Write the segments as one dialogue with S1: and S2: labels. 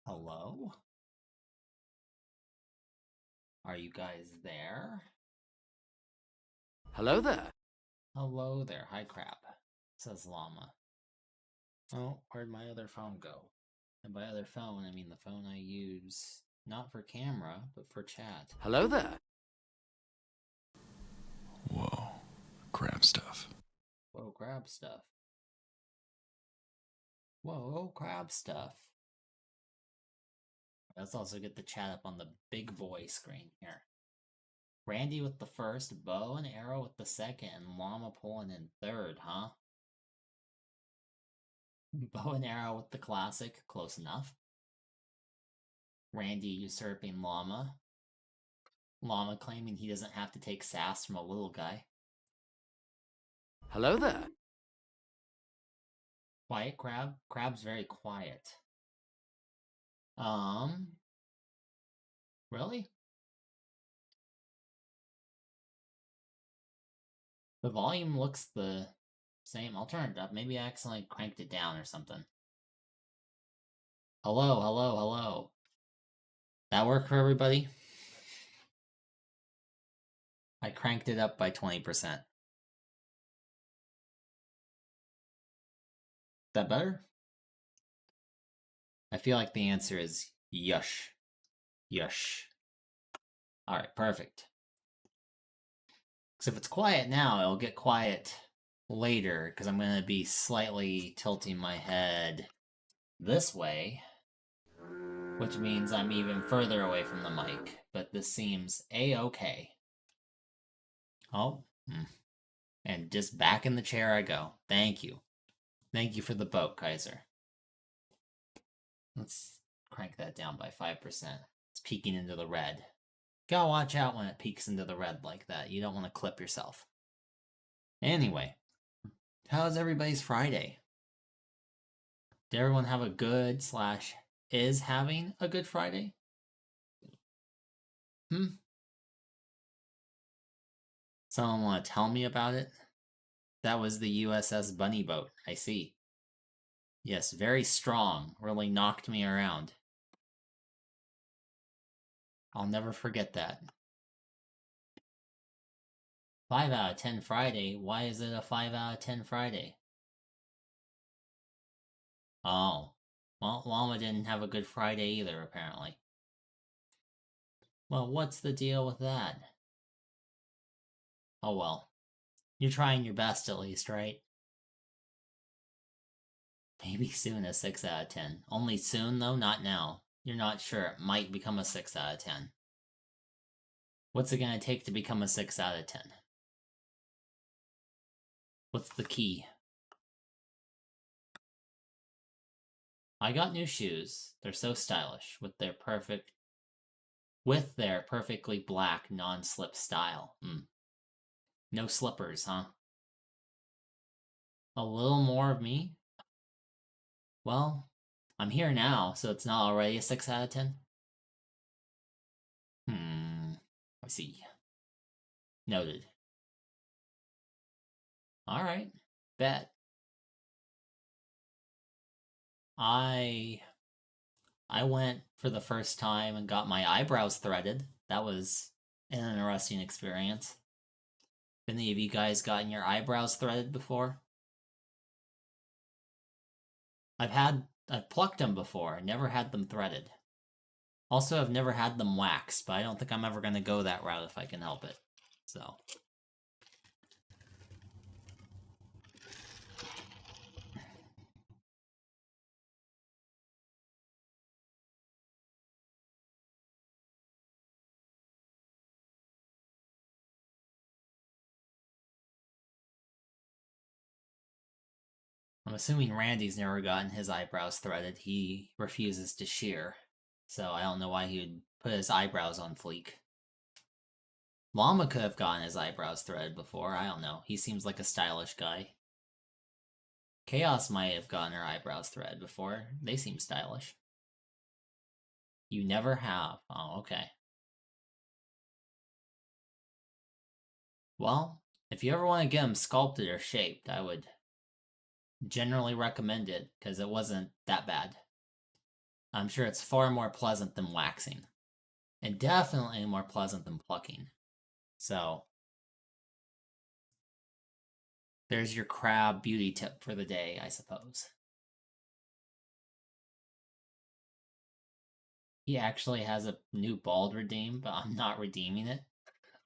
S1: Hello? Are you guys there?
S2: Hello there.
S1: Hello there. Hi, Crab, says Llama. Oh, where'd my other phone go? And by other phone, I mean the phone I use not for camera, but for chat.
S2: Hello there.
S3: Whoa, crab stuff.
S1: Whoa, crab stuff. Whoa, crab stuff. Let's also get the chat up on the big boy screen here. Randy with the first, bow and arrow with the second, and llama pulling in third, huh? Bow and arrow with the classic, close enough. Randy usurping llama. Llama claiming he doesn't have to take sass from a little guy.
S2: Hello there.
S1: Quiet crab? Crab's very quiet. Really? The volume looks the same. I'll turn it up. Maybe I accidentally cranked it down or something. Hello, hello, hello. That work for everybody? I cranked it up by 20%. That better? I feel like the answer is yush. Yush. Alright, perfect. Because if it's quiet now, it'll get quiet later, because I'm going to be slightly tilting my head this way, which means I'm even further away from the mic, but this seems a-okay. Oh, and just back in the chair I go. Thank you. Thank you for the boat, Kaiser. Let's crank that down by 5%. It's peeking into the red. Gotta watch out when it peeks into the red like that. You don't want to clip yourself. Anyway, how's everybody's Friday? Did everyone have a good / is having a good Friday? Someone want to tell me about it? That was the USS Bunny boat, I see. Yes, very strong. Really knocked me around. I'll never forget that. 5 out of 10 Friday? Why is it a 5 out of 10 Friday? Oh. Well, Llama didn't have a good Friday either, apparently. Well, what's the deal with that? Oh well. You're trying your best at least, right? Maybe soon a 6 out of 10. Only soon, though, not now. You're not sure. It might become a 6 out of 10. What's it gonna take to become a 6 out of 10? What's the key? I got new shoes. They're so stylish with their perfectly black non-slip style. No slippers, huh? A little more of me? Well, I'm here now, so it's not already a 6 out of 10? I see. Noted. Alright. Bet. I went for the first time and got my eyebrows threaded. That was an interesting experience. Have any of you guys gotten your eyebrows threaded before? I've plucked them before, never had them threaded. Also, I've never had them waxed, but I don't think I'm ever going to go that route if I can help it. So. I'm assuming Randy's never gotten his eyebrows threaded. He refuses to shear. So I don't know why he would put his eyebrows on fleek. Llama could have gotten his eyebrows threaded before. I don't know. He seems like a stylish guy. Chaos might have gotten her eyebrows threaded before. They seem stylish. You never have. Oh, okay. Well, if you ever want to get them sculpted or shaped, I would generally recommend it, because it wasn't that bad. I'm sure it's far more pleasant than waxing. And definitely more pleasant than plucking. So, there's your crab beauty tip for the day, I suppose. He actually has a new bald redeem, but I'm not redeeming it.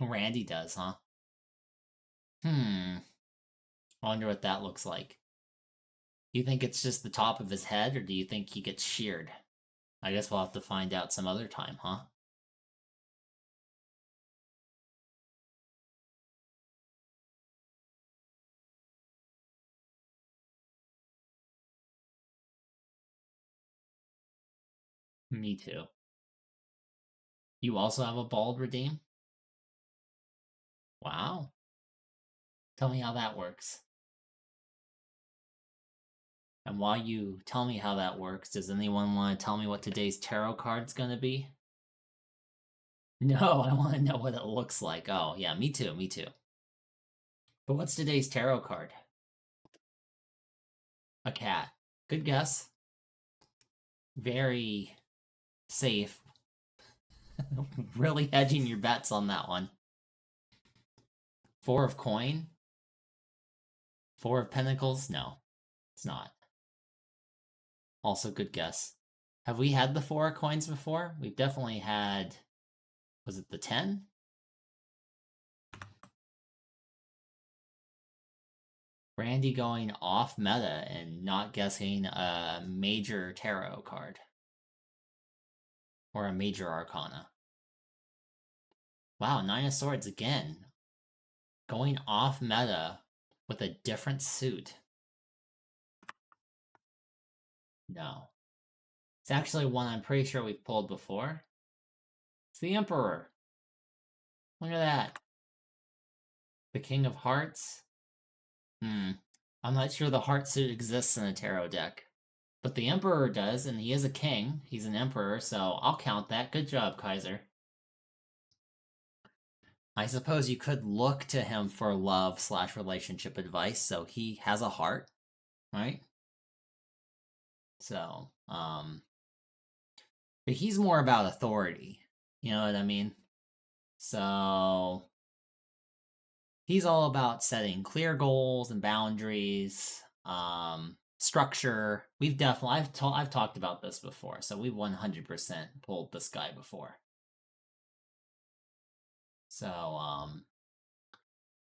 S1: Randy does, huh? I wonder what that looks like. Do you think it's just the top of his head, or do you think he gets sheared? I guess we'll have to find out some other time, huh? Me too. You also have a bald redeem? Wow. Tell me how that works. And while you tell me how that works, does anyone want to tell me what today's tarot card's gonna be? No, I want to know what it looks like. Oh, yeah, me too, me too. But what's today's tarot card? A cat. Good guess. Very safe. Really hedging your bets on that one. Four of coin? Four of pentacles? No, it's not. Also, good guess. Have we had the four of coins before? We've definitely had. Was it the 10? Randy going off meta and not guessing a major tarot card. Or a major arcana. Wow, Nine of Swords again. Going off meta with a different suit. No. It's actually one I'm pretty sure we've pulled before. It's the Emperor. Look at that. The King of Hearts? I'm not sure the heart suit exists in a tarot deck. But the Emperor does, and he is a king. He's an emperor, so I'll count that. Good job, Kaiser. I suppose you could look to him for love/relationship advice, so he has a heart, right? So, but he's more about authority. You know what I mean? So, he's all about setting clear goals and boundaries, structure. I've talked about this before, so we've 100% pulled this guy before. So,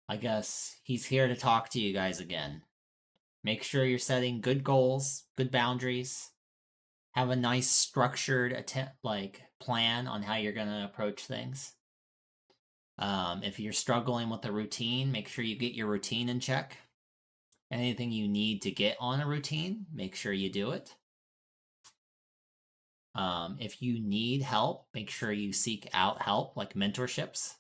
S1: I guess he's here to talk to you guys again. Make sure you're setting good goals, good boundaries. Have a nice structured plan on how you're going to approach things. If you're struggling with a routine, make sure you get your routine in check. Anything you need to get on a routine, make sure you do it. If you need help, make sure you seek out help, like mentorships,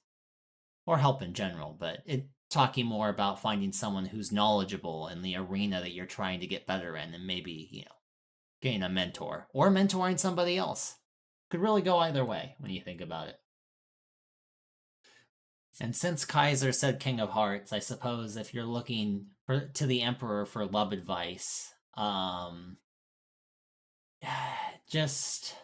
S1: or help in general, but talking more about finding someone who's knowledgeable in the arena that you're trying to get better in, and maybe, getting a mentor, or mentoring somebody else. Could really go either way when you think about it. And since Kaiser said King of Hearts, I suppose if you're looking to the Emperor for love advice, just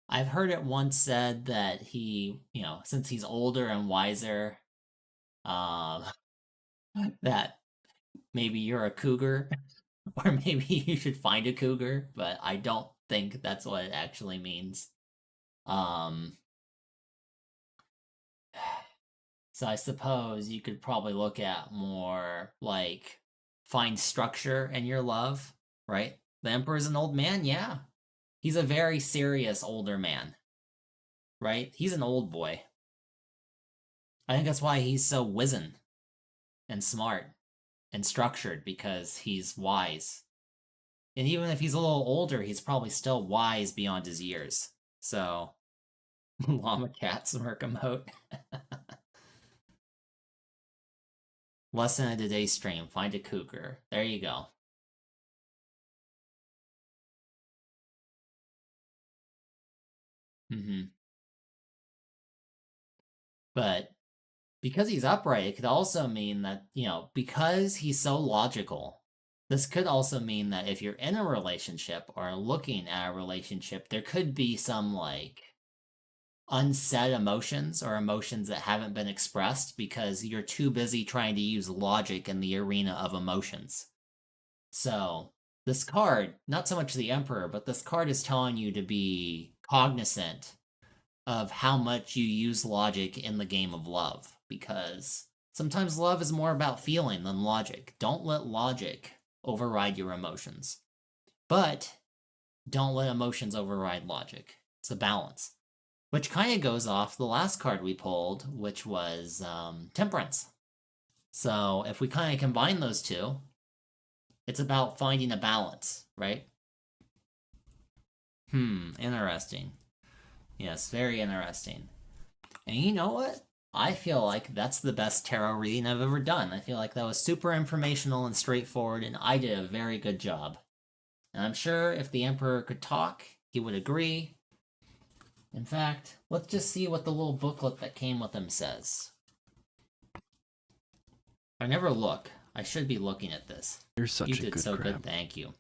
S1: I've heard it once said that he, since he's older and wiser, that maybe you're a cougar, or maybe you should find a cougar, but I don't think that's what it actually means. So I suppose you could probably look at more like find structure in your love, right? The Emperor's an old man, yeah. He's a very serious older man, right? He's an old boy. I think that's why he's so wizened and smart and structured, because he's wise. And even if he's a little older, he's probably still wise beyond his years. So, llama cat smirk emote. Lesson of today's stream, find a cougar. There you go. But because he's upright, it could also mean that, because he's so logical, This could also mean that if you're in a relationship or looking at a relationship, there could be some like unsaid emotions or emotions that haven't been expressed because you're too busy trying to use logic in the arena of emotions. So, this card, not so much the Emperor, but this card is telling you to be cognizant of how much you use logic in the game of love, because sometimes love is more about feeling than logic. Don't let logic override your emotions, but don't let emotions override logic. It's a balance. Which kind of goes off the last card we pulled, which was Temperance. So if we kind of combine those two, it's about finding a balance, right? Interesting. Yes, very interesting. And you know what? I feel like that's the best tarot reading I've ever done. I feel like that was super informational and straightforward, and I did a very good job. And I'm sure if the Emperor could talk, he would agree. In fact, let's just see what the little booklet that came with him says. I never look. I should be looking at this.
S3: You're such
S1: You
S3: a
S1: did
S3: good
S1: so
S3: crab.
S1: good, thank you.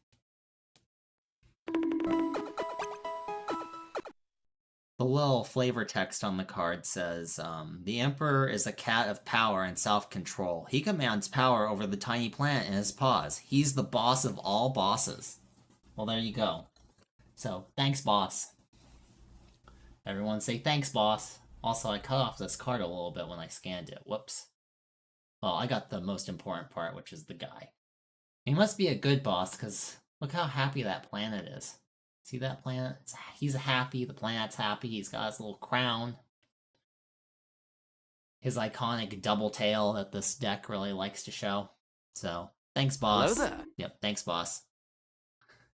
S1: The little flavor text on the card says, the Emperor is a cat of power and self-control. He commands power over the tiny planet in his paws. He's the boss of all bosses. Well, there you go. So, thanks, boss. Everyone say thanks, boss. Also, I cut off this card a little bit when I scanned it. Whoops. Well, I got the most important part, which is the guy. He must be a good boss, because look how happy that planet is. See that planet? He's happy, the planet's happy, he's got his little crown. His iconic double tail that this deck really likes to show. So, thanks, boss.
S2: Hello there.
S1: Yep, thanks, boss.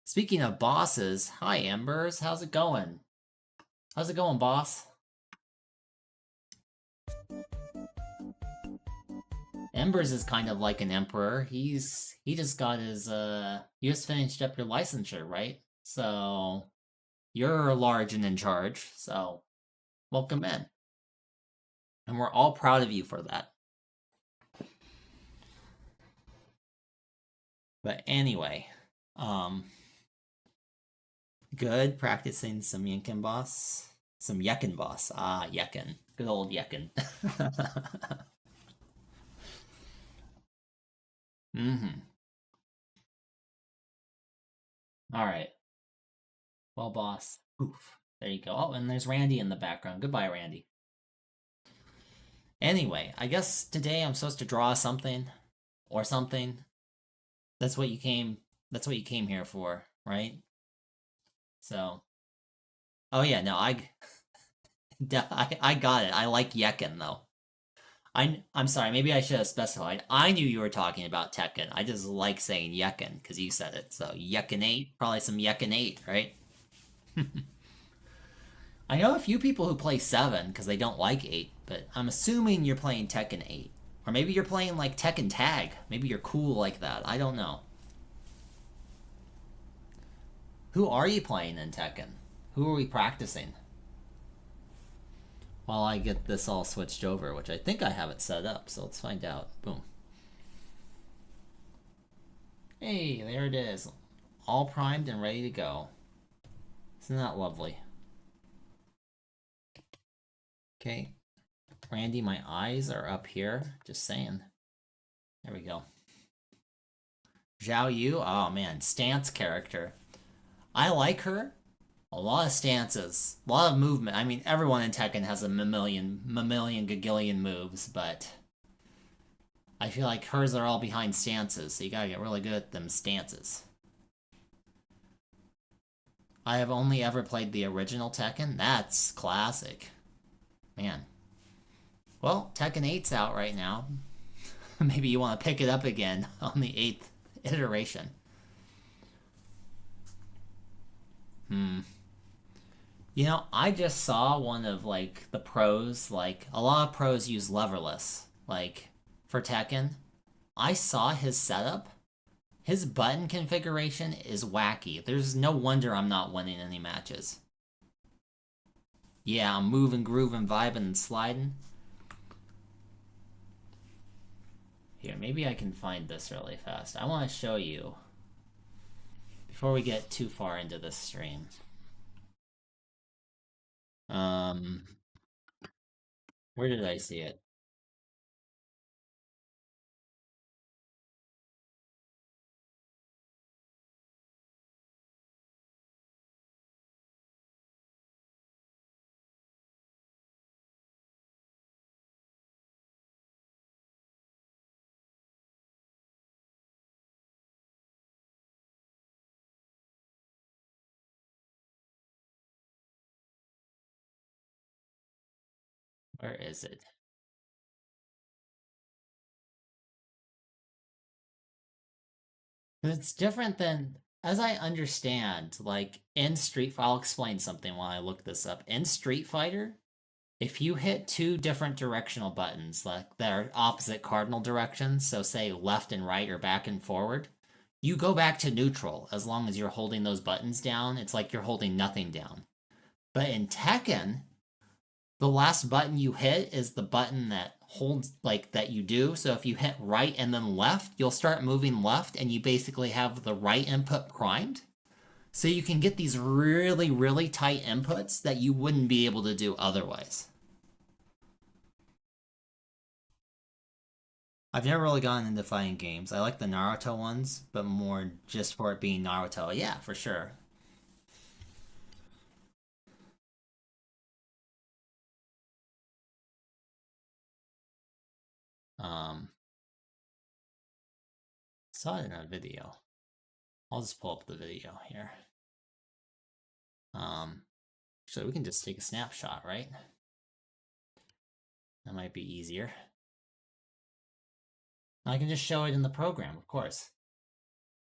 S1: Speaking of bosses, hi, Embers. How's it going? How's it going, boss? Embers is kind of like an emperor. He just got his you just finished up your licensure, right? So you're large and in charge, so welcome in. And we're all proud of you for that. But anyway, good practicing some Yinkin boss. Some Yekin boss. Ah, Yekin. Good old Yekin. Alright. Well, boss. Oof. There you go. Oh, and there's Randy in the background. Goodbye, Randy. Anyway, I guess today I'm supposed to draw something. Or something. That's what you came here for, right? So. Oh yeah, no, I got it. I like Yekin, though. I'm sorry, maybe I should have specified. I knew you were talking about Tekken. I just like saying Yekin, because you said it. So, Yekin 8, probably some Yekin 8, right? I know a few people who play 7, because they don't like 8, but I'm assuming you're playing Tekken 8. Or maybe you're playing, like, Tekken Tag. Maybe you're cool like that. I don't know. Who are you playing in Tekken? Who are we practicing? While I get this all switched over, which I think I have it set up, so let's find out. Boom. Hey, there it is. All primed and ready to go. Isn't that lovely? Okay. Randy, my eyes are up here. Just saying. There we go. Zhao Yu, oh man, stance character. I like her. A lot of stances, a lot of movement. I mean, everyone in Tekken has a mammalian gagillion moves, but I feel like hers are all behind stances, so you gotta get really good at them stances. I have only ever played the original Tekken. That's classic. Man. Well, Tekken 8's out right now. Maybe you want to pick it up again on the 8th iteration. You know, I just saw one of, like, the pros, like, a lot of pros use leverless, like, for Tekken. I saw his setup. His button configuration is wacky. There's no wonder I'm not winning any matches. Yeah, I'm moving, grooving, vibing, and sliding. Here, maybe I can find this really fast. I want to show you before we get too far into this stream. Where did I see it? Where is it? It's different than, as I understand, like in Street Fighter, I'll explain something while I look this up. In Street Fighter, if you hit two different directional buttons, like that are opposite cardinal directions, so say left and right or back and forward, you go back to neutral as long as you're holding those buttons down. It's like you're holding nothing down. But in Tekken, the last button you hit is the button that holds, like, that you do. So if you hit right and then left, you'll start moving left and you basically have the right input primed. So you can get these really, really tight inputs that you wouldn't be able to do otherwise. I've never really gotten into fighting games. I like the Naruto ones, but more just for it being Naruto. Yeah, for sure. Um, Saw it in a video. I'll just pull up the video here. So we can just take a snapshot, right? That might be easier. I can just show it in the program, of course.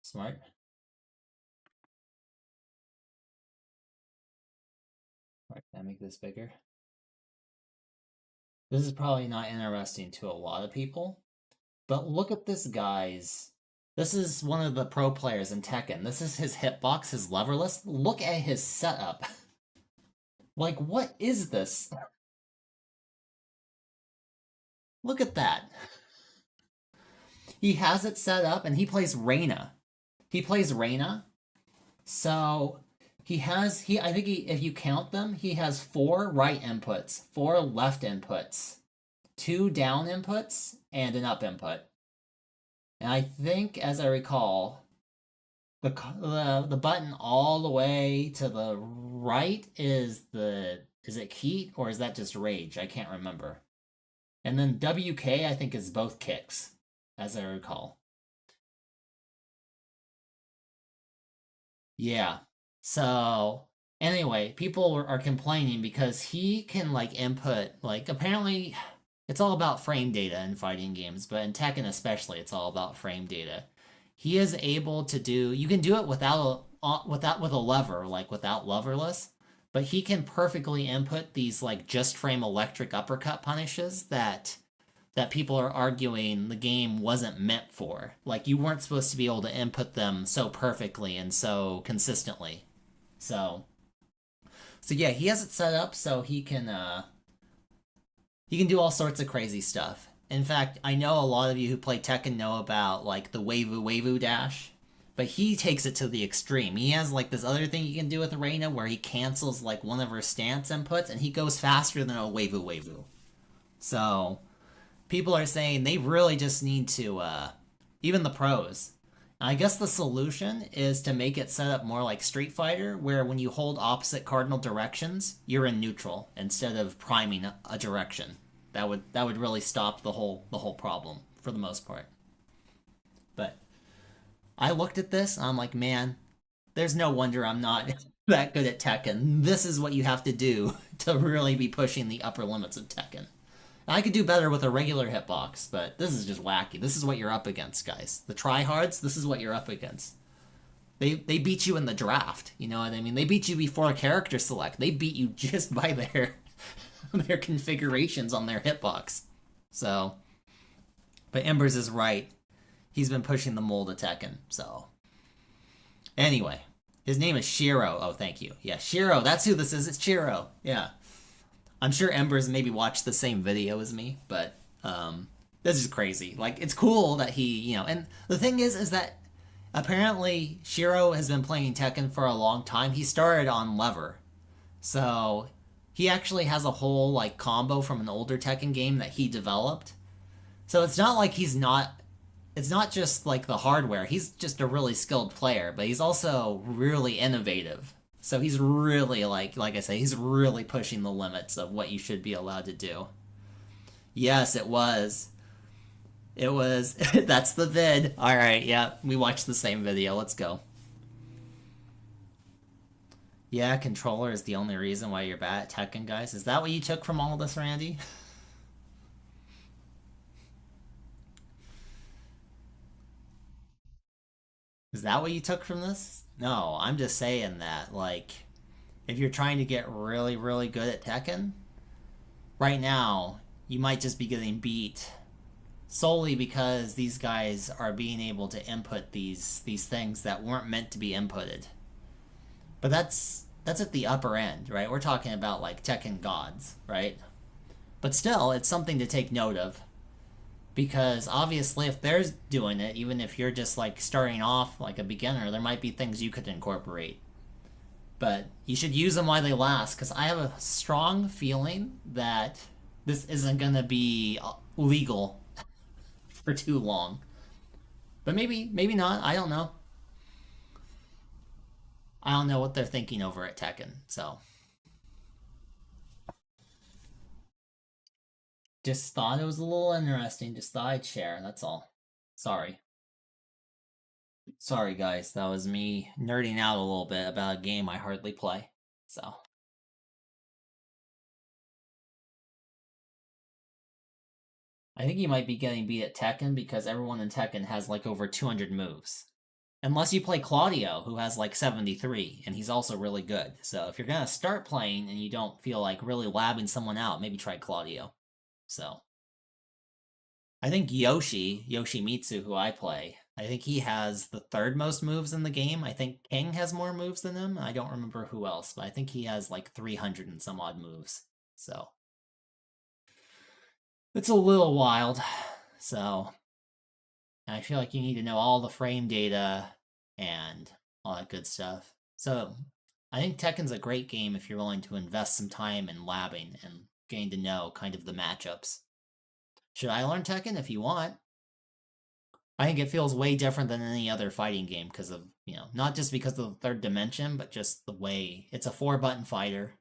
S1: Smart. Alright, can I make this bigger? This is probably not interesting to a lot of people, but look at this guy's. This is one of the pro players in Tekken. This is his hitbox, his leverless. Look at his setup. Like, what is this? Look at that. He has it set up and he plays Reina. He plays Reina. So I think if you count them, he has 4 right inputs, 4 left inputs, 2 down inputs, and an up input. And I think, as I recall, the button all the way to the right is it Heat or is that just Rage? I can't remember. And then WK I think is both kicks, as I recall. Yeah. So anyway, people are complaining because he can like input, like, apparently it's all about frame data in fighting games, but in Tekken especially, it's all about frame data. He is able to do, you can do it with a lever, like without leverless, but he can perfectly input these like just frame electric uppercut punishes that people are arguing the game wasn't meant for. Like, you weren't supposed to be able to input them so perfectly and so consistently. So yeah, he has it set up so he can do all sorts of crazy stuff. In fact, I know a lot of you who play Tekken know about like the Wavu dash, but he takes it to the extreme. He has like this other thing you can do with Reina where he cancels like one of her stance inputs and he goes faster than a Wavu. So people are saying they really just need to, even the pros. I guess the solution is to make it set up more like Street Fighter, where when you hold opposite cardinal directions, you're in neutral instead of priming a direction. That would really stop the whole problem for the most part. But I looked at this and I'm like, man, there's no wonder I'm not that good at Tekken. This is what you have to do to really be pushing the upper limits of Tekken. I could do better with a regular hitbox, but this is just wacky. This is what you're up against, guys. The tryhards, this is what you're up against. They beat you in the draft, you know what I mean? They beat you before a character select. They beat you just by their configurations on their hitbox. So, but Embers is right. He's been pushing the mold of Tekken, so. Anyway, his name is Shiro. Oh, thank you. Yeah, Shiro, that's who this is. It's Shiro. Yeah. I'm sure Embers maybe watched the same video as me, but This is crazy. Like, it's cool that he, and the thing is that apparently Shiro has been playing Tekken for a long time. He started on lever. So he actually has a whole like combo from an older Tekken game that he developed. So it's not like it's not just like the hardware. He's just a really skilled player, but he's also really innovative. So he's really like I say, he's really pushing the limits of what you should be allowed to do. Yes, it was. It was. That's the vid. All right, yeah, we watched the same video. Let's go. Yeah, controller is the only reason why you're bad at Tekken, guys. Is that what you took from all this, Randy? Is that what you took from this? No, I'm just saying that, like, if you're trying to get really, really good at Tekken, right now, you might just be getting beat solely because these guys are being able to input these things that weren't meant to be inputted. But that's at the upper end, right? We're talking about like Tekken gods, right? But still, it's something to take note of because obviously if they're doing it, even if you're just like starting off like a beginner, there might be things you could incorporate. But you should use them while they last because I have a strong feeling that this isn't going to be legal for too long. But maybe not. I don't know. I don't know what they're thinking over at Tekken. So just thought it was a little interesting. Just thought I'd share. That's all. Sorry. Sorry, guys. That was me nerding out a little bit about a game I hardly play. So. I think you might be getting beat at Tekken because everyone in Tekken has like over 200 moves. Unless you play Claudio, who has like 73, and he's also really good. So if you're gonna start playing and you don't feel like really labbing someone out, maybe try Claudio. So I think Yoshimitsu, who I play, I think he has the third most moves in the game. I think King has more moves than him. I don't remember who else, but I think he has like 300 and some odd moves. So it's a little wild. So I feel like you need to know all the frame data and all that good stuff. So I think Tekken's a great game if you're willing to invest some time in labbing and getting to know kind of the matchups. Should I learn Tekken if you want? I think it feels way different than any other fighting game because of, not just because of the third dimension, but just the way it's a 4-button fighter.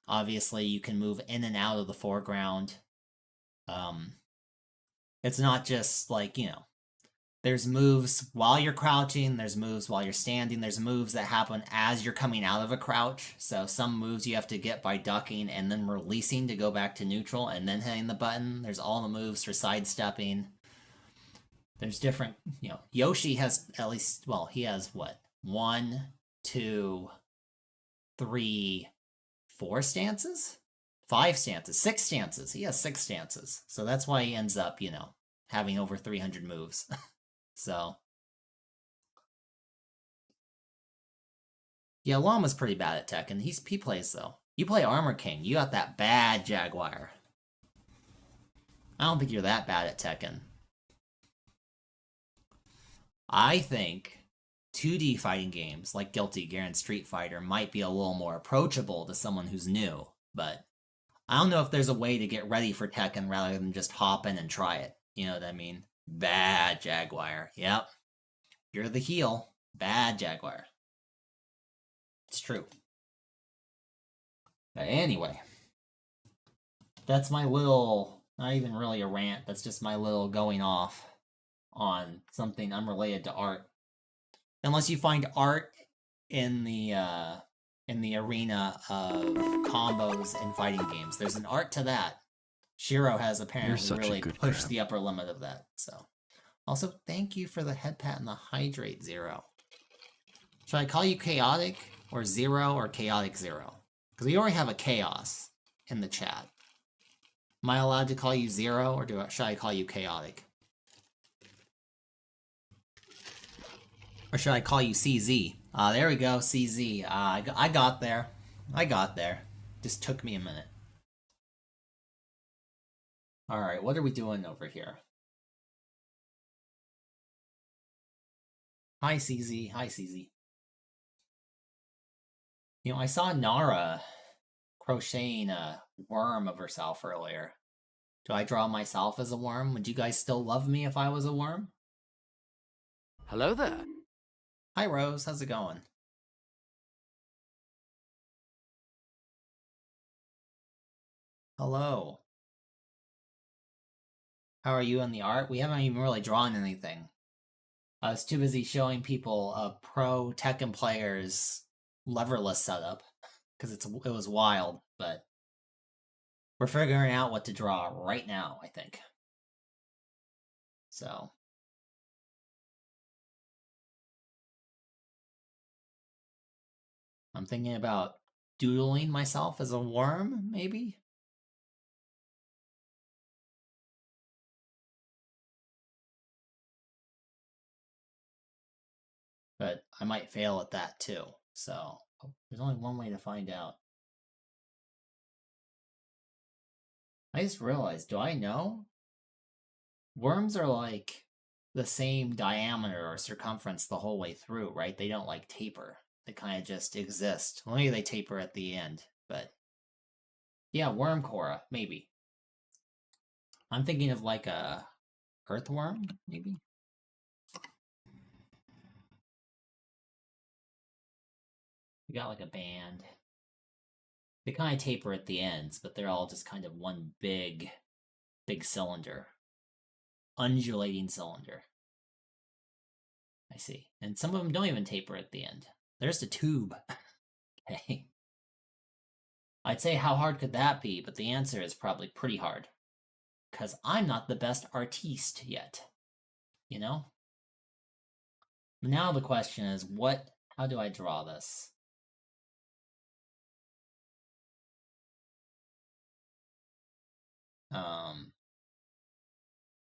S1: Obviously, you can move in and out of the foreground. It's not just like, there's moves while you're crouching, there's moves while you're standing, there's moves that happen as you're coming out of a crouch. So some moves you have to get by ducking and then releasing to go back to neutral and then hitting the button. There's all the moves for sidestepping. There's different, Yoshi has at least, well, he has what? 1, 2, 3, 4 stances? 5 stances, 6 stances. He has 6 stances. So that's why he ends up, having over 300 moves. So. Yeah, Llama's pretty bad at Tekken. He plays, though. You play Armor King. You got that bad Jaguar. I don't think you're that bad at Tekken. I think 2D fighting games like Guilty Gear and Street Fighter might be a little more approachable to someone who's new, but I don't know if there's a way to get ready for Tekken rather than just hop in and try it. You know what I mean? Bad Jaguar. Yep. You're the heel. Bad Jaguar. It's true. But anyway, that's my little, not even really a rant, that's just my little going off on something unrelated to art. Unless you find art in the arena of combos in fighting games. There's an art to that. Shiro has apparently really pushed the upper limit of that. So, also, thank you for the head pat and the hydrate, Zero. Should I call you Chaotic or Zero or Chaotic Zero? Because we already have a Chaos in the chat. Am I allowed to call you Zero or should I call you Chaotic? Or should I call you CZ? There we go, CZ. I got there. I got there. Just took me a minute. Alright, what are we doing over here? Hi, CZ. Hi, CZ. You know, I saw Nara crocheting a worm of herself earlier. Do I draw myself as a worm? Would you guys still love me if I was a worm?
S2: Hello there.
S1: Hi, Rose. How's it going? Hello. How are you in the art? We haven't even really drawn anything. I was too busy showing people a pro Tekken player's leverless setup because it was wild, but we're figuring out what to draw right now, I think. So, I'm thinking about doodling myself as a worm, maybe? But I might fail at that too, so there's only one way to find out. I just realized, do I know? Worms are like the same diameter or circumference the whole way through, right? They don't like taper. They kind of just exist. Well, maybe they taper at the end, but yeah, worm Koura, maybe. I'm thinking of like a earthworm, maybe. We got like a band. They kind of taper at the ends, but they're all just kind of one big cylinder, undulating cylinder. I see. And some of them don't even taper at the end. There's the tube. Okay. I'd say how hard could that be, but the answer is probably pretty hard. Because I'm not the best artiste yet. You know? Now the question is, how do I draw this?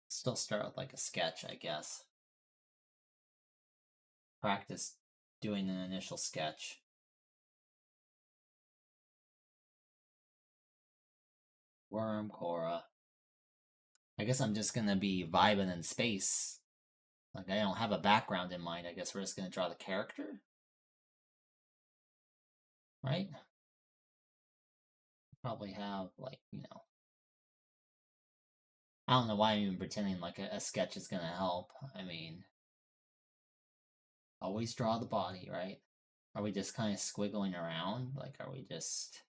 S1: Still start with like a sketch, I guess. Practice doing an initial sketch. Worm, Koura. I guess I'm just gonna be vibing in space. Like, I don't have a background in mind. I guess we're just gonna draw the character? Right? Probably have, like, I don't know why I'm even pretending like a sketch is gonna help. I mean, always draw the body, right? Are we just kind of squiggling around? Like, are we just...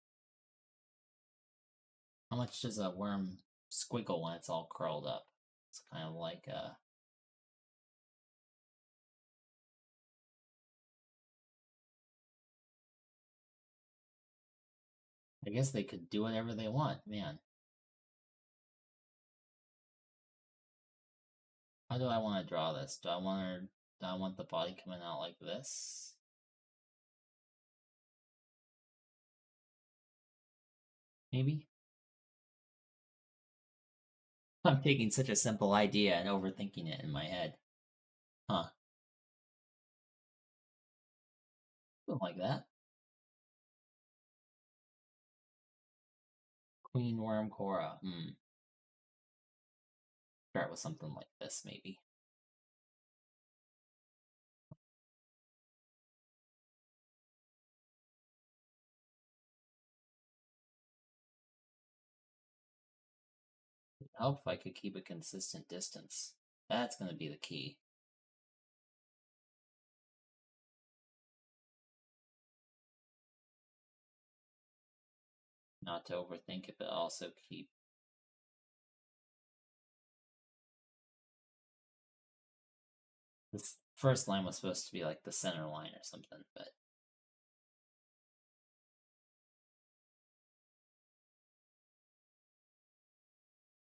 S1: How much does a worm squiggle when it's all curled up? It's kind of like I guess they could do whatever they want, man. How do I want to draw this? Do I want the body coming out like this? Maybe? I'm taking such a simple idea and overthinking it in my head. Huh. Something like that. Queen Worm Koura. Start with something like this, maybe. It'd help if I could keep a consistent distance. That's going to be the key. Not to overthink it, but also keep... This first line was supposed to be like the center line or something, but...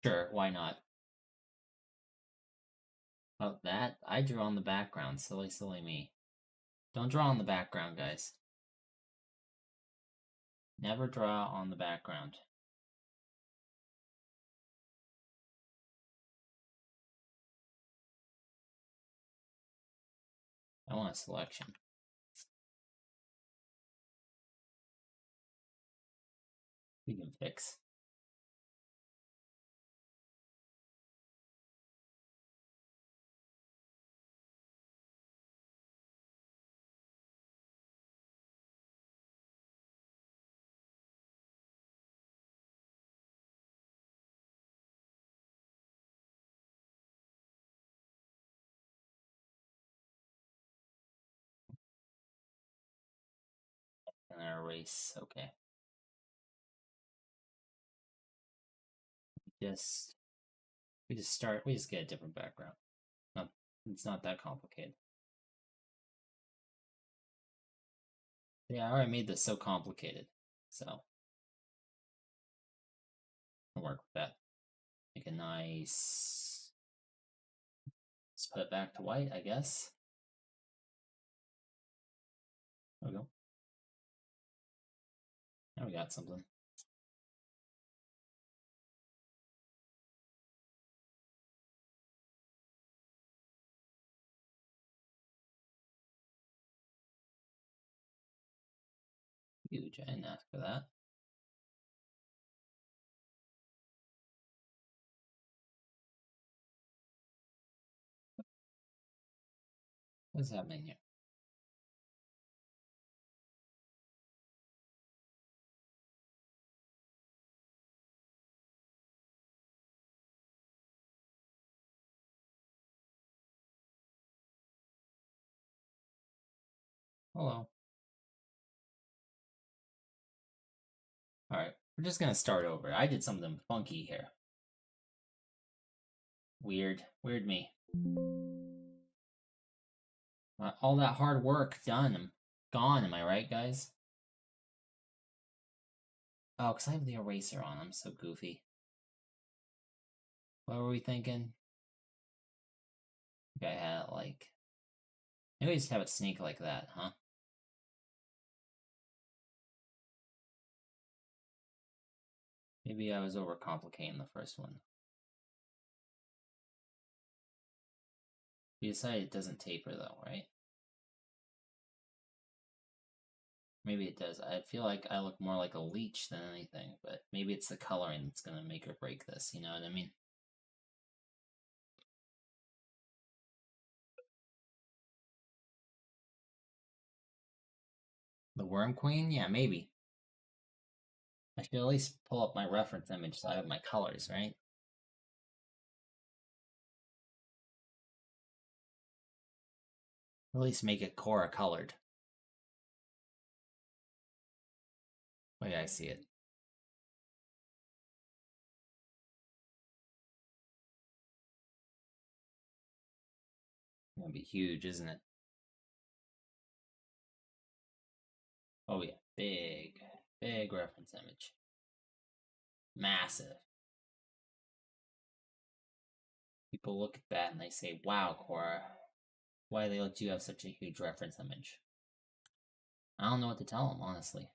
S1: Sure, why not? Oh, that? I drew on the background. Silly, silly me. Don't draw on the background, guys. Never draw on the background. I want a selection. We can fix. erase. Okay. We just get a different background. It's not that complicated. Yeah, I already made this so complicated, so I'll work with that. Make a nice. Let's put it back to white, I guess. There we go. Now we got something. Huge, I didn't ask for that. What's happening here? Hello. Alright, we're just gonna start over. I did something funky here. Weird. Weird me. All that hard work done. I'm gone, am I right, guys? Oh, because I have the eraser on. I'm so goofy. What were we thinking? I think I had it like. Maybe I just have it sneak like that, huh? Maybe I was overcomplicating the first one. We decided it doesn't taper though, right? Maybe it does. I feel like I look more like a leech than anything, but maybe it's the coloring that's gonna make or break this, you know what I mean? The Worm Queen? Yeah, maybe. I should at least pull up my reference image so I have my colors, right? At least make it Koura colored. Oh yeah, I see it. It's gonna be huge, isn't it? Oh yeah, big reference image. Massive. People look at that and they say, wow, Koura, why do they let you have such a huge reference image? I don't know what to tell them, honestly.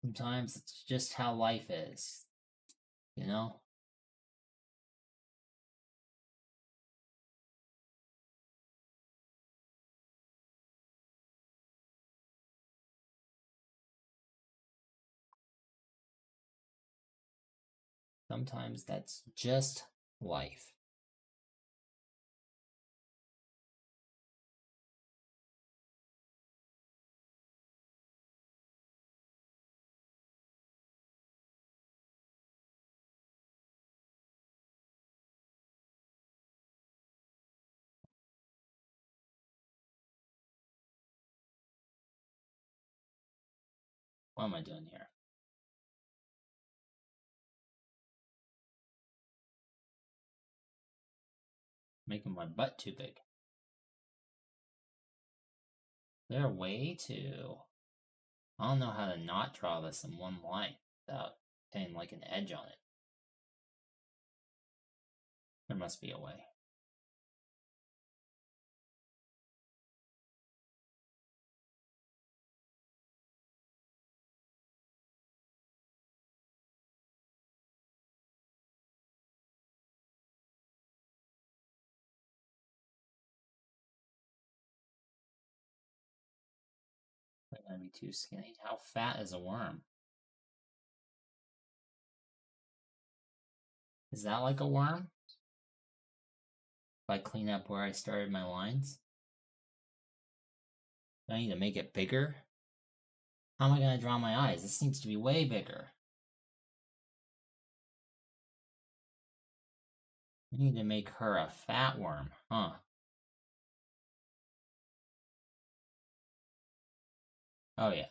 S1: Sometimes it's just how life is, you know? Sometimes that's just life. What am I doing here? Making my butt too big. There a way to... I don't know how to not draw this in one line without getting like an edge on it. There must be a way. They're gonna be too skinny. How fat is a worm? Is that like a worm? If I clean up where I started my lines? Do I need to make it bigger? How am I gonna draw my eyes? This needs to be way bigger. I need to make her a fat worm, huh? Oh, yeah.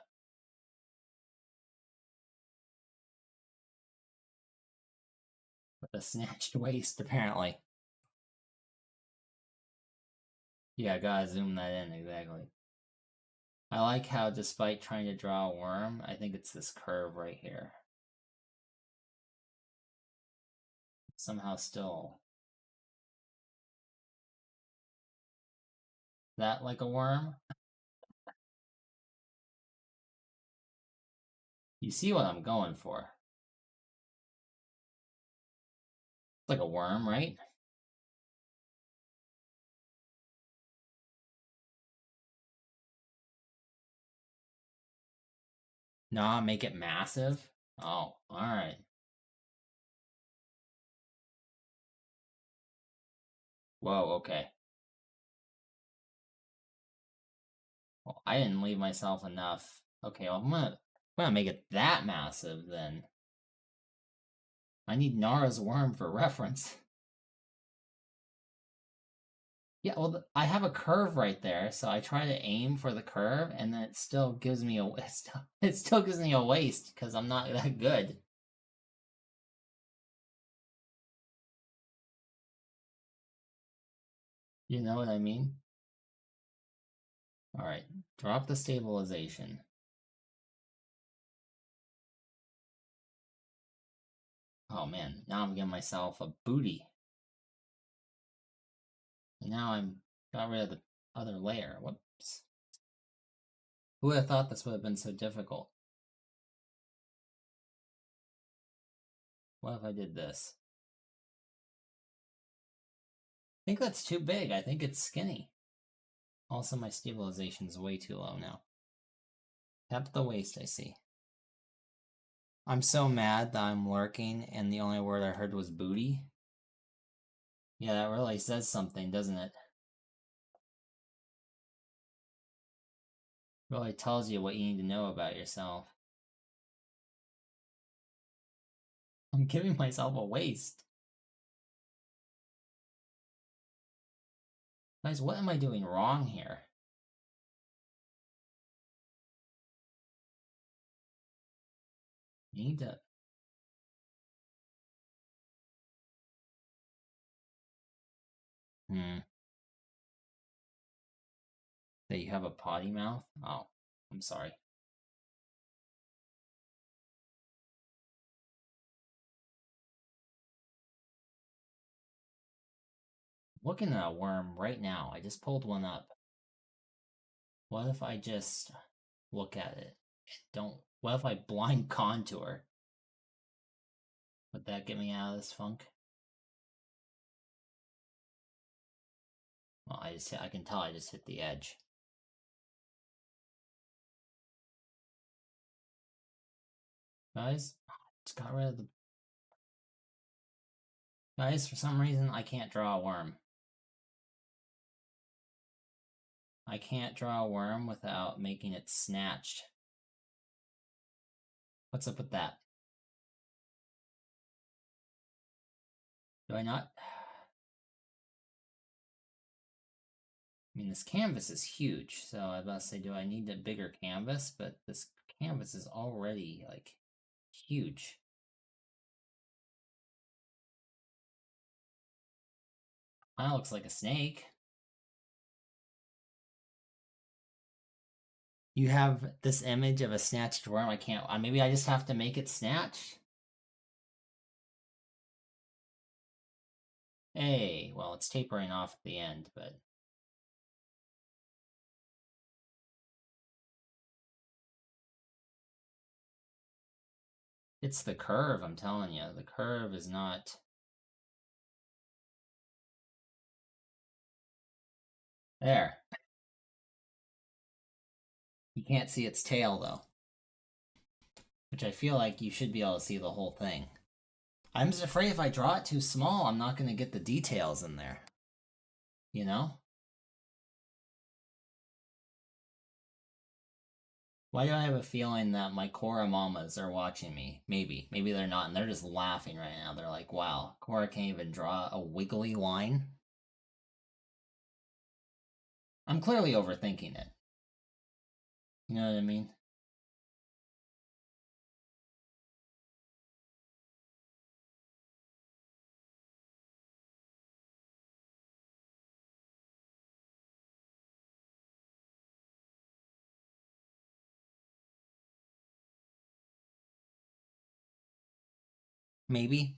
S1: With a snatched waist, apparently. Yeah, gotta zoom that in, exactly. I like how, despite trying to draw a worm, I think it's this curve right here. Somehow still. That like a worm? You see what I'm going for. It's like a worm, right? Nah, make it massive? Oh, alright. Whoa, okay. Well, I didn't leave myself enough. Okay, well, I'm gonna make it that massive, then. I need Nara's worm for reference. Yeah, well, I have a curve right there, so I try to aim for the curve, and then it still gives me a it still gives me a waist because I'm not that good. You know what I mean? All right, drop the stabilization. Oh man, now I'm giving myself a booty. And now I'm got rid of the other layer. Whoops. Who would have thought this would have been so difficult? What if I did this? I think that's too big. I think it's skinny. Also, my stabilization is way too low now. Tap the waist, I see. I'm so mad that I'm lurking and the only word I heard was booty. Yeah, that really says something, doesn't it? Really tells you what you need to know about yourself. I'm giving myself a waist. Guys, what am I doing wrong here? You need to... That you have a potty mouth? Oh, I'm sorry. Looking at a worm right now. I just pulled one up. What if I just look at it? What if I blind contour? Would that get me out of this funk? Well, I can tell I just hit the edge. Guys, just got rid of the... Guys, for some reason, I can't draw a worm. I can't draw a worm without making it snatched. What's up with that? Do I not? I mean, this canvas is huge, so I was about to say, do I need a bigger canvas? But this canvas is already, like, huge. That looks like a snake. You have this image of a snatched worm. I can't... maybe I just have to make it snatched? Hey, well, it's tapering off at the end, but... It's the curve, I'm telling you. The curve is not... There. You can't see its tail, though. Which I feel like you should be able to see the whole thing. I'm just afraid if I draw it too small, I'm not going to get the details in there. You know? Why do I have a feeling that my Koura mamas are watching me? Maybe. Maybe they're not, and they're just laughing right now. They're like, wow, Koura can't even draw a wiggly line? I'm clearly overthinking it. You know what I mean? Maybe.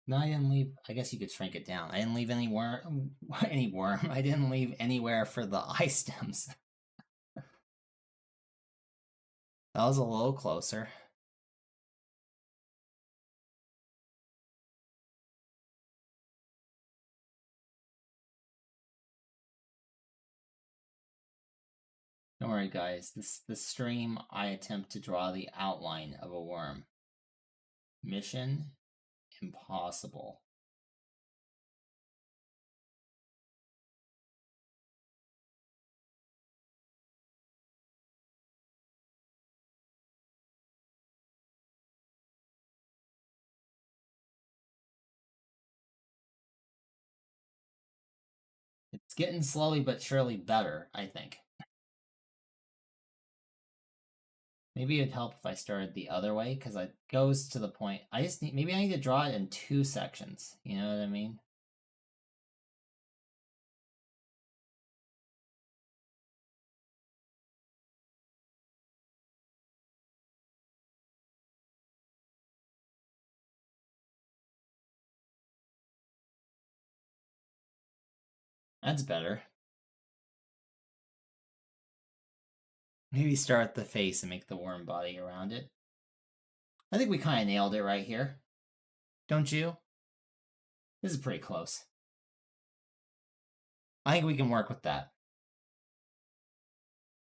S1: No, I didn't leave. I guess you could shrink it down. I didn't leave any worm. Any worm. I didn't leave anywhere for the eye stems. That was a little closer. Don't worry, guys. This stream, I attempt to draw the outline of a worm. Mission impossible. It's getting slowly but surely better, I think. Maybe it'd help if I started the other way, because it goes to the point. I just need, maybe I need to draw it in 2 sections. You know what I mean? That's better. Maybe start the face and make the worm body around it. I think we kind of nailed it right here. Don't you? This is pretty close. I think we can work with that.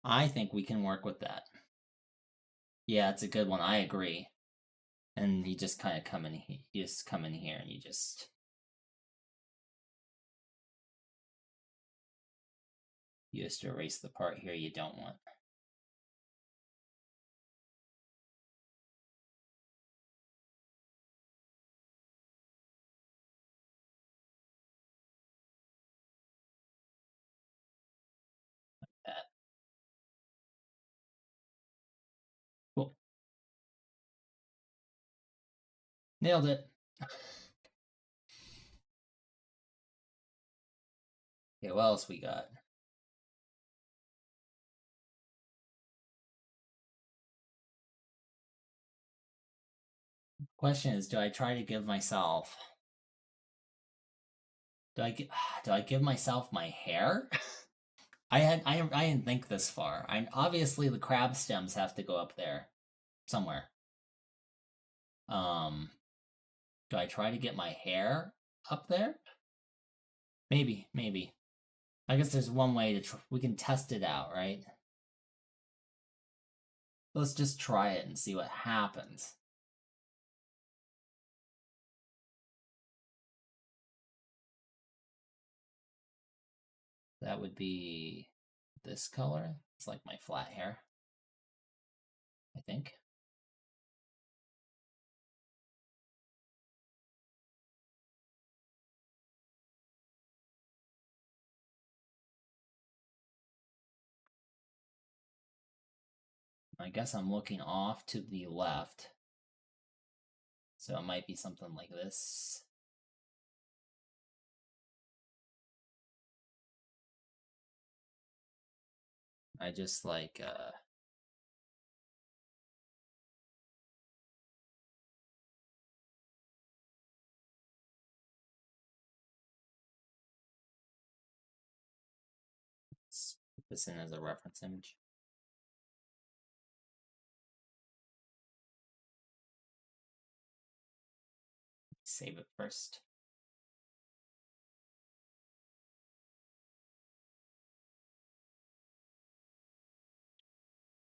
S1: I think we can work with that. Yeah, it's a good one. I agree. And you just kind of come in. You just come in here and you just. You just erase the part here you don't want. Like that. Cool. Nailed it. Okay, what else we got? Question is, do I try to give myself? Do I give myself my hair? I didn't think this far. Obviously the crab stems have to go up there somewhere. Do I try to get my hair up there? Maybe. I guess there's one way to we can test it out, right? Let's just try it and see what happens. That would be this color. It's like my flat hair, I think. I guess I'm looking off to the left. So it might be something like this. I just like let's put this in as a reference image. Save it first.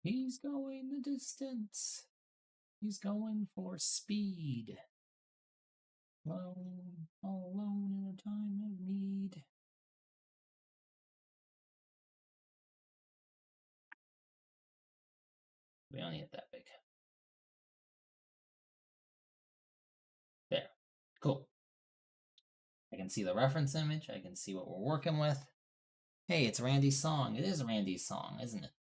S1: He's going the distance. He's going for speed. Alone, all alone in a time of need. We don't need it that big. There. Cool. I can see the reference image. I can see what we're working with. Hey, it's Randy's song. It is Randy's song, isn't it?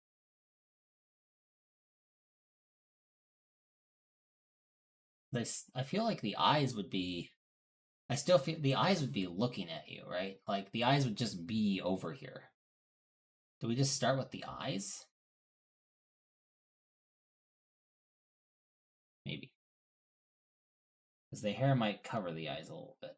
S1: I feel like the eyes would be. I still feel the eyes would be looking at you, right? Like the eyes would just be over here. Do we just start with the eyes? Maybe. Because the hair might cover the eyes a little bit.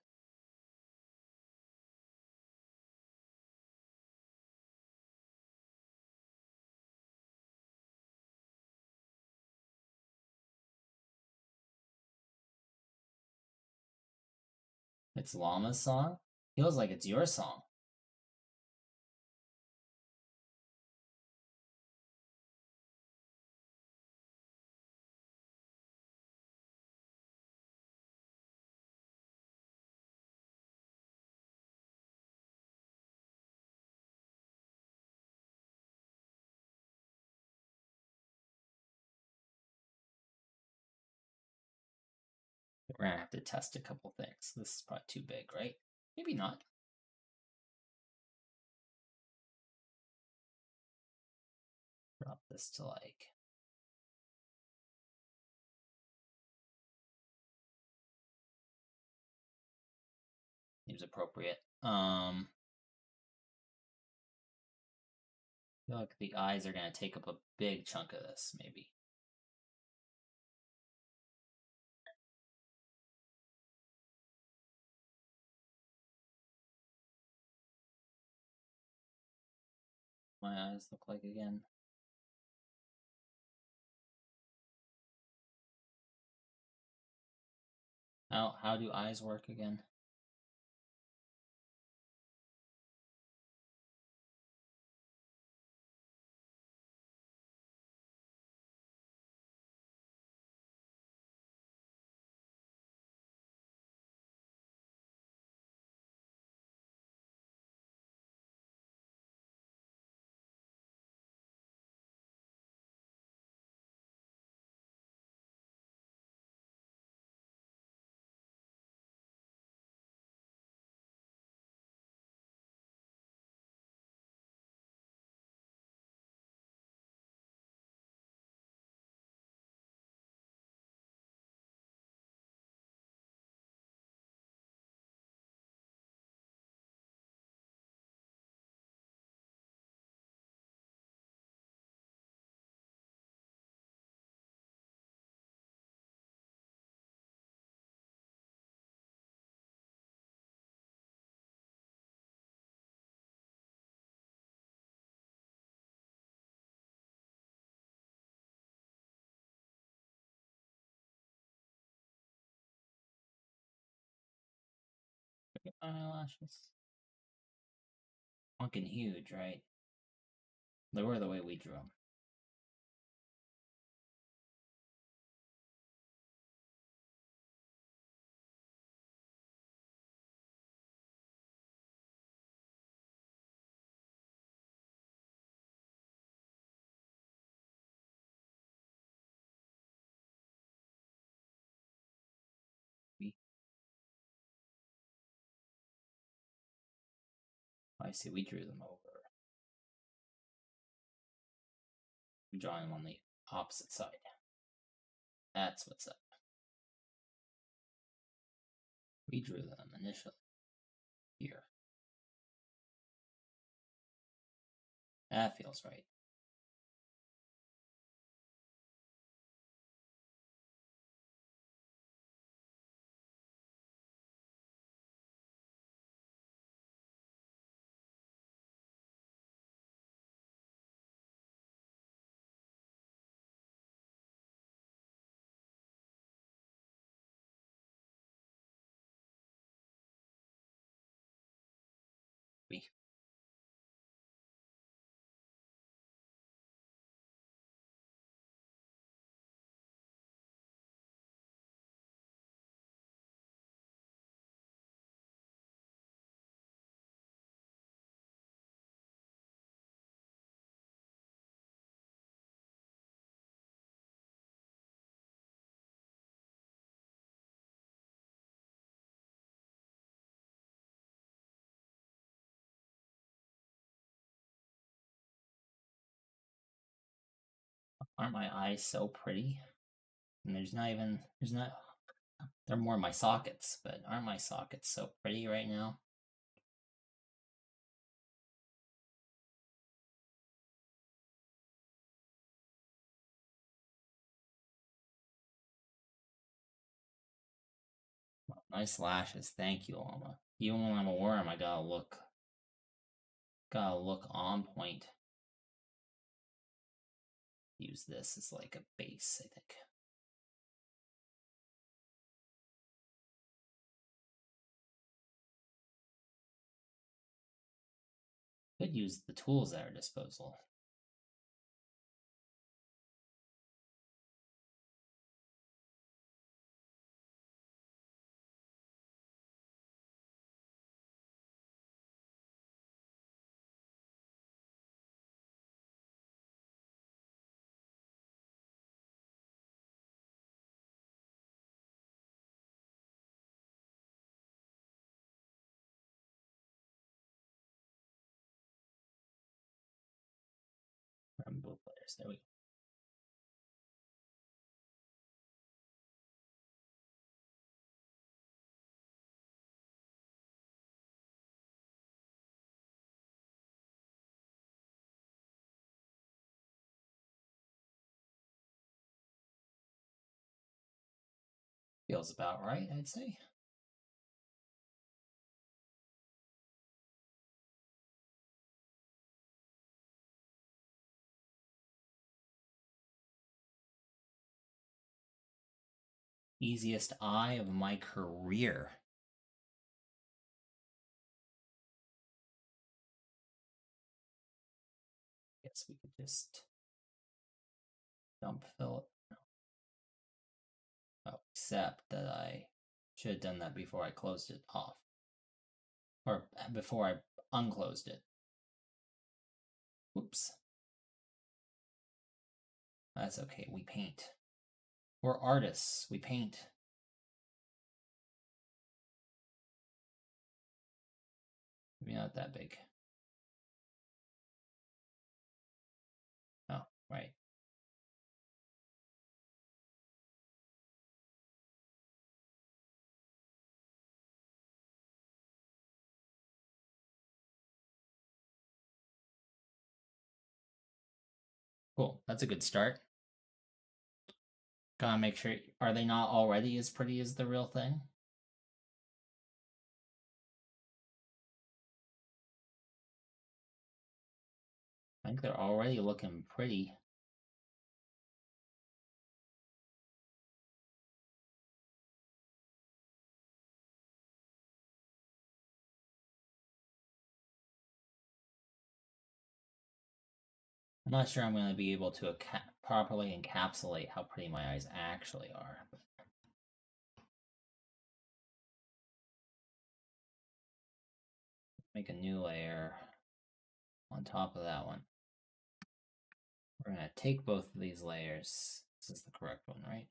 S1: It's Llama's song? Feels like it's your song. We're gonna have to test a couple things. This is probably too big, right? Maybe not. Drop this to like. Seems appropriate. I feel like the eyes are gonna take up a big chunk of this, maybe. My eyes look like again. How do eyes work again? Eyelashes. Fucking huge, right? They were the way we drew them. I see, we drew them over. I'm drawing them on the opposite side. That's what's up. We drew them initially. Here. That feels right. We. Aren't my eyes so pretty? And they're more my sockets, but aren't my sockets so pretty right now? Nice lashes, thank you, Llama. Even when I'm a worm, I gotta look on point. Use this as like a base, I think. Could use the tools at our disposal. From both layers. There we go. Feels about right, I'd say. Easiest eye of my career. Guess we could just dump fill it. Oh, except that I should have done that before I closed it off. Or before I unclosed it. Oops. That's okay, we paint. We're artists, we paint. Maybe not that big. Oh, right. Cool, that's a good start. Gotta make sure, are they not already as pretty as the real thing? I think they're already looking pretty. I'm not sure I'm going to be able to properly encapsulate how pretty my eyes actually are. Make a new layer on top of that one. We're going to take both of these layers. This is the correct one, right?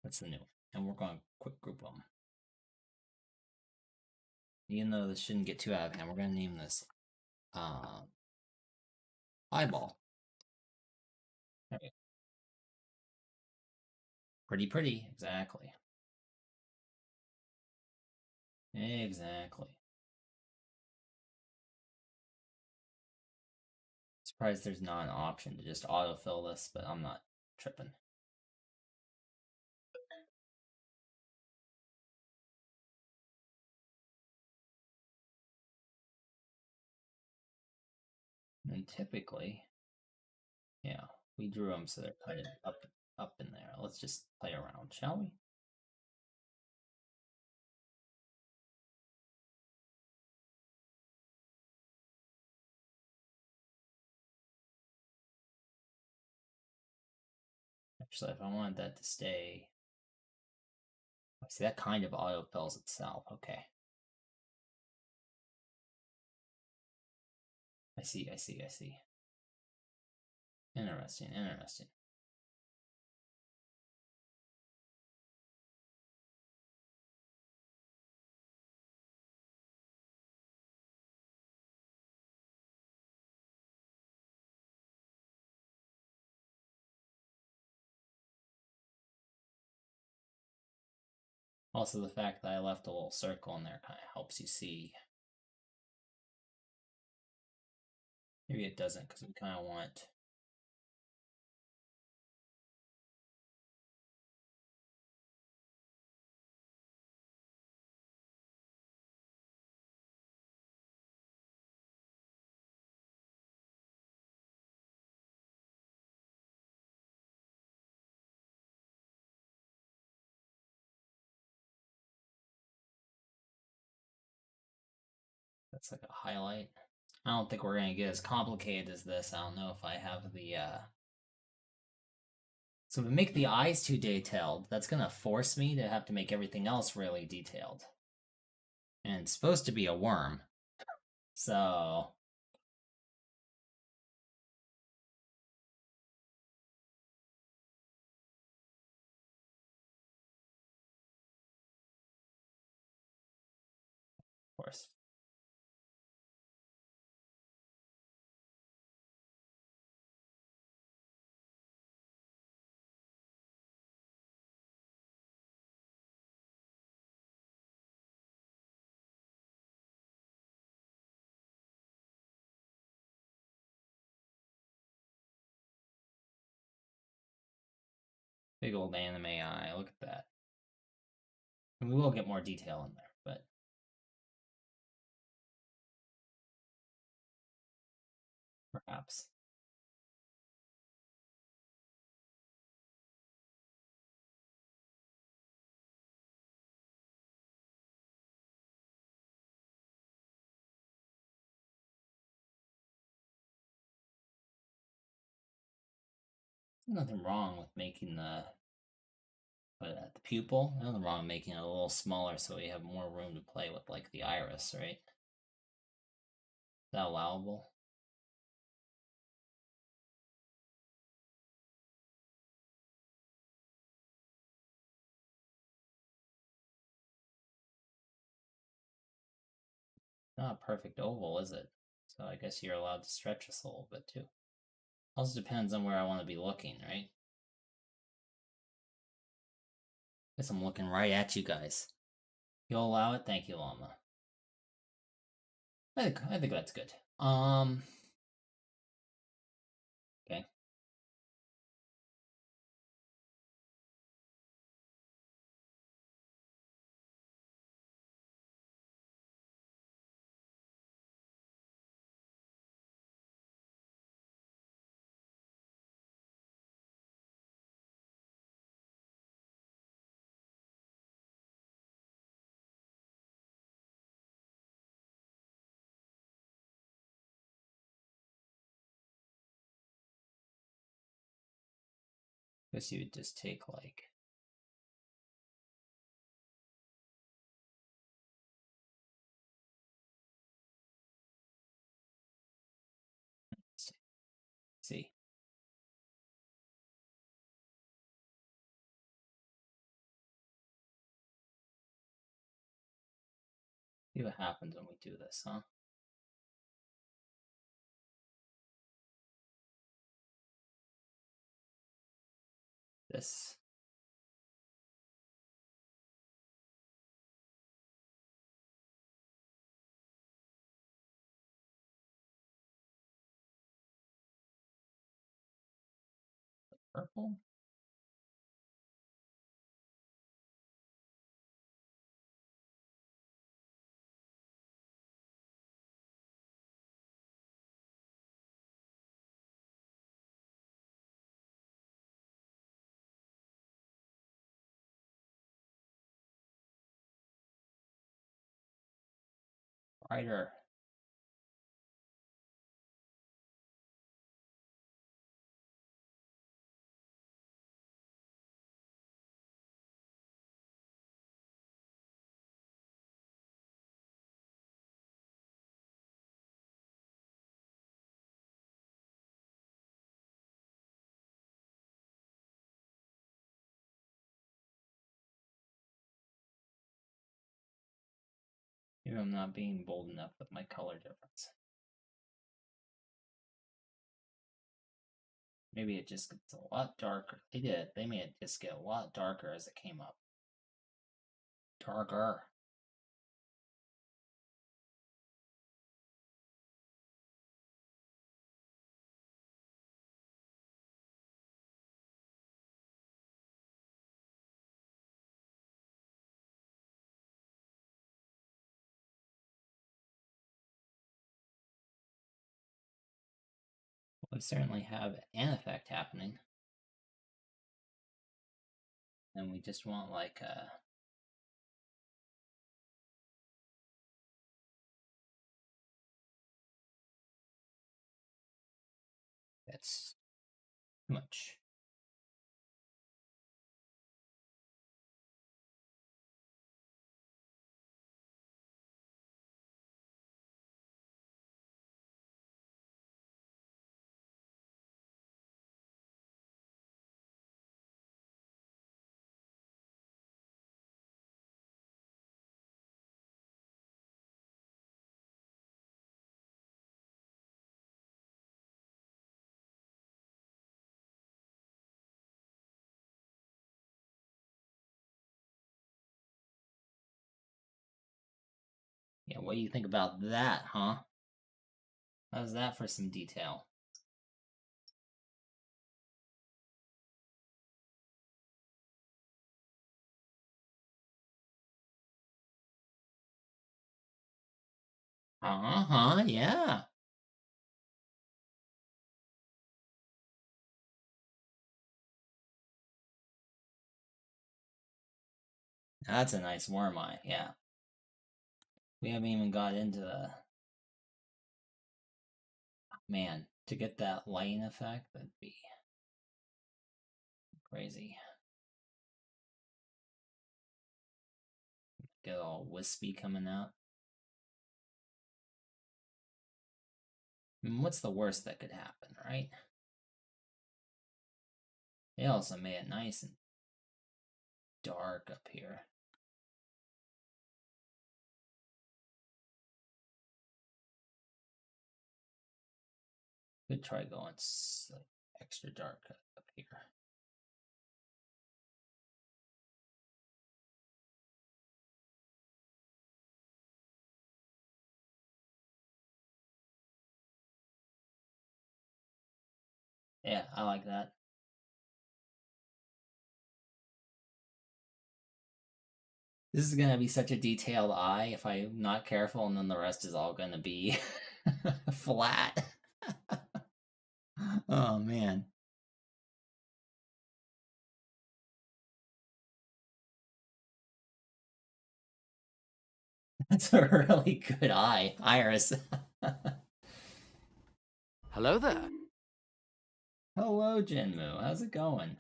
S1: That's the new one. And we're going to quick group them. Even though this shouldn't get too out of hand, we're going to name this eyeball. Okay. Pretty, exactly. Exactly. Surprised there's not an option to just autofill this, but I'm not tripping. And typically, yeah, we drew them so they're kind of up in there. Let's just play around, shall we? Actually, if I wanted that to stay, see that kind of autofills itself. Okay. I see. Interesting. Also, the fact that I left a little circle in there kind of helps you see. Maybe it doesn't, because we kind of want. That's like a highlight. I don't think we're gonna get as complicated as this. I don't know if I have the So if we make the eyes too detailed, that's gonna force me to have to make everything else really detailed. And it's supposed to be a worm. So of course. Big old anime eye, look at that. And we will get more detail in there, but perhaps. There's nothing wrong with making the pupil. There's nothing wrong with making it a little smaller so we have more room to play with, like the iris, right? Is that allowable? Not a perfect oval, is it? So I guess you're allowed to stretch this a little bit too. Also depends on where I want to be looking, right? Guess I'm looking right at you guys. You'll allow it? Thank you, Llama. I think that's good. Okay. Guess you would just take like see. See what happens when we do this, huh? This. Purple? Brighter. Maybe I'm not being bold enough with my color difference. Maybe it just gets a lot darker. They did. They made it just get a lot darker as it came up. Darker. We certainly have an effect happening. And we just want like a... That's too much. Yeah, what do you think about that, huh? How's that for some detail? Uh-huh, yeah. That's a nice worm eye, yeah. We haven't even got into the... Man, to get that lighting effect, that'd be crazy. Get all wispy coming out. I mean, what's the worst that could happen, right? They also made it nice and dark up here. Could try going like extra dark up here. Yeah, I like that. This is gonna be such a detailed eye if I'm not careful, and then the rest is all gonna be flat. Oh man. That's a really good eye, Iris.
S2: Hello there.
S1: Hello, Jinmu. How's it going?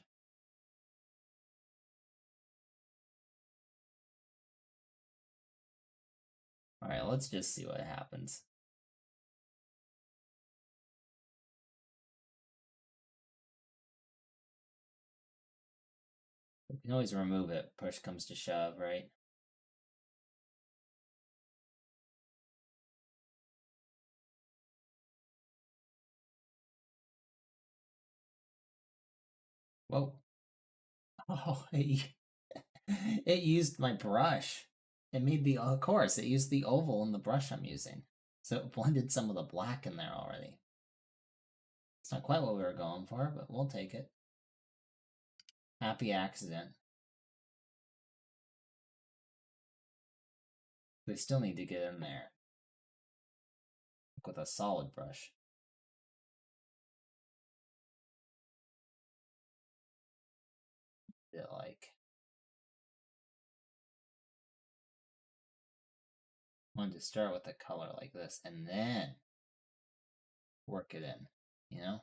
S1: Alright, let's just see what happens. We can always remove it, push comes to shove, right? Whoa. Oh, it used my brush. It made the, of course, it used the oval in the brush I'm using. So it blended some of the black in there already. It's not quite what we were going for, but we'll take it. Happy accident. We still need to get in there. With a solid brush. It like... wanted to start with a color like this and then work it in, you know?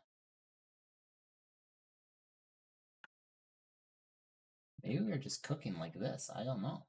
S1: Maybe we were just cooking like this. I don't know.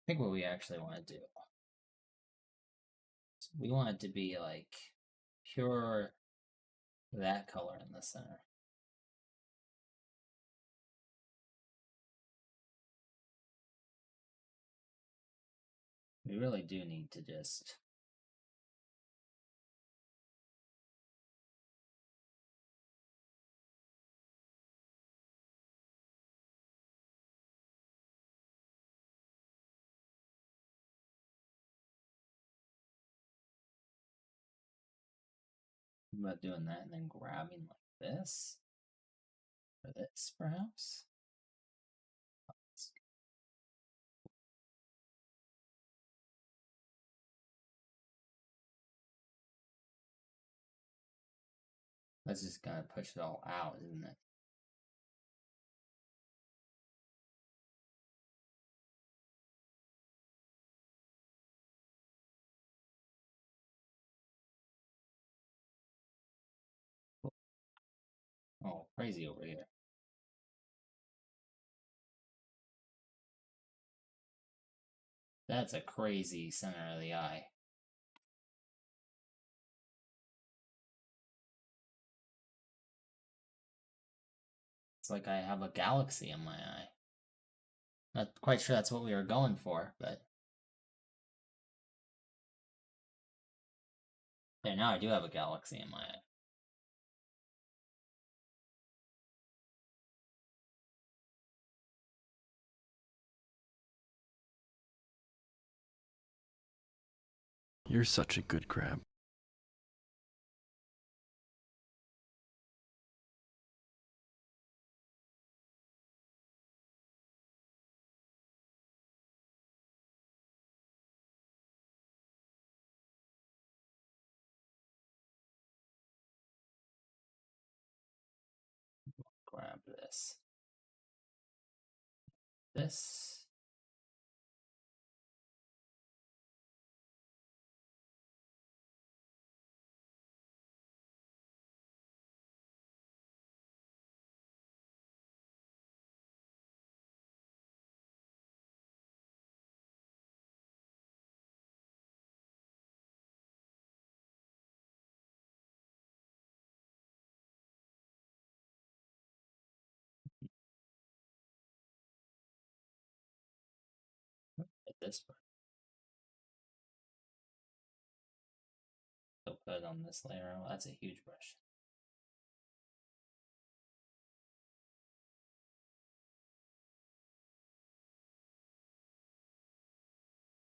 S1: think what we actually want to do, we want it to be like pure that color in the center. We really do need to just think about doing that and then grabbing like this or this perhaps. That's just gonna push it all out, isn't it? Oh, crazy over here. That's a crazy center of the eye. It's like I have a galaxy in my eye. Not quite sure that's what we were going for, but there, now I do have a galaxy in my eye.
S3: You're such a good crab. Grab this. This. This one. So put it on this layer. Oh, that's a huge brush.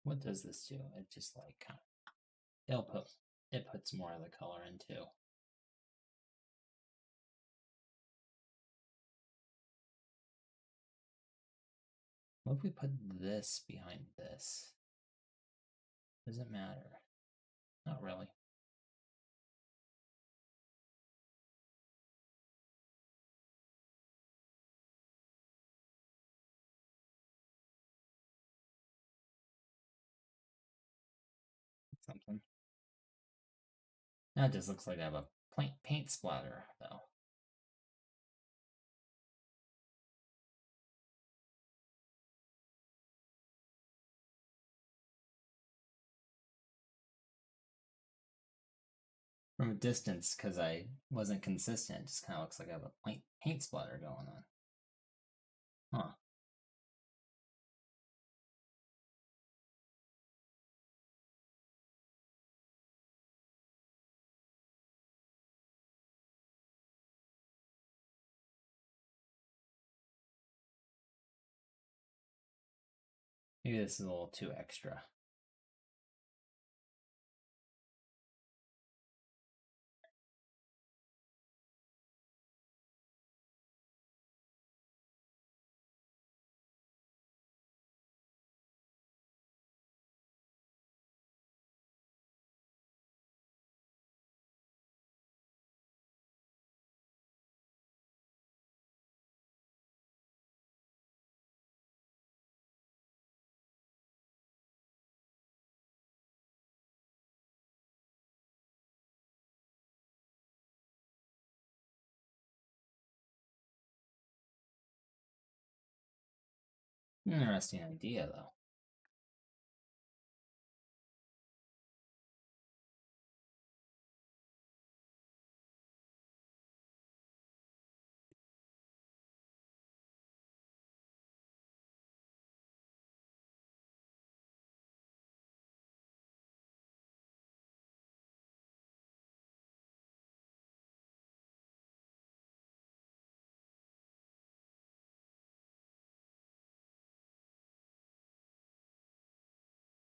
S3: What does this do? It just like kind of, it puts more of the color in too. What if we put this behind this? Does it matter? Not really. Something. Now it just looks like I have a paint splatter, though. From a distance, because I wasn't consistent, it just kind of looks like I have a paint splatter going on. Huh. Maybe this is a little too extra. Interesting idea, though.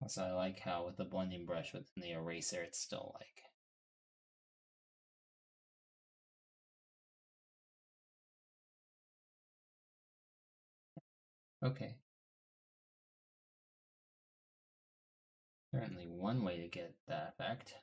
S3: Also, I like how with the blending brush within the eraser, it's still like. Okay. Certainly one way to get that effect.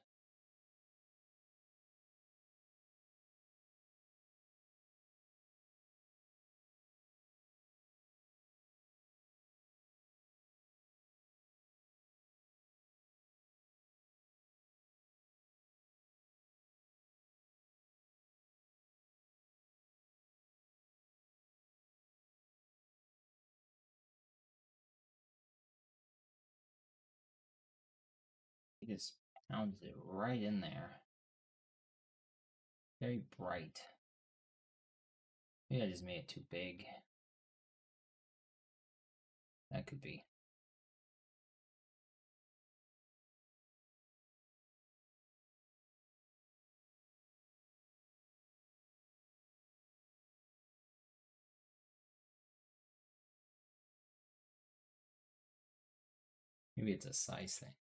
S3: He just pounds it right in there. Very bright. Maybe I just made it too big. That could be. Maybe it's a size thing.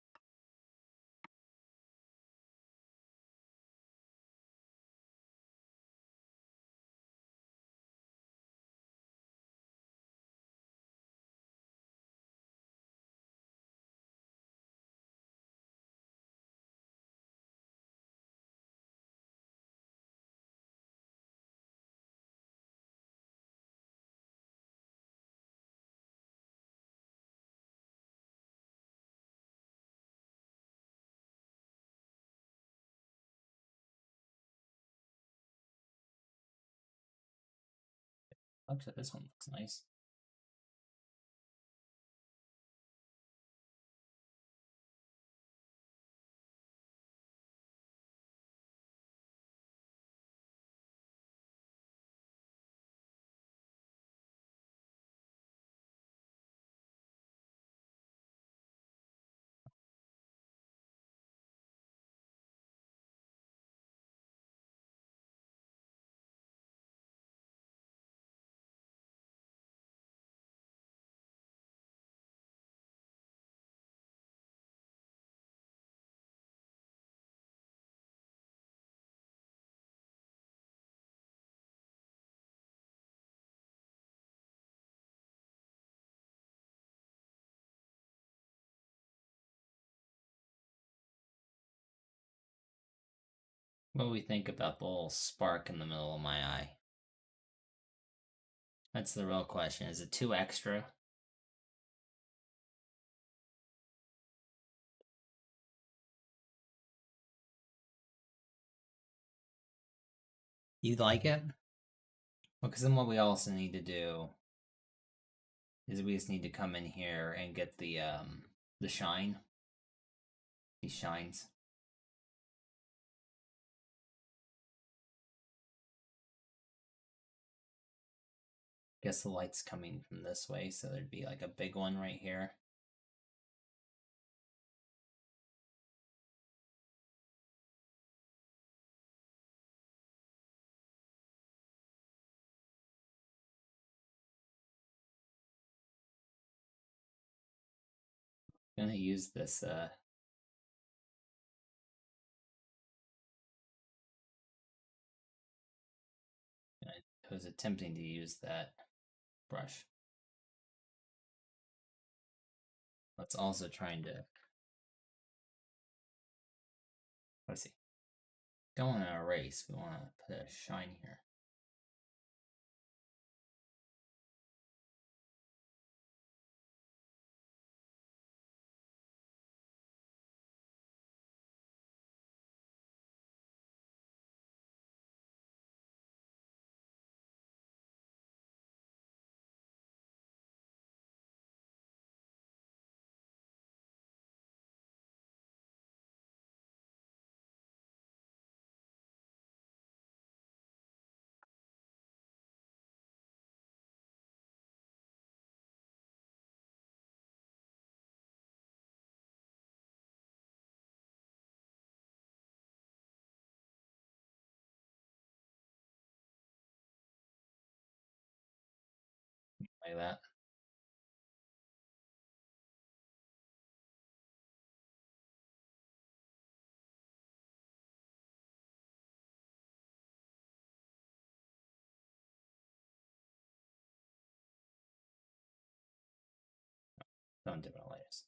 S3: Actually, this one looks nice. What do we think about the little spark in the middle of my eye? That's the real question. Is it too extra? You like it? Well, because then what we also need to do is we just need to come in here and get the shine. These shines. Guess the light's coming from this way, so there'd be like a big one right here. I'm gonna use this I was attempting to use that brush. Let's also trying to let's see. Don't want to erase, we want to put a shine here. Like that. on different layers.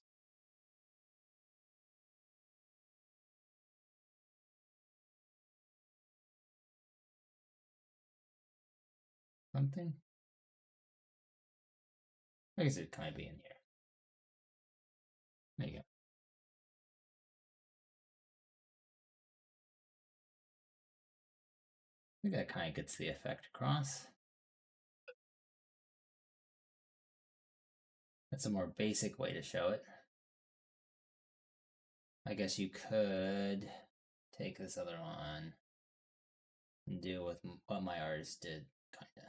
S3: Something? I guess it'd kind of be in here. There you go. I think that kind of gets the effect across. That's a more basic way to show it. I guess you could take this other one and do with what my artist did, kinda.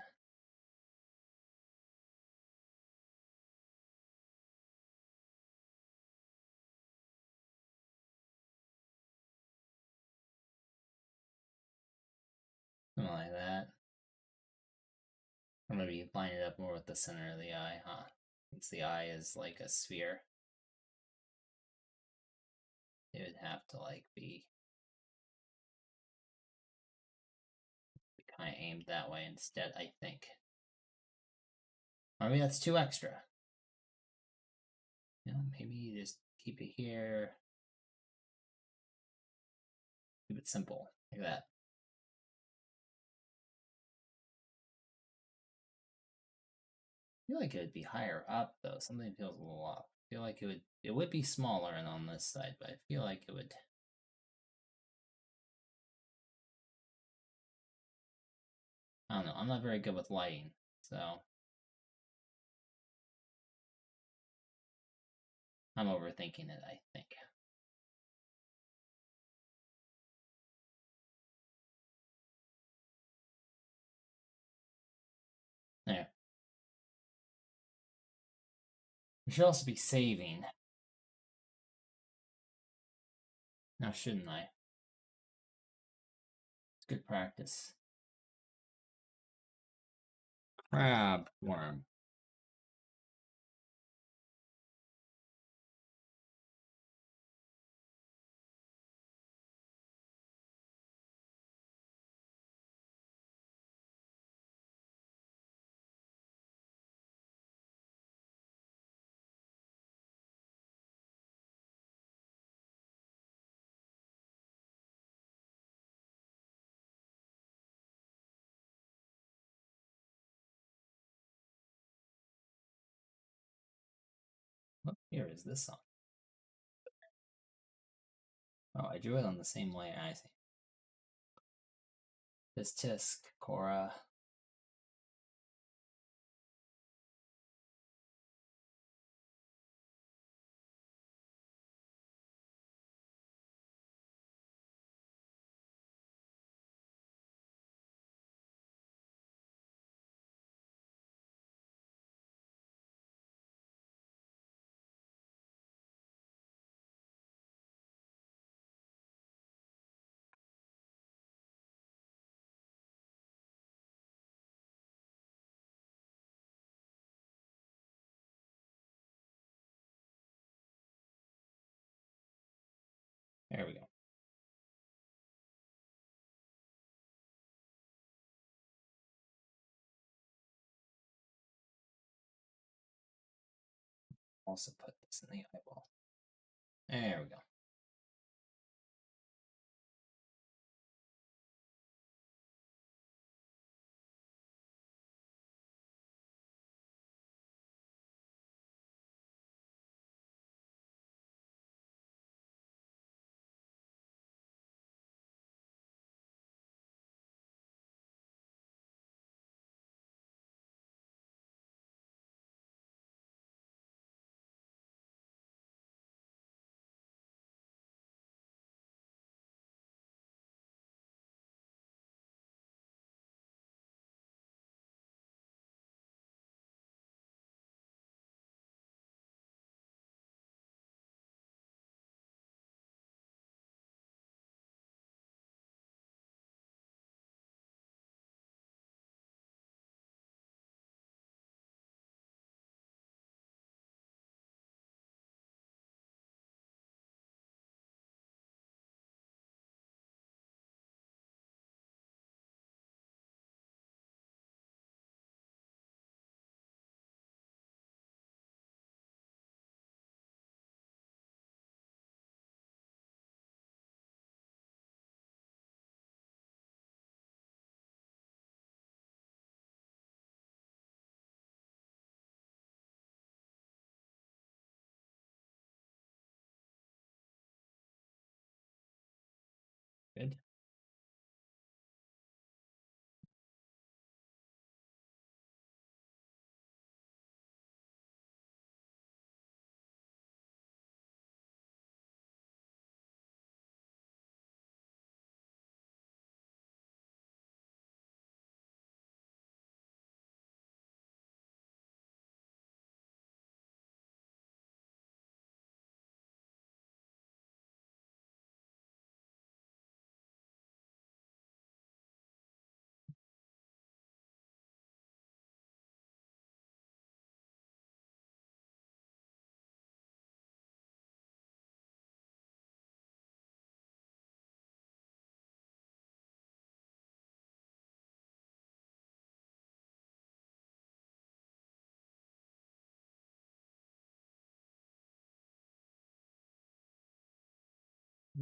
S3: Something like that. Or maybe line it up more with the center of the eye, huh? Since the eye is like a sphere. It would have to like be kind of aimed that way instead, I think. Or maybe that's too extra. You know, maybe you just keep it here. Keep it simple, like that. I feel like it would be higher up though. Something feels a little off. I feel like it would be smaller and on this side, but I feel like it would. I don't know. I'm not very good with lighting, so I'm overthinking it, I think. There. I should also be saving. Now, shouldn't I? It's good practice. Crab worm. What here is this on? Oh, I drew it on the same layer. I see. This tisk, Koura. There we go. Also put this in the eyeball. There we go.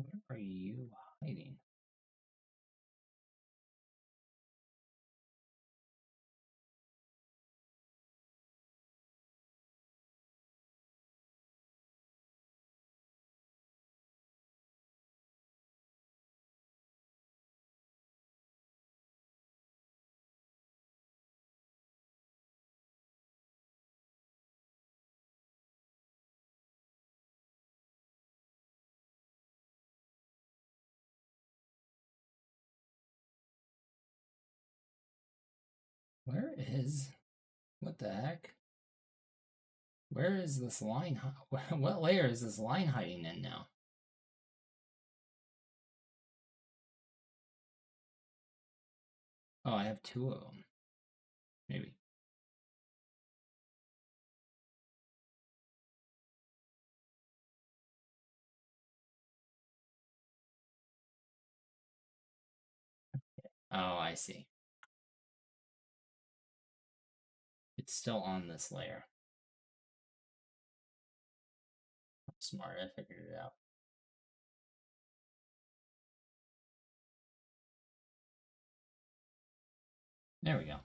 S3: Where are you hiding? Where is... What the heck? Where is this line? What layer is this line hiding in now? Oh, I have two of them. Maybe. Oh, I see. It's still on this layer. I'm smart, I figured it out. There we go.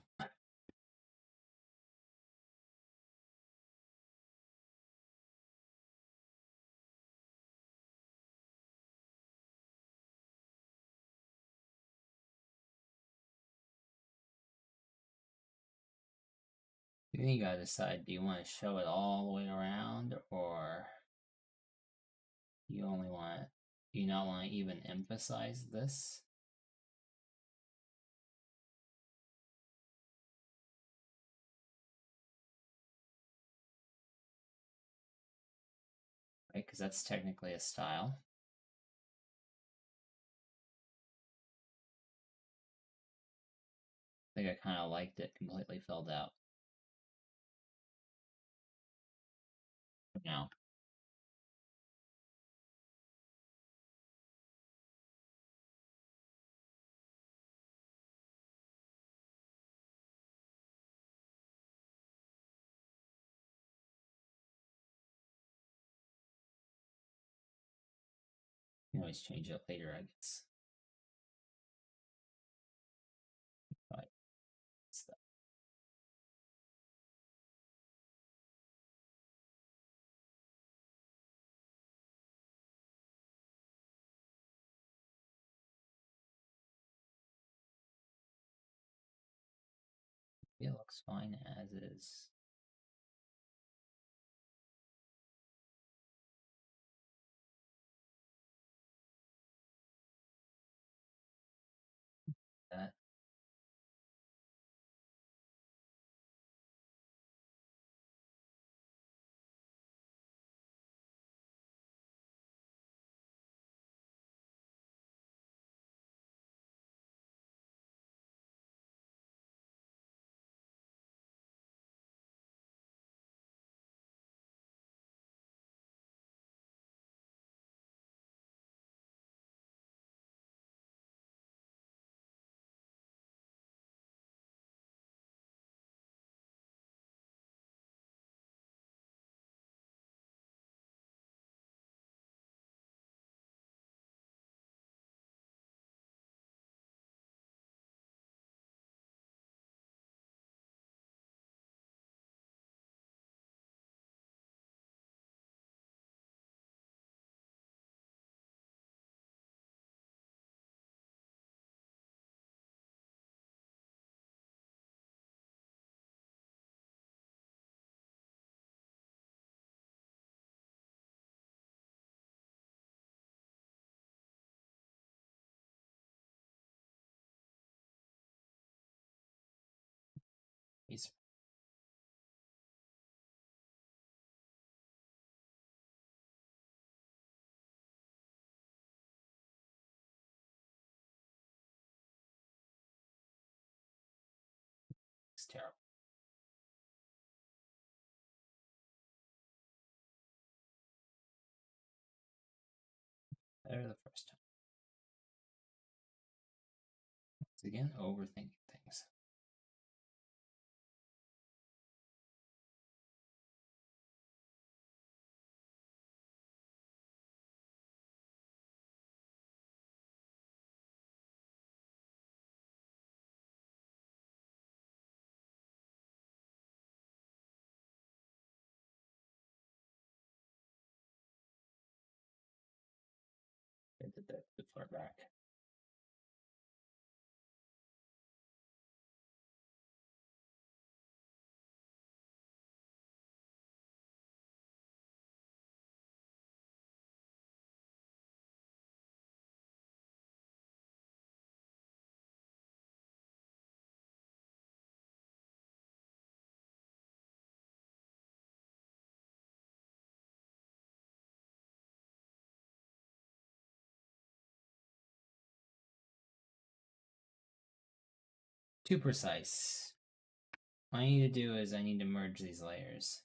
S3: Then you gotta decide, do you want to show it all the way around, or you only want, do you not want to even emphasize this? Right, because that's technically a style. I think I kind of liked it completely filled out. Now, you can always change it later, I guess. But it looks fine as is. That is terrible. Better the first time. Once again, overthinking things. put that too far back. Too precise. What I need to do is I need to merge these layers.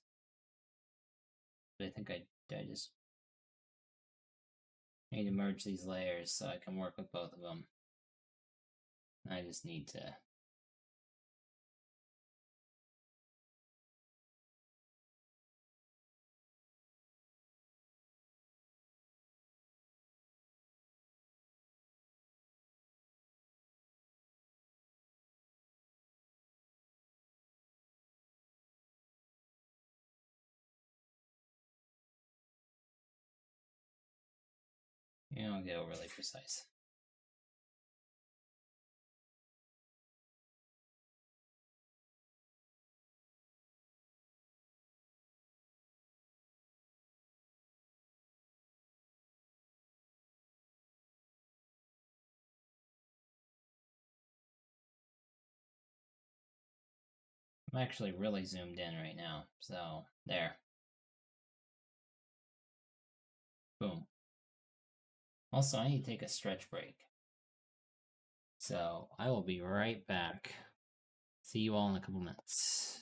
S3: But I think I just need to merge these layers so I can work with both of them. I just need to don't get overly precise. I'm actually really zoomed in right now, so there. Boom. Also, I need to take a stretch break. So I will be right back. See you all in a couple minutes.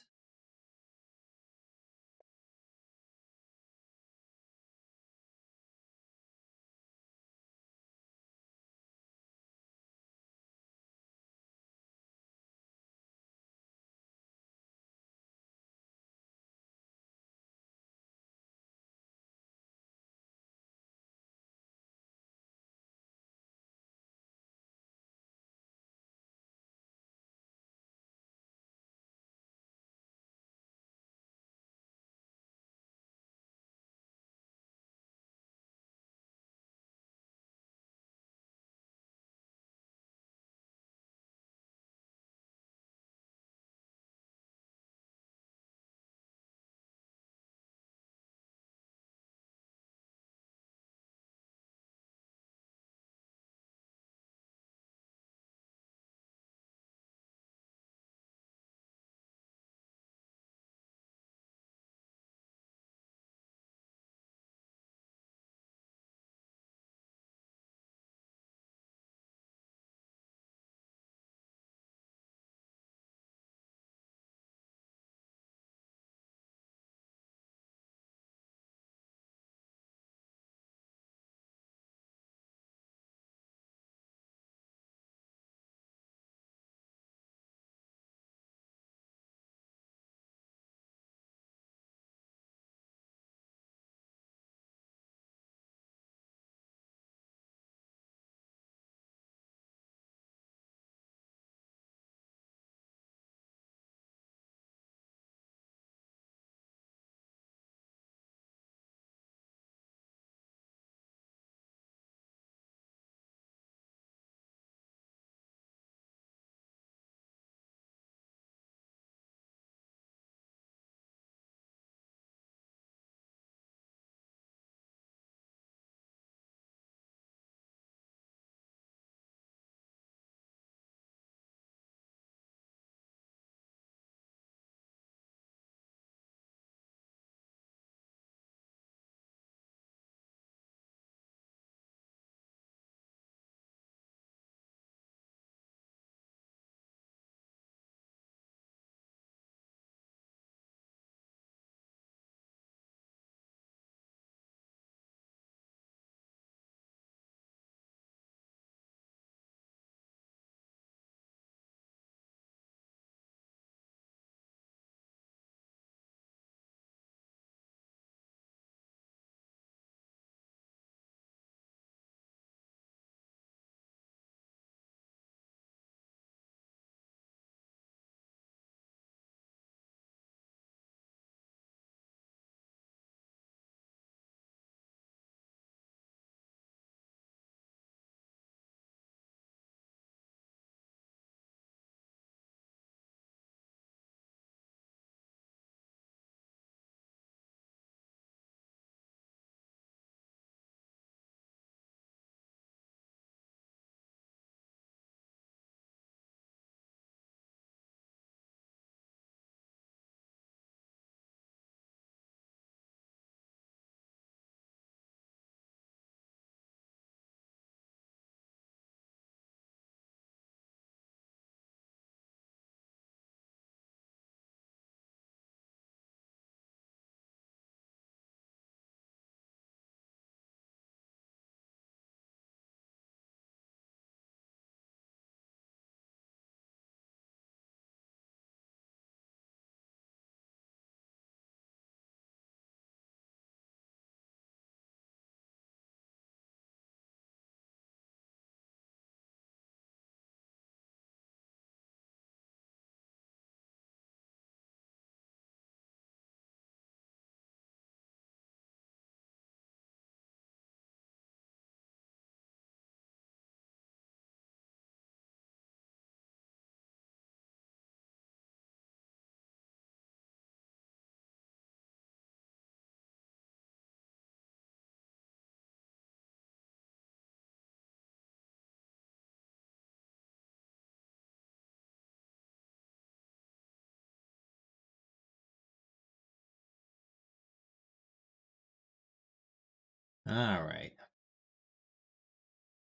S3: Alright.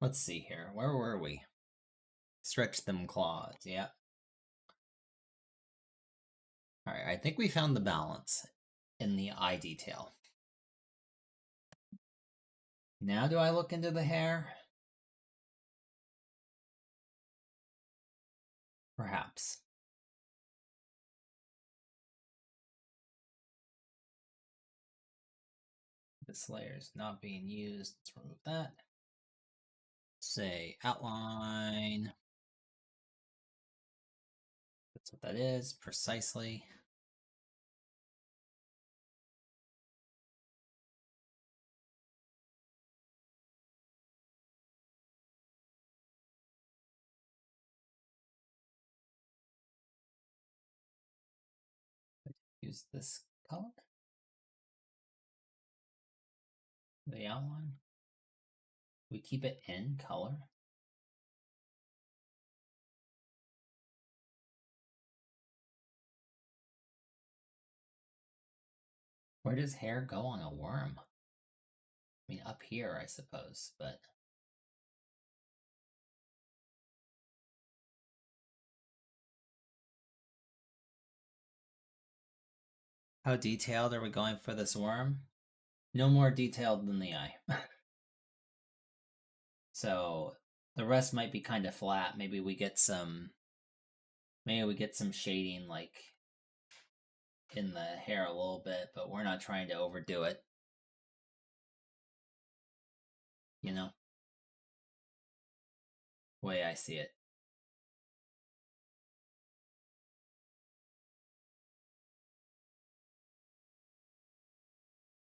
S3: Let's see here. Where were we? Stretch them claws, yeah. Alright, I think we found the balance in the eye detail. Now do I look into the hair? Perhaps. This layer is not being used. Let's remove that. Say outline. That's what that is, precisely. Use this color. The outline. We keep it in color. Where does hair go on a worm? I mean, up here, I suppose, but. How detailed are we going for this worm? No more detailed than the eye. So the rest might be kind of flat. Maybe we get some shading like in the hair a little bit, but we're not trying to overdo it. You know? The way I see it.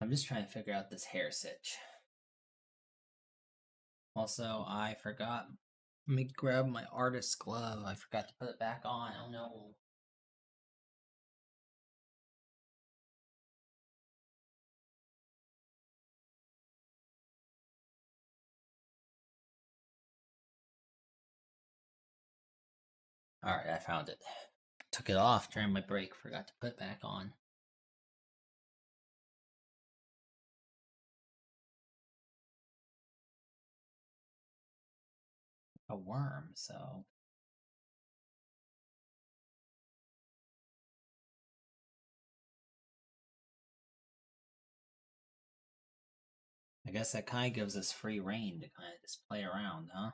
S3: I'm just trying to figure out this hair sitch. Also, I forgot. Let me grab my artist's glove. I forgot to put it back on. Oh no. Alright, I found it. Took it off during my break. Forgot to put it back on. A worm, so. I guess that kind of gives us free reign to kind of just play around, huh?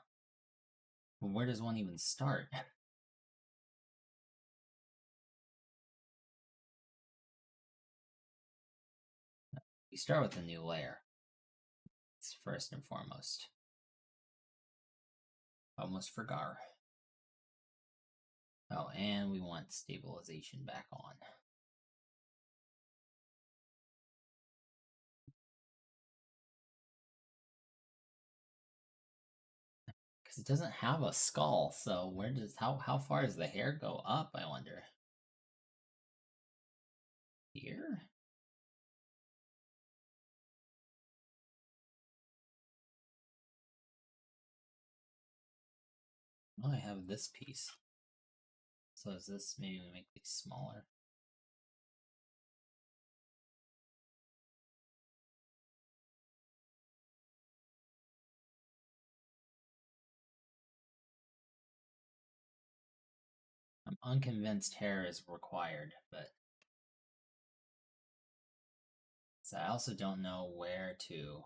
S3: Well, where does one even start? You start with a new layer. It's first and foremost. Almost forgot. Oh, and we want stabilization back on. Because it doesn't have a skull, so how far does the hair go up, I wonder? Here? Oh, I have this piece. So is this, maybe we make these smaller? I'm unconvinced hair is required, but so I also don't know where to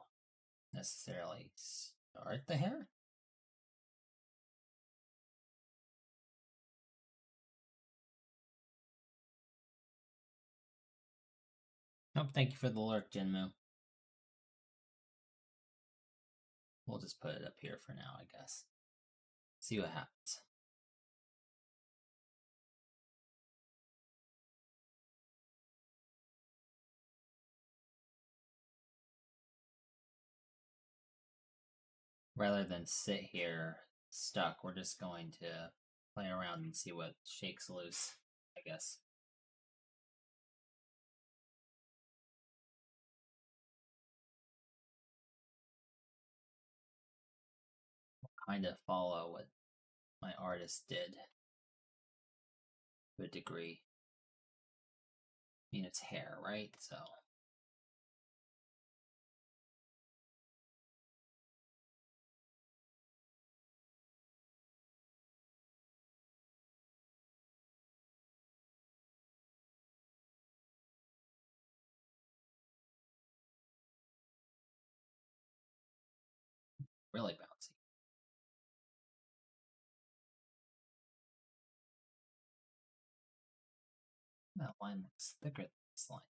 S3: necessarily start the hair. Oh, thank you for the lurk, Jinmu. We'll just put it up here for now, I guess. See what happens. Rather than sit here stuck, we're just going to play around and see what shakes loose, I guess. Kind of follow what my artist did to a degree. I mean, it's hair, right? So really bouncy. That line looks thicker than this line.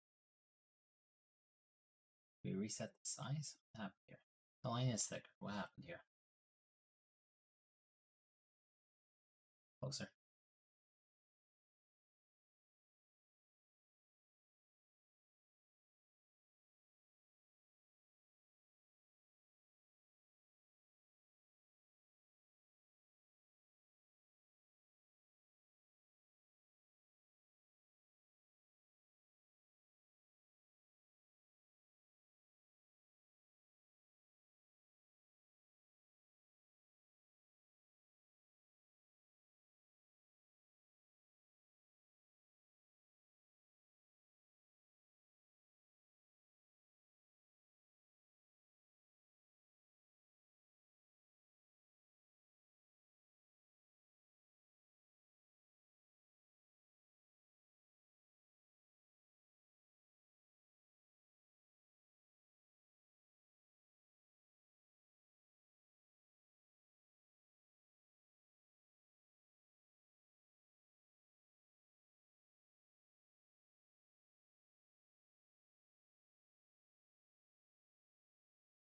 S3: We reset the size? What happened here? The line is thicker. What happened here? Closer.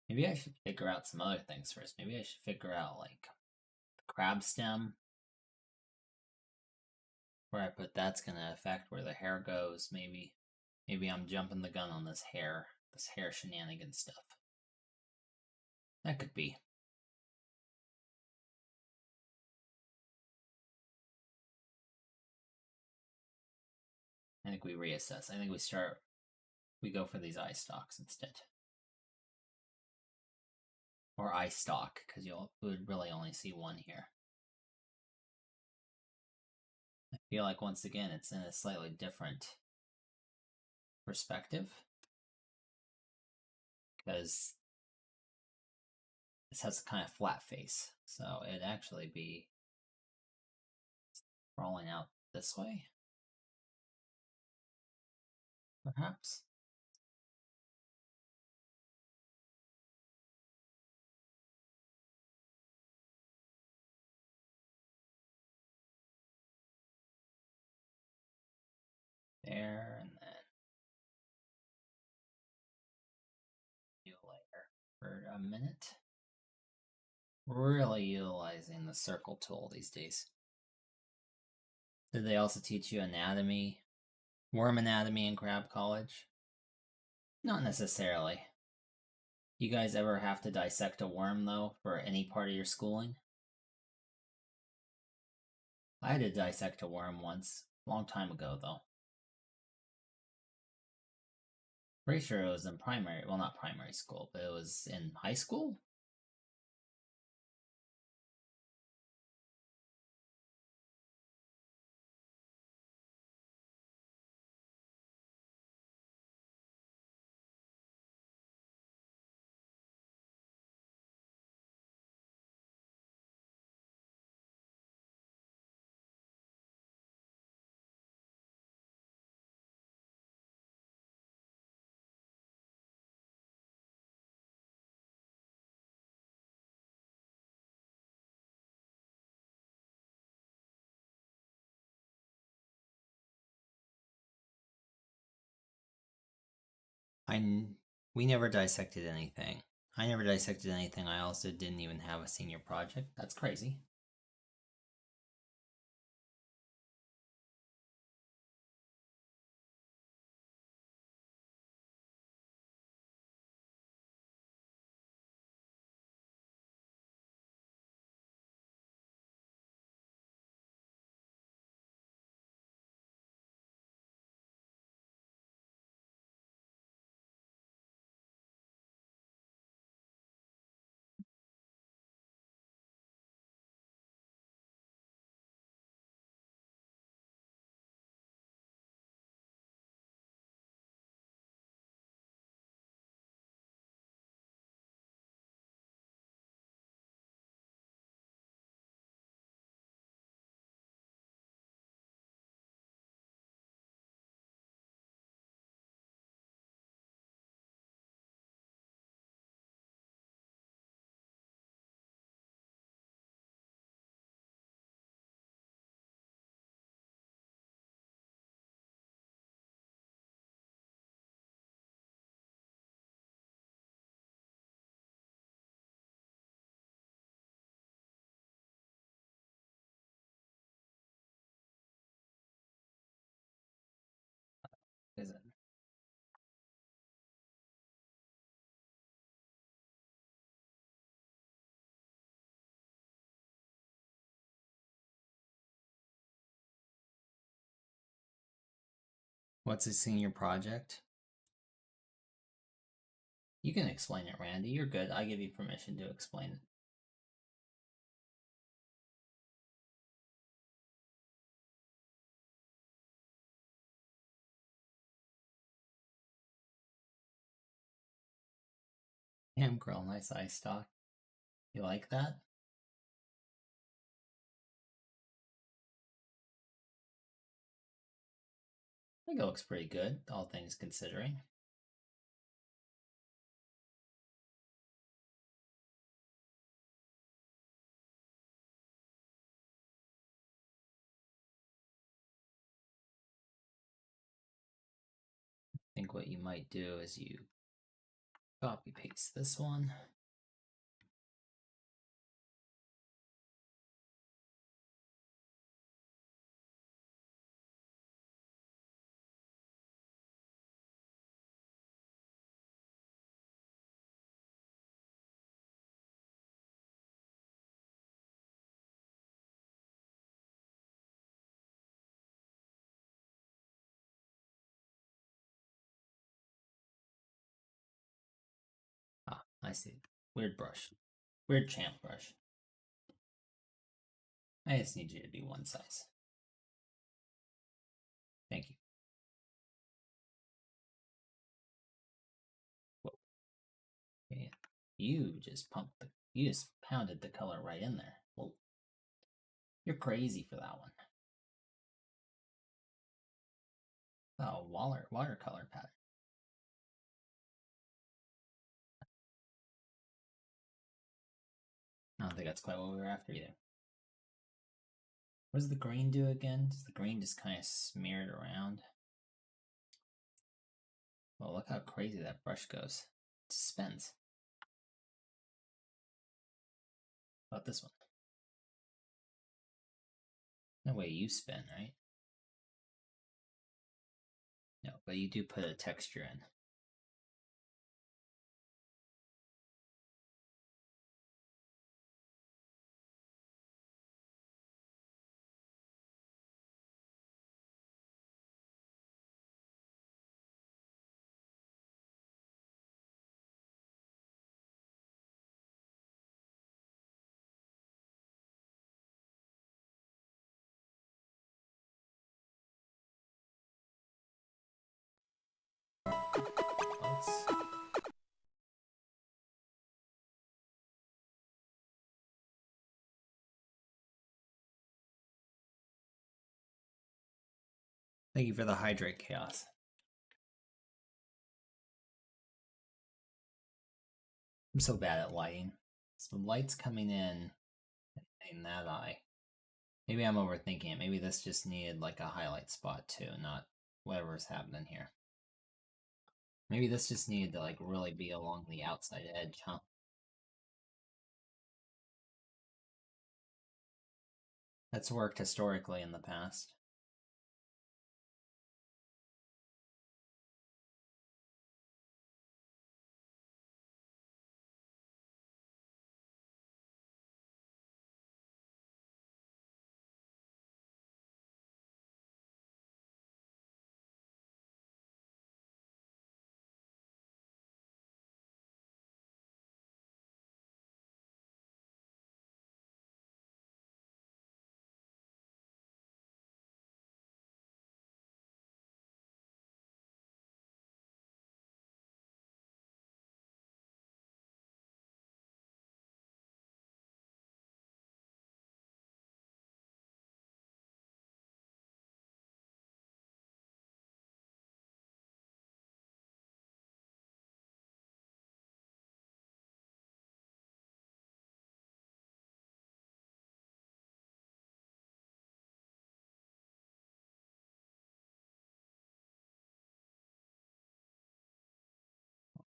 S3: Maybe I should figure out some other things first. Maybe I should figure out like the crab stem. Where I put that's gonna affect where the hair goes, maybe. Maybe I'm jumping the gun on this hair shenanigan stuff. That could be. I think we reassess. I think we go for these eye stalks instead. Or eye stalk, because you would really only see one here. I feel like once again it's in a slightly different perspective. Because this has a kind of flat face. So it'd actually be rolling out this way. Perhaps. There, and then new layer for a minute. Really utilizing the circle tool these days. Did they also teach you anatomy, worm anatomy in Crab College? Not necessarily. You guys ever have to dissect a worm, though, for any part of your schooling? I had to dissect a worm once, a long time ago, though. Pretty sure it was in primary, well, not primary school, but it was in high school? We never dissected anything. I never dissected anything. I also didn't even have a senior project. That's crazy. What's a senior project? You can explain it, Randy. You're good. I give you permission to explain it. Damn, girl, nice eye stock. You like that? I think it looks pretty good, all things considering. I think what you might do is you copy paste this one. Ah, I see. Weird brush. Weird champ brush. I just need you to be one size. Thank you. Whoa. Okay. You just pounded the color right in there. Whoa. You're crazy for that one. Oh, watercolor pattern. I don't think that's quite what we were after either. What does the green do again? Does the green just kind of smear it around? Well, look how crazy that brush goes. It spins. How about this one? No way you spin, right? No, but you do put a texture in. Let's Thank you for the hydrate chaos. I'm so bad at lighting. So the light's coming in that eye. Maybe I'm overthinking it. Maybe this just needed like a highlight spot too, not whatever's happening here. Maybe this just needed to like really be along the outside edge, huh? That's worked historically in the past.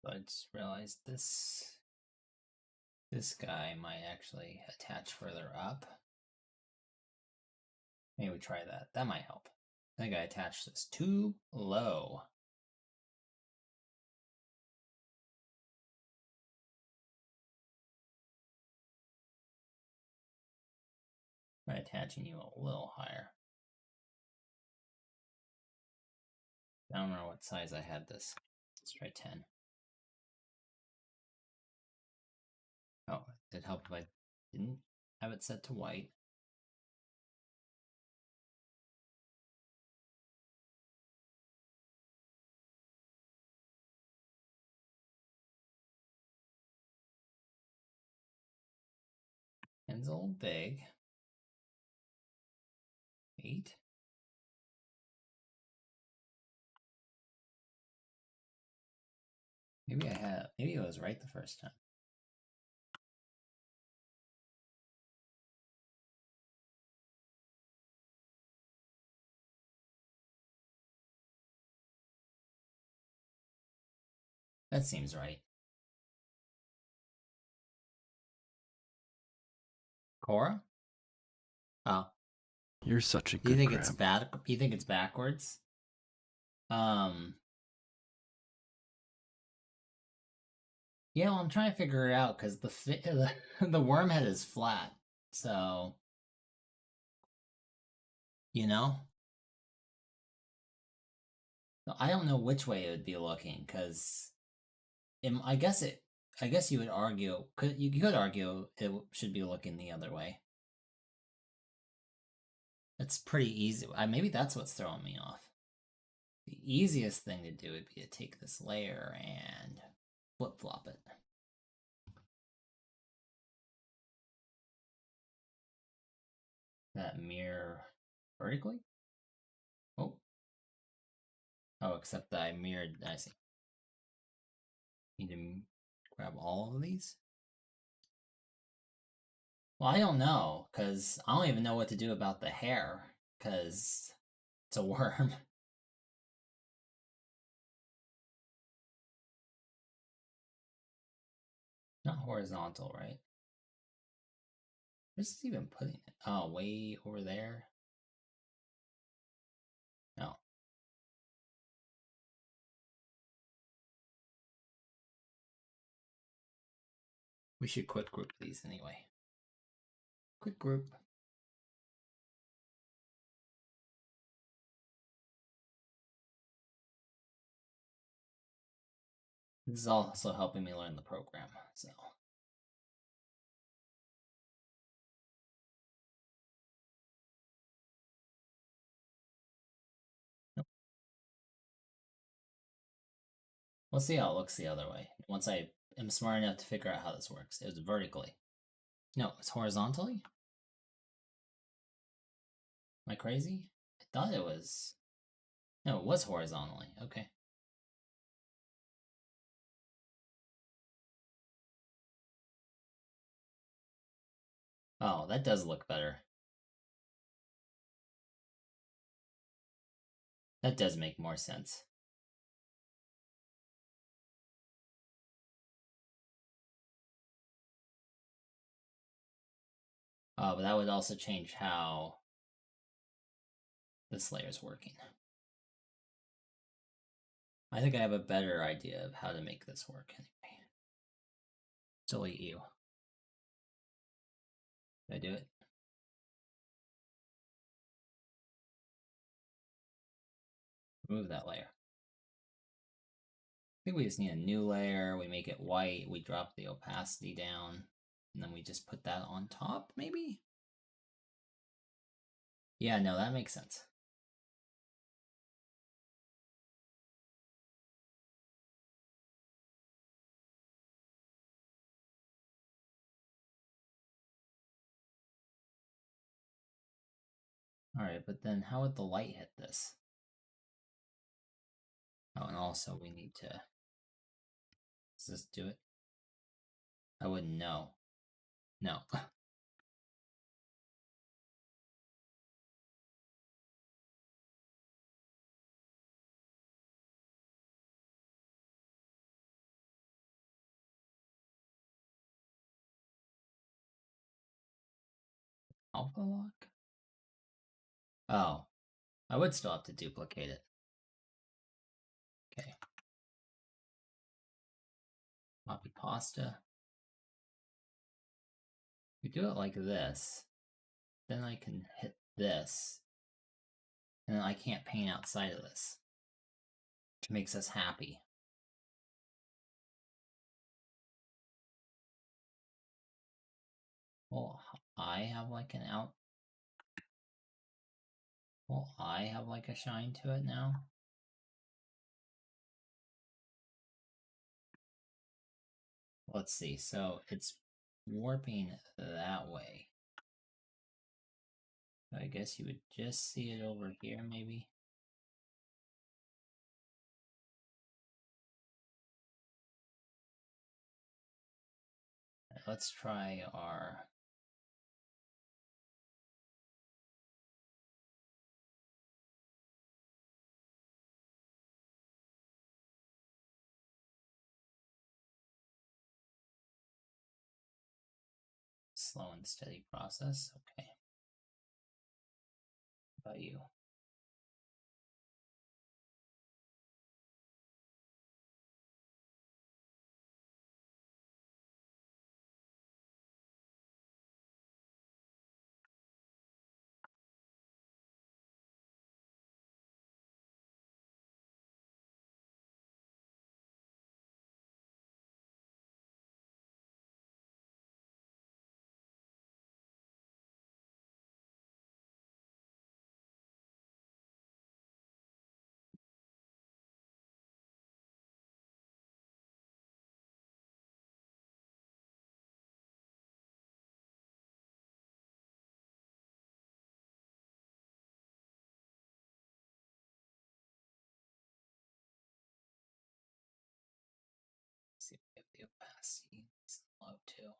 S3: But I just realized this guy might actually attach further up. Maybe we try that. That might help. I think I attached this too low. By attaching you a little higher.
S1: I don't remember what size I had this. Let's try 10. Oh, it'd help if I didn't have it set to white. Pen's a little big. 8. Maybe maybe I was right the first time. That seems right. Koura? Oh.
S2: You're such a good
S1: You think
S2: crab.
S1: it's bad? You think it's backwards? Yeah, well, I'm trying to figure it out because the worm head is flat, so you know. I don't know which way it would be looking because I guess you would argue. You could argue it should be looking the other way. It's pretty easy. Maybe that's what's throwing me off. The easiest thing to do would be to take this layer and flip-flop it. That mirror vertically? Oh. Oh, except that I mirrored. I see. Need to grab all of these? Well, I don't know, because I don't even know what to do about the hair, because it's a worm. Not horizontal, right? Where's this even putting it? Oh, way over there? No. We should quick group these anyway. Quick group. This is also helping me learn the program, so. Nope. We'll see how it looks the other way. Once I am smart enough to figure out how this works. It was vertically. No, it's horizontally? Am I crazy? I thought it was... No, it was horizontally. Okay. Oh, that does look better. That does make more sense. But that would also change how this layer is working. I think I have a better idea of how to make this work anyway. Delete you. Did I do it? Remove that layer. I think we just need a new layer. We make it white. We drop the opacity down. And then we just put that on top, maybe? Yeah, no, that makes sense. Alright, but then how would the light hit this? Oh, and also we need to... Does this do it? I wouldn't know. No. Alpha lock? Oh. I would still have to duplicate it. Okay. Copy pasta. We do it like this. Then I can hit this. And then I can't paint outside of this. which makes us happy. Well, I have like an out. Well, I have like a shine to it now. Let's see. So it's warping that way. I guess you would just see it over here, maybe. Let's try our slow and steady process. Okay. How about you? See if we have the opacity. It's low too.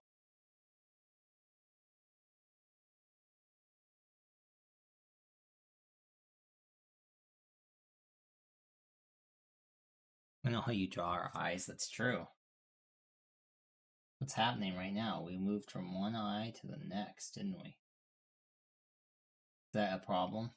S1: I know how you draw our eyes, that's true. What's happening right now? We moved from one eye to the next, didn't we? Is that a problem?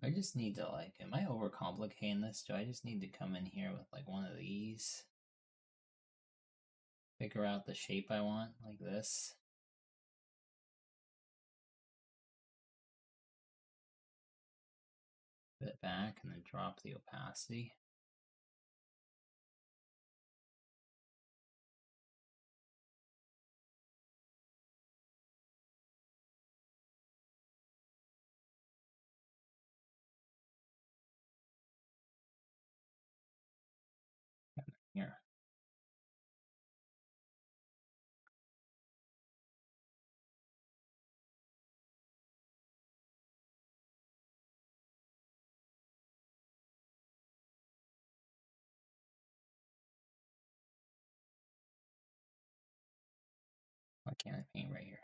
S1: I just need to like, am I overcomplicating this? Do I just need to come in here with like one of these? Figure out the shape I want, like this. Put it back and then drop the opacity. Here. Why can't I paint right here?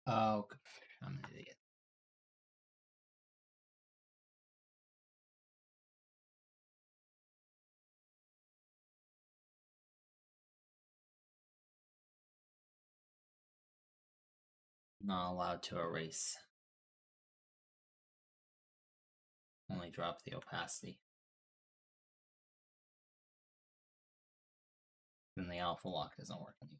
S1: Oh, I'm an idiot. Not allowed to erase. Only drop the opacity. Then the alpha lock doesn't work anymore.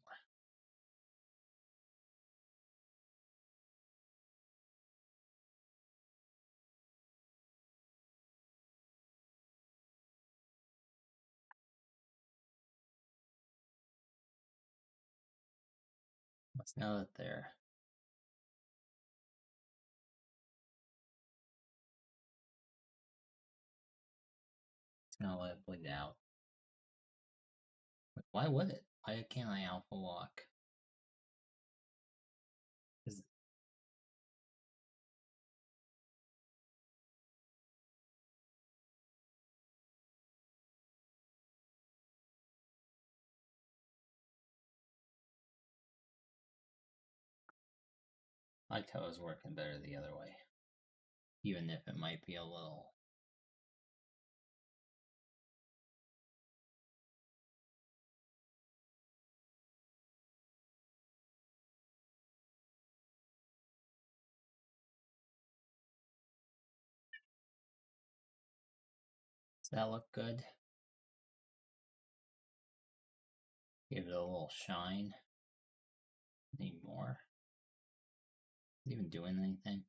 S1: Let's know that they're gonna let it bleed out. Why would it? Why can't I alpha lock? Is I liked how it was working better the other way.
S3: even if it might be a little. Does that look good? Give it a little shine. Need more. Is it even doing anything?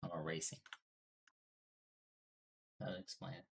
S3: I'm erasing. That'll explain it.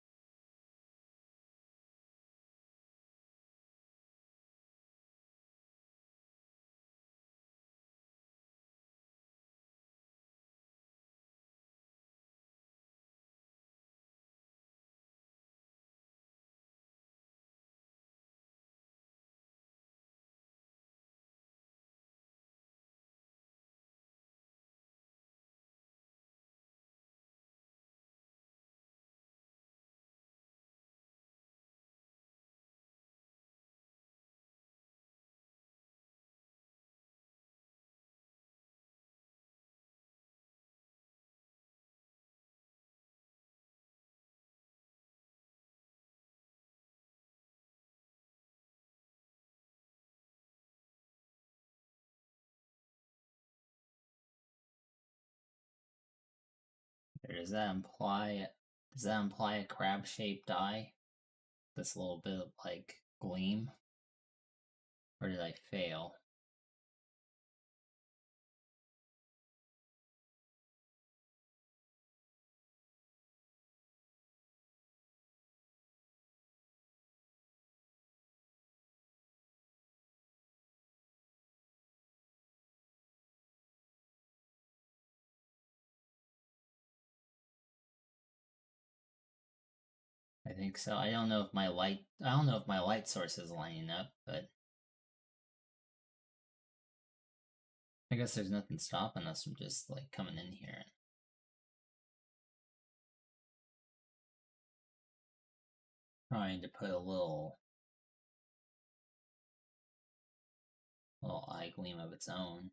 S3: Does that imply a crab-shaped eye? This little bit of like gleam? Or did I fail? I think so. I don't know if my light source is lining up, but I guess there's nothing stopping us from just like coming in here and trying to put a little eye gleam of its own.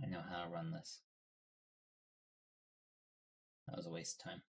S3: I know how to run this. That was a waste of time.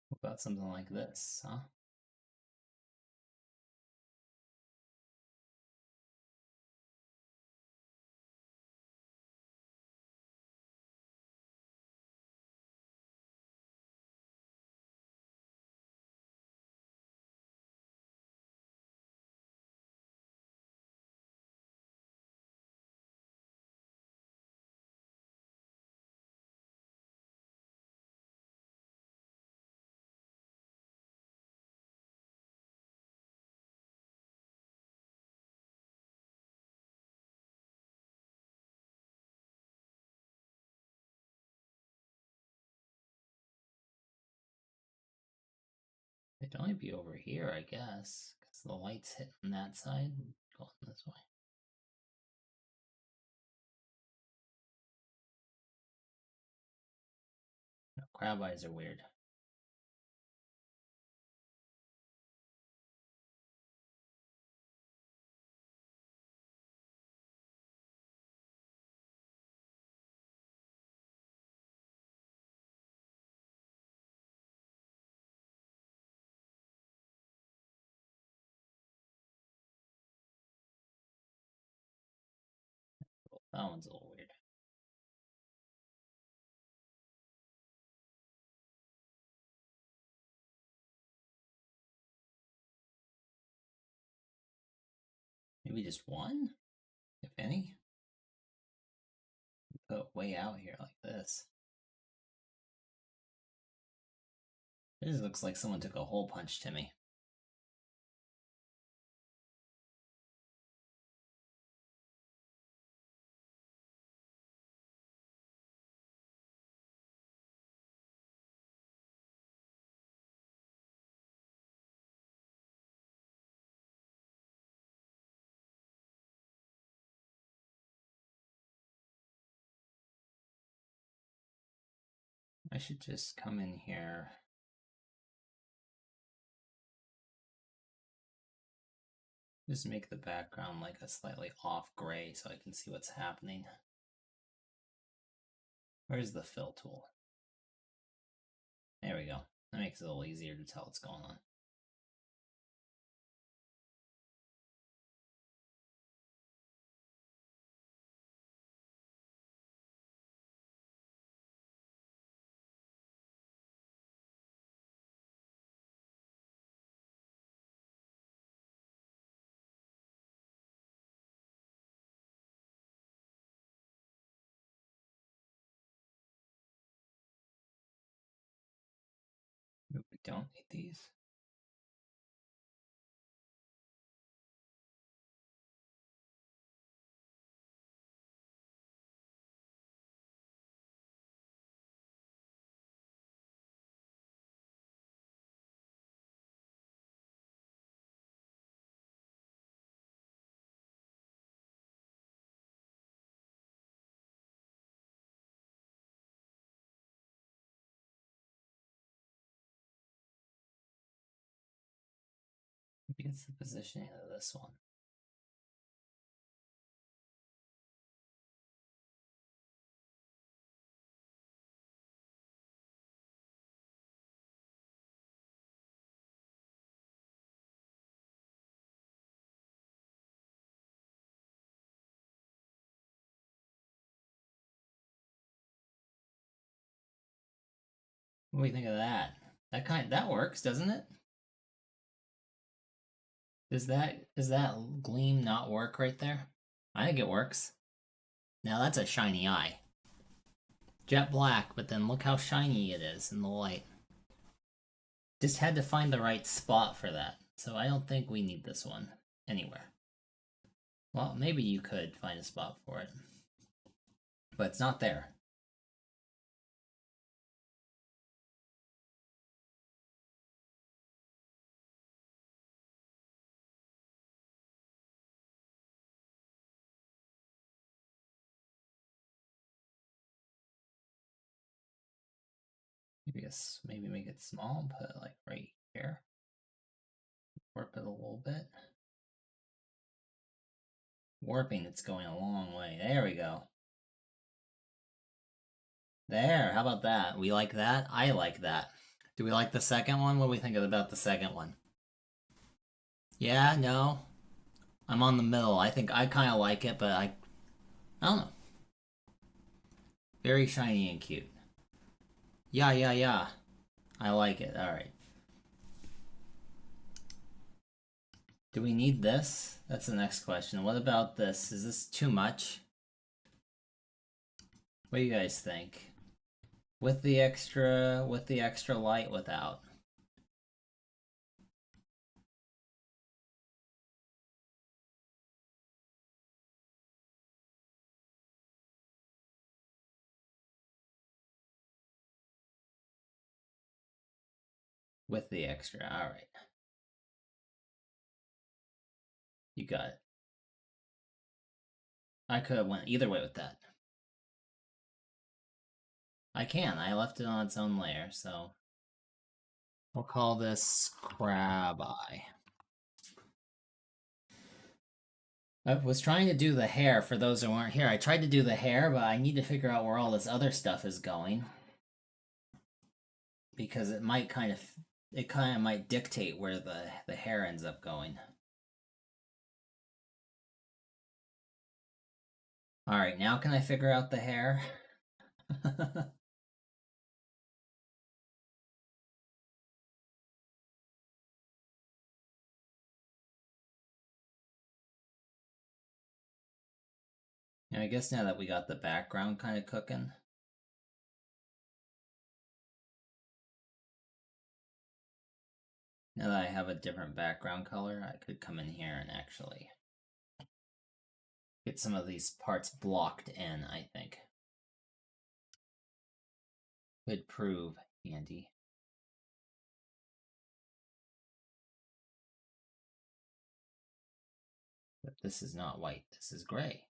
S3: What about something like this, huh? It'd only be over here, I guess, because the light's hitting that side and going this way. No, crab eyes are weird. that one's a little weird. Maybe just one, if any. Put it way out here like this. This looks like someone took a hole punch to me. I should just come in here. Just make the background like a slightly off gray so I can see what's happening. Where's the fill tool? There we go. That makes it a little easier to tell what's going on. We don't need these. Maybe it's the positioning of this one. What do you think of that? That works, doesn't it? Does that gleam not work right there? I think it works. Now that's a shiny eye. Jet black, but then look how shiny it is in the light. Just had to find the right spot for that. So I don't think we need this one anywhere. Well, maybe you could find a spot for it. But it's not there. Maybe make it small and put it like right here. Warp it a little bit. Warping, it's going a long way. There we go. There, how about that? We like that? I like that. Do we like the second one? What do we think about the second one? Yeah, no? I'm on the middle. I think I kind of like it, but I don't know. Very shiny and cute. Yeah. I like it. Alright. Do we need this? That's the next question. What about this? Is this too much? What do you guys think? With the extra light, without? With the extra, alright. You got it. I could have went either way with that. I can. I left it on its own layer, so we'll call this crab eye. I was trying to do the hair for those who weren't here. I tried to do the hair, but I need to figure out where all this other stuff is going. Because it kind of might dictate where the hair ends up going.
S1: Alright, now can I figure out the hair? And I guess now that we got the background kind of cooking. Now that I have a different background color, I could come in here and actually get some of these parts blocked in, I think. Could prove handy. But this is not white, this is gray.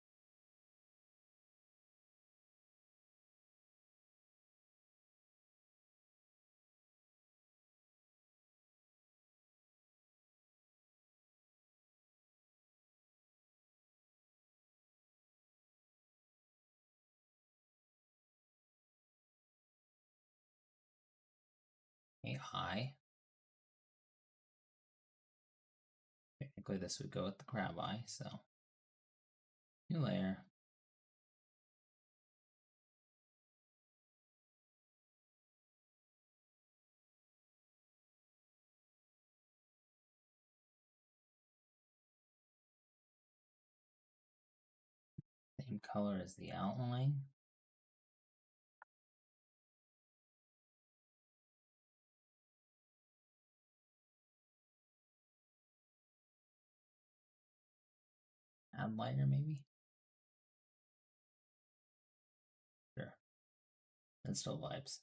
S1: A eye. Technically this would go with the crab eye, so. New layer. Same color as the outline. Add lighter maybe? Sure. That still vibes.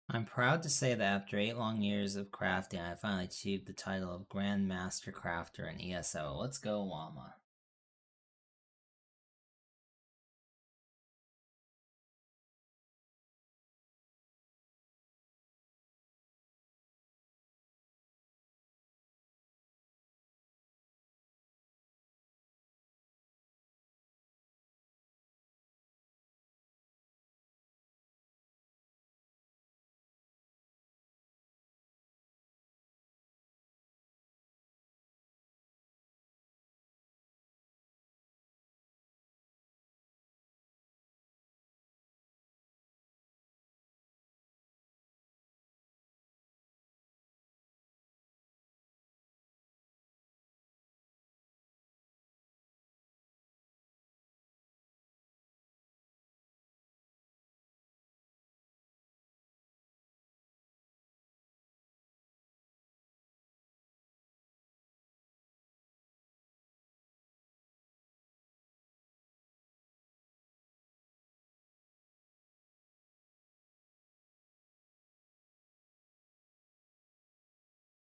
S1: I'm proud to say that after 8 long years of crafting, I finally achieved the title of Grand Master Crafter in ESO. Let's go, Llama.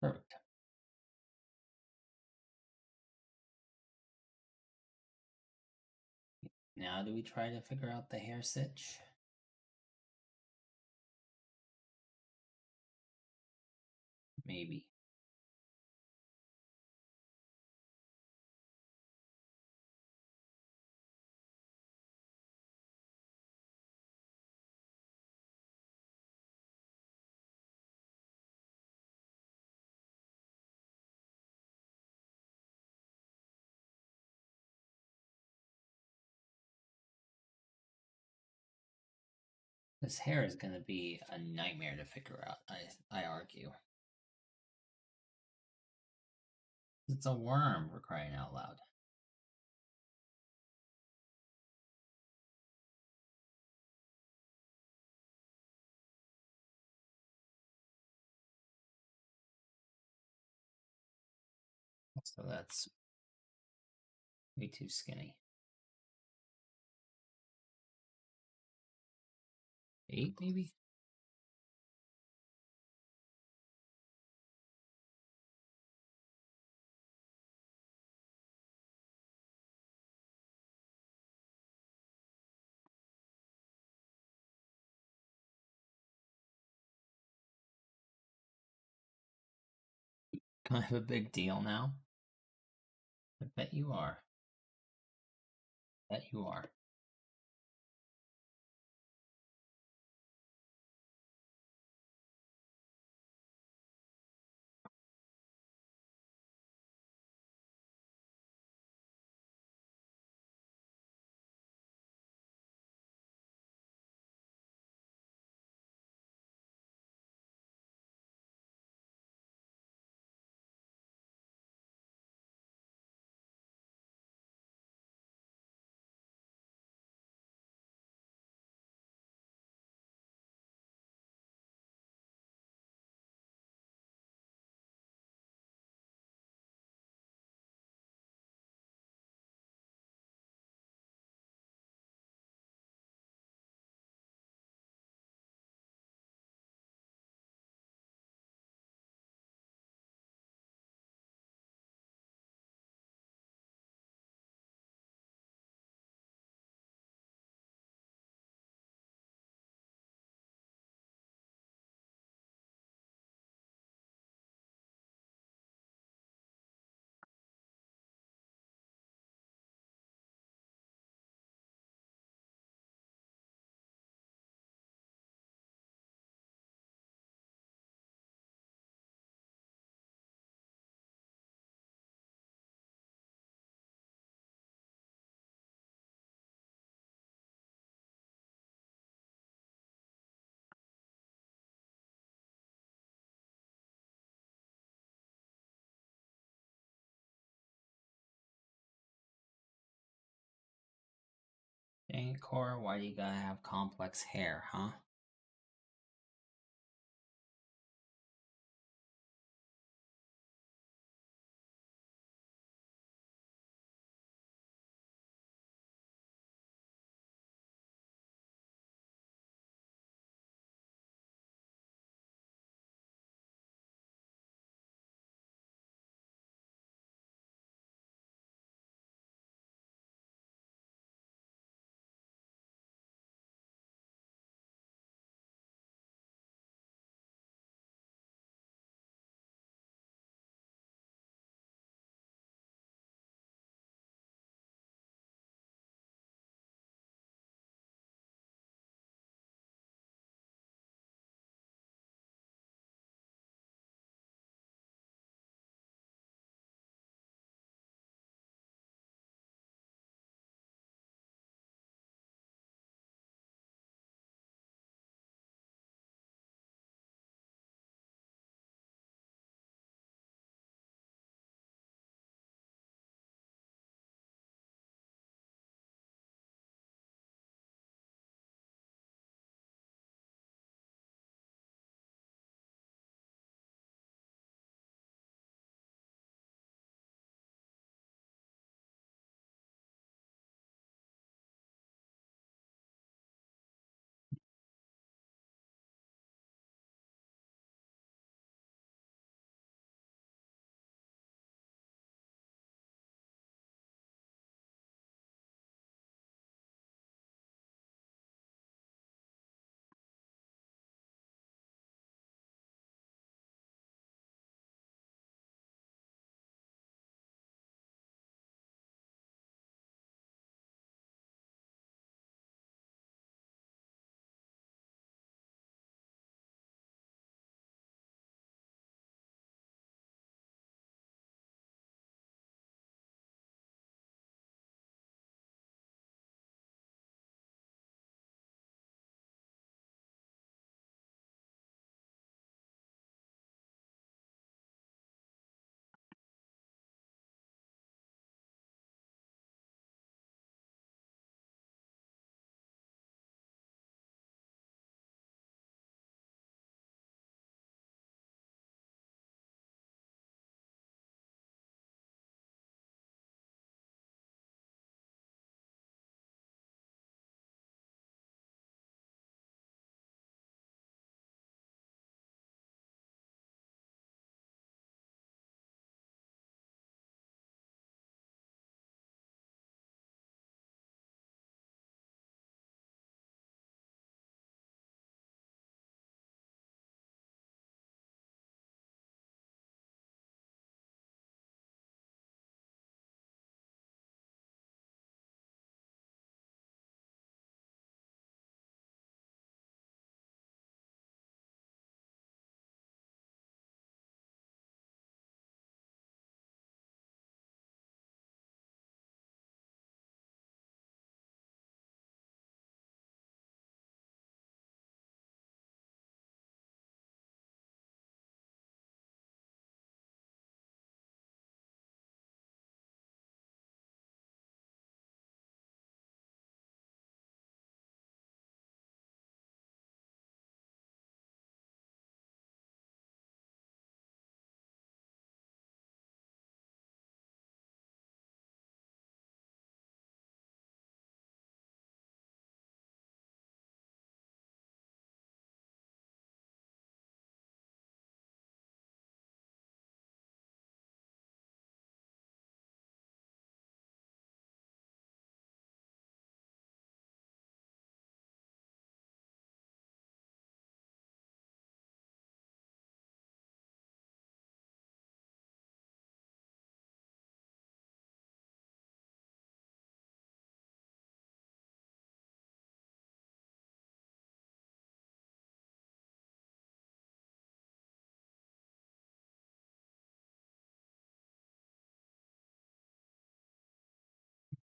S1: Perfect. Now do we try to figure out the hair stitch? Maybe. This hair is going to be a nightmare to figure out, I argue. It's a worm, we're crying out loud. So that's way too skinny. 8 maybe? Kind of a big deal now. I bet you are. Bet you are. Dang it, Koura, why do you gotta have complex hair, huh?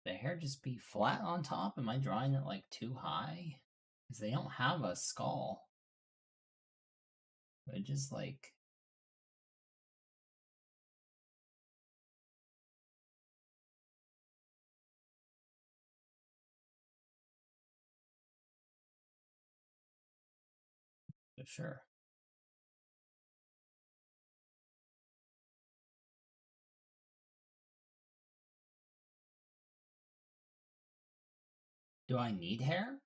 S1: The hair just be flat on top? Am I drawing it like too high? Because they don't have a skull. They're just like
S3: sure. Do I need hair?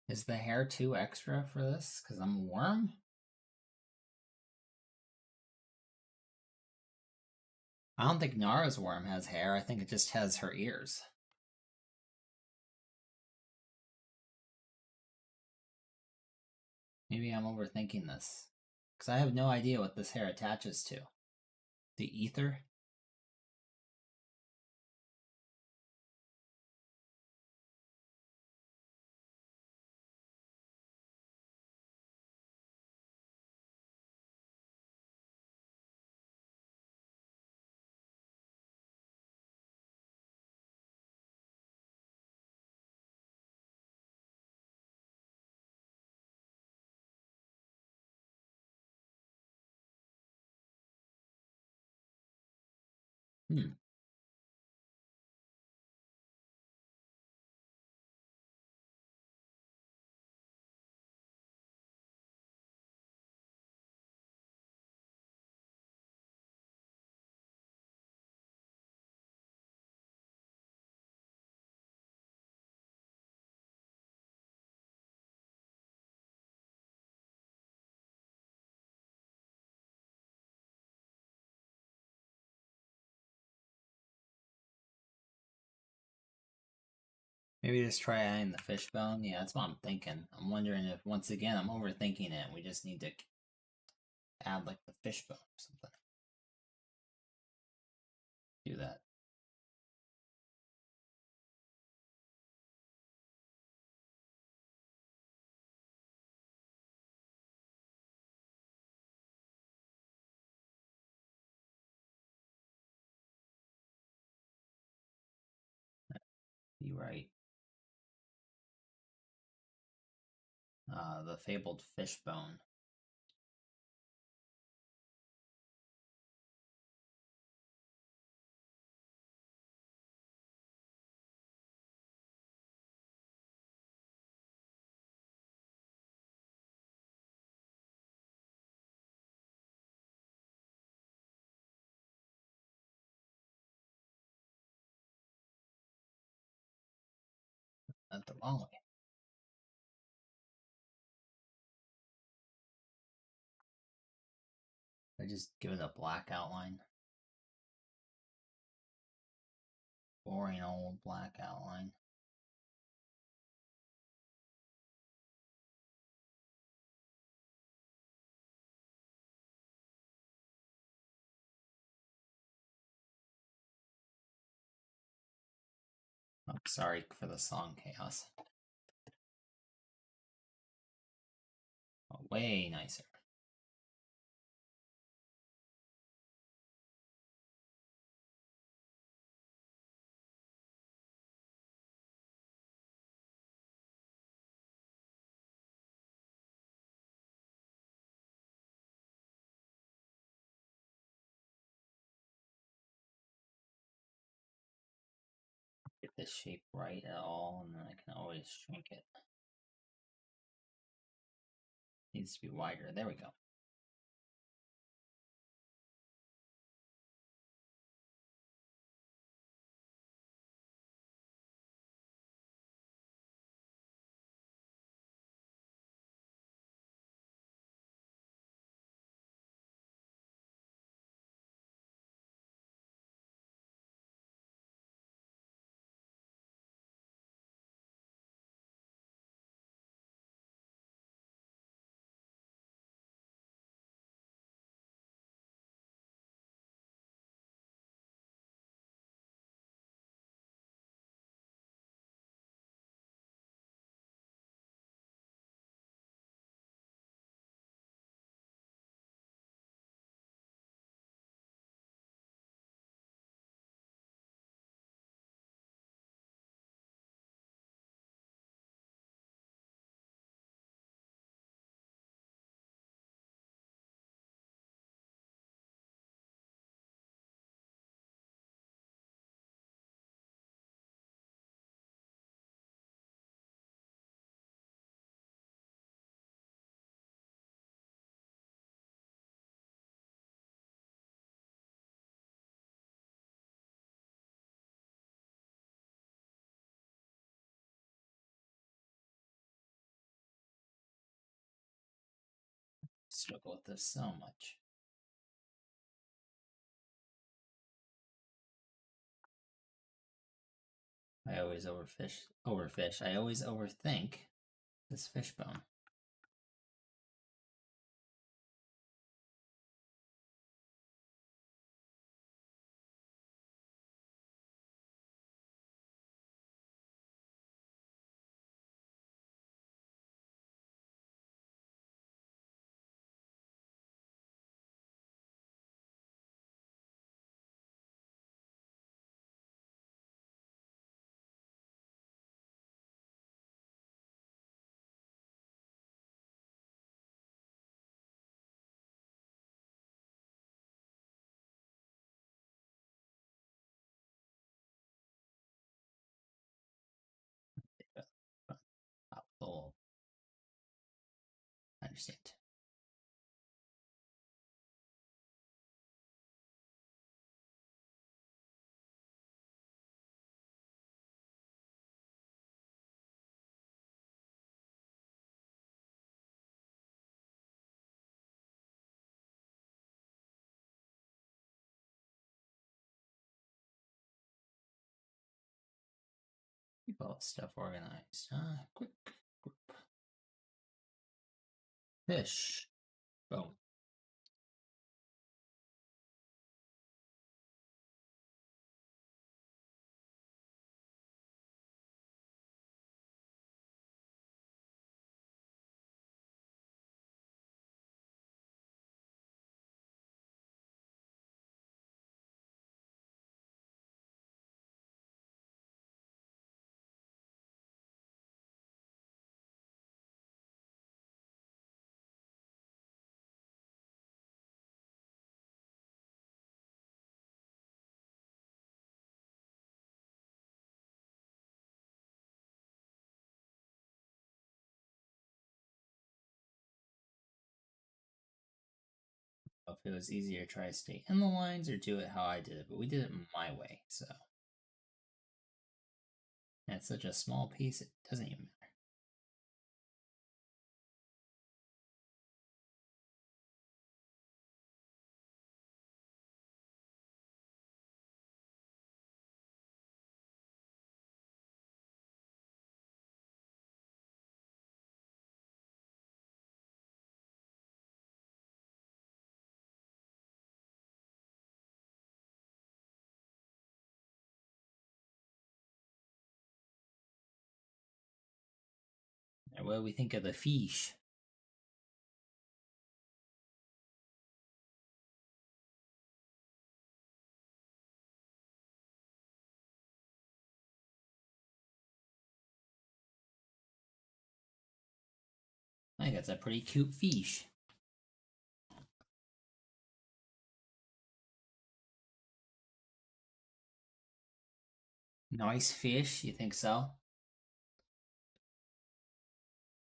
S3: Is the hair too extra for this? Because I'm a worm? I don't think Nara's worm has hair. I think it just has her ears. Maybe I'm overthinking this. Because I have no idea what this hair attaches to. The ether? Hmm. Maybe just try adding the fishbone. Yeah, that's what I'm thinking. I'm wondering if, once again, I'm overthinking it. We just need to add like the fishbone or something. Do that. Be right. The fabled fishbone. Not the wrong way. I just give it a black outline. Boring old black outline. I'm sorry for the song chaos. Oh, way nicer. Get this shape right at all, and then I can always shrink it. Needs to be wider. There we go. struggle with this so much. I always overfish. I always overthink this fishbone. Oh, I understand. Keep all this stuff organized. Quick group. Fish. Boom. If it was easier to try to stay in the lines or do it how I did it, but we did it my way, so. And it's such a small piece, it doesn't even matter. And what do we think of the fish? I think that's a pretty cute fish. Nice fish, you think so?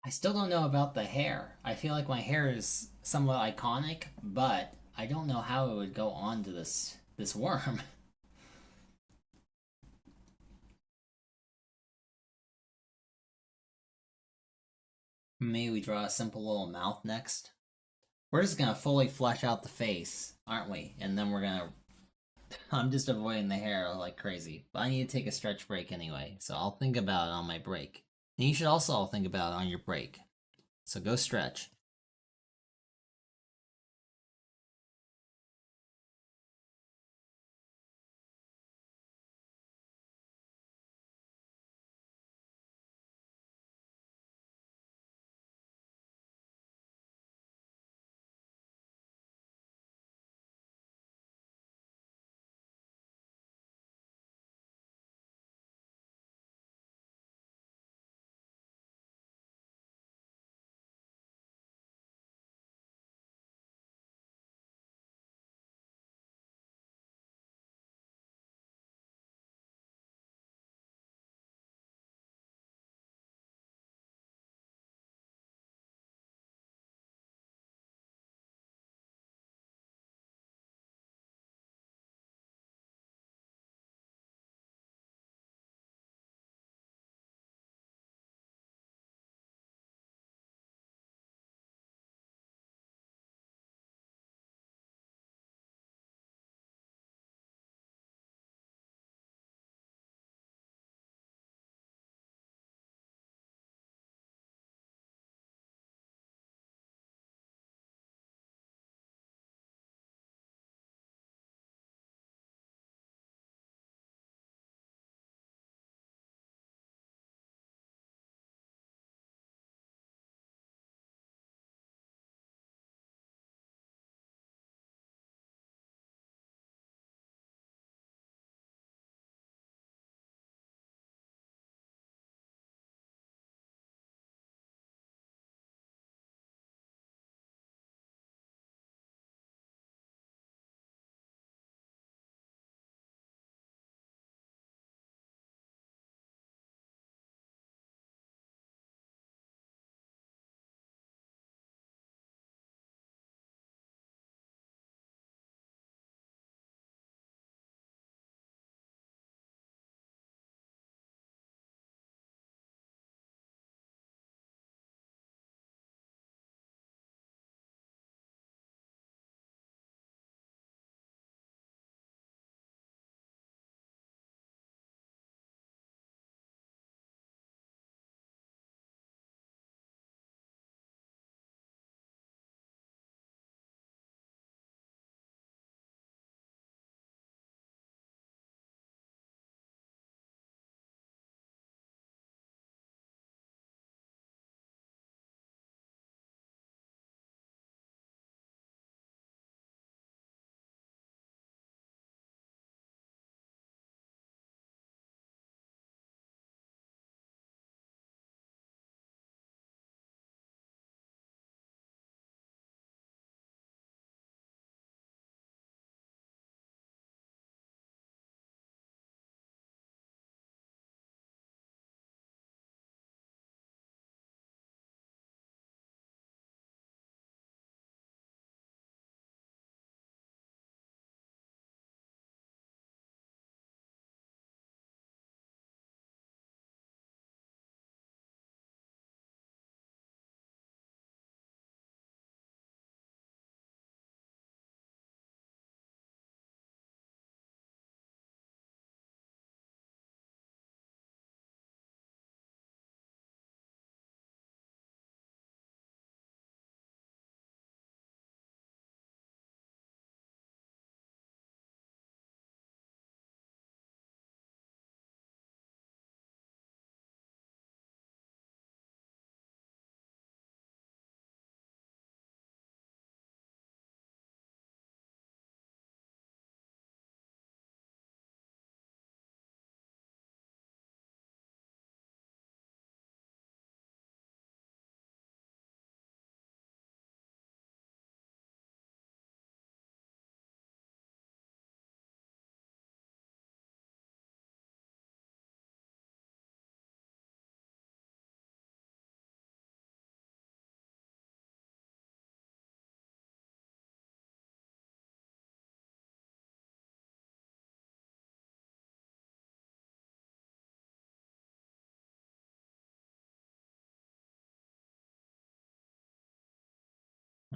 S3: I still don't know about the hair. I feel like my hair is somewhat iconic, but I don't know how it would go on to this worm. Maybe we draw a simple little mouth next. We're just gonna fully flesh out the face, aren't we? And then we're gonna. I'm just avoiding the hair like crazy. But I need to take a stretch break anyway, so I'll think about it on my break. And you should also all think about it on your break. So go stretch.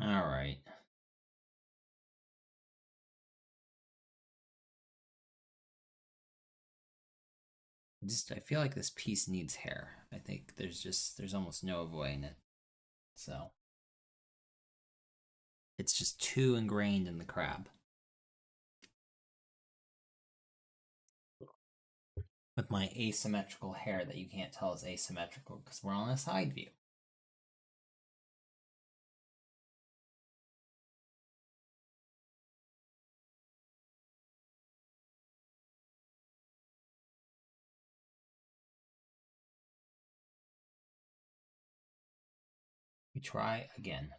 S3: Alright. I feel like this piece needs hair. I think there's almost no avoiding it. So it's just too ingrained in the crab. With my asymmetrical hair that you can't tell is asymmetrical because we're on a side view. We try again.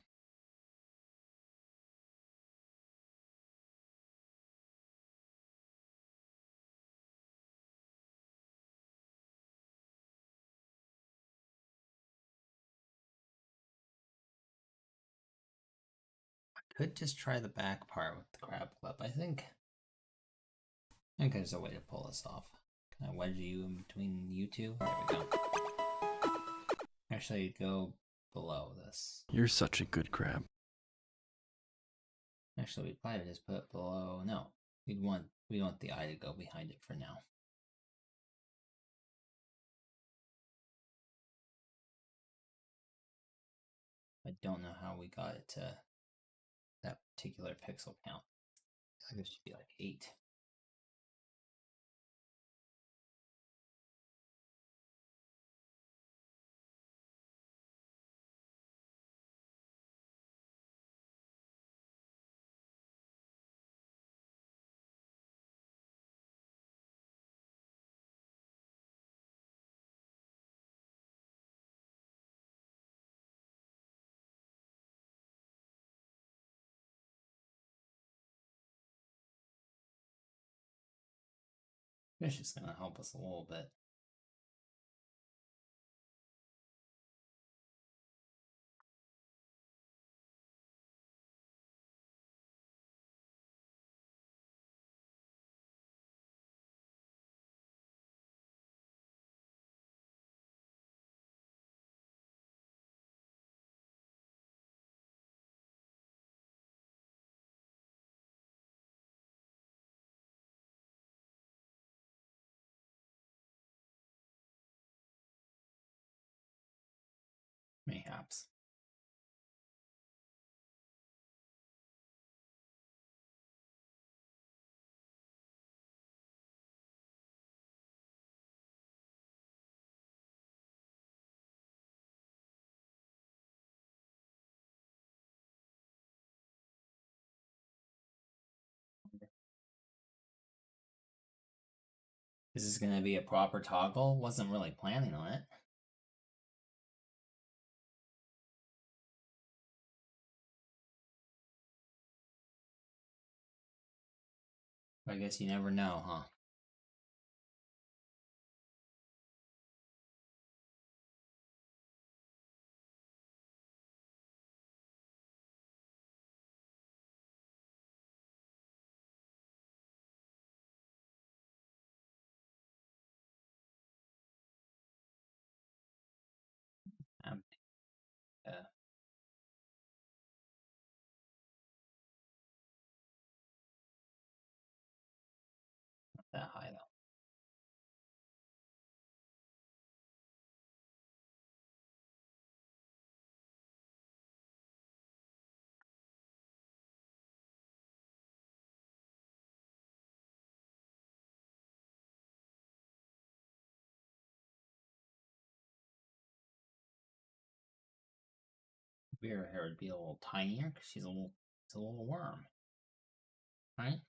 S3: Could just try the back part with the crab clip. I think there's a way to pull this off. Can I wedge you in between you two? There we go. Actually, go below this.
S4: You're such a good crab.
S3: Actually, we'd probably just put it below. No, we want the eye to go behind it for now. I don't know how we got it to that particular pixel count. I think it should be like 8. Fish is gonna help us a little bit. Mayhaps. Is this gonna be a proper toggle? Wasn't really planning on it. I guess you never know, huh? Yeah. Not that high though. Her hair would be a little tinier because it's a little worm, right?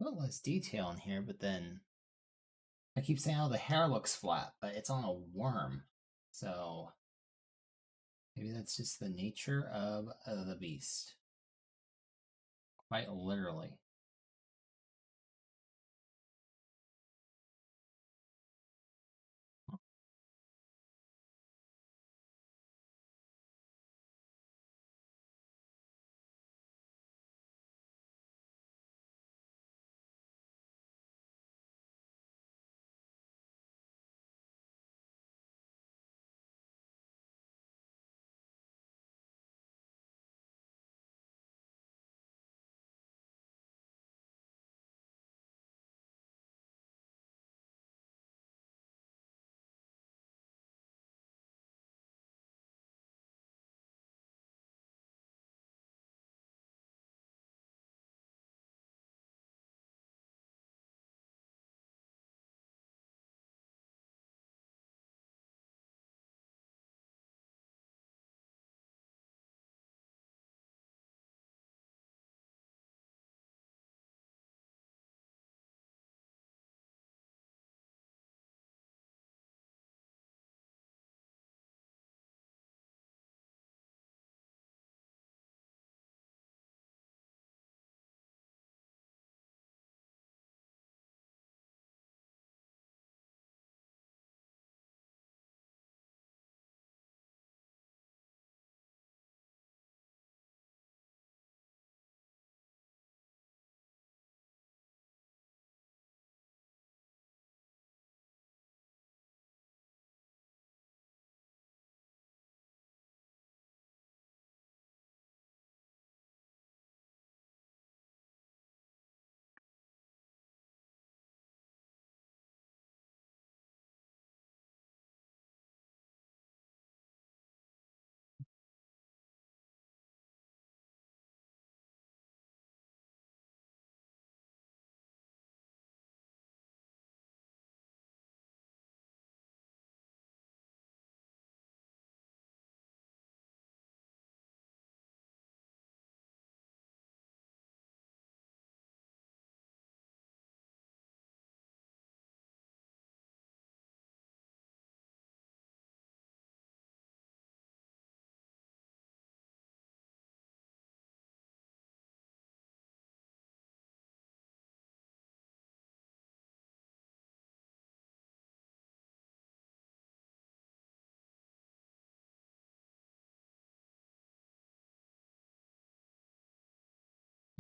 S1: A little less detail in here, but then I keep saying, oh, the hair looks flat, but it's on a worm. So maybe that's just the nature of the beast. Quite literally.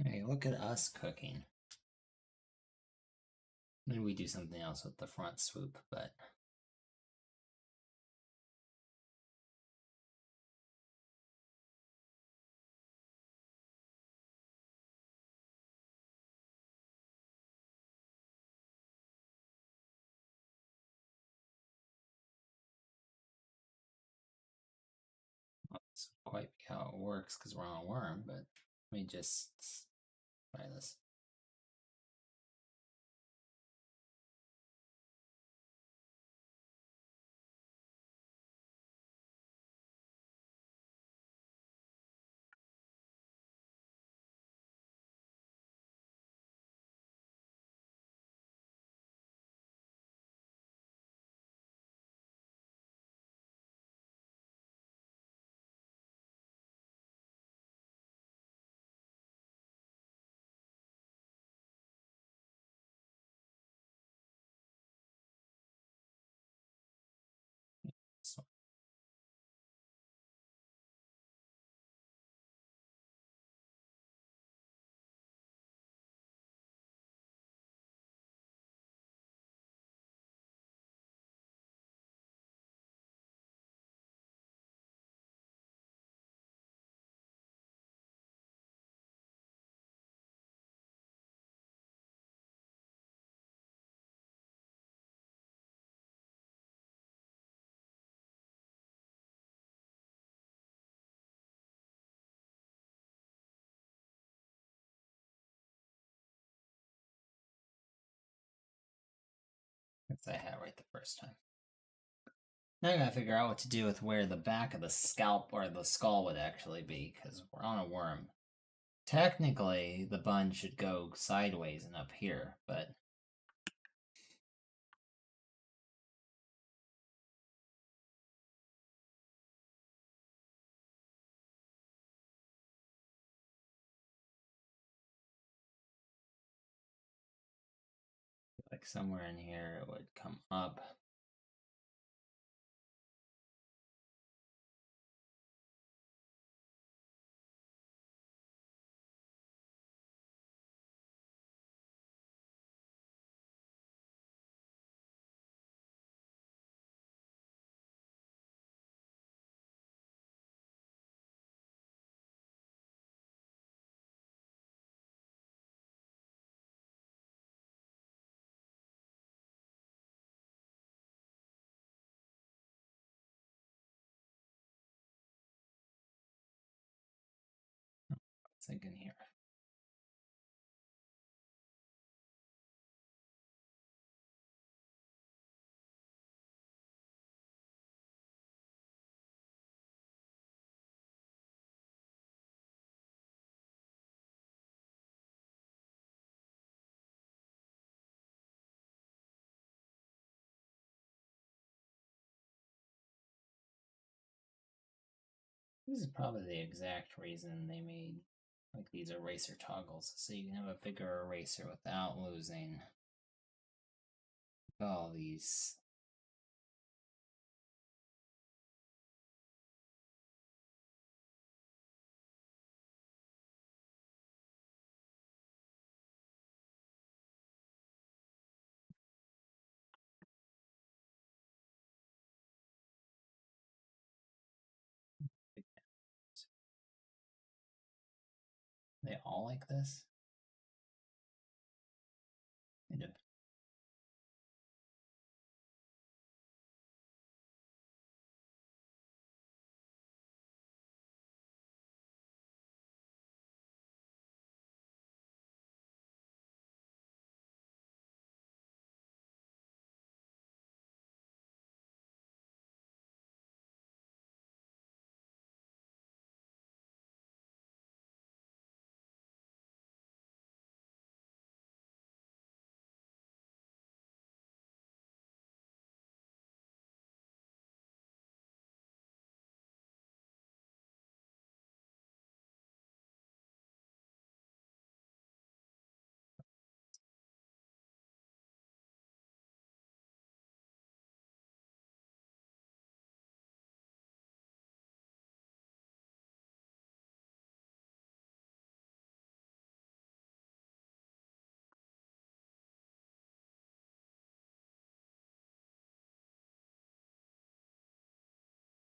S1: Hey, look at us cooking. Maybe we do something else with the front swoop, but that's quite how it works because we're on a worm, but let me just try this. So, that's I had right the first time. Now I gotta figure out what to do with where the back of the scalp or the skull would actually be, because we're on a worm. Technically, the bun should go sideways and up here, but like somewhere in here it would come up. Thinking here. This is probably the exact reason they made like these eraser toggles, so you can have a bigger eraser without losing all these. They all like this? They do.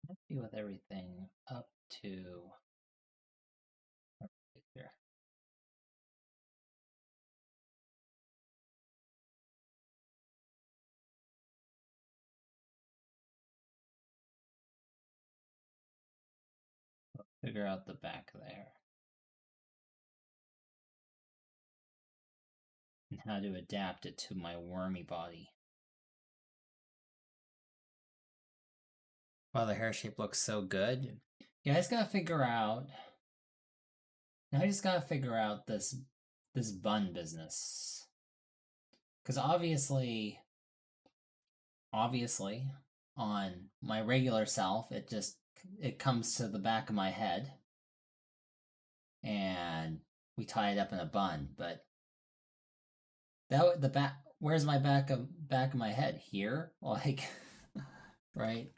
S1: Happy with everything up to right here. Figure out the back there. And how to adapt it to my wormy body. Wow, the hair shape looks so good. Yeah, I just gotta figure out. Now I just gotta figure out this bun business. Because obviously, on my regular self, it comes to the back of my head, and we tie it up in a bun. But the back. Where's my back of my head? Here, like, right?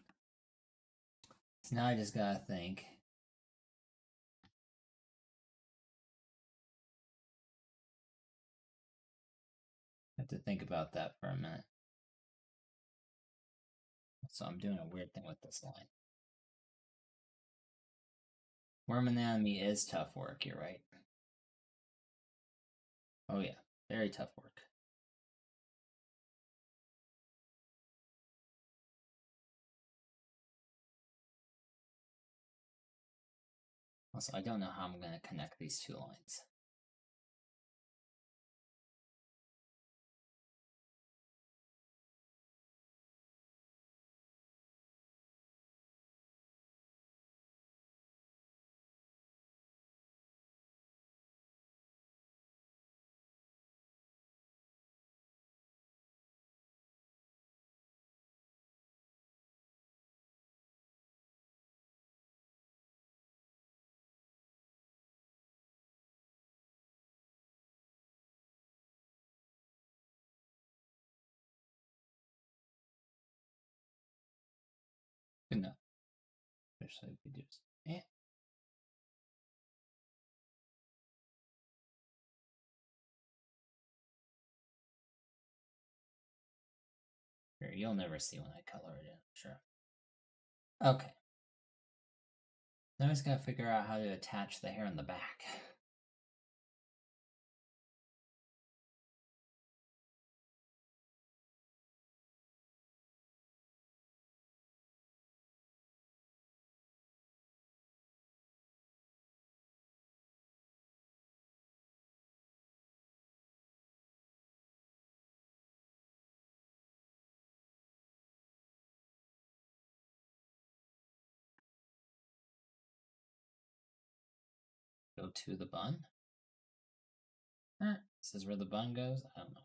S1: So now I just gotta think. I have to think about that for a minute. So I'm doing a weird thing with this line. Worm anatomy is tough work, you're right. Oh yeah, very tough work. Also, I don't know how I'm going to connect these two lines.
S3: Good enough. Especially if you just. Sure, you'll never see when I color it in, sure. Okay. Now I just gotta figure out how to attach the hair in the back. Go to the bun. This is where the bun goes? I don't know.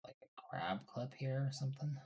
S3: Like a crab clip here or something?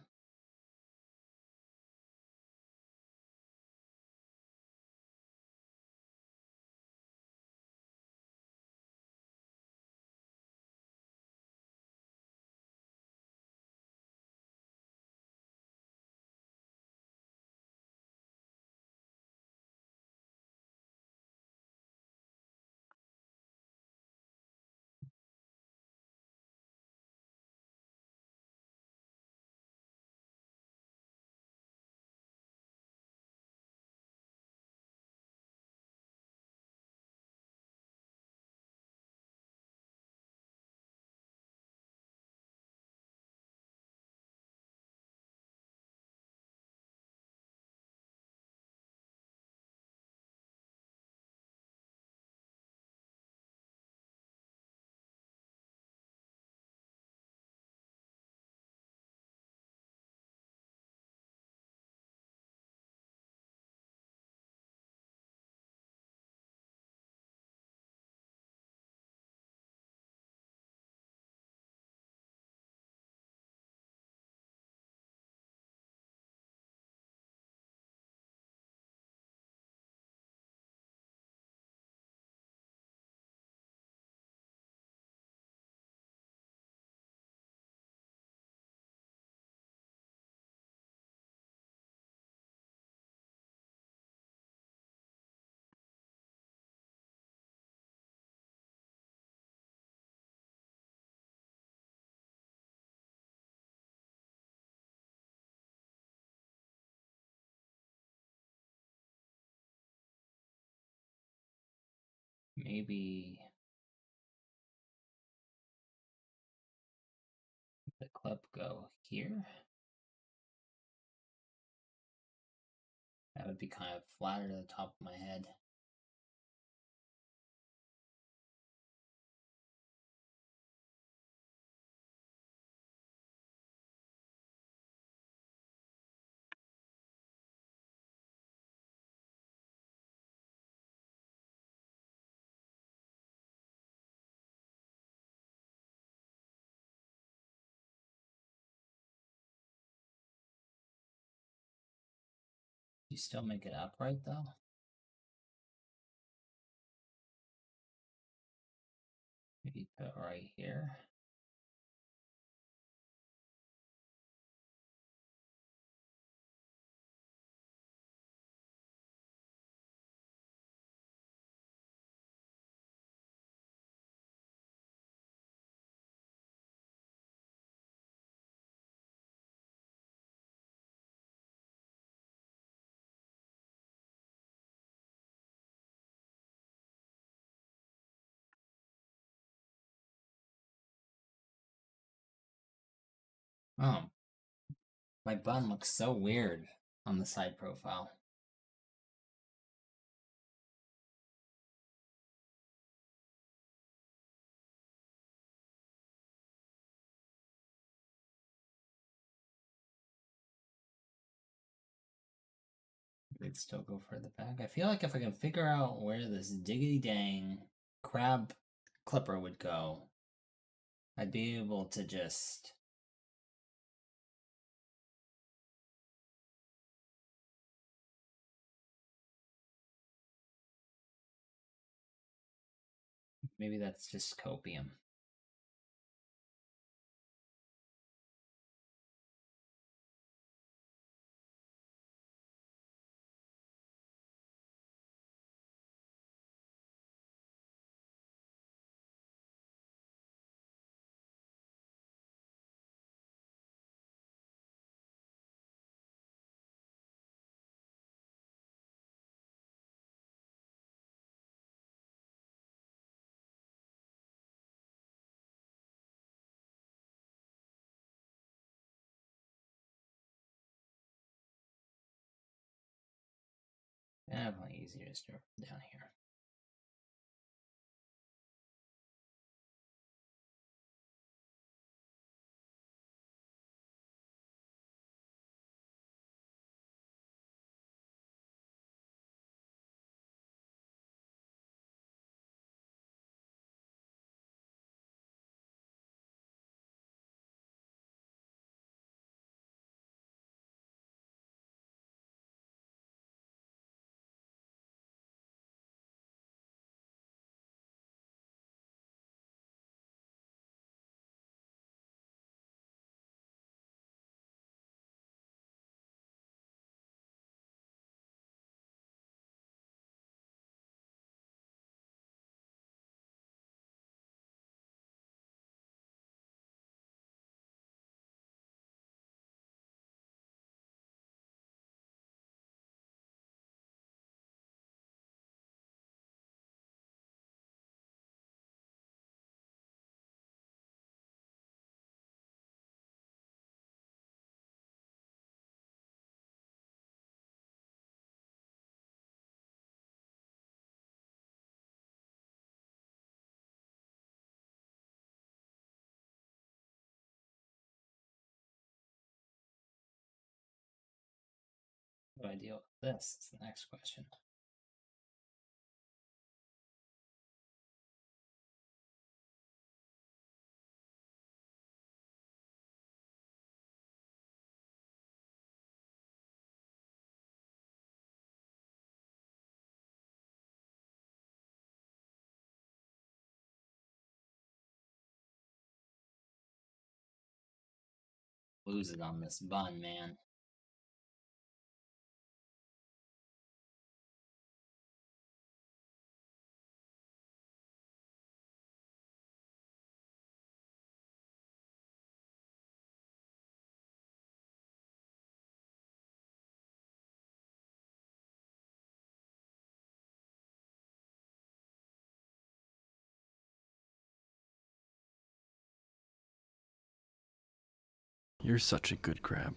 S3: Maybe the clip go here? That would be kind of flatter to the top of my head. You still make it upright though? Maybe put it right here. Oh, my bun looks so weird on the side profile. It'd still go further back. I feel like if I can figure out where this diggity dang crab clipper would go, I'd be able to just maybe that's just copium. definitely easier to store down here. How do I deal with this? Is the next question. Lose it on this bun, man.
S4: You're such a good crab.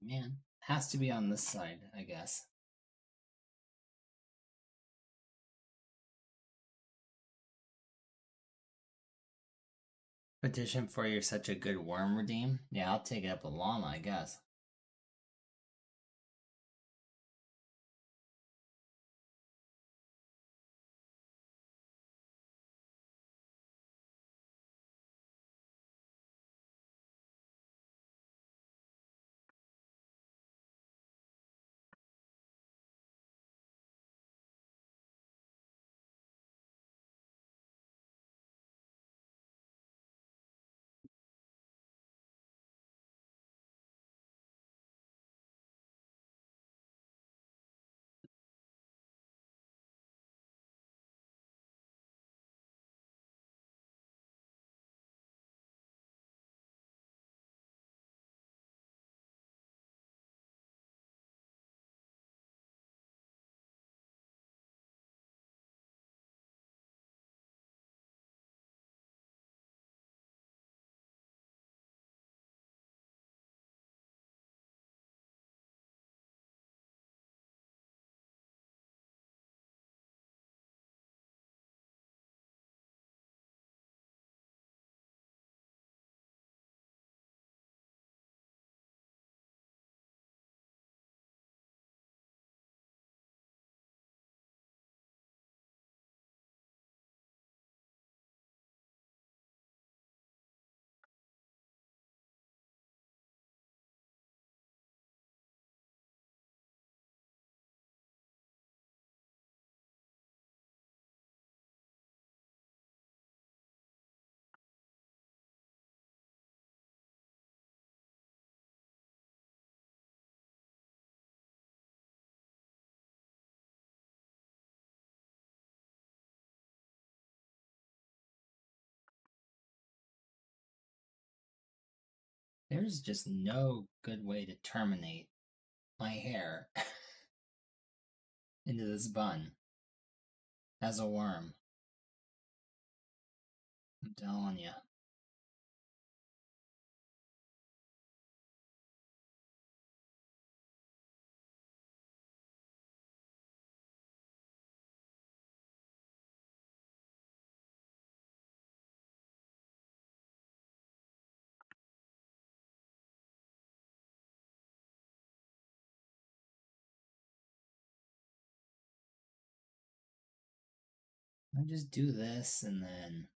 S3: Man, has to be on this side, I guess. Petition for you're such a good worm redeem? Yeah, I'll take it up with llama, I guess. There's just no good way to terminate my hair into this bun as a worm. I'm telling you. I just do this and then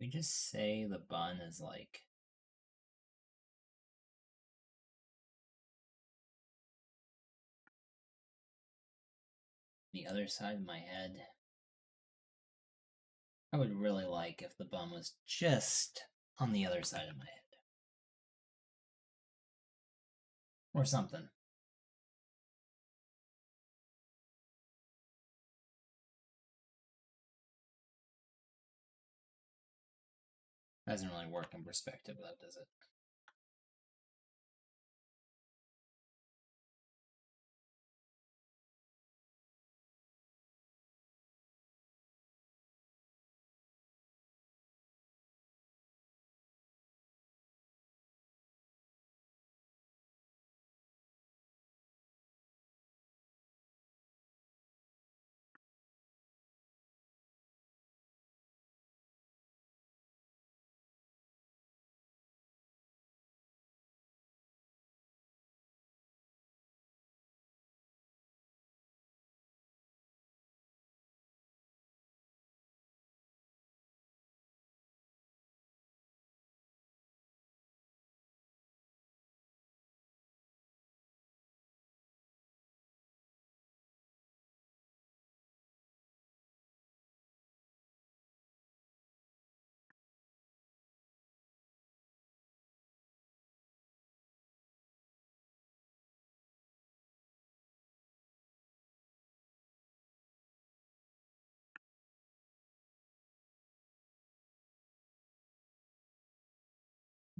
S3: we just say the bun is like the other side of my head. I would really like if the bun was just on the other side of my head. Or something. Doesn't really work in perspective though, does it?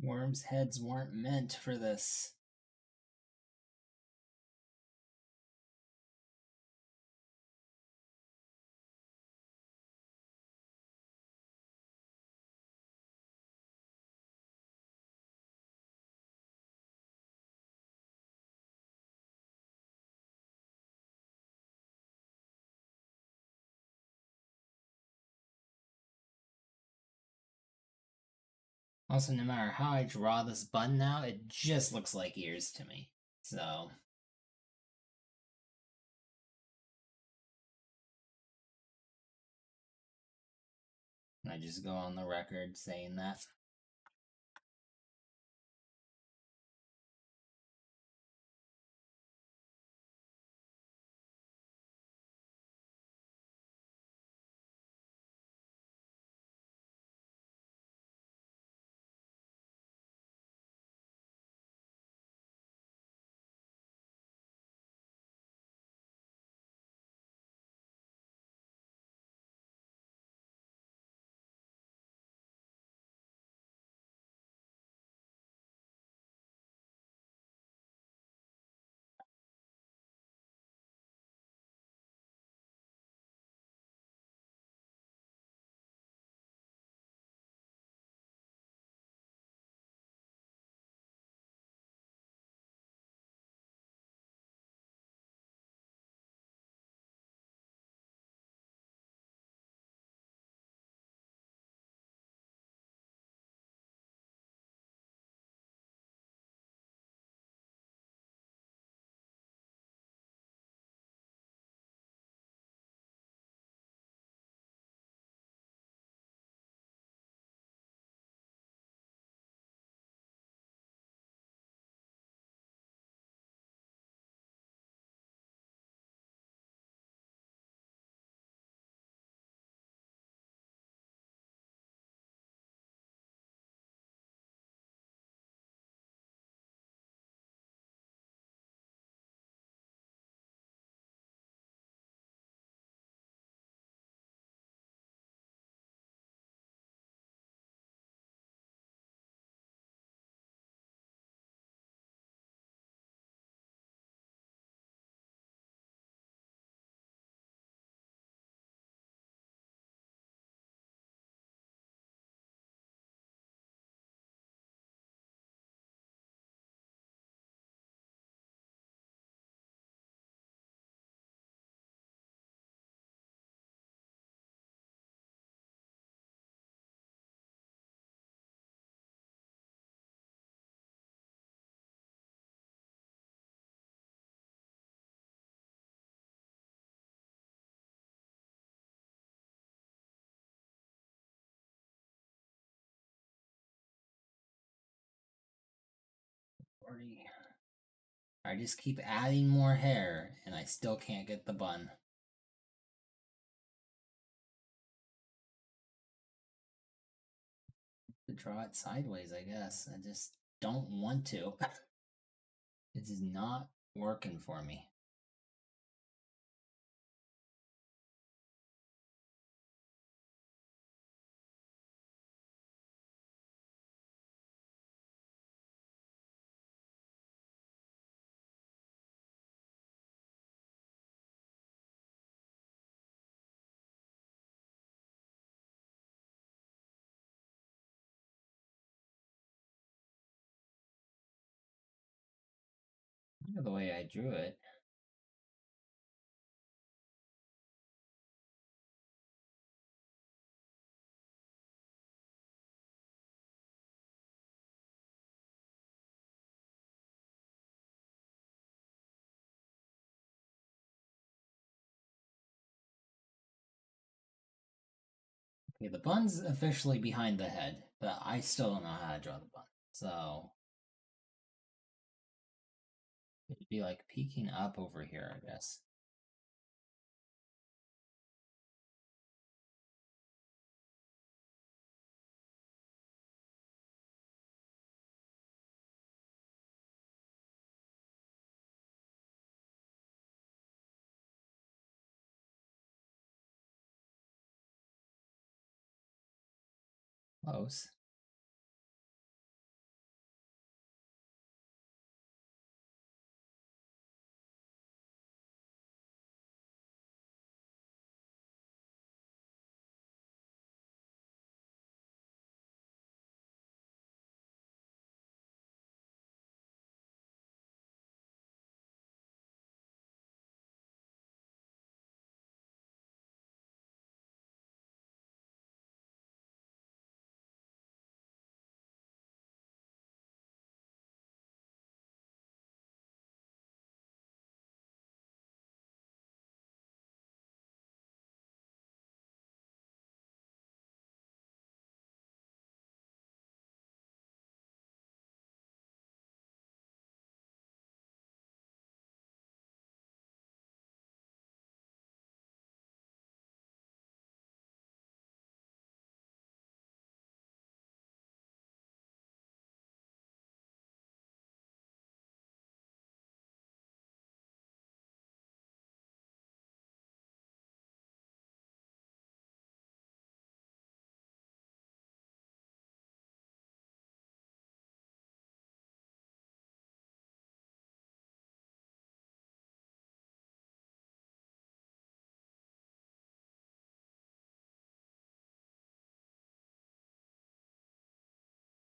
S3: Worms' heads weren't meant for this. Also, no matter how I draw this bun now, it just looks like ears to me. So, I just go on the record saying that. party. I just keep adding more hair, and I still can't get the bun. To draw it sideways, I guess. I just don't want to. This is not working for me. Look at the way I drew it. Okay, the bun's officially behind the head, but I still don't know how to draw the bun. So it'd be like peeking up over here, I guess. Close.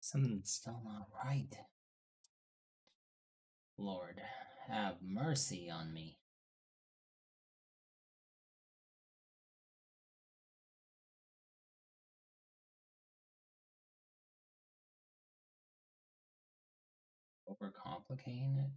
S3: Something's still not right. Lord, have mercy on me. Overcomplicating it?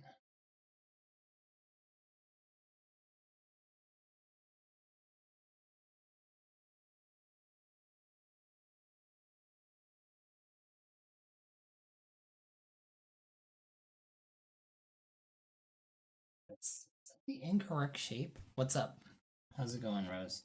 S3: That's the incorrect shape. What's up? How's it going, Rose?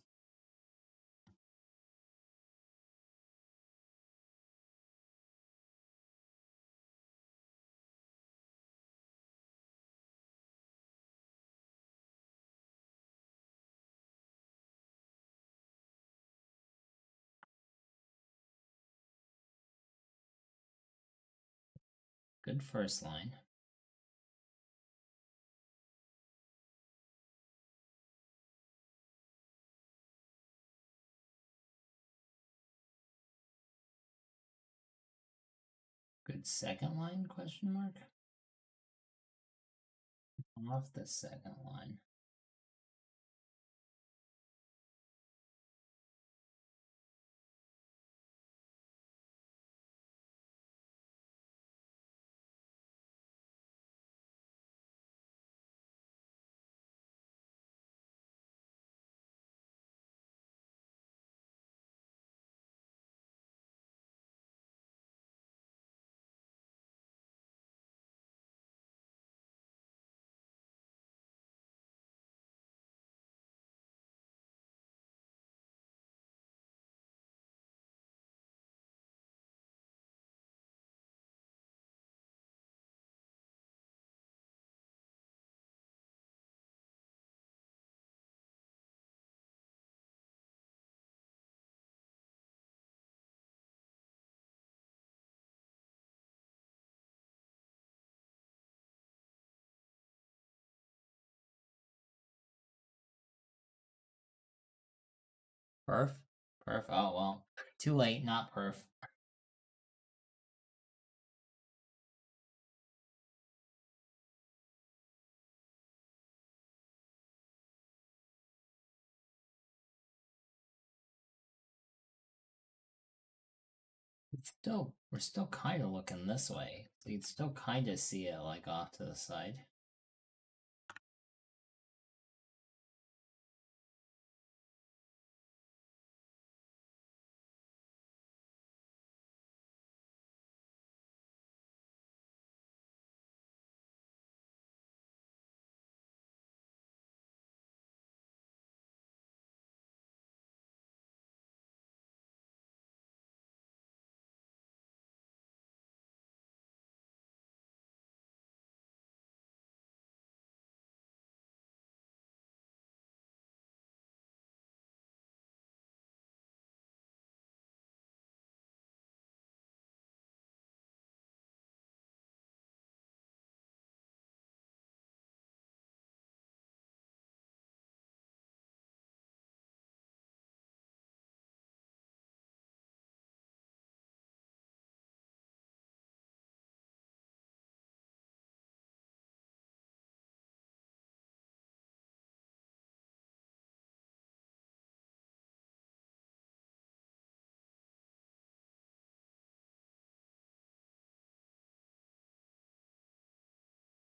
S3: Good first line. Good second line, question mark? Off the second line.
S1: Perf? Perf? Oh, well. Too late, not perf. We're still kind of looking this way. So you'd still kind of see it, like, off to the side.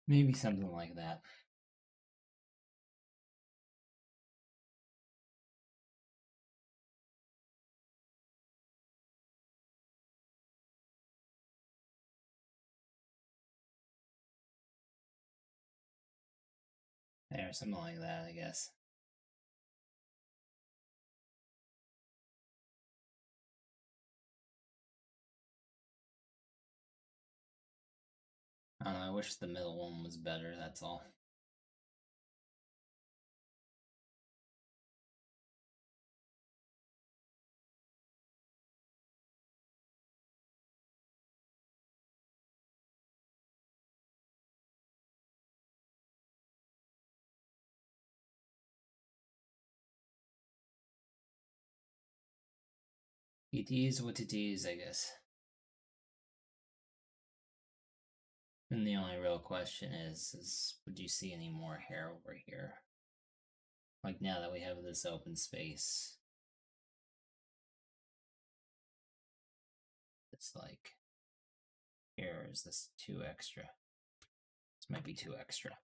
S1: Maybe something like that. There, something like that, I guess. I don't know, I wish the middle one was better, that's all. It is what it is, I guess. And the only real question is would you see any more hair over here? Like now that we have this open space. It's like, here, is this too extra? This might be too extra.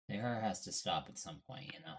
S1: The hair has to stop at some point, you know?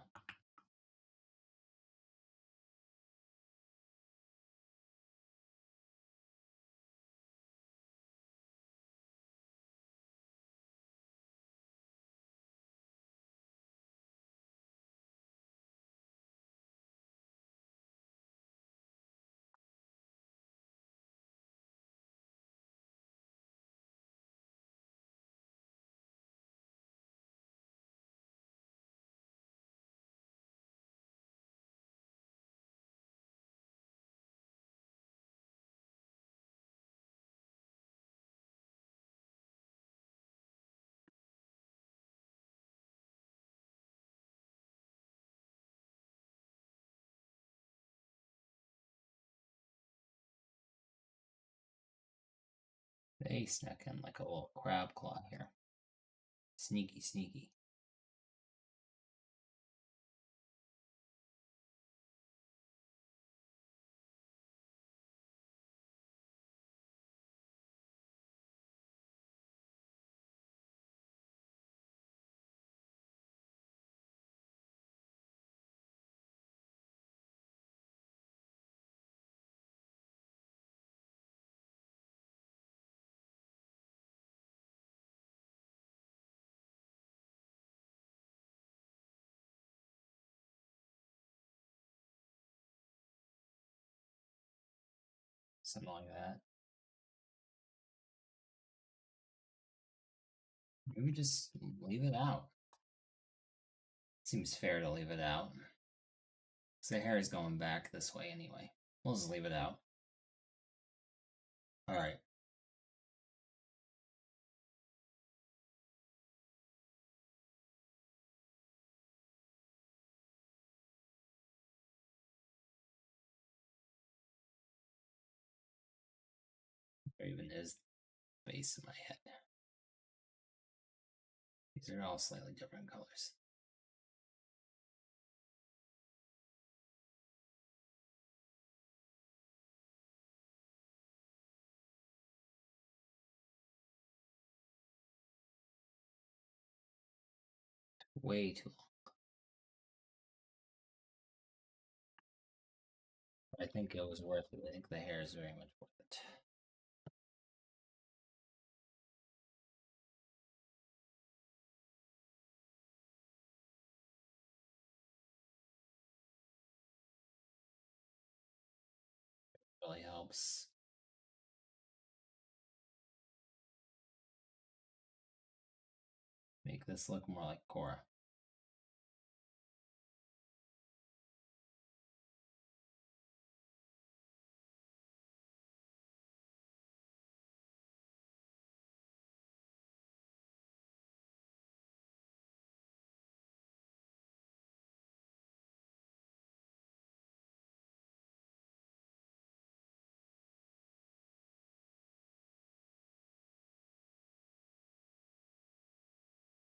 S1: They snuck in like a little crab claw here. Sneaky, sneaky. Something like that. Maybe just leave it out. Seems fair to leave it out. Because the hair is going back this way anyway. We'll just leave it out. Alright.
S3: Or even is the base of my head. These are all slightly different colors. Way too long. I think it was worth it. I think the hair is very much worth it. Really helps. Make this look more like Koura.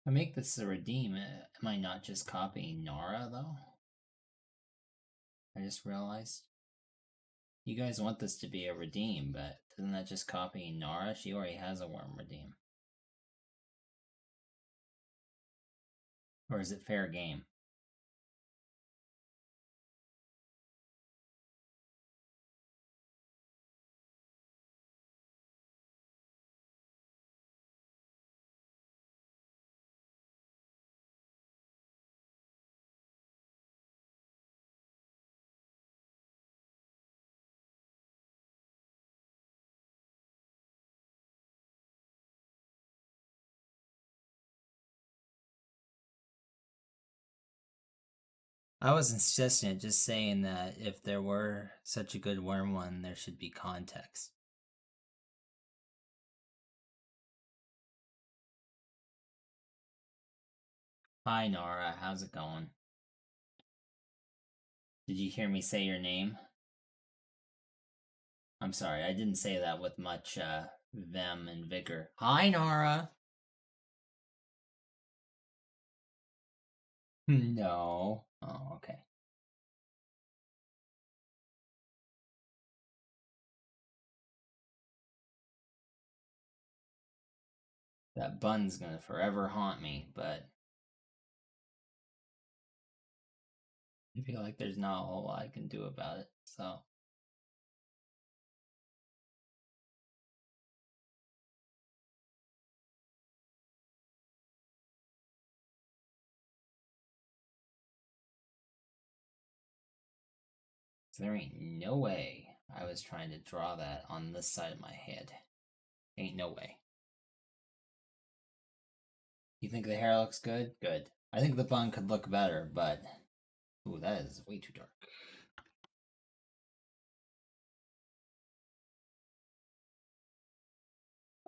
S3: I make this a redeem. Am I not just copying Nara though? I just realized. You guys want this to be a redeem, but isn't that just copying Nara? She already has a worm redeem. Or is it fair game? I wasn't suggesting it, just saying that if there were such a good worm one, there should be context. Hi Nora, how's it going? Did you hear me say your name? I'm sorry, I didn't say that with much vim and vigor. Hi Nora! No. Oh, okay. That bun's gonna forever haunt me, but I feel like there's not a whole lot I can do about it, so. There ain't no way I was trying to draw that on this side of my head. Ain't no way. You think the hair looks good? Good. I think the bun could look better, but. Ooh, that is way too dark.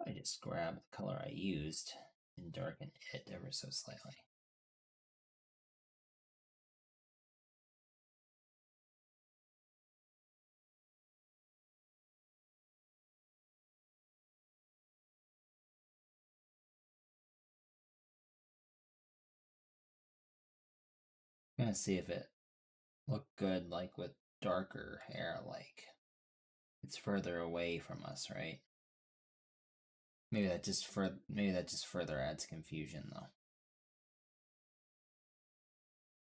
S3: I just grab the color I used and darken it ever so slightly. I'm gonna see if it looked good, like with darker hair, like it's further away from us, right? Maybe that just further adds confusion, though.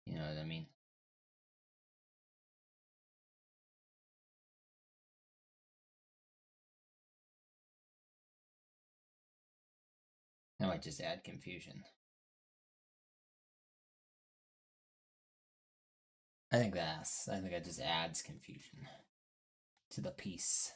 S3: You know what I mean? That might just add confusion. I think that just adds confusion to the piece.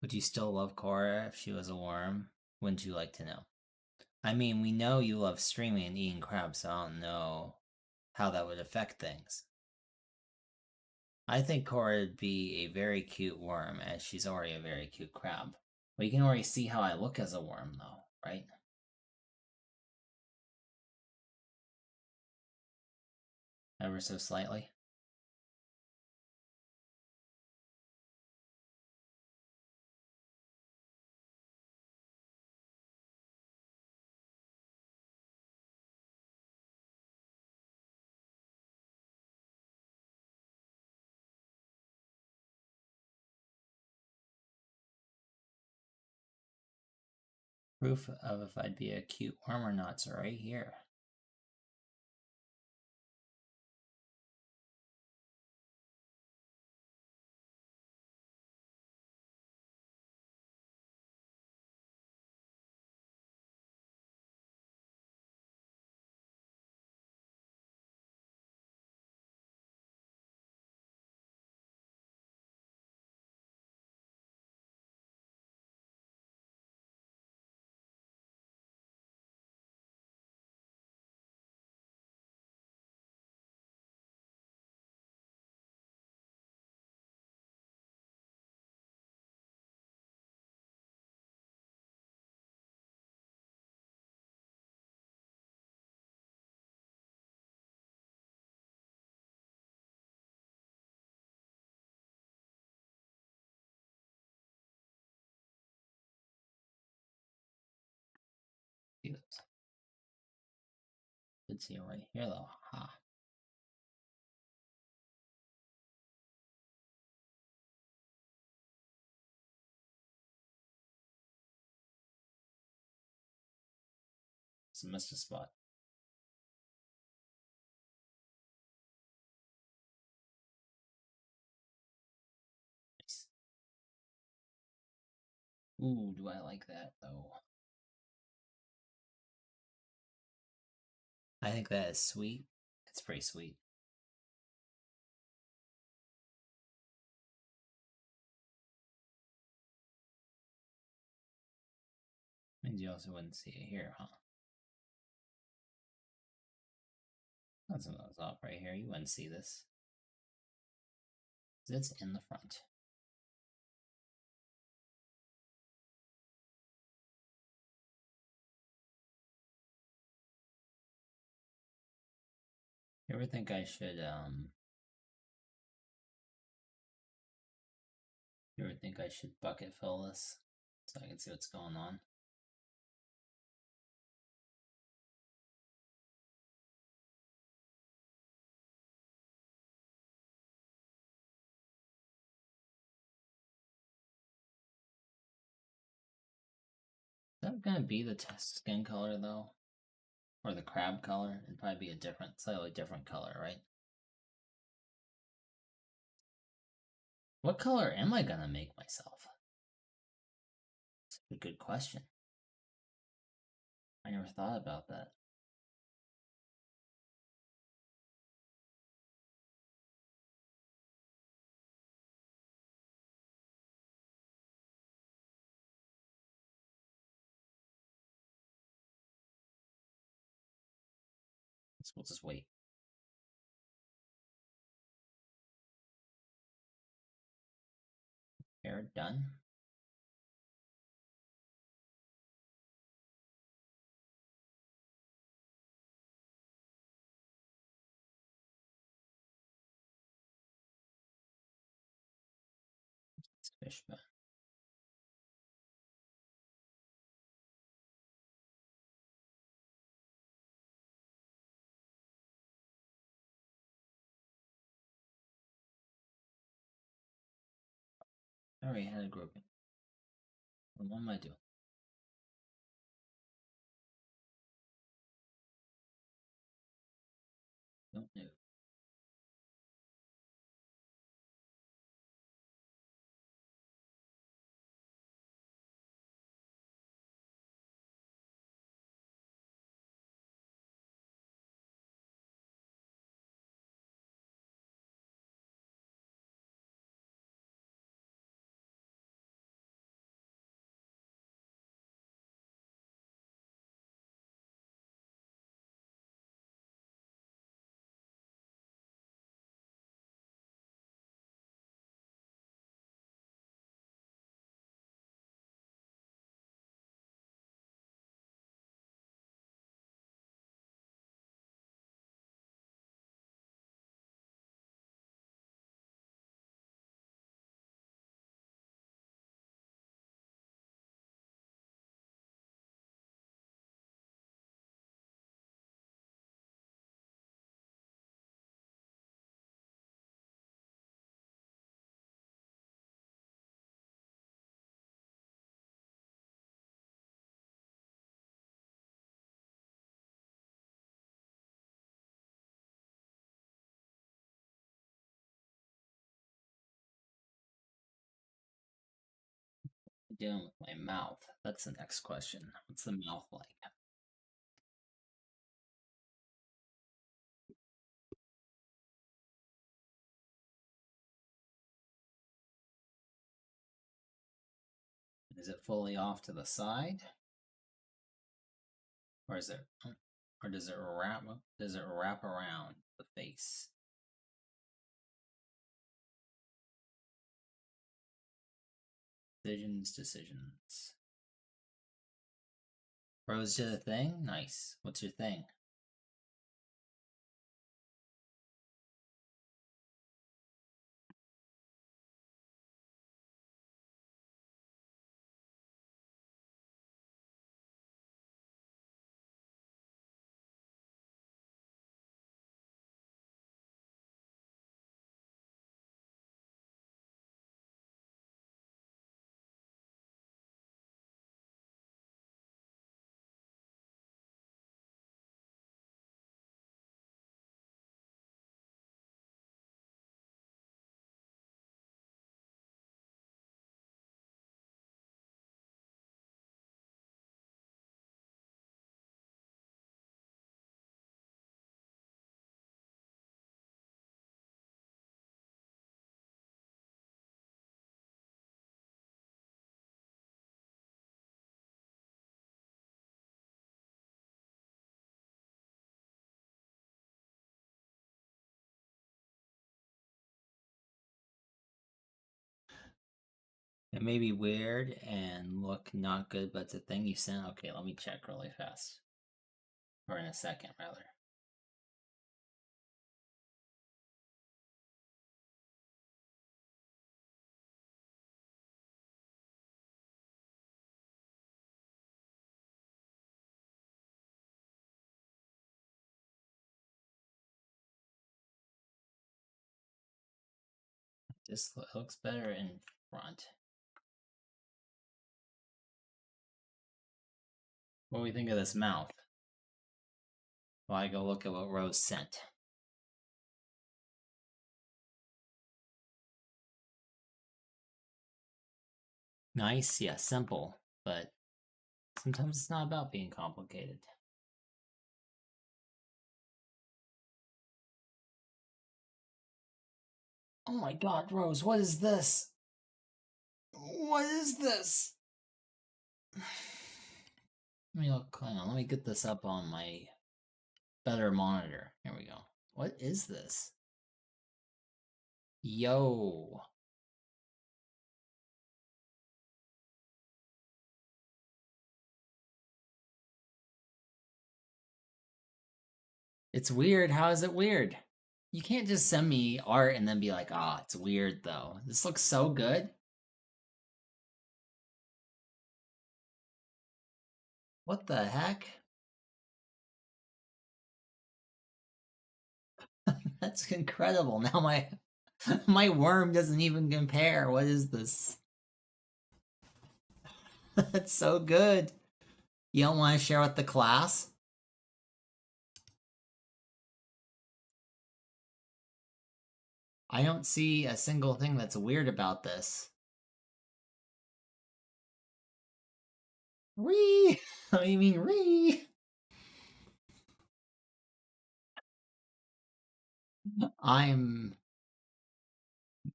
S3: Would you still love Cora if she was a worm? Wouldn't you like to know? I mean, we know you love streaming and eating crabs, so I don't know how that would affect things. I think Cora would be a very cute worm, as she's already a very cute crab. But you can already see how I look as a worm, though, right?
S1: Ever so slightly. Proof of if I'd be a cute worm or not's right here. See this. Did see it right here though. Ha. It's missed a spot. Nice. Ooh, do I like that though? I think that is sweet. It's pretty sweet. Means you also wouldn't see it here, huh? That's some of those off right here. You wouldn't see this. It's in the front. You ever think I should you ever think I should bucket fill this so I can see what's going on? Is that gonna be the test skin color though? Or the crab color? It'd probably be a different, slightly different color, right? What color am I gonna make myself? It's a good question. I never thought about that. We'll just wait. Hair done. It's fish bone. I already had a grouping. What am I doing? Don't know.
S3: doing with my mouth? That's the next question. What's the mouth like? Is it fully off to the side? Or is it, or does it wrap around the face? Decisions. Rose did a thing? Nice. What's your thing? It may be weird and look not good, but it's a thing you sent. Okay, let me check really fast. Or in a second, rather. This looks better in front. What do we think of this mouth? Well, I go look at what Rose sent. Nice, yeah, simple, but sometimes it's not about being complicated. Oh my god, Rose, what is this? What is this? Let me look, hang on, let me get this up on my better monitor. Here we go. What is this? Yo. It's weird. How is it weird? You can't just send me art and then be like, ah, it's weird though. This looks so good. What the heck? That's incredible. Now my my worm doesn't even compare. What is this? That's so good. You don't want to share with the class? I don't see a single thing that's weird about this. Ree! What do you mean, ree? I'm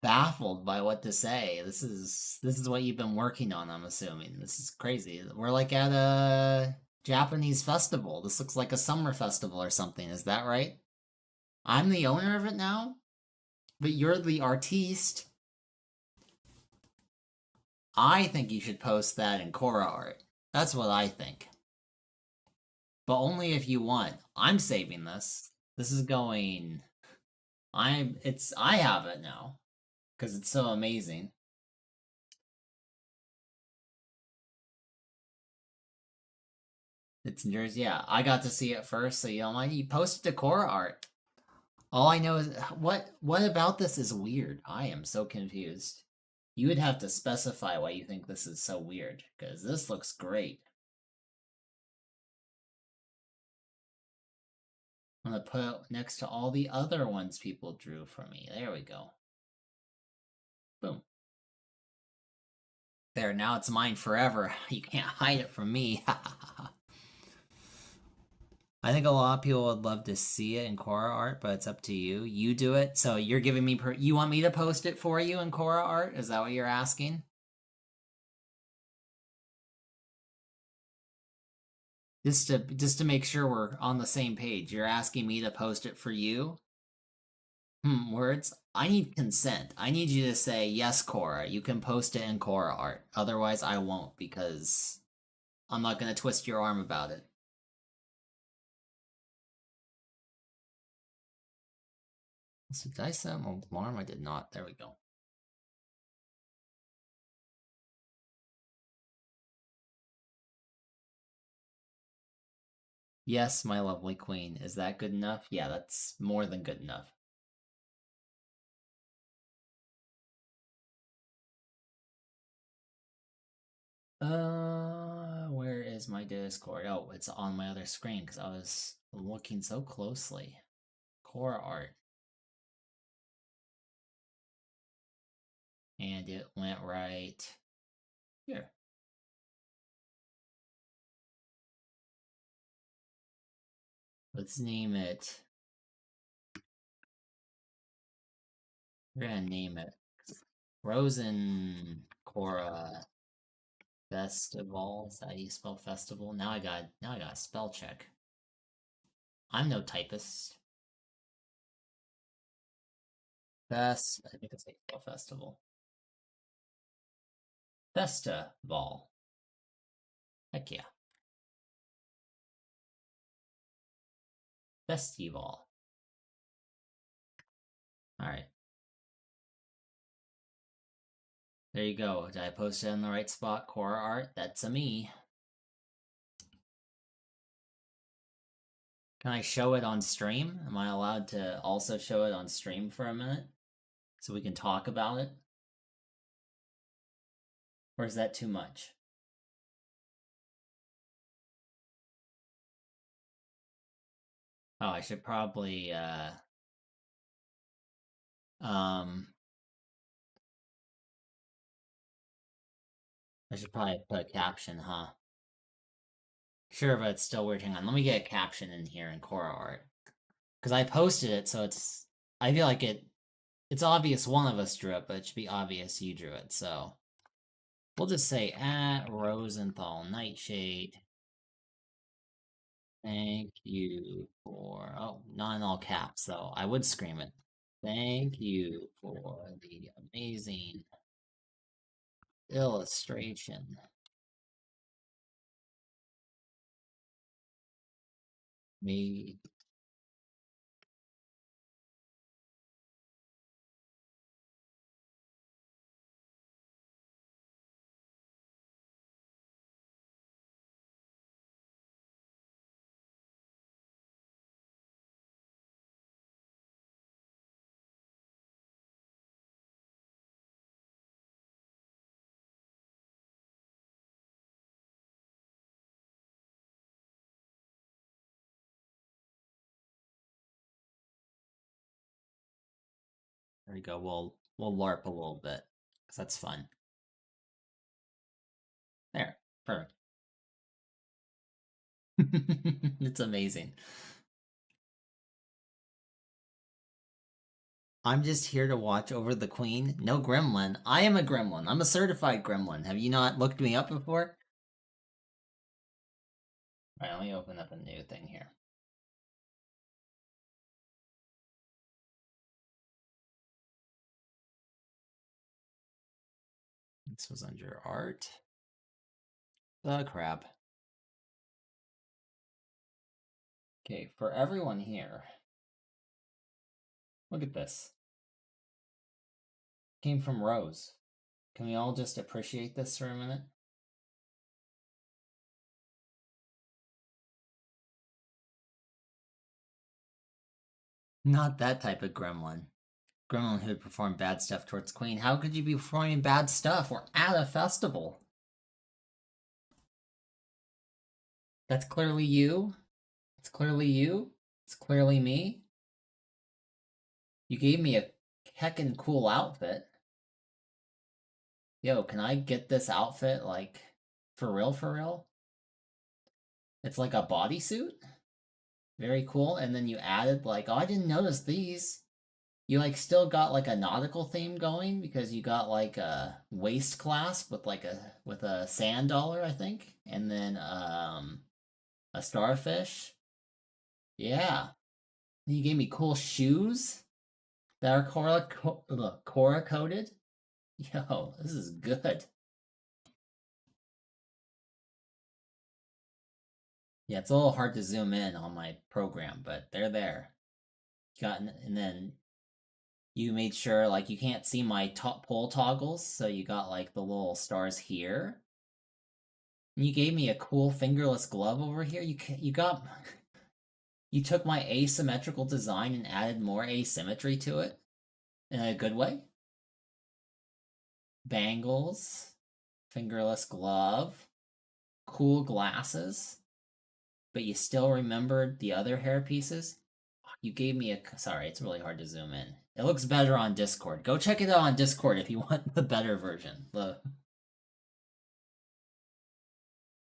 S3: baffled by what to say. This is what you've been working on, I'm assuming. This is crazy. We're like at a Japanese festival. This looks like a summer festival or something. Is that right? I'm the owner of it now, but you're the artiste. I think you should post that in Koura art. That's what I think. But only if you want. I'm saving this. This is going I have it now because it's so amazing. It's yours, yeah. I got to see it first, so you don't mind. You posted decor art. All I know is what about this is weird. I am so confused. You would have to specify why you think this is so weird, because this looks great. I'm gonna put it next to all the other ones people drew for me. There we go. Boom.
S1: There, now it's mine forever. You can't hide it from me. I think a lot of people would love to see it in Koura art, but it's up to you. You do it, so you're giving me you want me to post it for you in Koura art? Is that what you're asking? Just to make sure we're on the same page, you're asking me to post it for you? Words? I need consent. I need you to say, yes, Koura, you can post it in Koura art. Otherwise, I won't, because I'm not going to twist your arm about it. So did I set an alarm? I did not. There we go. Yes, my lovely queen. Is that good enough? Yeah, that's more than good enough. Where is my Discord? Oh, it's on my other screen because I was looking so closely. Koura art. And it went right here. Let's name it. We're gonna name it Rosen Koura Festival. Is that how you spell festival? Now I got a spell check. I'm no typist. I think it's like a festival. Festival. Heck yeah. Festival. Alright. There you go. Did I post it in the right spot? Koura art? That's a me. Can I show it on stream? Am I allowed to also show it on stream for a minute? So we can talk about it? Or is that too much? Oh, I should probably, I should probably put a caption, huh? Sure, but it's still weird. Hang on, let me get a caption in here in Koura art. Because I posted it, so it's... I feel like it's obvious one of us drew it, but it should be obvious you drew it, so... We'll just say, at Rosenthal Nightshade. Thank you for... Oh, not in all caps, though. I would scream it. Thank you for the amazing illustration. Me. There we go. We'll LARP a little bit, because that's fun. There. Perfect. It's amazing. I'm just here to watch over the queen. No gremlin. I am a gremlin. I'm a certified gremlin. Have you not looked me up before? Alright, let me open up a new thing here. This was under art. The crab. Okay, for everyone here, look at this. Came from Rose. Can we all just appreciate this for a minute? Not that type of gremlin. Gremlin who would perform bad stuff towards Queen. How could you be performing bad stuff? We're at a festival. That's clearly you. It's clearly you. It's clearly me. You gave me a heckin' cool outfit.
S3: Yo, can I get this outfit, like, for real, for real? It's like a bodysuit? Very cool. And then you added, like, oh, I didn't notice these. You, like, still got, like, a nautical theme going because you got, like, a waist clasp with, like, with a sand dollar, I think. And then, a starfish. Yeah. You gave me cool shoes that are Koura coated. Yo, this is good. Yeah, it's a little hard to zoom in on my program, but they're there. And then you made sure, like, you can't see my top pole toggles, so you got, like, the little stars here. And you gave me a cool fingerless glove over here. You got... You took my asymmetrical design and added more asymmetry to it. In a good way. Bangles. Fingerless glove. Cool glasses. But you still remembered the other hair pieces? You gave me a... Sorry, it's really hard to zoom in. It looks better on Discord. Go check it out on Discord if you want the better version.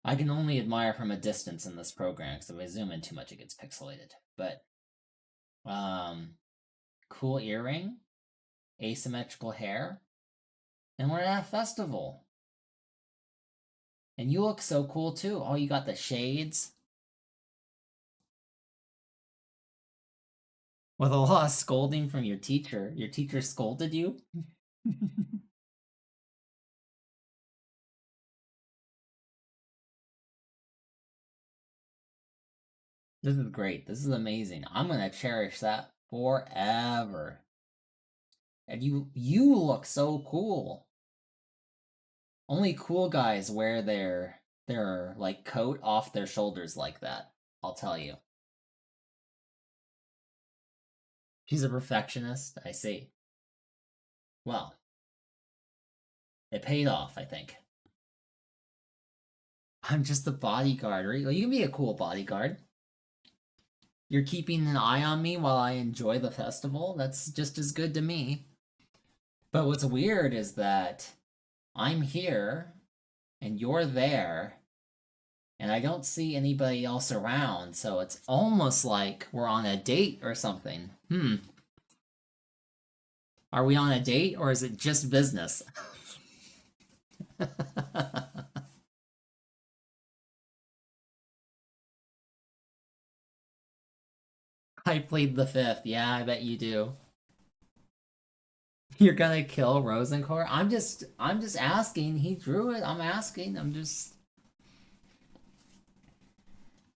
S3: I can only admire from a distance in this program, because if I zoom in too much, it gets pixelated. But, cool earring, asymmetrical hair, and we're at a festival. And you look so cool, too. Oh, you got the shades. With a lot of scolding from your teacher. Your teacher scolded you? This is great. This is amazing. I'm gonna cherish that forever. And you look so cool. Only cool guys wear their like coat off their shoulders like that. I'll tell you. She's a perfectionist, I see. Well, it paid off, I think. I'm just a bodyguard. You can be a cool bodyguard. You're keeping an eye on me while I enjoy the festival. That's just as good to me. But what's weird is that I'm here and you're there and I don't see anybody else around, so it's almost like we're on a date or something. Are we on a date or is it just business? I plead the fifth. Yeah, I bet you do. You're gonna kill Rosencore? I'm just asking. He drew it. I'm asking. I'm just...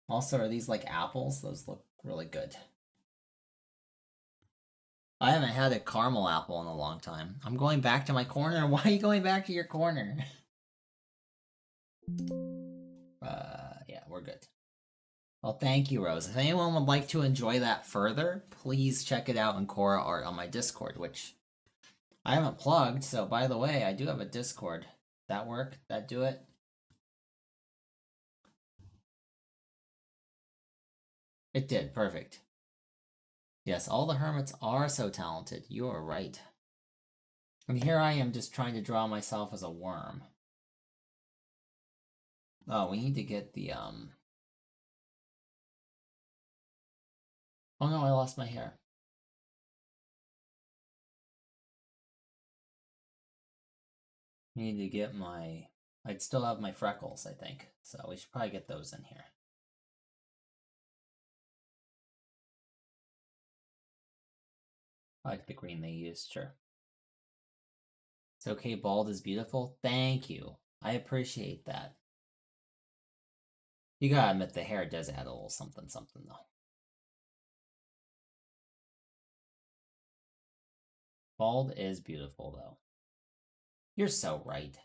S3: Also, are these like apples? Those look really good. I haven't had a caramel apple in a long time. I'm going back to my corner. Why are you going back to your corner? Yeah, we're good. Well, thank you, Rose. If anyone would like to enjoy that further, please check it out in Koura Art on my Discord, which I haven't plugged, so by the way, I do have a Discord. That work? That do it? It did, perfect. Yes, all the hermits are so talented. You are right. And here I am just trying to draw myself as a worm. Oh, we need to get the, Oh no, I lost my hair. I need to get my... I'd still have my freckles, I think. So we should probably get those in here. I like the green they used, sure. It's okay, bald is beautiful. Thank you. I appreciate that. You gotta admit the hair does add a little something something though. Bald is beautiful though. You're so right.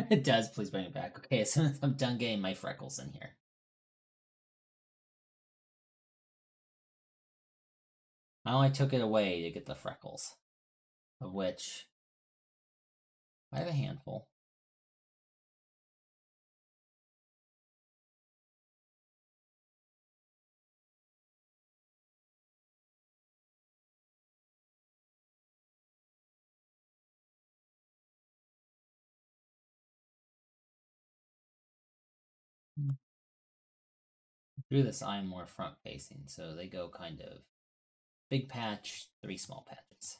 S3: It does, please bring it back. Okay, as soon as I'm done getting my freckles in here. I only took it away to get the freckles. Of which I have a handful. Through this, I'm more front facing, so they go kind of big patch, 3 small patches.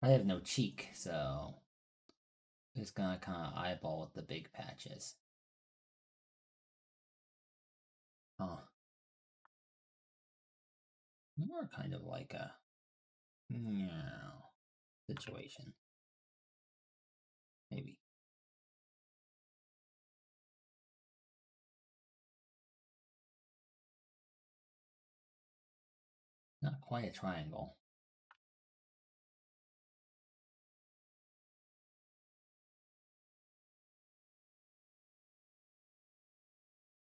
S3: I have no cheek, so just gonna kind of eyeball what the big patch is. Huh. More kind of like a situation. Maybe. Not quite a triangle.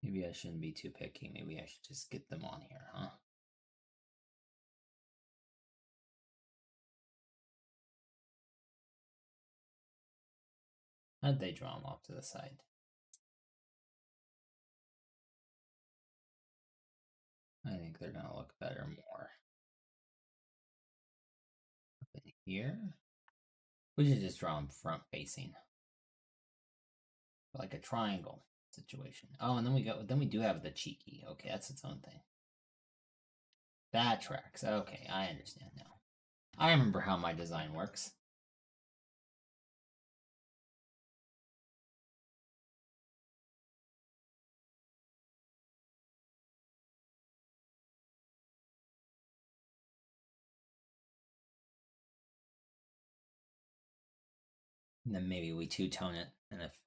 S3: Maybe I shouldn't be too picky. Maybe I should just get them on here, huh? How'd they draw them off to the side? I think they're gonna look better more up in here. We should just draw them front facing, like a triangle situation. Oh, and then we do have the cheeky. Okay, that's its own thing. That tracks. Okay, I understand now. I remember how my design works. And then maybe we two-tone it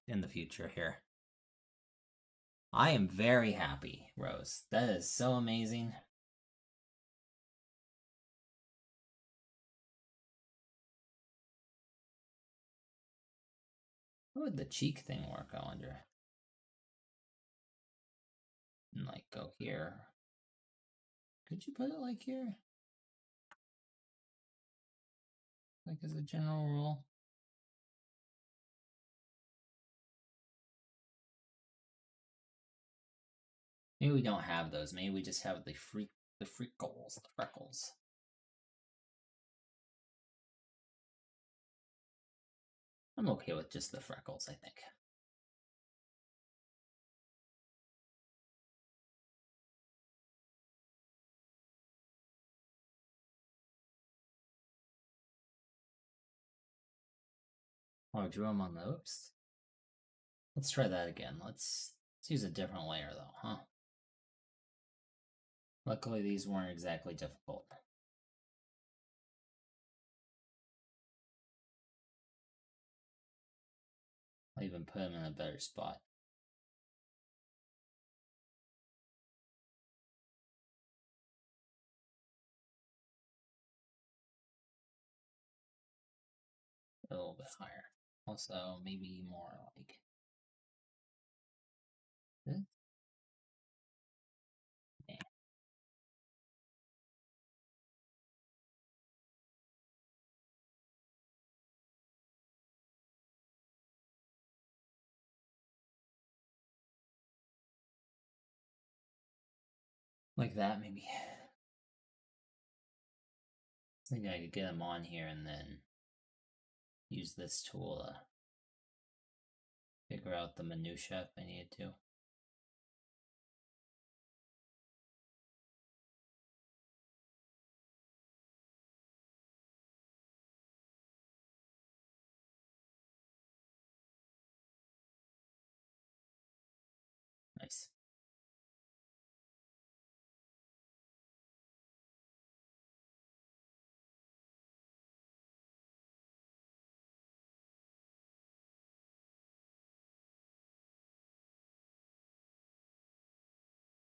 S3: in the future here. I am very happy, Rose. That is so amazing. What would the cheek thing work, I wonder? And like go here. Could you put it like here? Like as a general rule? Maybe we don't have those. Maybe we just have the freckles, the freckles. I'm okay with just the freckles, I think. Oh, I drew them on the oops. Let's try that again. Let's use a different layer though, huh? Luckily these weren't exactly difficult. I'll even put them in a better spot. A little bit higher. Also, maybe more like this. Yeah. Like that, maybe. I think I could get them on here and then use this tool to figure out the minutia if I needed to. Nice.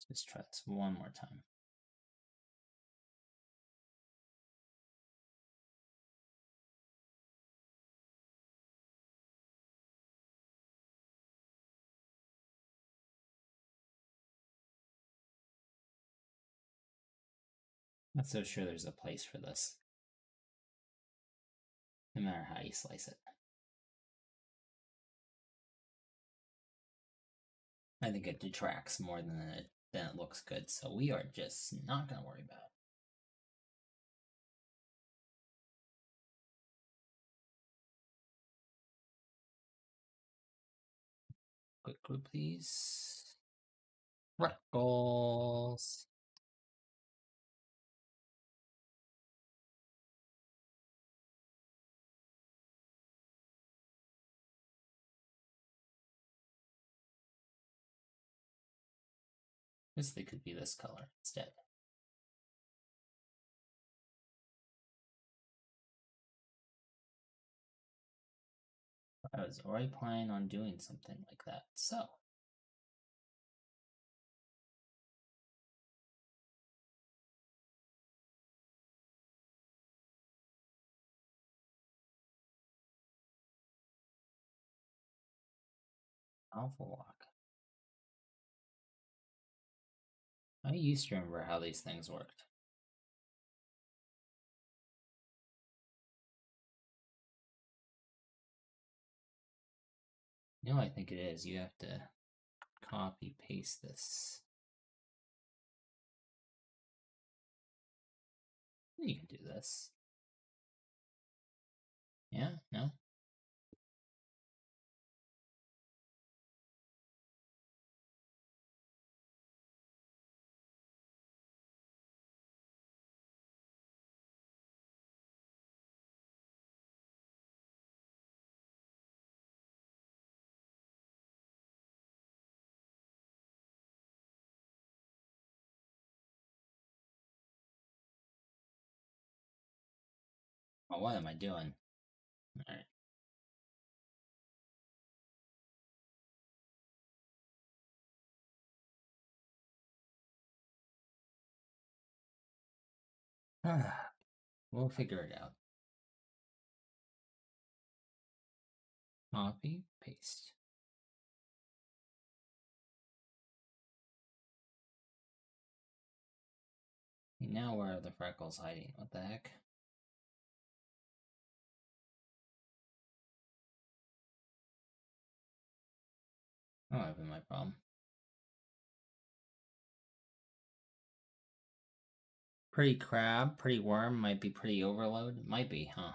S3: Let's try this one more time. Not so sure there's a place for this, no matter how you slice it. I think it detracts more than it looks good, so we are just not gonna worry about it. Quick group these. Freckles. Guess they could be this color instead. I was already planning on doing something like that, so. Awful lock. I used to remember how these things worked. You know what I think it is? You have to copy paste this. You can do this. Yeah? No? Oh, what am I doing? Alright. We'll figure it out. Copy, paste. Now where are the freckles hiding? What the heck? That might have been my problem. Pretty crab, pretty worm, might be pretty overload. Might be, huh?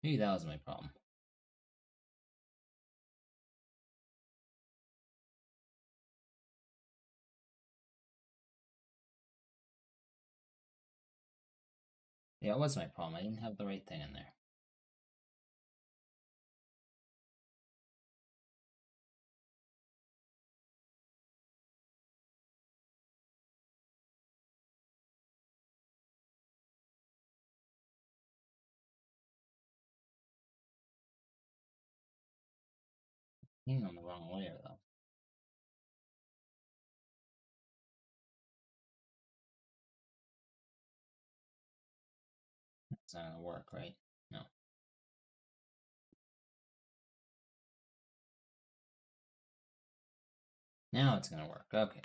S3: Maybe that was my problem. Yeah, it was my problem. I didn't have the right thing in there. Being on the wrong layer, though. That's not gonna work, right? No. Now it's gonna work. Okay.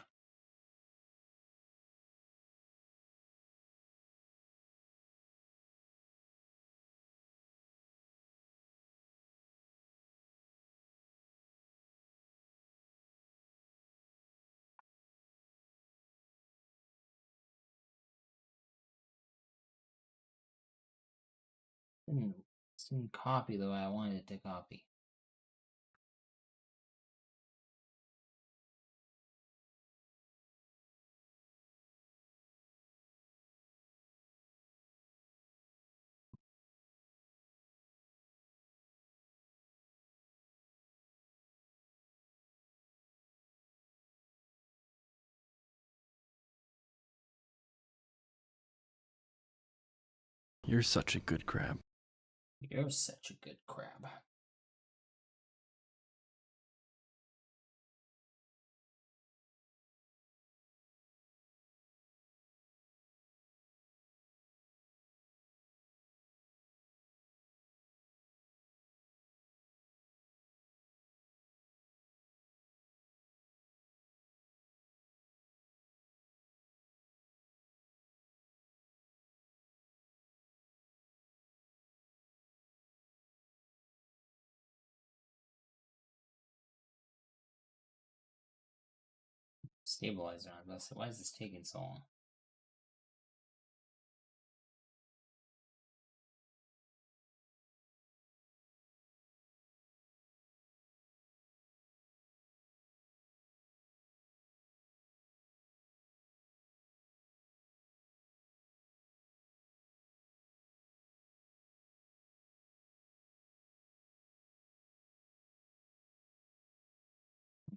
S3: Didn't copy the way I wanted it to copy.
S2: You're such a good crab.
S3: You're such a good crab. Stabilizer on this. Why is this taking so long?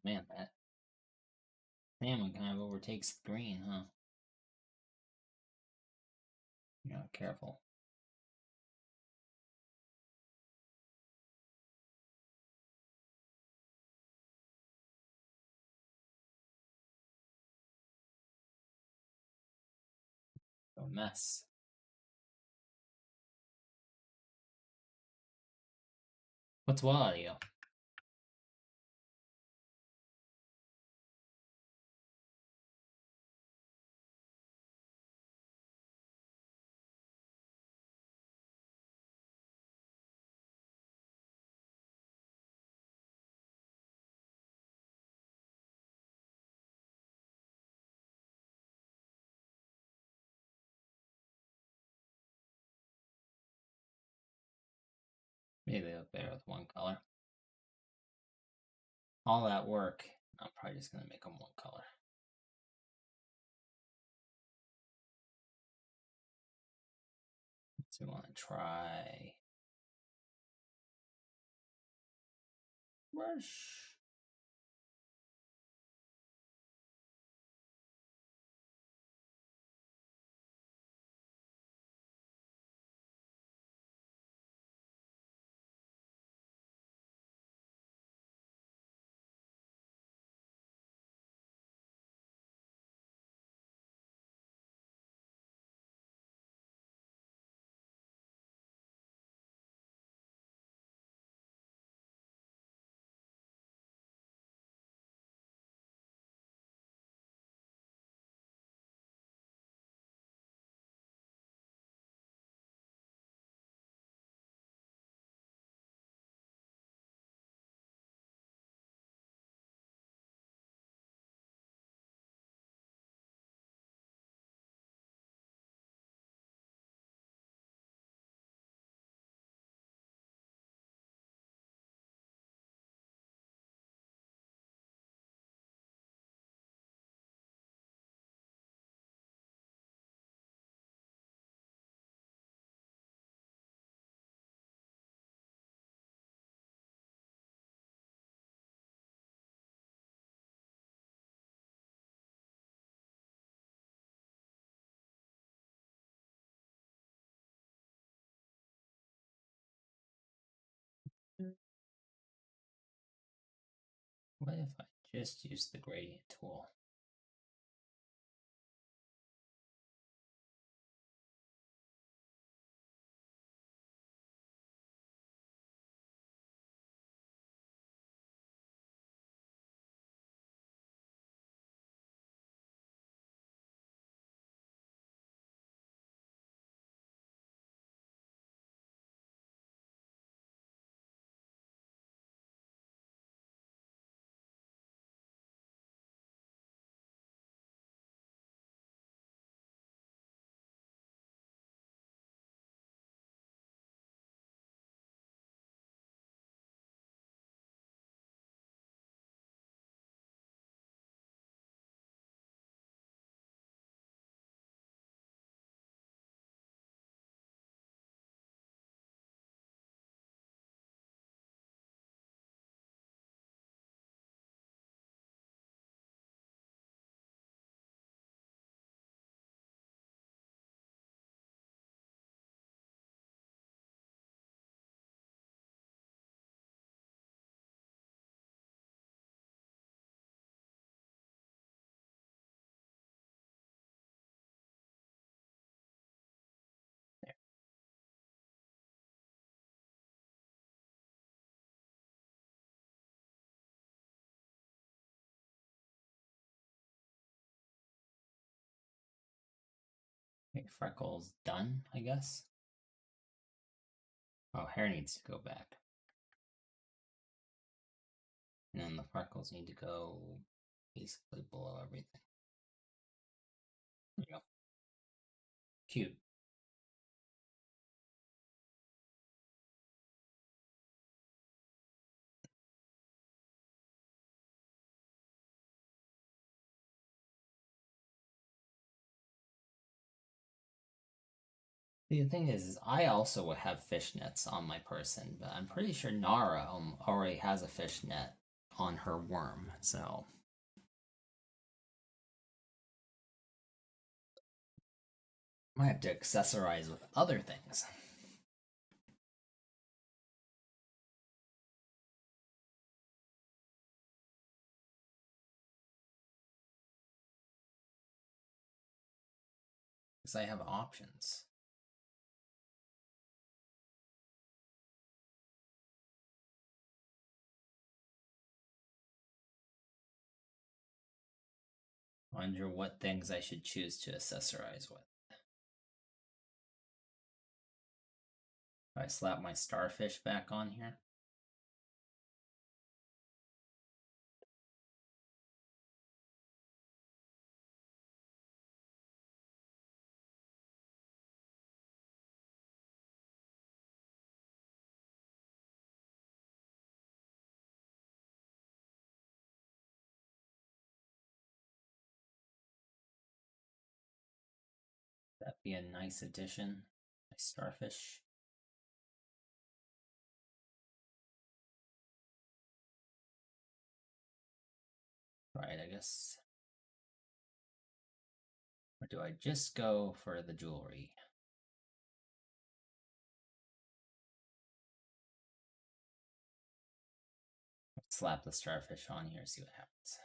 S3: Man, that salmon kind of overtakes the green, huh? Yeah, careful. A mess. What's wild audio? Maybe they look better with one color. All that work, I'm probably just gonna make them one color. So we want to try brush. What if I just use the gradient tool? Okay, freckles done, I guess. Oh, hair needs to go back. And then the freckles need to go basically below everything. There you go. Cute. The thing is I also have fishnets on my person, but I'm pretty sure Nara already has a fishnet
S1: on her worm, so might have to accessorize with other things. Because I have options. Wonder what things I should choose to accessorize with. If I slap my starfish back on here. That'd be a nice addition. My starfish. Right, I guess. Or do I just go for the jewelry? Slap the starfish on here, see what happens.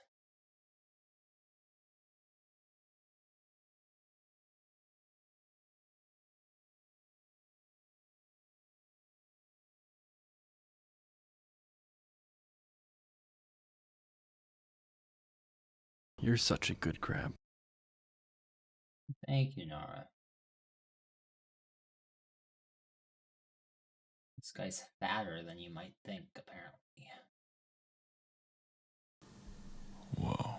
S2: You're such a good crab.
S1: Thank you, Nara. This guy's fatter than you might think, apparently.
S2: Whoa.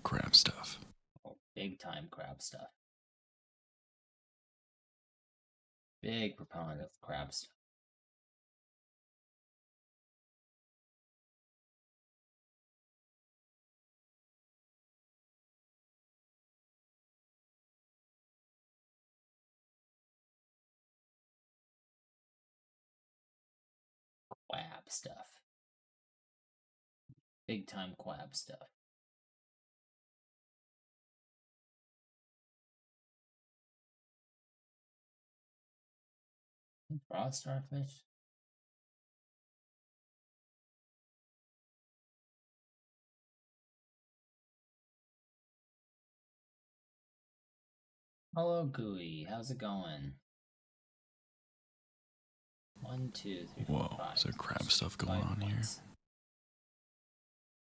S2: Crab stuff.
S1: Oh, big time crab stuff. Big proponent of crab stuff. Quab stuff. Big time quab stuff. Raw starfish? Hello, Gooey. How's it going? 1, 2, 3, 4,
S2: Whoa,
S1: 5.
S2: is there crab stuff going
S1: 5
S2: on here?
S1: points.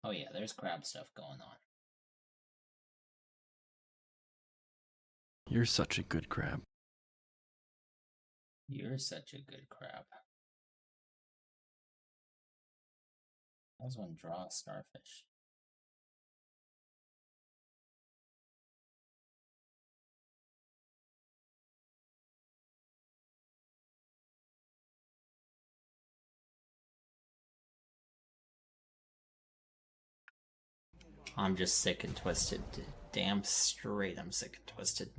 S1: Oh yeah, there's crab stuff going on.
S2: You're such a good crab.
S1: You're such a good crab. That was one draw starfish. I'm just sick and twisted. Damn straight, I'm sick and twisted.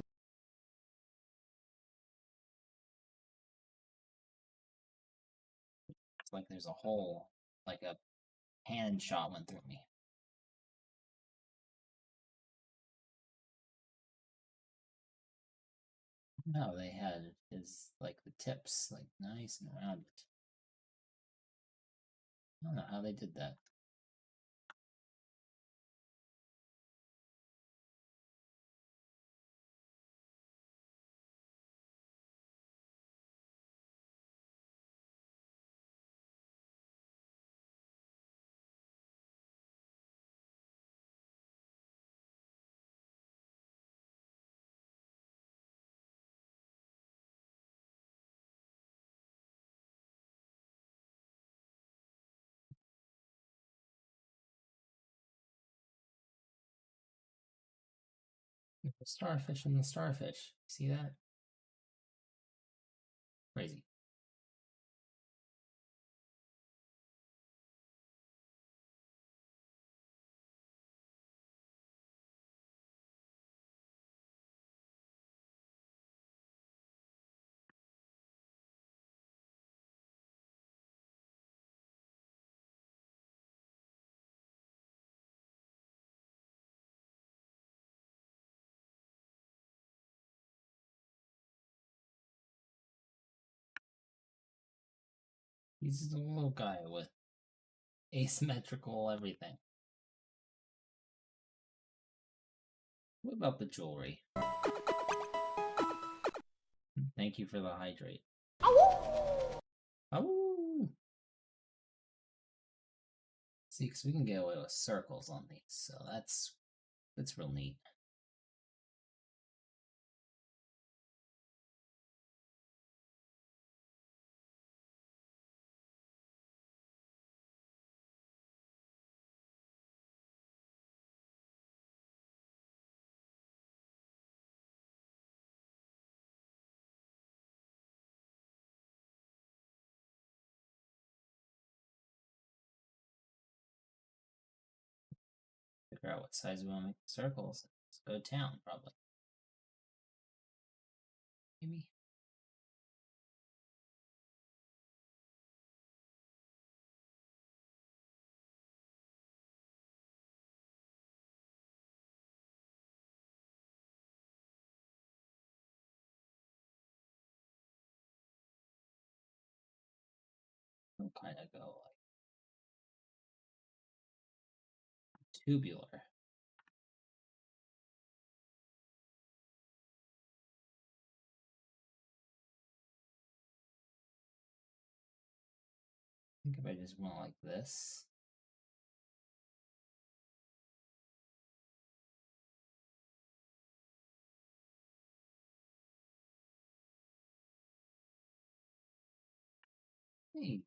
S1: It's like there's a hole, like a hand shot went through me. No, they had his, like, the tips, like, nice and rounded. I don't know how they did that. The starfish and the starfish. See that? Crazy.
S3: He's a little guy with asymmetrical everything. What about the jewelry? Thank you for the hydrate. Ow! See, because we can get away with circles on these, so that's real neat. Figure out what size we want to make the circles. Let's go to town, probably. Maybe. We'll kind of go like tubular. I think if I just went like this. Hey,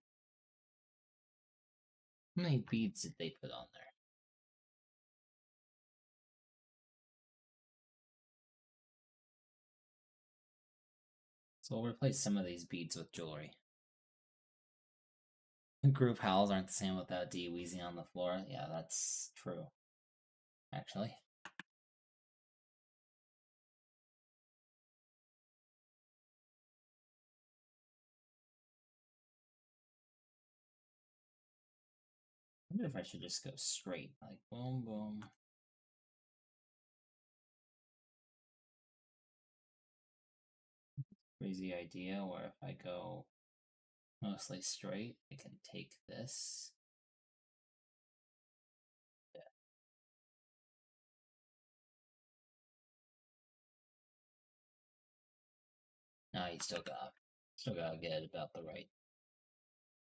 S3: how many beads did they put on there? So we'll replace some of these beads with jewelry. Group howls aren't the same without D wheezing on the floor. Yeah, that's true. Actually. I wonder if I should just go straight, like boom, boom. Crazy idea, where if I go mostly straight, I can take this. Yeah. No, you still gotta get it about the right.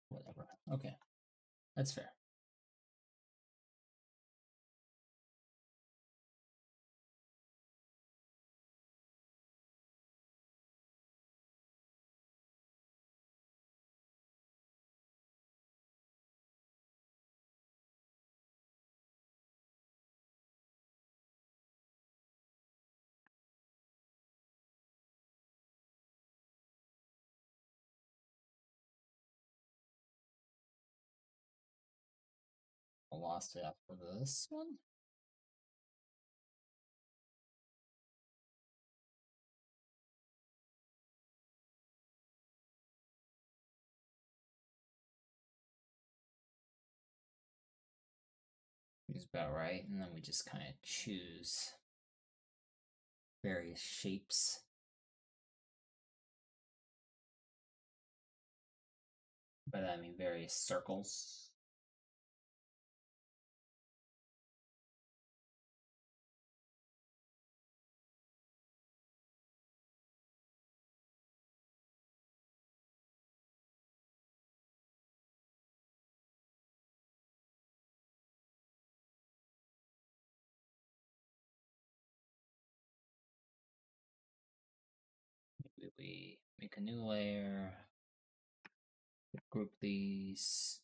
S3: Whatever. Okay, that's fair. I lost it after this one. It's about right, and then we just kind of choose various shapes. By that I mean various circles. Maybe we make a new layer, group these.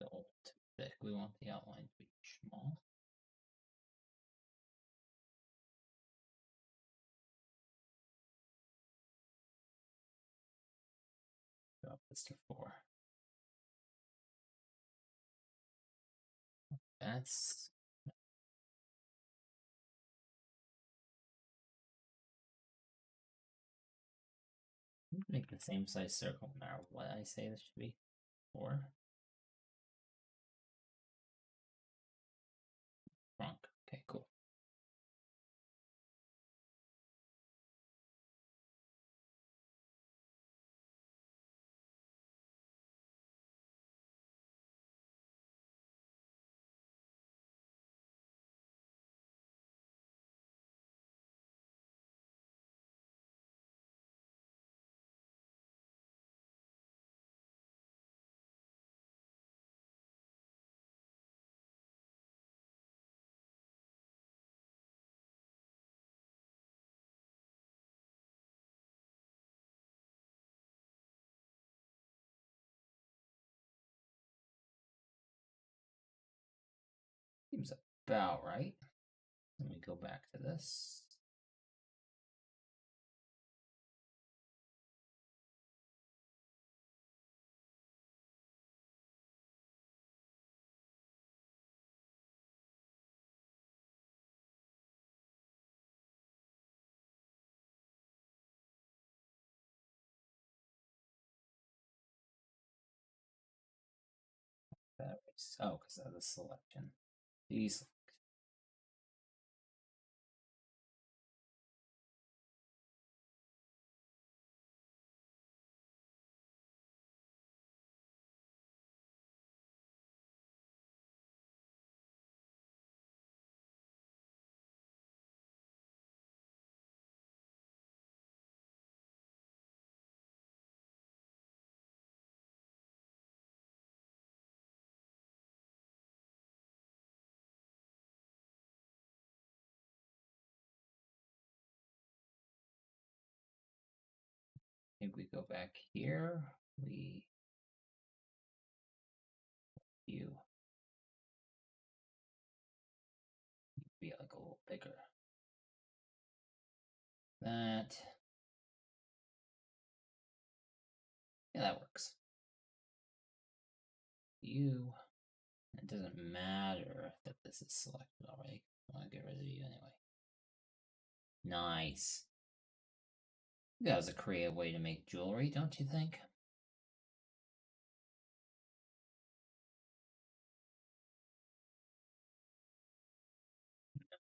S3: Too thick. We want the outline to be small. Drop this to 4. That's Make the same size circle no matter what I say this should be. 4. Trunk. Okay, cool. Seems about right. Let me go back to this. Oh, because of the selection. These. I think we go back here. We you be like a little bigger. That. Yeah, that works. You. It doesn't matter that this is selected already. I want to get rid of you anyway. Nice. That was a creative way to make jewelry, don't you think?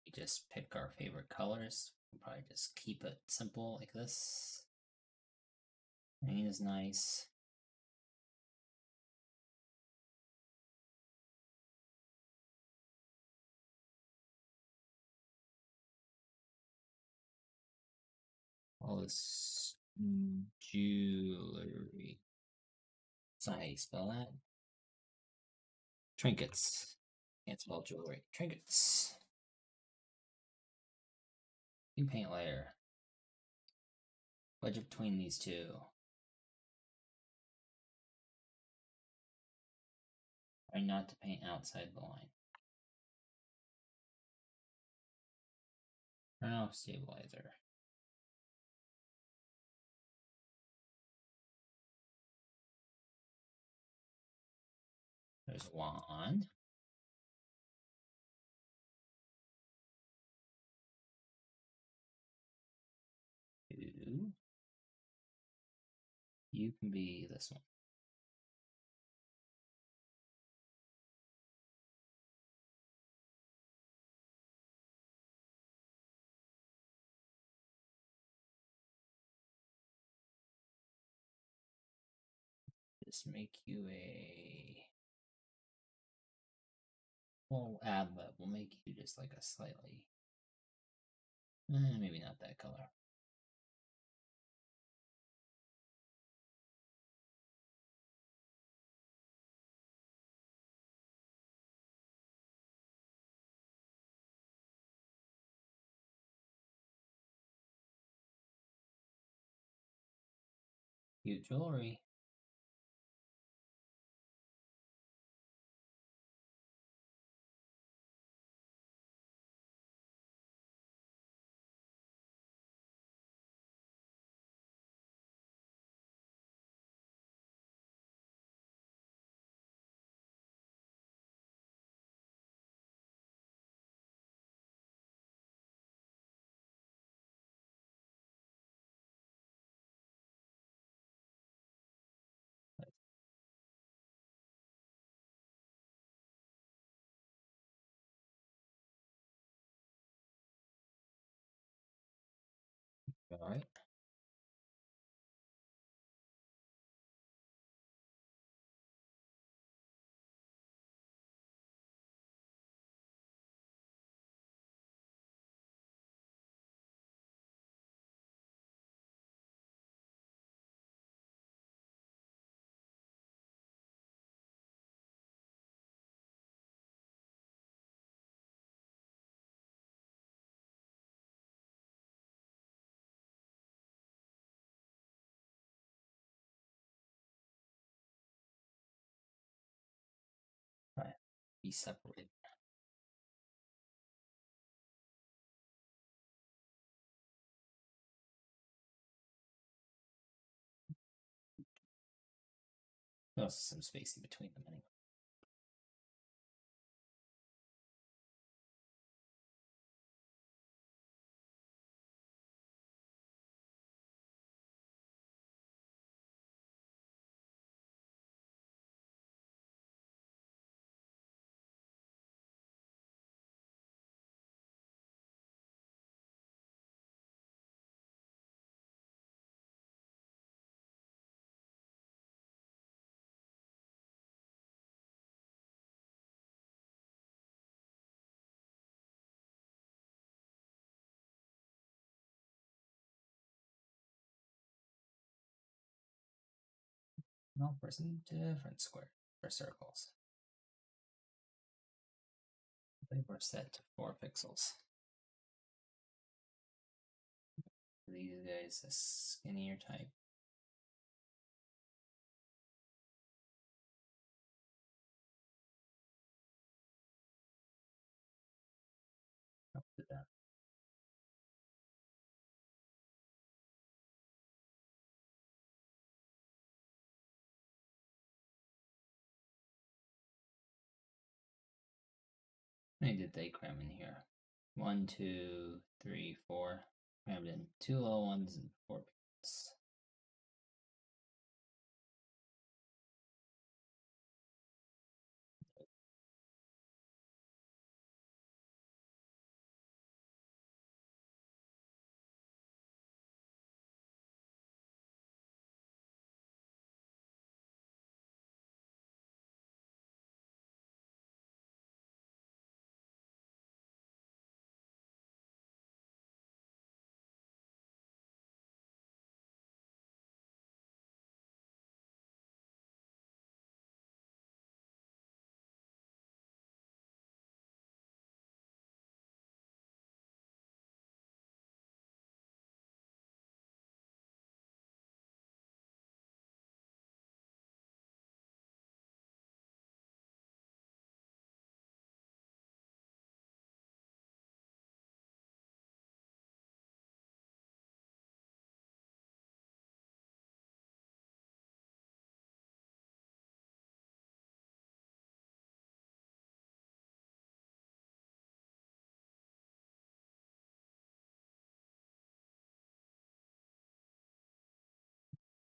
S3: We just pick our favorite colors. We'll probably just keep it simple like this. Green is nice. All this jewelry. That's not how you spell that. Trinkets. Can't spell jewelry. Trinkets. New paint layer. Budget between these two. Try not to paint outside the line. Turn off stabilizer. There's one. Two. You can be this one. Just make you a. We'll add that. We'll make you just like a slightly. Maybe not that color. Cute jewelry. Alright. Right. Be separated. There's also some space in between them anyway. No, for some different square or circles. They were set to 4 pixels. These guys a skinnier type. Up to that. How many did they cram in here? 1, 2, 3, 4. Crammed in 2 little ones and 4 pixels.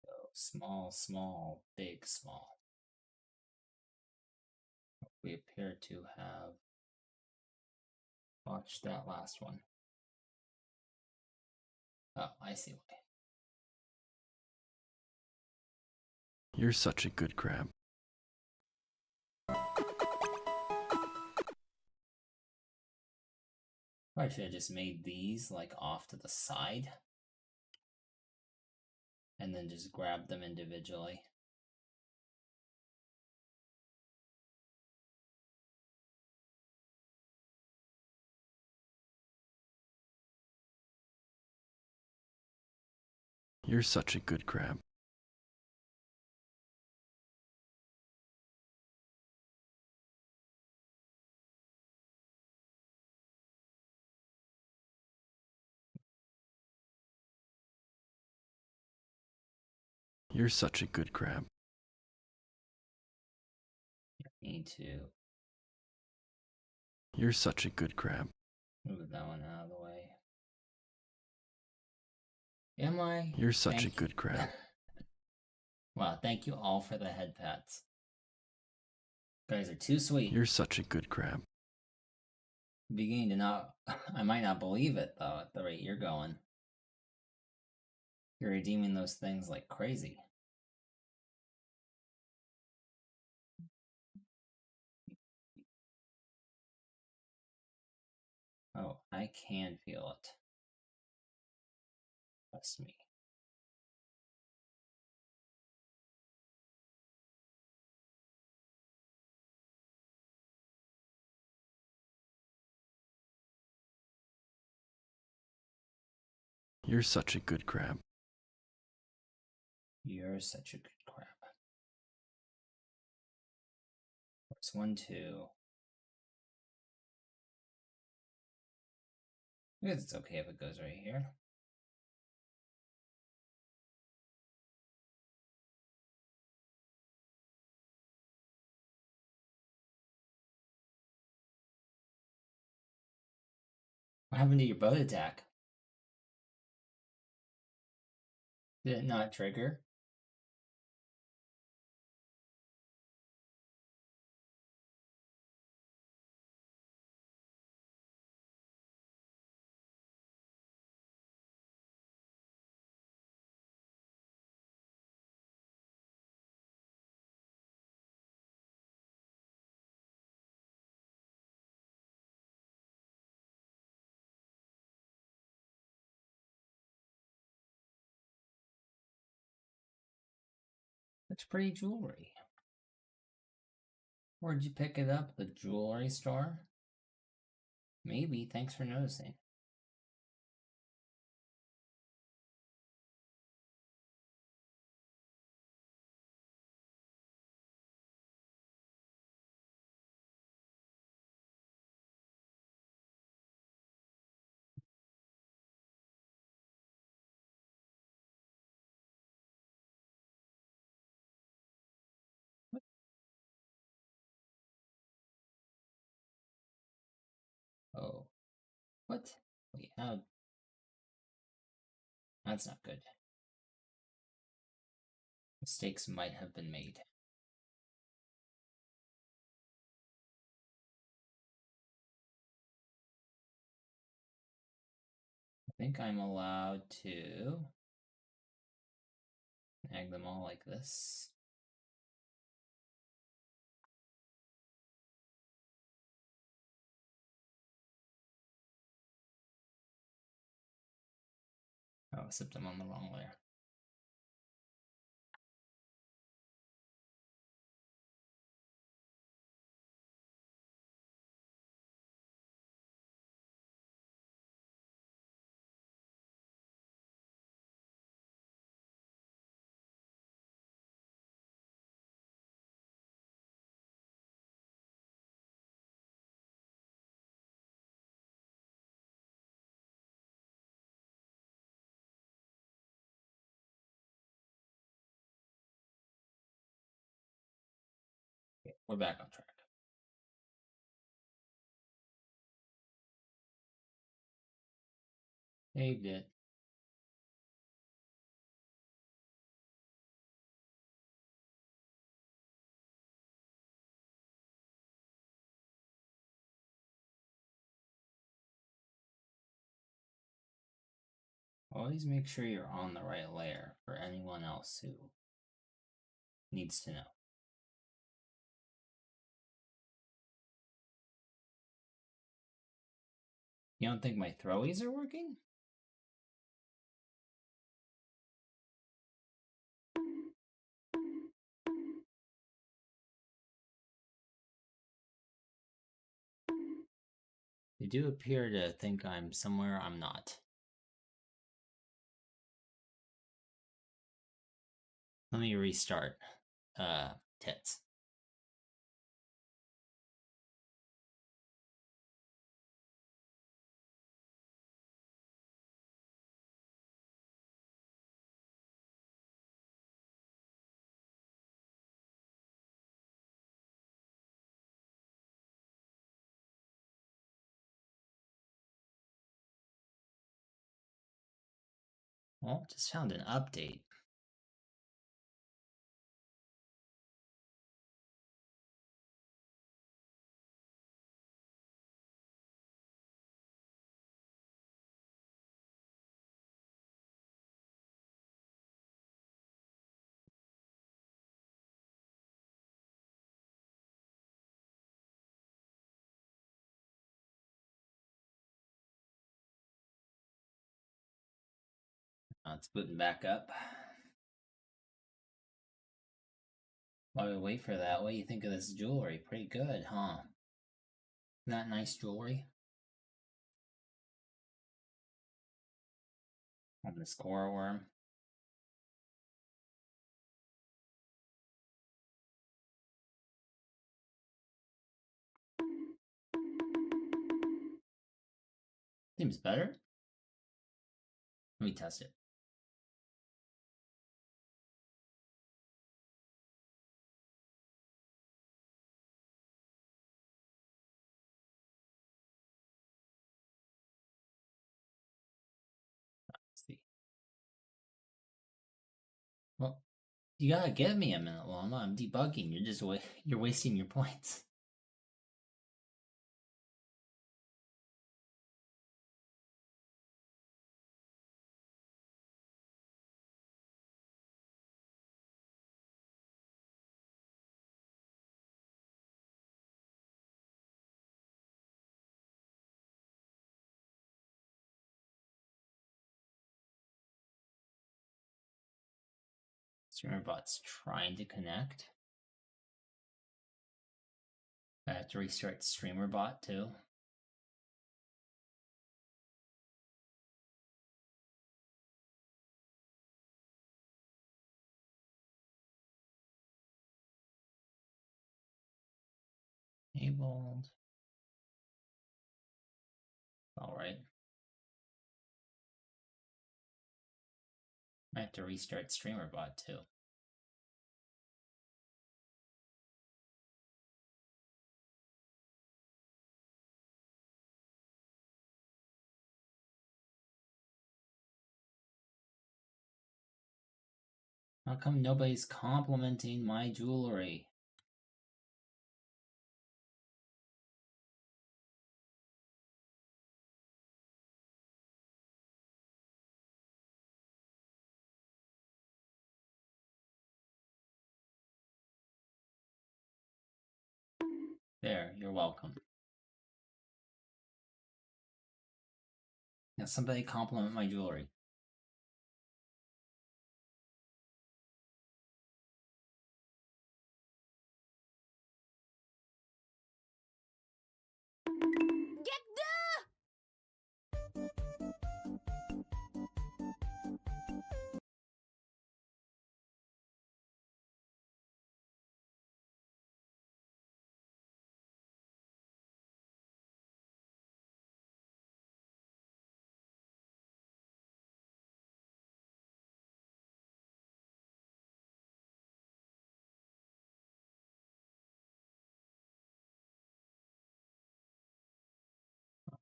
S3: So small, small, big, small. We appear to have watched that last one. Oh, I see why.
S2: You're such a good crab.
S3: I should have just made these like off to the side and then just grabbed them individually.
S2: You're such a good crab. You're such a good crab.
S3: Need to
S2: You're such a good crab.
S3: move that one out of the way. Am I?
S2: You're such a good crab.
S3: Wow, thank you all for the head pats. You guys are too sweet.
S2: You're such a good crab.
S3: I'm beginning to not. I might not believe it though at the rate you're going. You're redeeming those things like crazy. Oh, I can feel it. Trust me.
S2: You're such a good crab.
S3: You're such a good crab. It's 1, 2. I guess it's okay if it goes right here. What happened to your boat attack? Did it not trigger? That's pretty jewelry. Where'd you pick it up? The jewelry store? Maybe. Thanks for noticing. Oh. What? Wait, how? That's not good. Mistakes might have been made. I think I'm allowed to snag them all like this. Oh, except I'm on the wrong layer. Okay, we're back on track. Saved it. Always make sure you're on the right layer for anyone else who needs to know. You don't think my throwies are working? They do appear to think I'm somewhere I'm not. Let me restart. Tits. Well, just found an update.
S1: It's booting back up. While we wait for that, what do you think of this jewelry? Pretty good, huh? Isn't that nice jewelry? On this Koura worm. Seems better. Let me test it. Let's see. Well, you gotta give me a minute, Llama. I'm debugging. You're just you're wasting your points. Streamerbot's trying to connect. I have to restart Streamerbot too. Enabled. Alright. I have to restart Streamerbot too. How come nobody's complimenting my jewelry? There, you're welcome. Now somebody compliment my jewelry.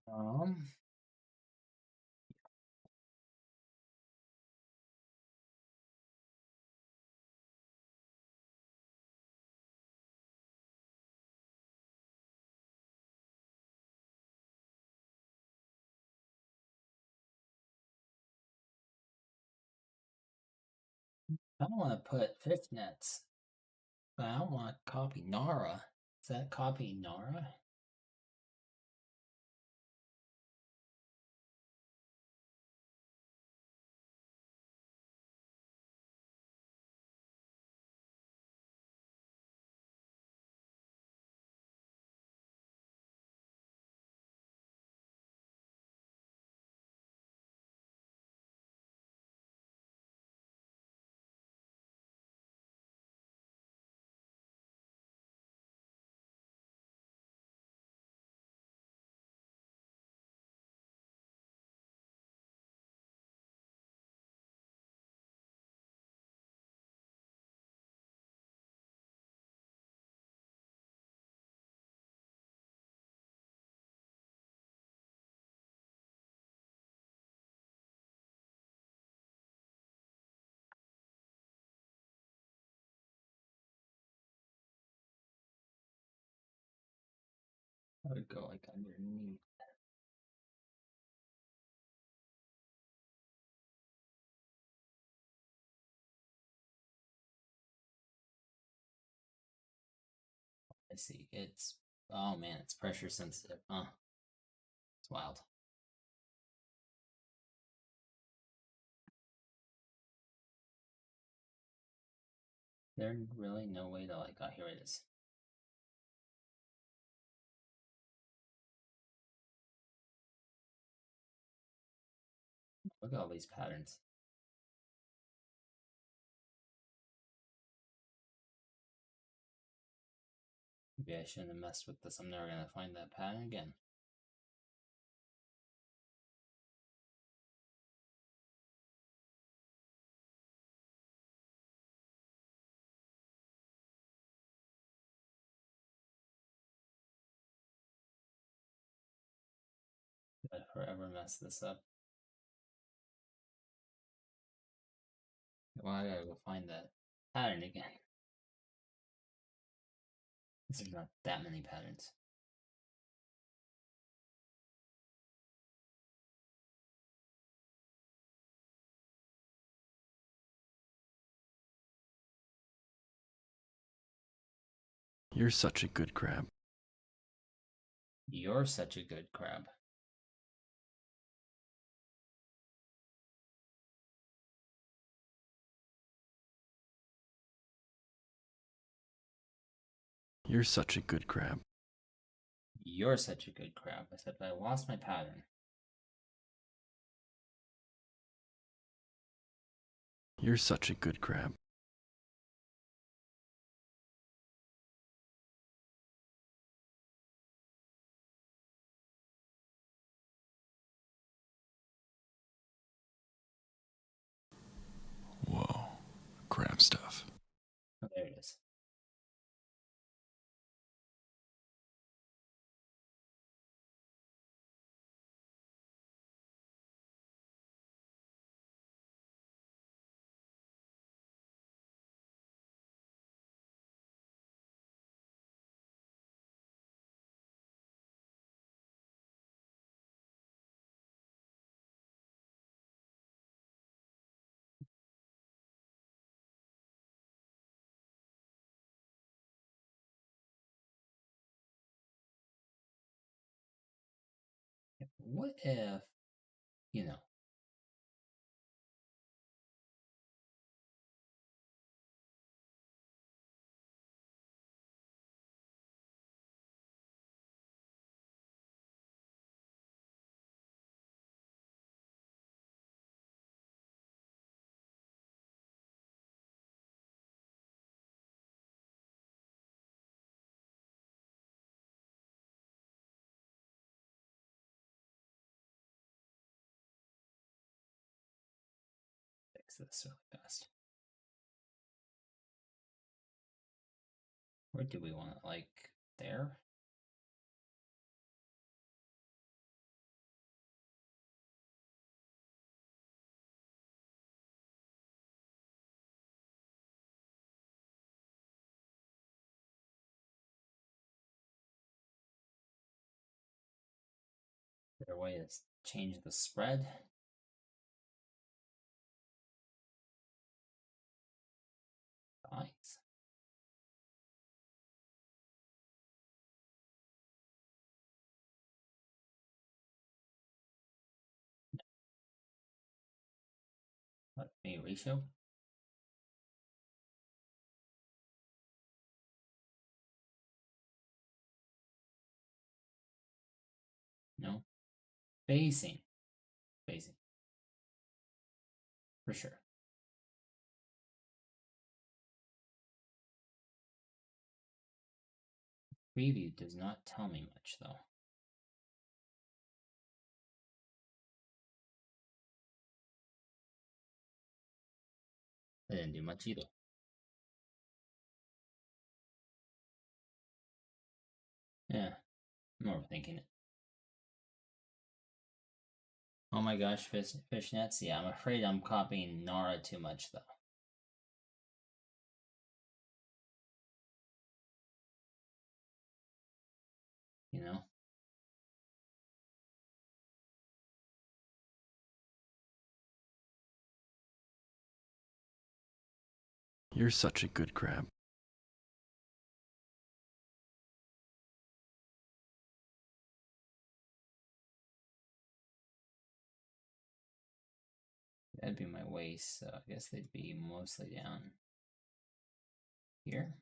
S1: Um, I don't want to put fish nets, but I don't want to copy Nara. Is that copy Nara? I would go like underneath. I see. It's oh man, it's pressure sensitive. Huh? It's wild.
S3: There's really no way to like, oh, here it is. Look at all these patterns. Maybe I shouldn't have messed with this. I'm never gonna find that pattern again. I forever mess this up. Well, I gotta go find that pattern again. There's not that many patterns.
S2: You're such a good crab.
S3: You're such a good crab.
S2: You're such a good crab.
S3: You're such a good crab. I said, but I lost my pattern.
S2: You're such a good crab.
S4: Whoa, crab stuff.
S3: Oh, there it is. What if, you know, fix this really fast. Where do we want it? Like, there? Is there a way to change the spread? Nice. Let me ratio. No. Facing. Facing. For sure. Preview does not tell me much though. They didn't do much either. Yeah, I'm overthinking it. Oh my gosh, fishnets. Yeah, I'm afraid I'm copying Nara too much though. You know?
S2: You're such a good crab.
S3: That'd be my waist, so I guess they'd be mostly down. here.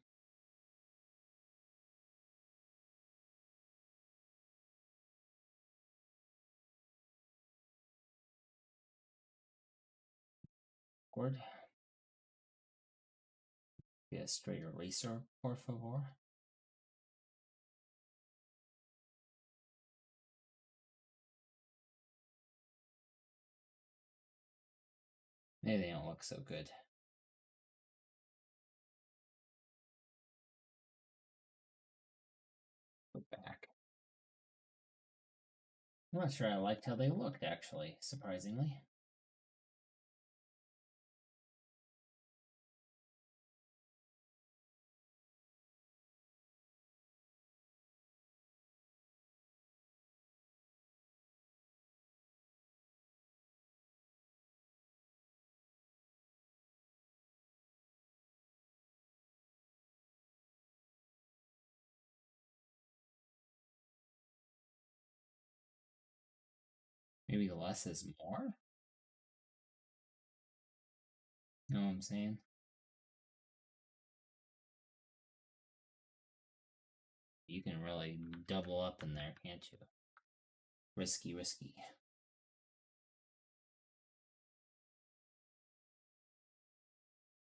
S3: Word. Get a straight eraser, por favor. Maybe they don't look so good. Go back. I'm not sure I liked how they looked, actually, surprisingly. Maybe less is more? You know what I'm saying? You can really double up in there, can't you? Risky, risky.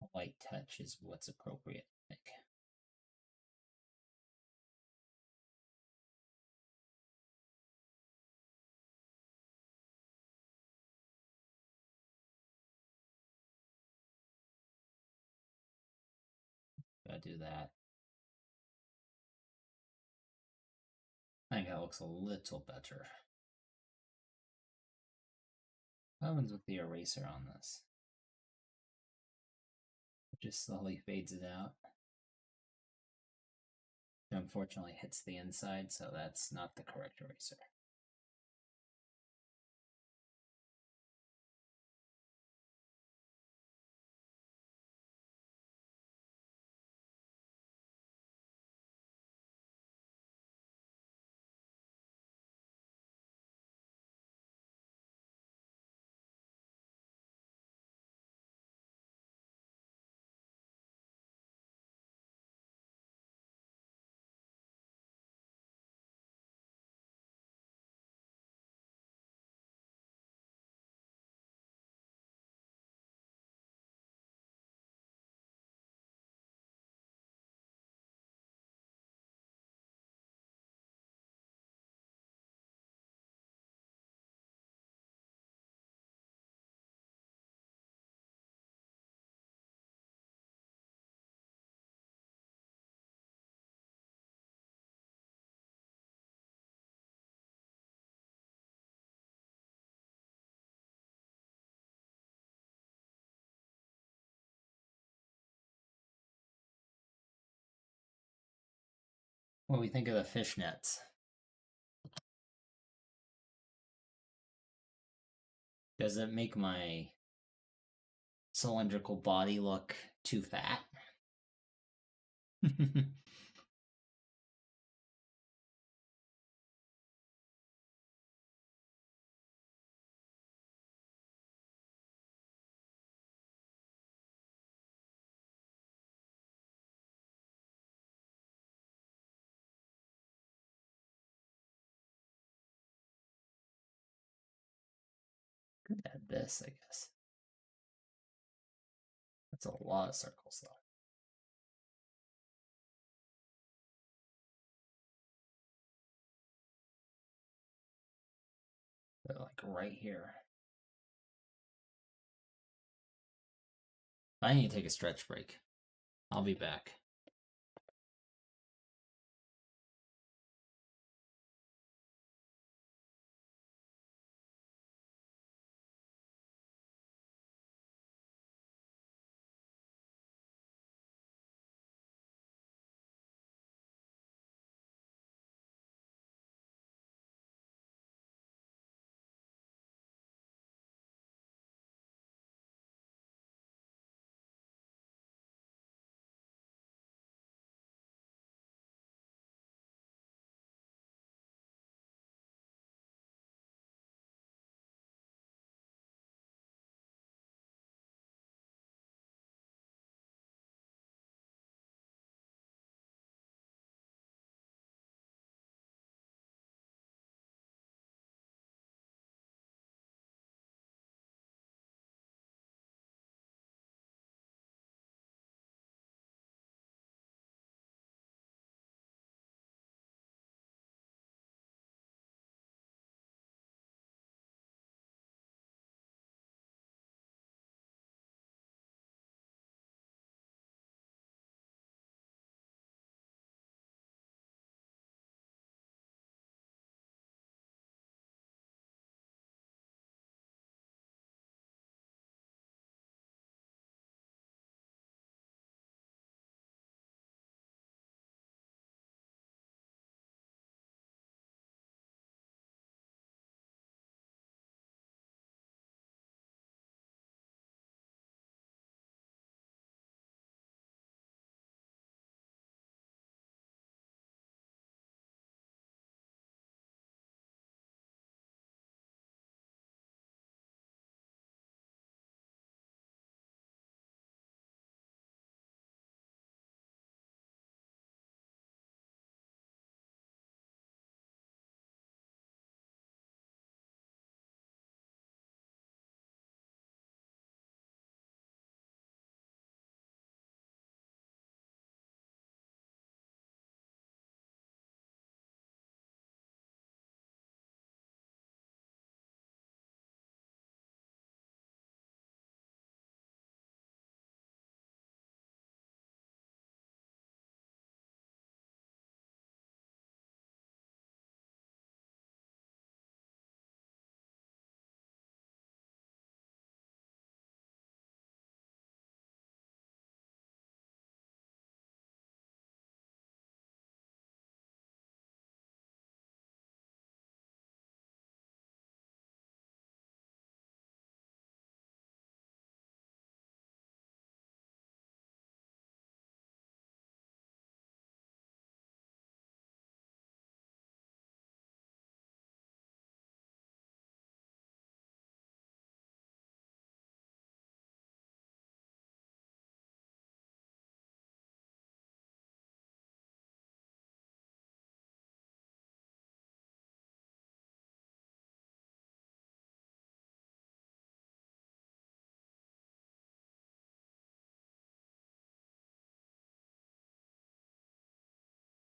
S3: A light touch is what's appropriate, I think. Gotta do that. I think that looks a little better. What happens with the eraser on this? It just slowly fades it out. It unfortunately hits the inside, so that's not the correct eraser. What do we think of the fishnets? Does it make my cylindrical body look too fat? Could add this, I guess. That's a lot of circles, though. They're like right here. I need to take a stretch break. I'll be back.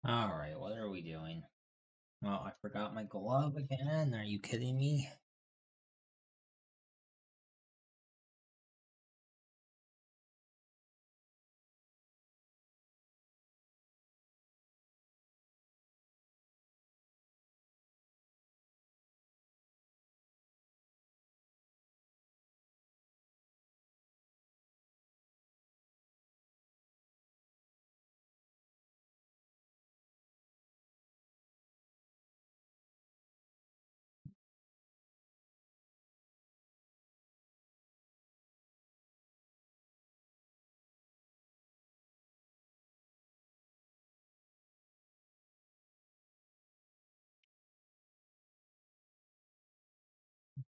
S3: Alright, what are we doing? Well, I forgot my glove again. Are you kidding me?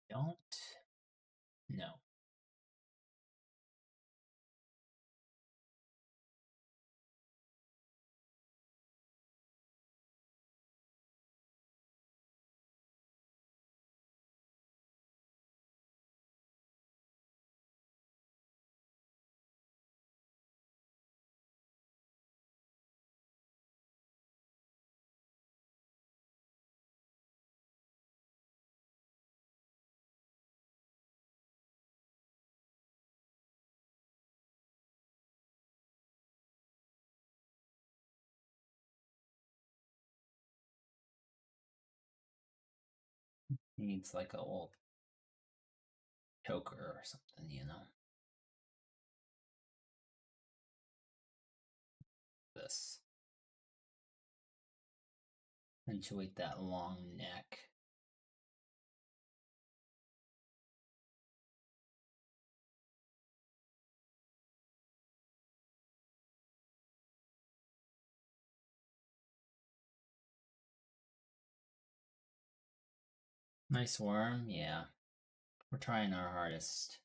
S3: Don't. No. Needs like a old choker or something, you know? This. Accentuate that long neck. Nice worm, yeah. We're trying our hardest.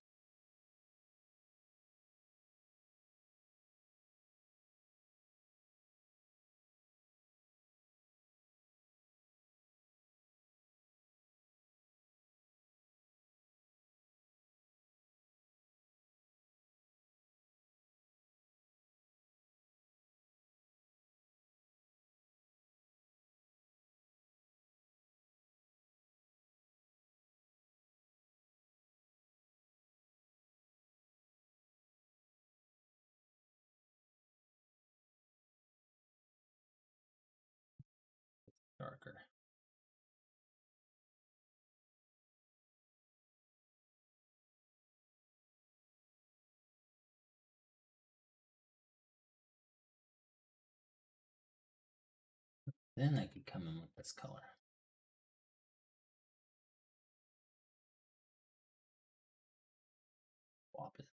S3: Darker. Then I could come in with this color. Swap it.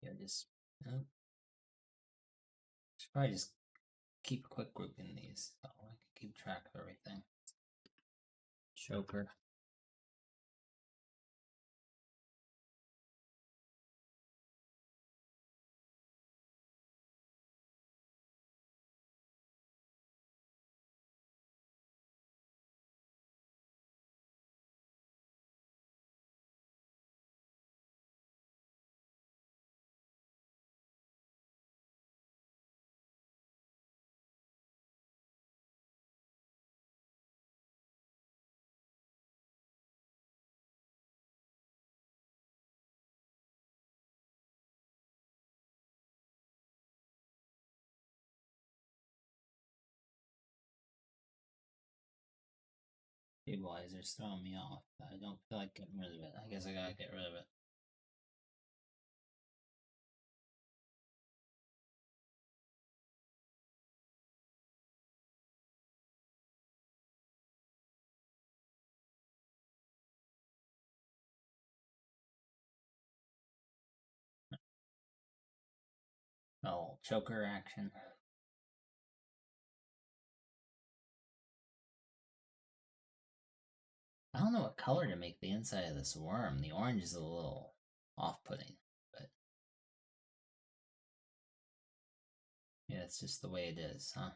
S3: Yeah, just should probably just keep quick grouping these so I can keep track of everything. Choker. Stabilizer's throwing me off. I don't feel like getting rid of it. I guess I gotta get rid of it. Oh, choker action. I don't know what color to make the inside of this worm. The orange is a little off-putting, but yeah, it's just the way it is, huh?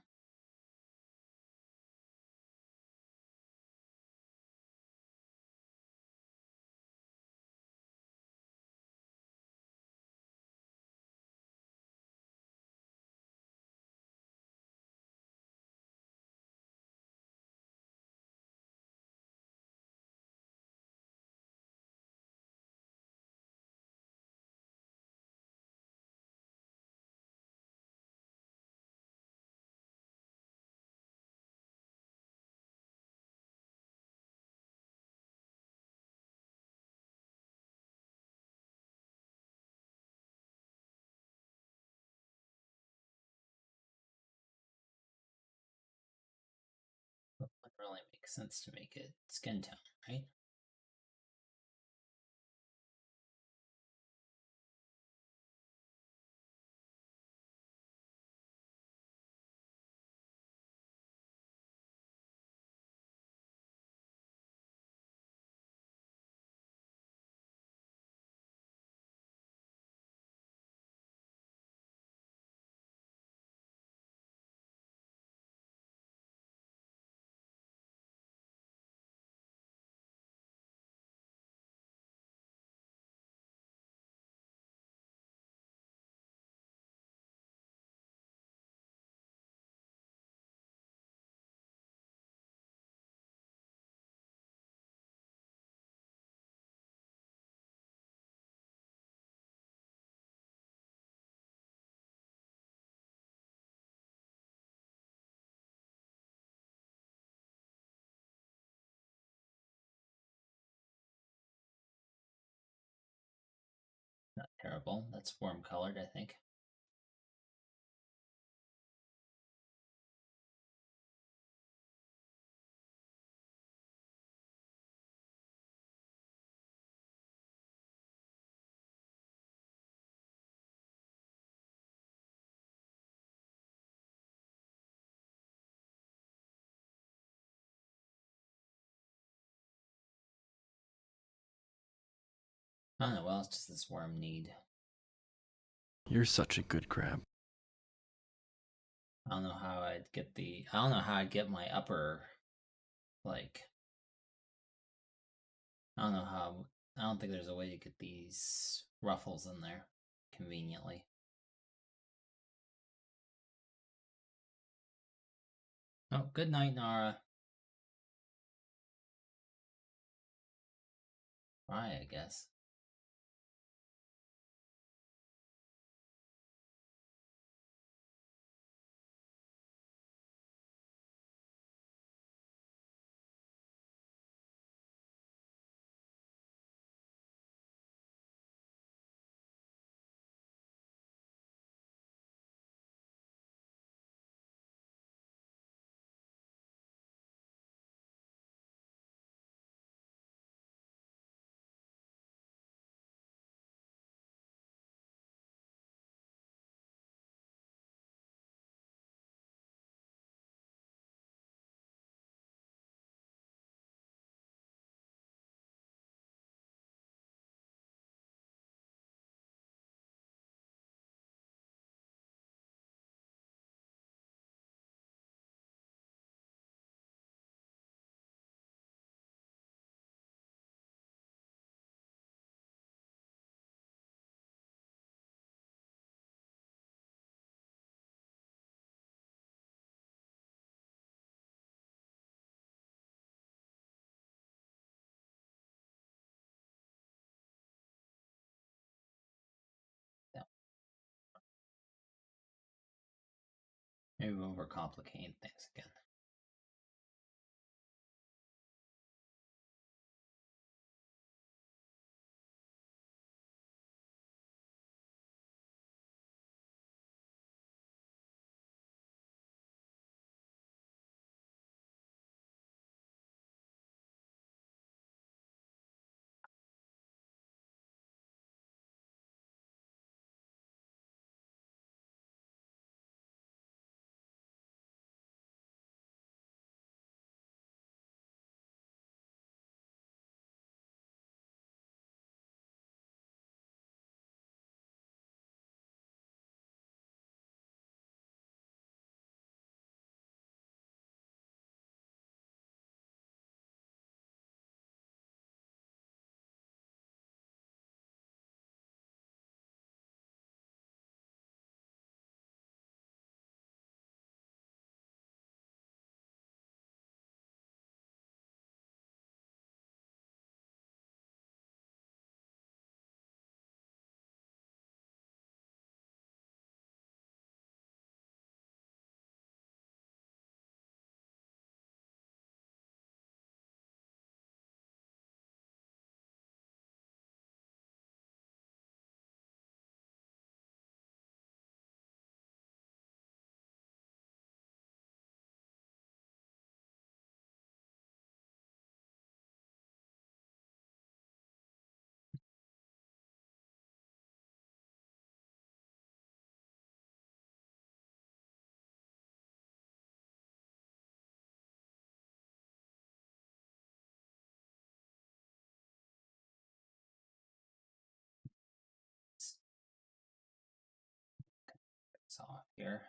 S3: Makes sense to make it skin tone, right? Not terrible. That's warm colored, I think. I don't know, what else does this worm need?
S2: You're such a good crab.
S3: I don't know how I'd get I don't know how I'd get my upper, like, I don't know how, I don't think there's a way to get these ruffles in there conveniently. Oh, good night, Nara. Bye, I guess. Yeah. Maybe we're overcomplicating things again. It's off here.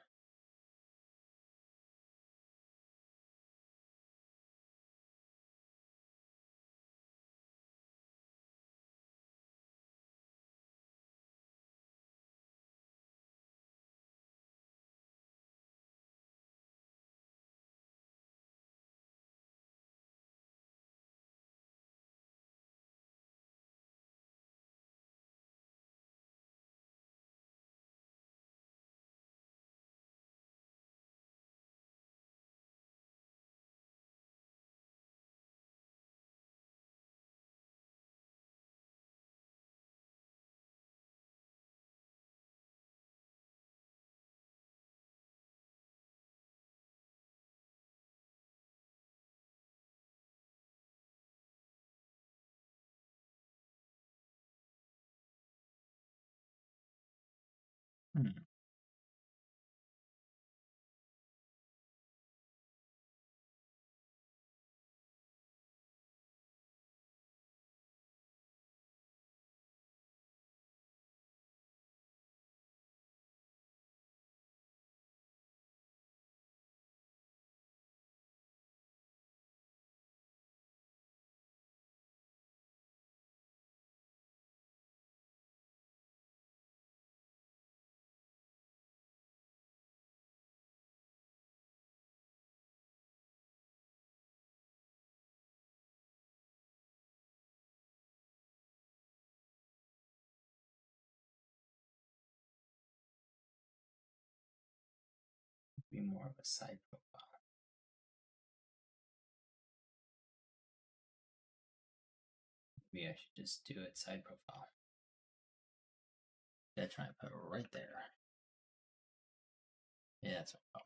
S3: Be more of a side profile. Maybe I should just do it side profile. Yeah, try and put it right there. Yeah, that's right.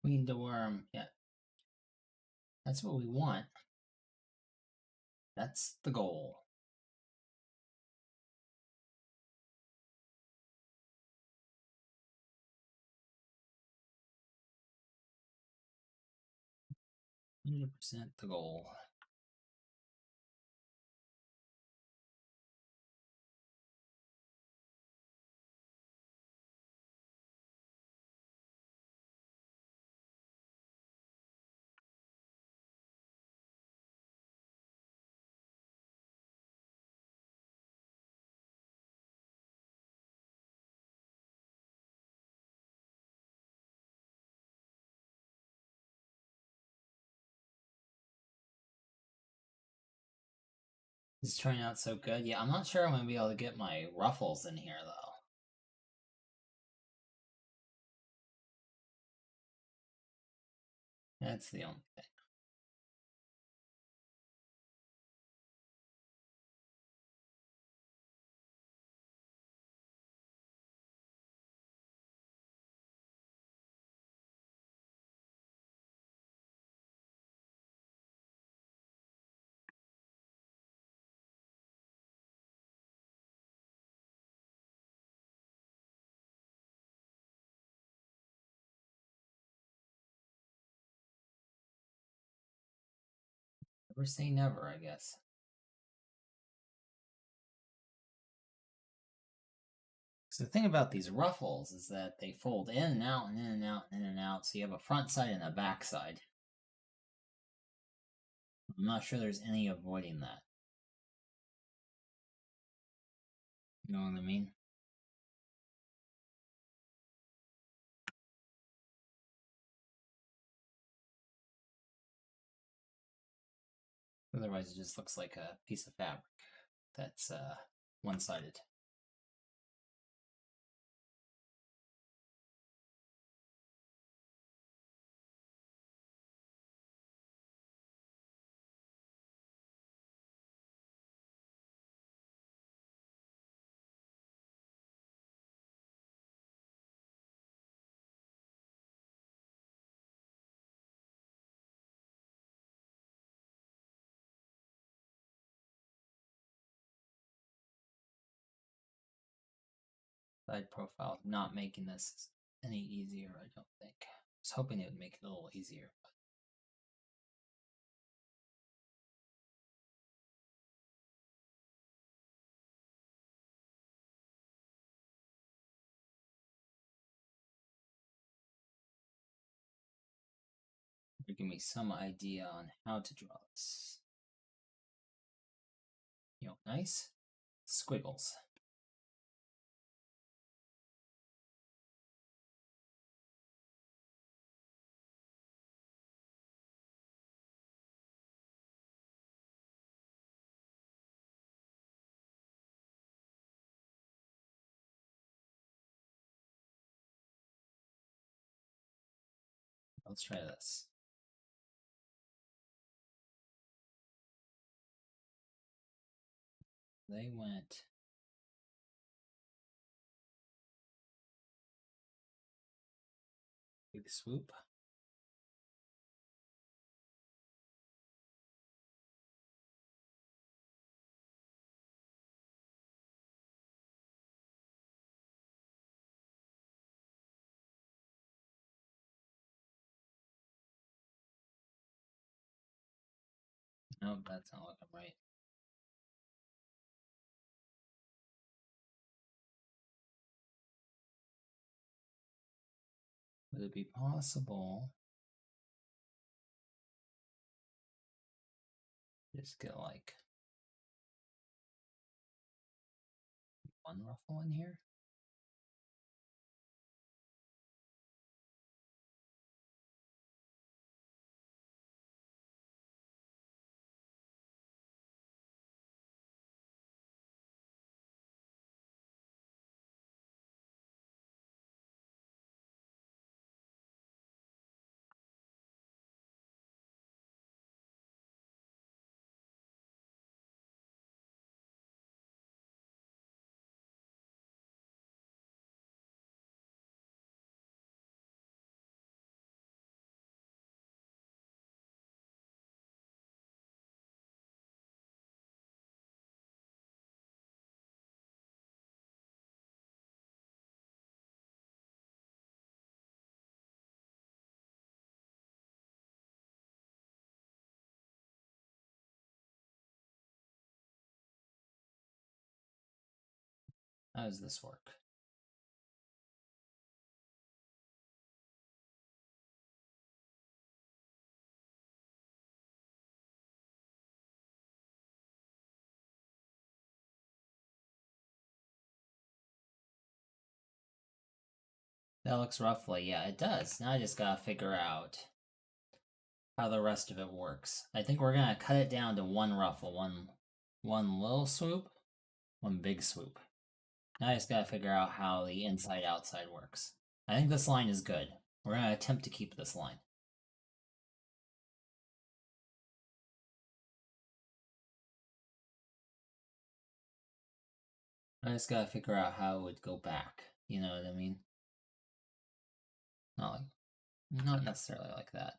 S3: Queen to worm. Yeah, that's what we want. That's the goal. %, the goal. This is turning out so good. Yeah, I'm not sure I'm going to be able to get my ruffles in here, though. That's the only thing. Never say never, I guess. So the thing about these ruffles is that they fold in and out and in and out and in and out, so you have a front side and a back side. I'm not sure there's any avoiding that. You know what I mean? Otherwise, it just looks like a piece of fabric that's one-sided. Side profile, not making this any easier, I don't think. I was hoping it would make it a little easier. But... give me some idea on how to draw this. You know, nice squiggles. Let's try this. They went big swoop. Nope, that's not looking right. Would it be possible just get like one ruffle in here? How does this work? That looks roughly, yeah, it does. Now I just gotta figure out how the rest of it works. I think we're gonna cut it down to one ruffle, one little swoop, one big swoop. Now I just gotta figure out how the inside-outside works. I think this line is good. We're gonna attempt to keep this line. I just gotta figure out how it would go back. You know what I mean? Not necessarily like that.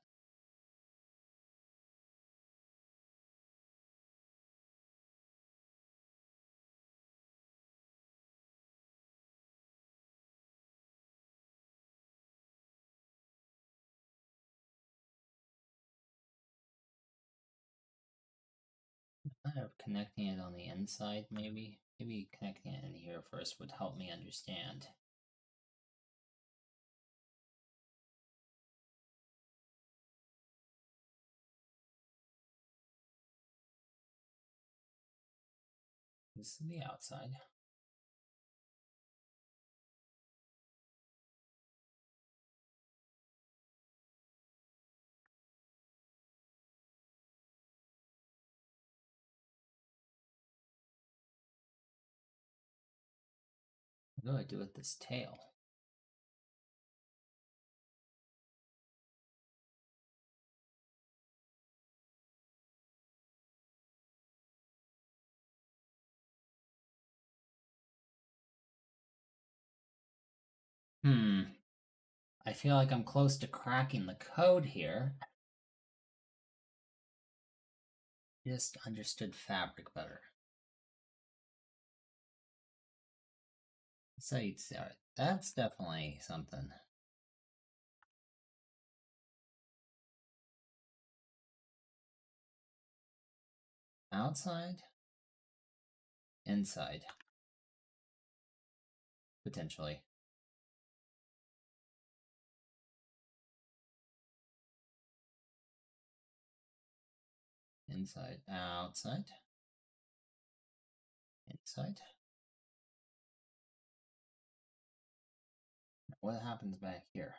S3: Kind of connecting it on the inside, maybe. Maybe connecting it in here first would help me understand. This is the outside. What do I do with this tail? I feel like I'm close to cracking the code here. Just understood fabric better. So you'd start. That's definitely something. Outside? Inside. Potentially. Inside. Outside. Inside. What happens back here?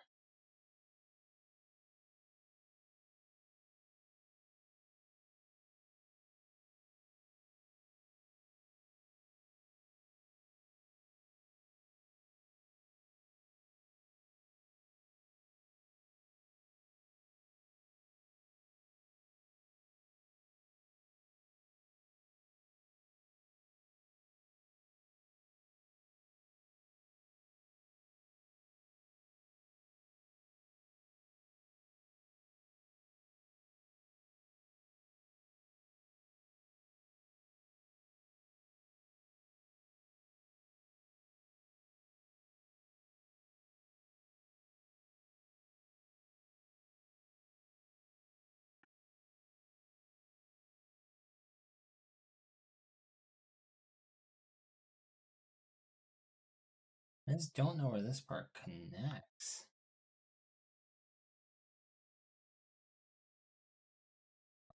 S3: I just don't know where this part connects.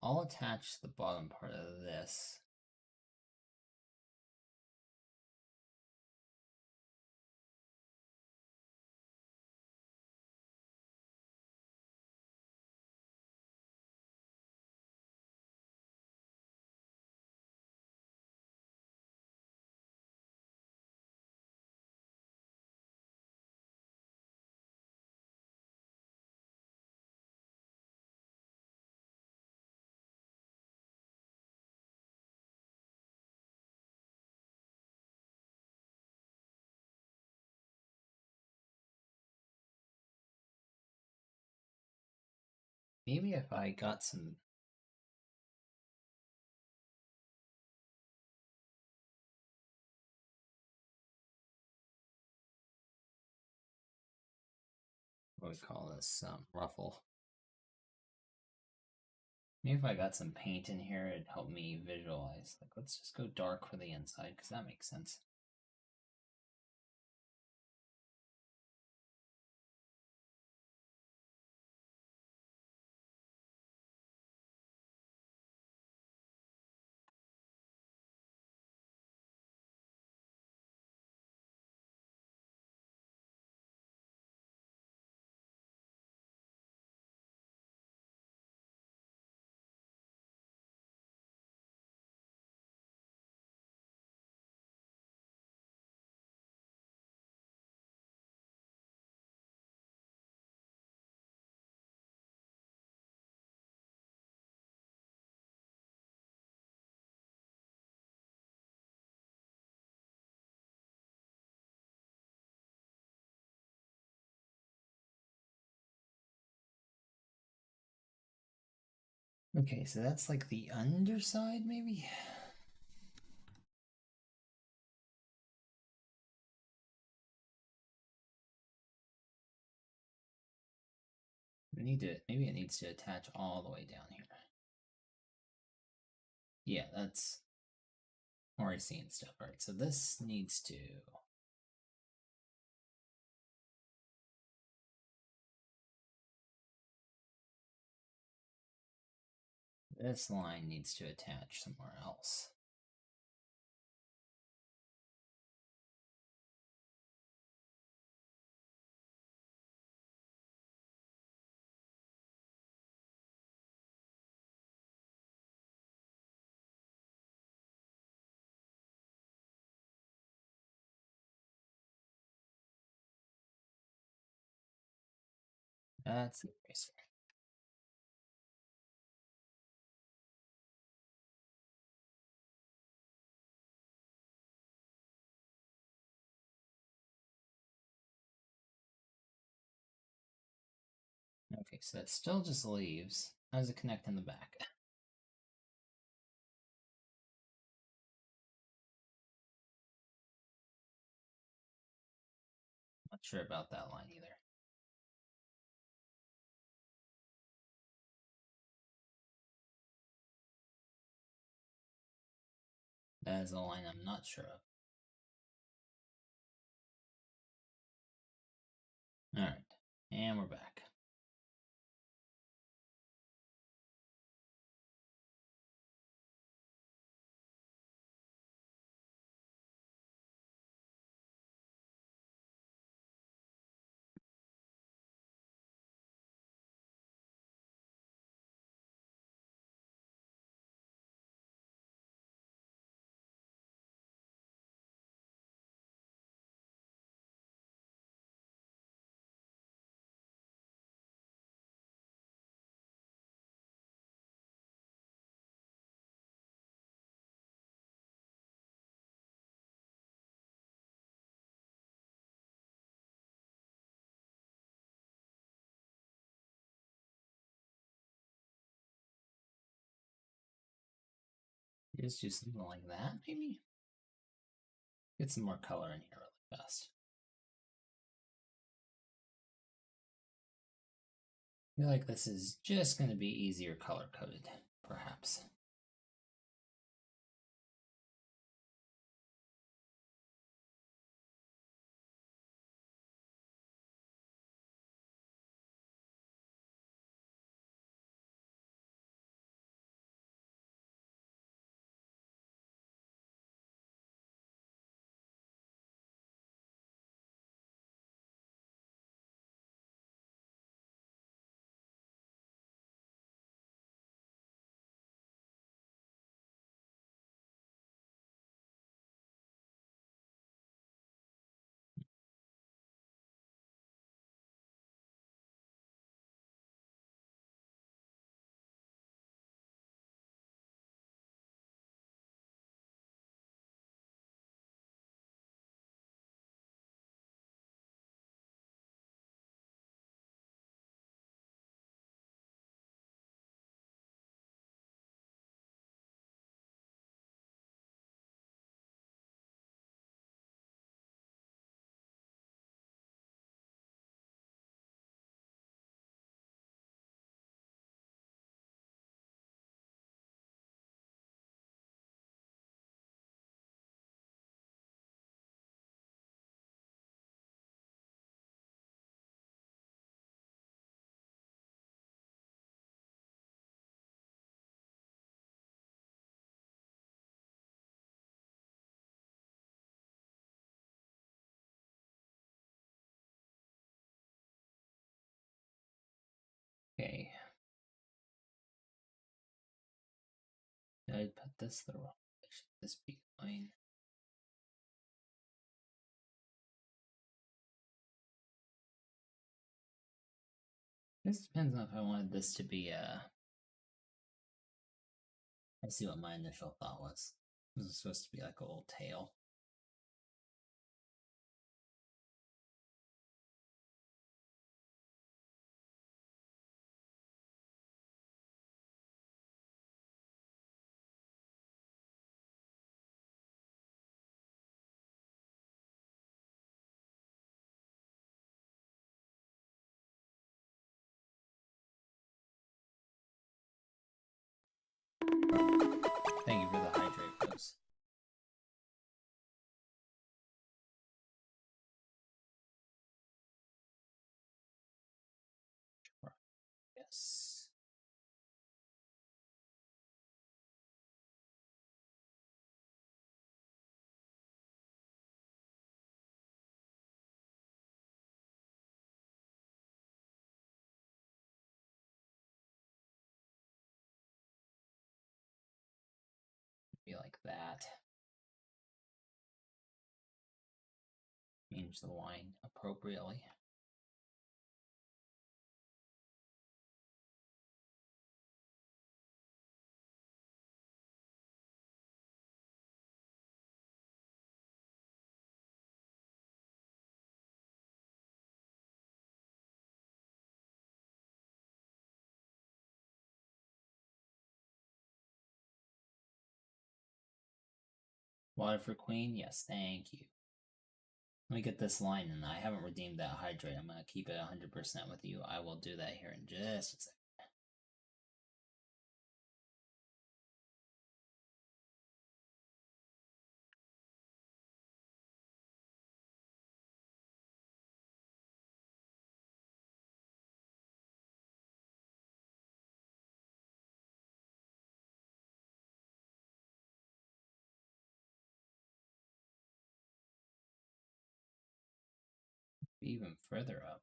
S3: I'll attach the bottom part of this. Maybe if I got some... What do we call this? Ruffle. Maybe if I got some paint in here, it'd help me visualize. Like, let's just go dark for the inside, because that makes sense. Okay, so that's like the underside, maybe? Maybe it needs to attach all the way down here. Yeah, that's already seeing stuff. Alright, so this needs to... This line needs to attach somewhere else. That's the eraser. Okay, so that still just leaves. How does it connect in the back? Not sure about that line either. That is a line I'm not sure of. Alright, and we're back. Just do something like that, maybe? Get some more color in here really fast. I feel like this is just going to be easier color coded, perhaps. Okay. Did I put this the wrong way? Should this be line? This depends on if I wanted this to be let's see what my initial thought was. This is supposed to be like a little tail. Thank you for the hydrate pose. Yes. Be like that. Change the line appropriately. Water for Queen? Yes, thank you. Let me get this line, and I haven't redeemed that hydrate. I'm gonna keep it 100% with you. I will do that here in just a second. Even further up.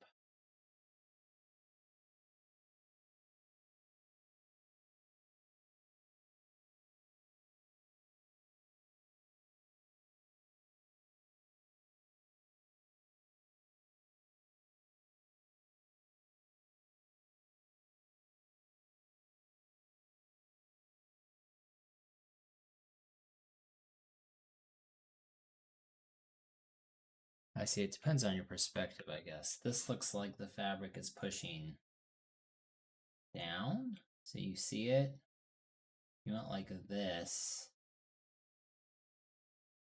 S3: I see, it depends on your perspective, I guess. This looks like the fabric is pushing down, so you see it. You want like this.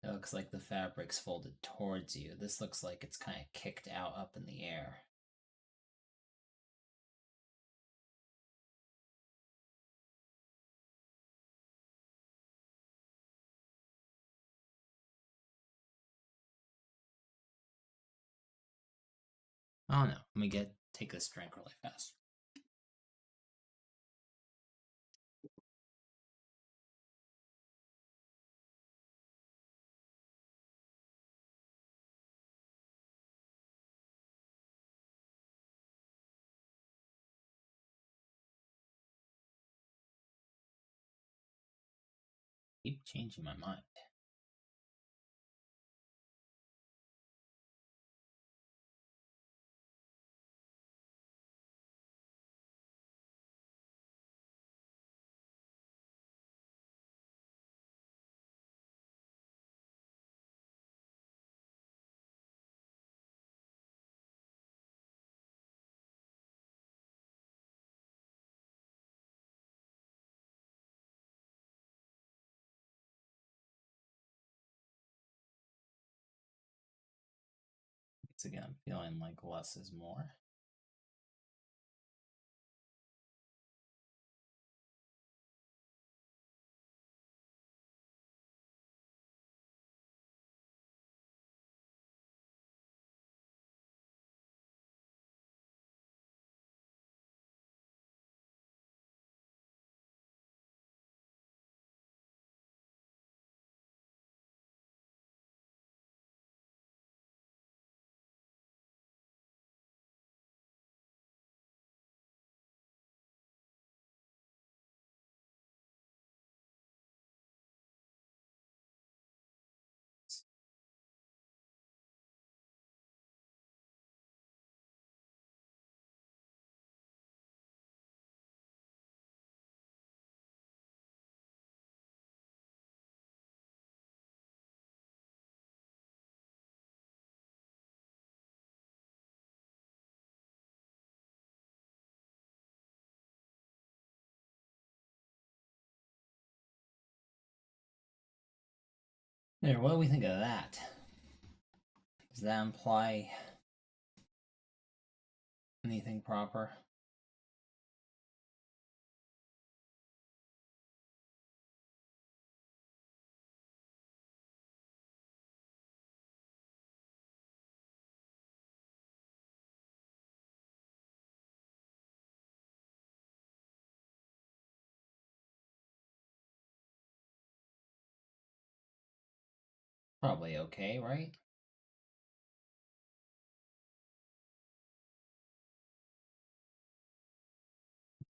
S3: It looks like the fabric's folded towards you. This looks like it's kind of kicked out up in the air. Oh no, let me take this drink really fast. Keep changing my mind. Once again, I'm feeling like less is more. There, what do we think of that? Does that imply anything proper? Probably okay, right?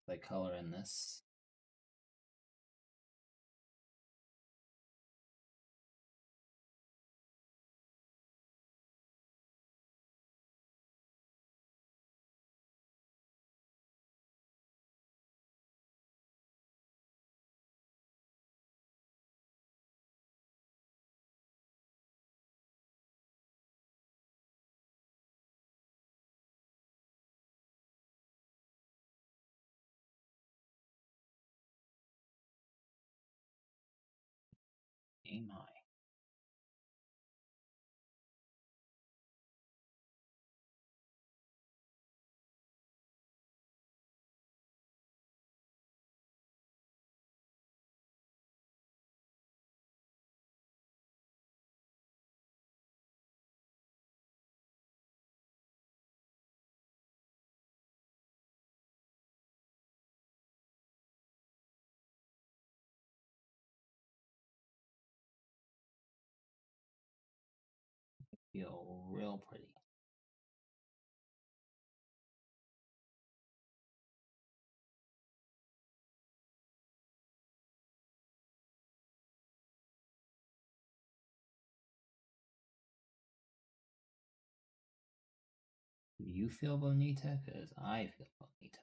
S3: The color in this. Aim high. feel real pretty. Do you feel bonita? Because I feel bonita.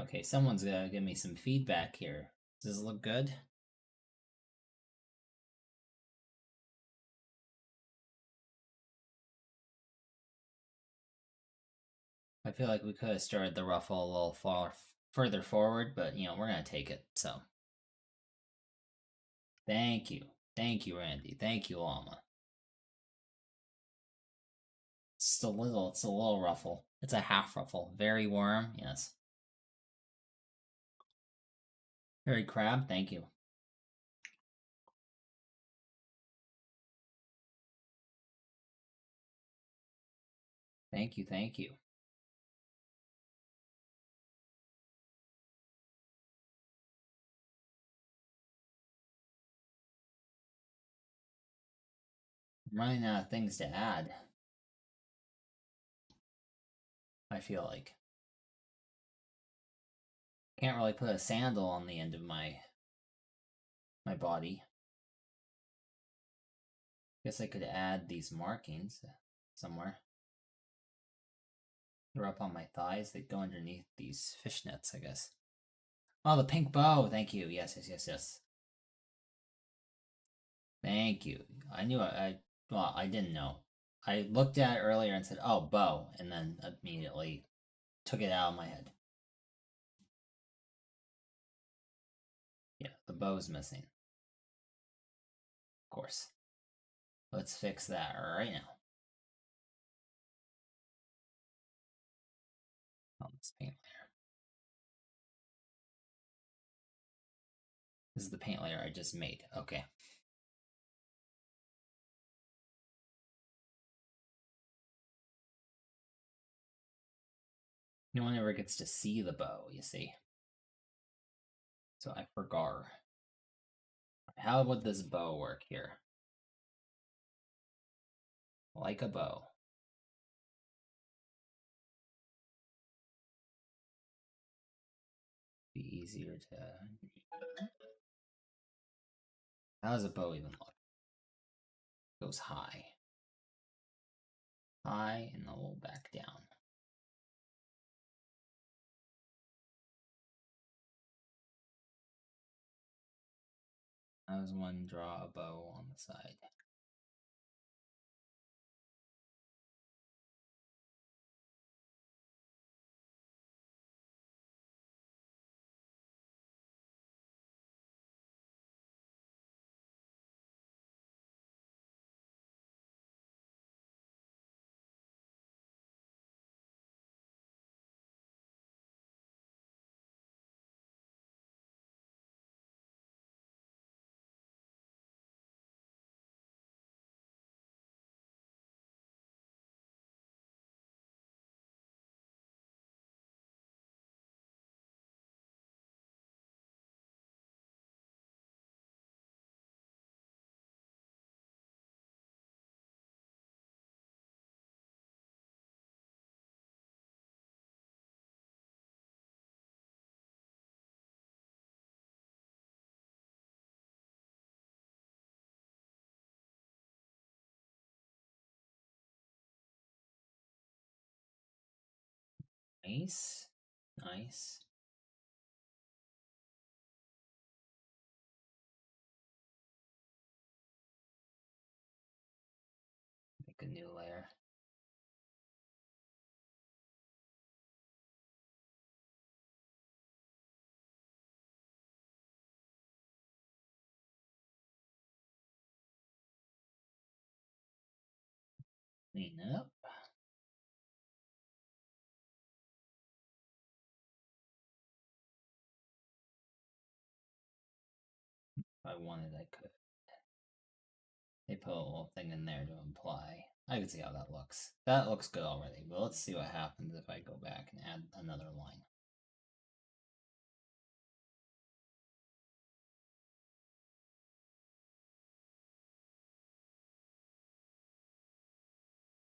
S3: Okay, someone's gonna give me some feedback here. Does this look good? I feel like we could have started the ruffle a little further forward, but you know, we're gonna take it, so. Thank you. Thank you, Randy. Thank you, Llama. It's a little ruffle. It's a half ruffle. Very warm, yes. Very crab, thank you. Thank you, thank you. I'm running out of things to add. I feel like. Can't really put a sandal on the end of my body. Guess I could add these markings somewhere. They're up on my thighs. They go underneath these fishnets, I guess. Oh, the pink bow. Thank you. Yes, yes, yes, yes. Thank you. I knew well, I didn't know. I looked at it earlier and said, oh, bow, and then immediately took it out of my head. Yeah, the bow's missing. Of course. Let's fix that right now. On this paint layer. This is the paint layer I just made. Okay. No one ever gets to see the bow, you see. So I forgot. How would this bow work here? Like a bow. Be easier to... How does a bow even look? It goes high. High and then we'll back down. How does one draw a bow on the side? Nice. Nice. a new layer. Clean up. If I wanted, I could. They put a little thing in there to imply. I can see how that looks. That looks good already, but let's see what happens if I go back and add another line.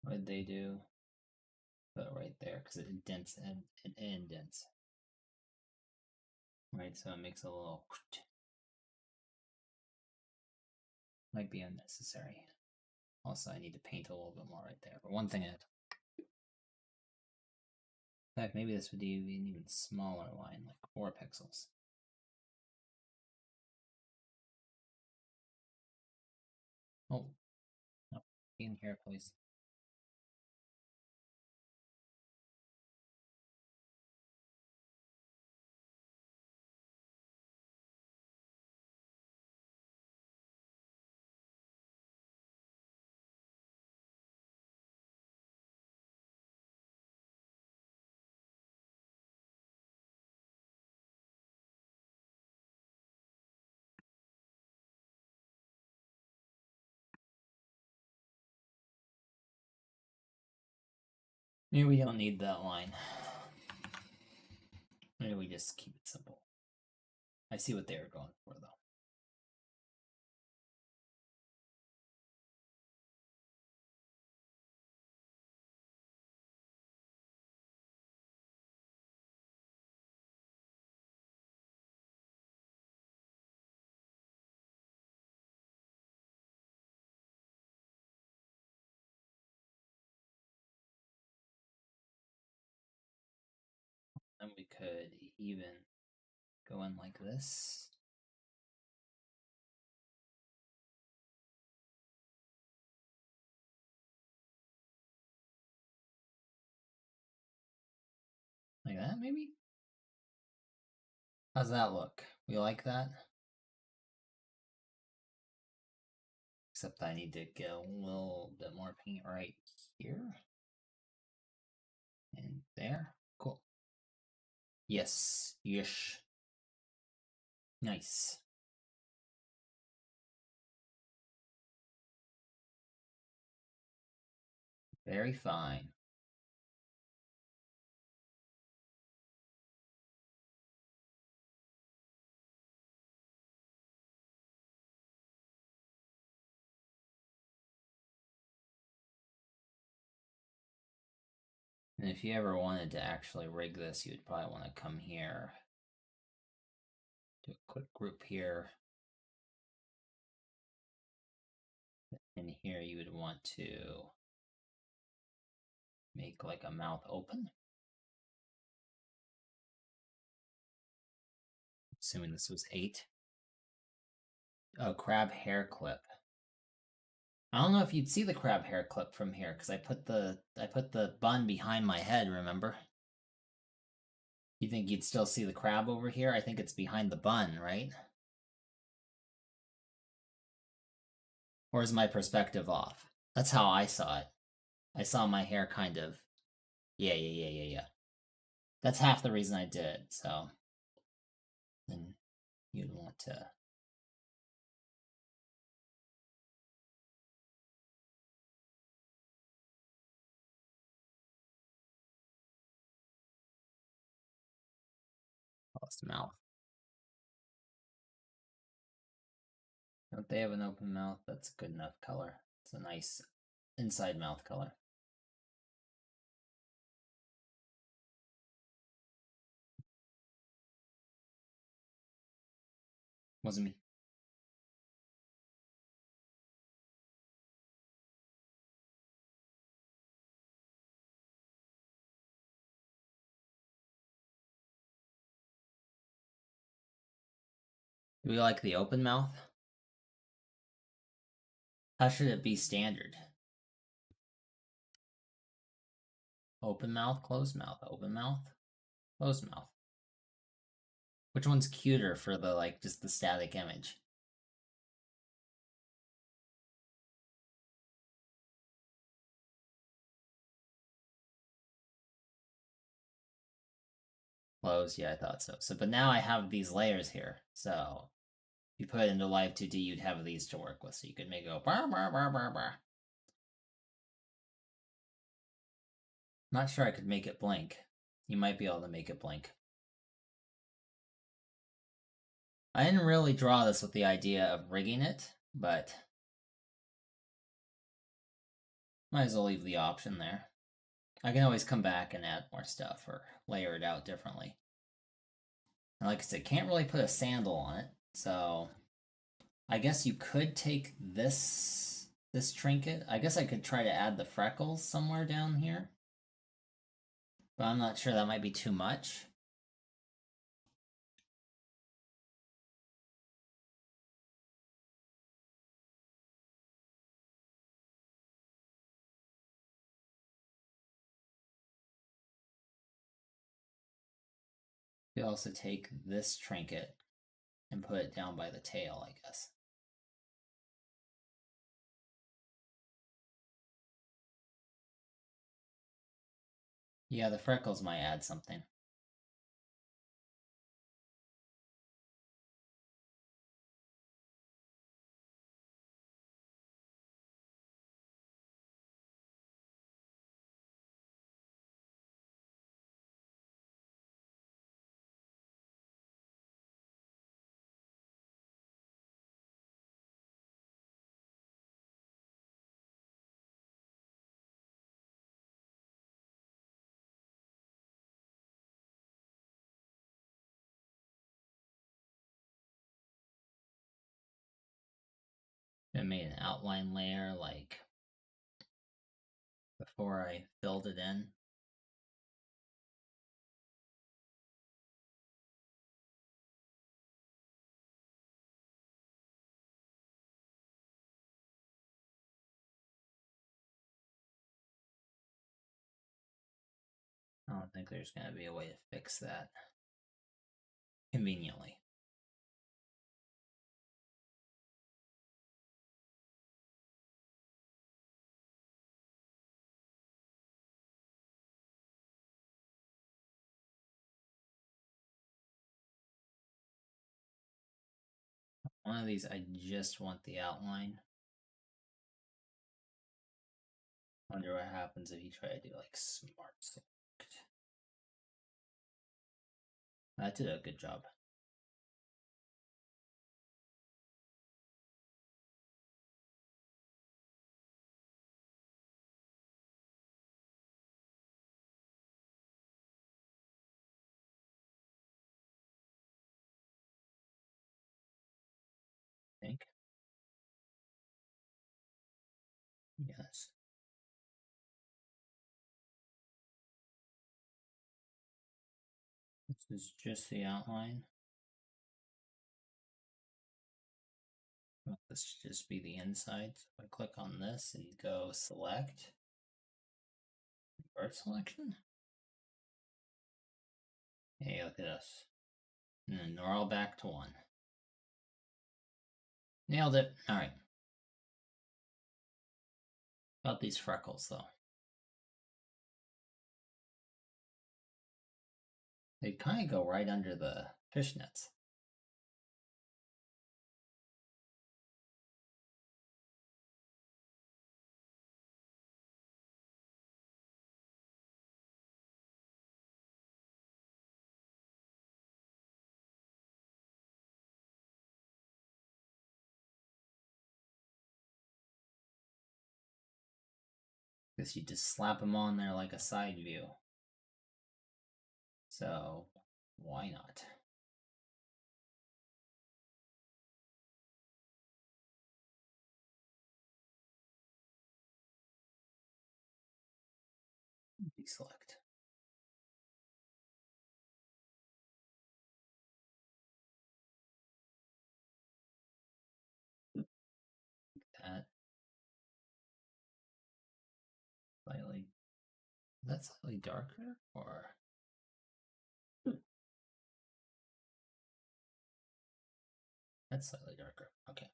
S3: What did they do? Put it right there because it indents and it indents. Right, so it makes a little. Might be unnecessary. Also, I need to paint a little bit more right there. But one thing at in fact, maybe this would be an even smaller line, like 4 pixels. Oh, no, in here, please. Maybe we don't need that line. Maybe we just keep it simple. I see what they were going for, though. And we could even go in like this. Like that, maybe? How's that look? We like that? Except I need to get a little bit more paint right here. And there. Cool. Yes. Yes. Nice. Very fine. And if you ever wanted to actually rig this, you would probably want to come here. Do a quick group here. And here you would want to make like a mouth open. Assuming this was 8. Oh, crab hair clip. I don't know if you'd see the crab hair clip from here because I put the bun behind my head, remember? You think you'd still see the crab over here? I think it's behind the bun, right? Or is my perspective off? That's how I saw it. I saw my hair kind of. Yeah. That's half the reason I did it, so. Then you'd want to. Lost mouth. Don't they have an open mouth? That's a good enough color. It's a nice inside mouth color. Wasn't me. Do we like the open mouth? How should it be standard? Open mouth, closed mouth, open mouth, closed mouth. Which one's cuter for the, like, just the static image? Closed, yeah, I thought so. So, but now I have these layers here. So, if you put it into Live 2D, you'd have these to work with. So you could make it go bar bar bar bar bar. Not sure I could make it blink. You might be able to make it blink. I didn't really draw this with the idea of rigging it, but might as well leave the option there. I can always come back and add more stuff or layer it out differently. And like I said, can't really put a sandal on it, so I guess you could take this trinket. I guess I could try to add the freckles somewhere down here. But I'm not sure, that might be too much. You could also take this trinket and put it down by the tail, I guess. Yeah, the freckles might add something. I made an outline layer like before I filled it in. I don't think there's going to be a way to fix that conveniently. One of these, I just want the outline. Wonder what happens if you try to do like smart select. That did a good job. I think. Yes. This is just the outline. This should just be the inside. So if I click on this and go select, bird selection. Hey, look at this. And then they're all back to 1. Nailed it. Alright. About these freckles, though. They kind of go right under the fishnets. Guess you just slap them on there like a side view. So, why not? Deselect. That. Slightly Is that slightly darker, or? That's slightly darker. Okay.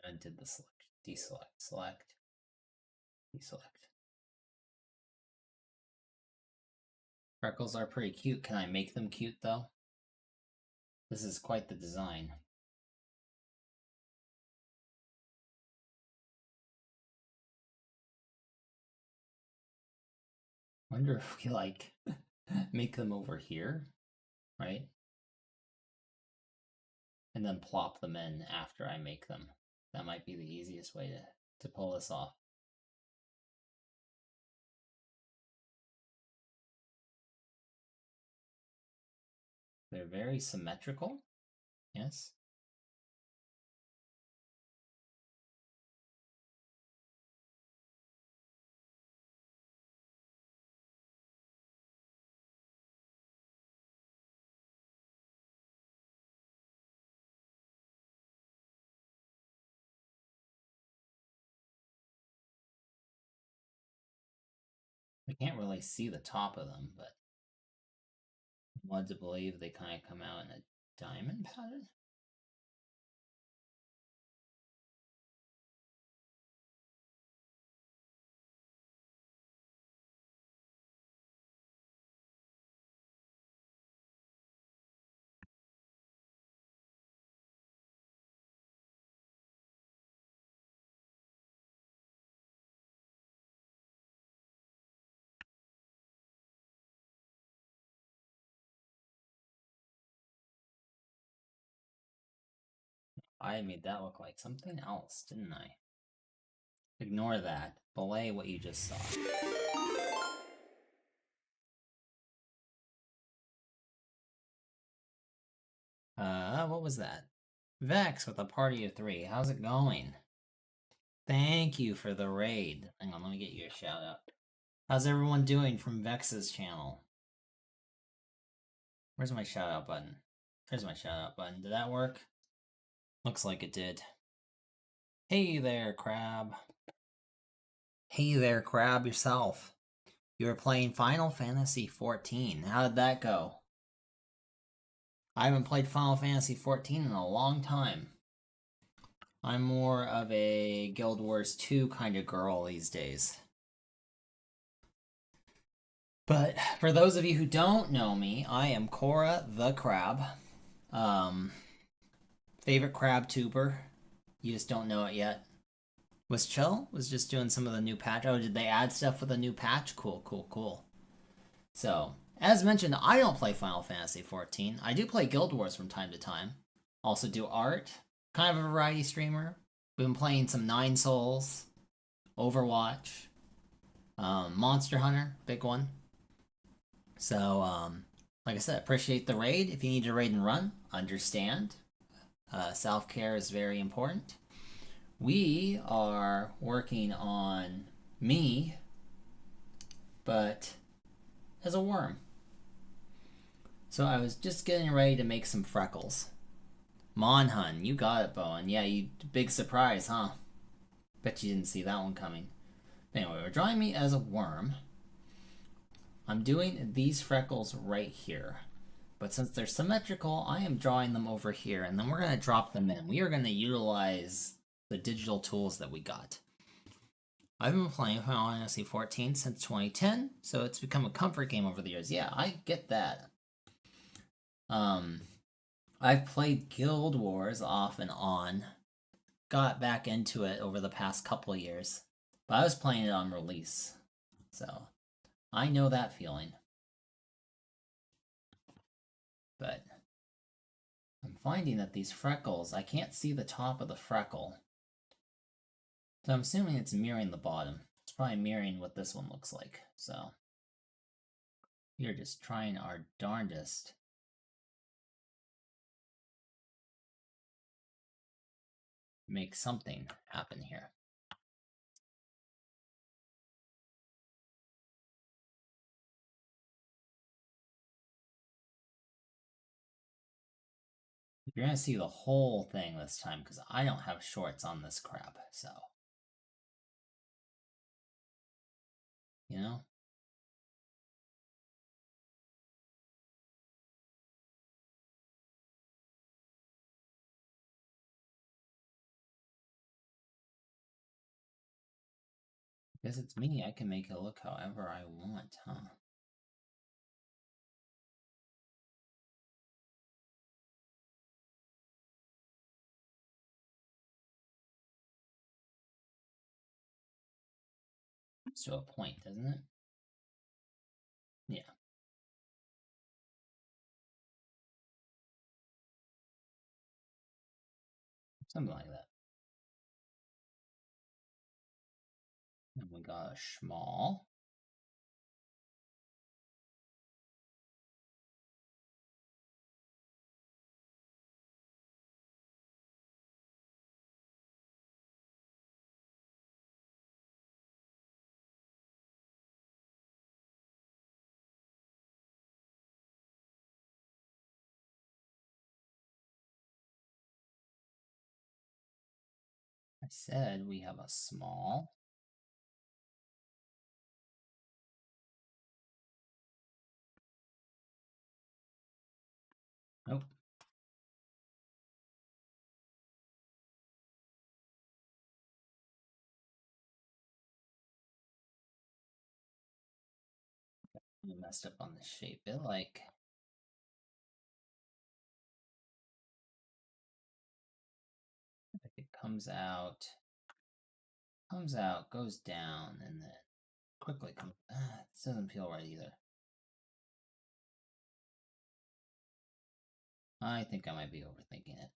S3: I did the select, deselect, select, deselect. Freckles are pretty cute. Can I make them cute though? This is quite the design. Wonder if we like make them over here, right? And then plop them in after I make them. That might be the easiest way to pull this off. They're very symmetrical. Yes. We can't really see the top of them, but I'm led to believe they kind of come out in a diamond pattern. I made that look like something else, didn't I? Ignore that. Belay what you just saw. What was that? Vex with a party of 3. How's it going? Thank you for the raid. Hang on, let me get you a shout out. How's everyone doing from Vex's channel? Where's my shout out button? There's my shout out button. Did that work? Looks like it did. Hey there, Crab. Hey there, Crab, yourself. You were playing Final Fantasy XIV. How did that go? I haven't played Final Fantasy XIV in a long time. I'm more of a Guild Wars 2 kind of girl these days. But for those of you who don't know me, I am Koura the Crab. Favorite crabtuber. You just don't know it yet. Was chill? Was just doing some of the new patch. Oh, did they add stuff with a new patch? Cool, cool, cool. So, as mentioned, I don't play Final Fantasy XIV. I do play Guild Wars from time to time. Also do art. Kind of a variety streamer. Been playing some Nine Souls, Overwatch, Monster Hunter, big one. So, like I said, appreciate the raid. If you need to raid and run, understand. Self-care is very important. We are working on me, but as a worm. So I was just getting ready to make some freckles. Monhun, you got it, Bowen. Yeah, you big surprise, huh? Bet you didn't see that one coming. Anyway, we're drawing me as a worm. I'm doing these freckles right here. But since they're symmetrical, I am drawing them over here, and then we're going to drop them in. We are going to utilize the digital tools that we got. I've been playing Final Fantasy XIV since 2010, so it's become a comfort game over the years. Yeah, I get that. I've played Guild Wars off and on. Got back into it over the past couple of years. But I was playing it on release. So, I know that feeling. But I'm finding that these freckles, I can't see the top of the freckle. So I'm assuming it's mirroring the bottom. It's probably mirroring what this one looks like. So we are just trying our darndest. Make something happen here. You're going to see the whole thing this time because I don't have shorts on this crab, so. you know? Because it's me, I can make it look however I want, huh? To a point, doesn't it? Yeah. Something like that. And we got a small. I said we have a small. Nope. I messed up on the shape. It like it comes out, goes down, and then quickly comes. This doesn't feel right either. I think I might be overthinking it.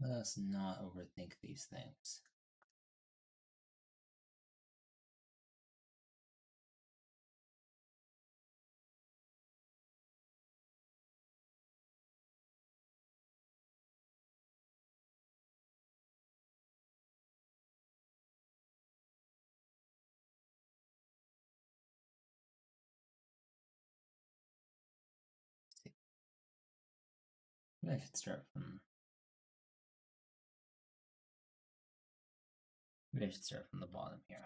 S3: Let us not overthink these things. Maybe I should start from. Maybe I should start from the bottom here.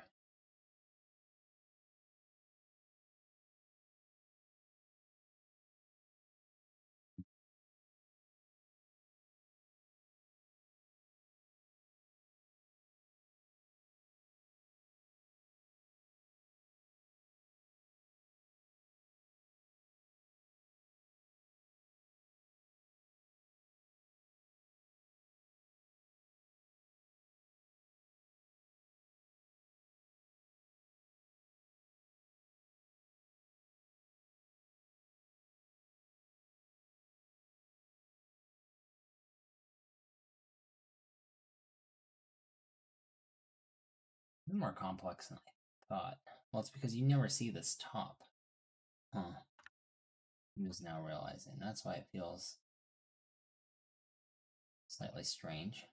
S3: More complex than I thought. Well, it's because you never see this top. Huh. I'm just now realizing. That's why it feels slightly strange.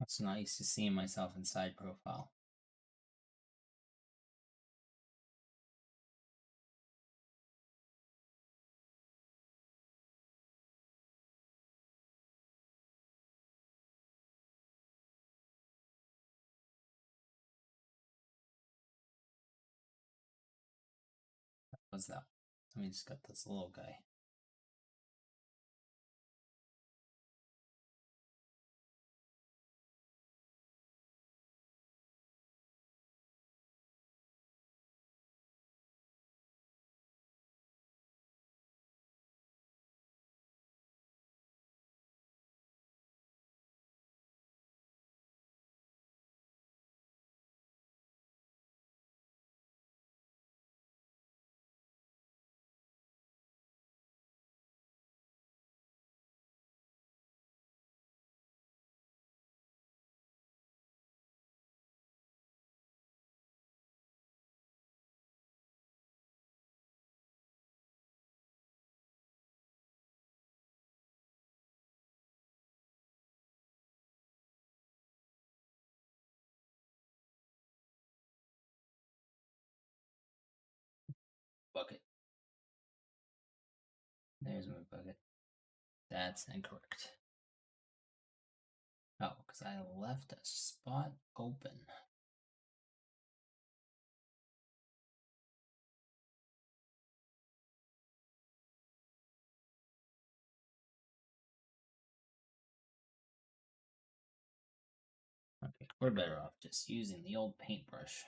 S3: I'm also not used to seeing myself in side profile. What's that? Let me just get this little guy.
S1: bucket. There's my bucket. That's incorrect. Oh, because I left a spot open. Okay, we're better off just using the old paintbrush.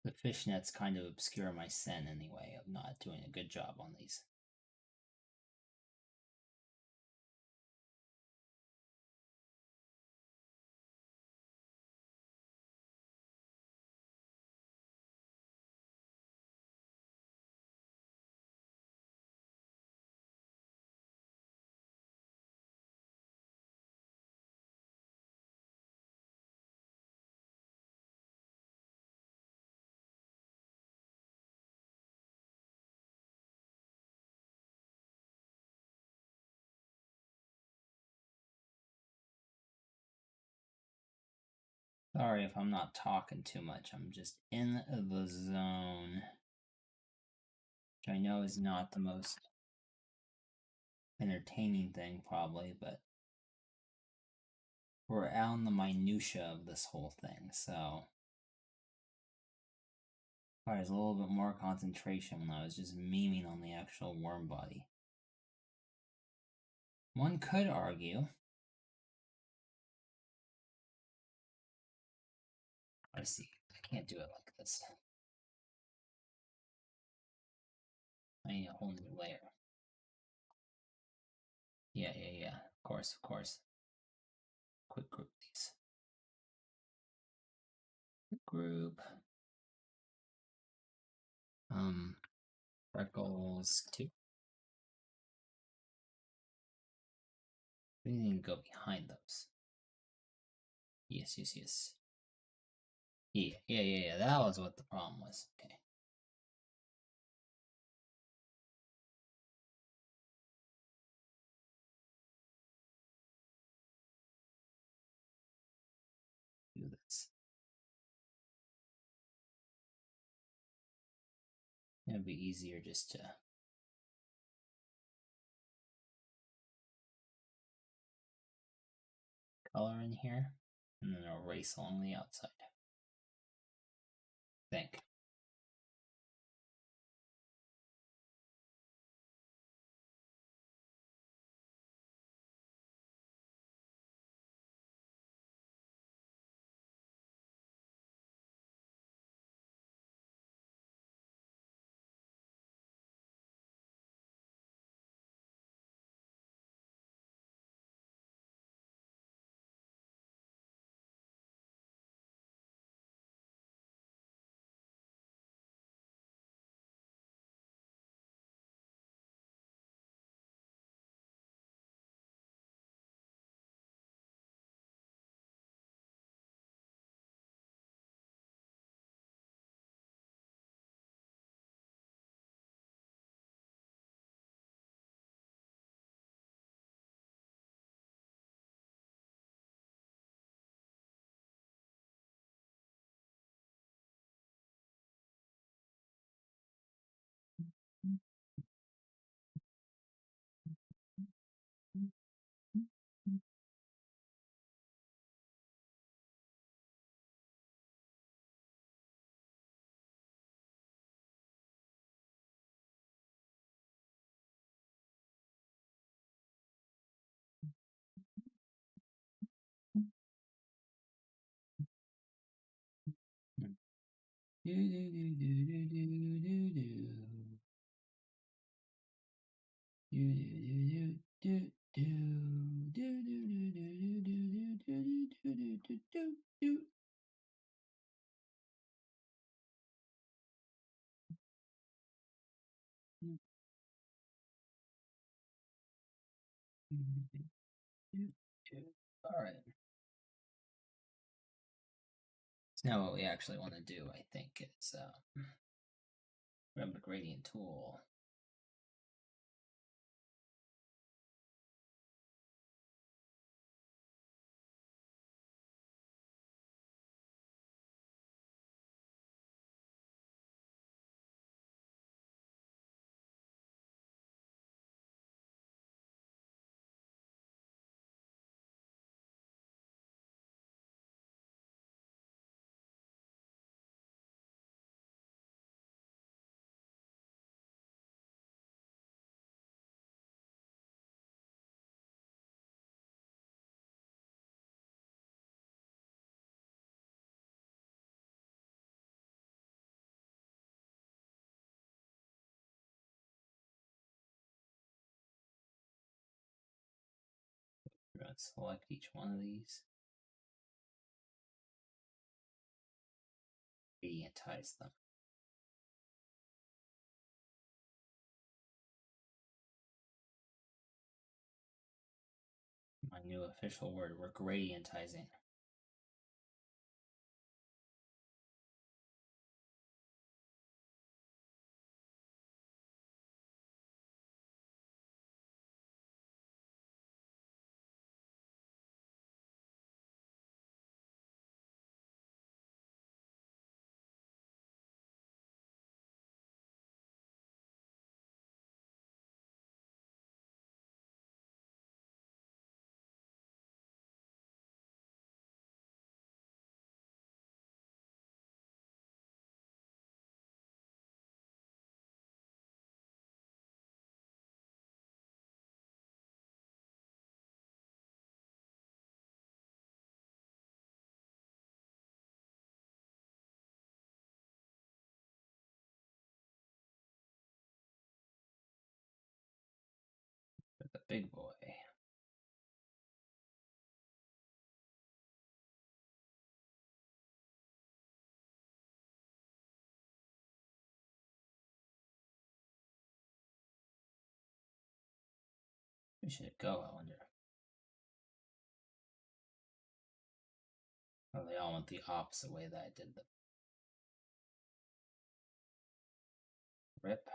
S1: The fishnets kind of obscure my sin anyway of not doing a good job on these. Sorry if I'm not talking too much, I'm just in the zone. Which I know is not the most entertaining thing, probably, but we're out in the minutia of this whole thing, so requires a little bit more concentration when I was just memeing on the actual worm body. One could argue. I see. I can't do it like this. I need a whole new layer. Yeah. Of course. Quick group these. Quick group. Freckles 2. We need to go behind those. Yes. Yeah. That was what the problem was. Okay. Do this. It'd be easier just to color in here and then erase along the outside. Think. Alright. So now what we actually want to do, I think, is grab the gradient tool.
S3: Let's select each one of these. Gradientize them. My new official word, we're gradientizing. The big boy. Where should it go, I wonder? Oh, they all went the opposite way that I did them. Rip.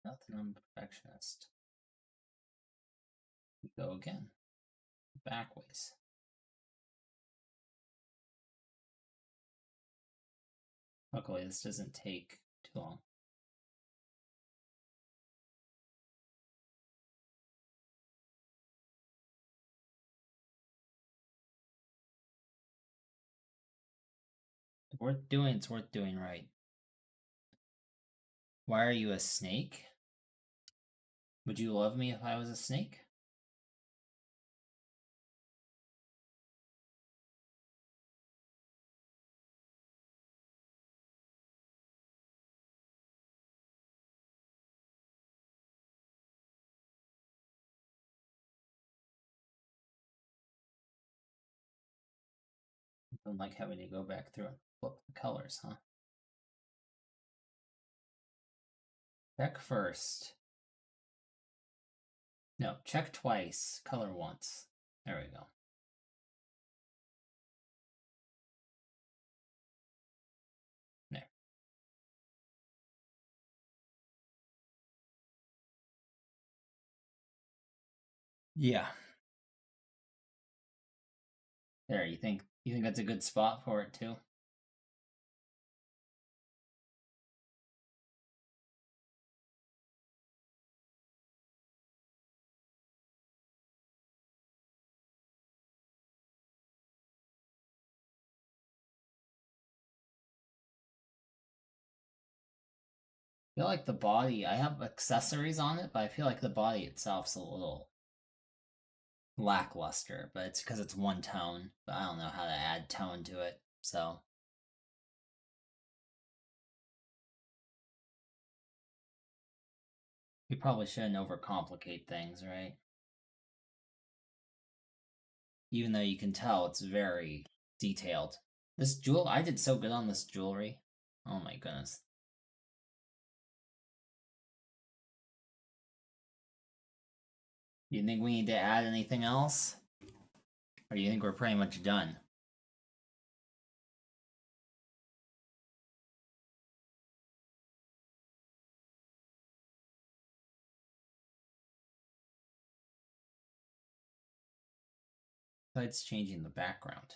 S3: Nothing, I'm a perfectionist. We go again. Backways. Luckily, this doesn't take too long. It's worth doing right. Why are you a snake? Would you love me if I was a snake? I don't like having to go back through and flip the colors, huh? Check first. No, check twice, color once. There we go. There. Yeah. There, you think that's a good spot for it too? I feel like the body, I have accessories on it, but I feel like the body itself's a little lackluster, but it's because it's one tone, but I don't know how to add tone to it, so. We probably shouldn't overcomplicate things, right? Even though you can tell it's very detailed. I did so good on this jewelry. Oh my goodness. You think we need to add anything else? Or do you think we're pretty much done? Besides changing the background.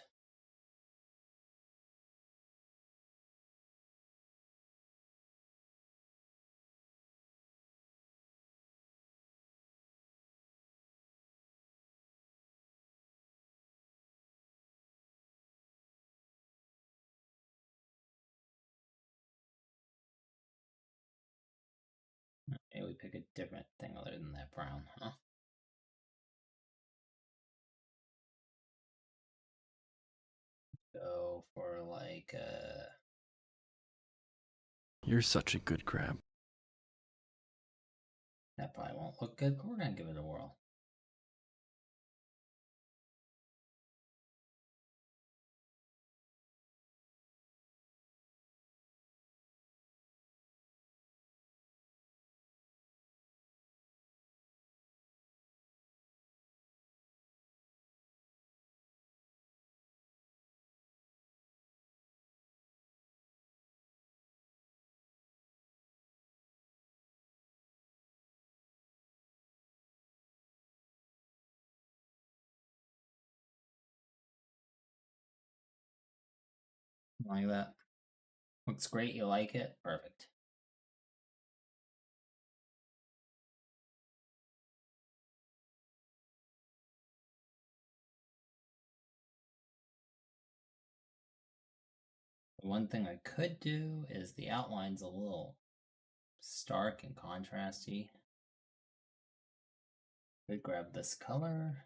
S3: Maybe we pick a different thing other than that brown, huh? Go. go for like
S2: You're such a good crab.
S3: that probably won't look good, but we're gonna give it a whirl. Like that. Looks great, you like it? Perfect. The one thing I could do is the outline's a little stark and contrasty. Could grab this color,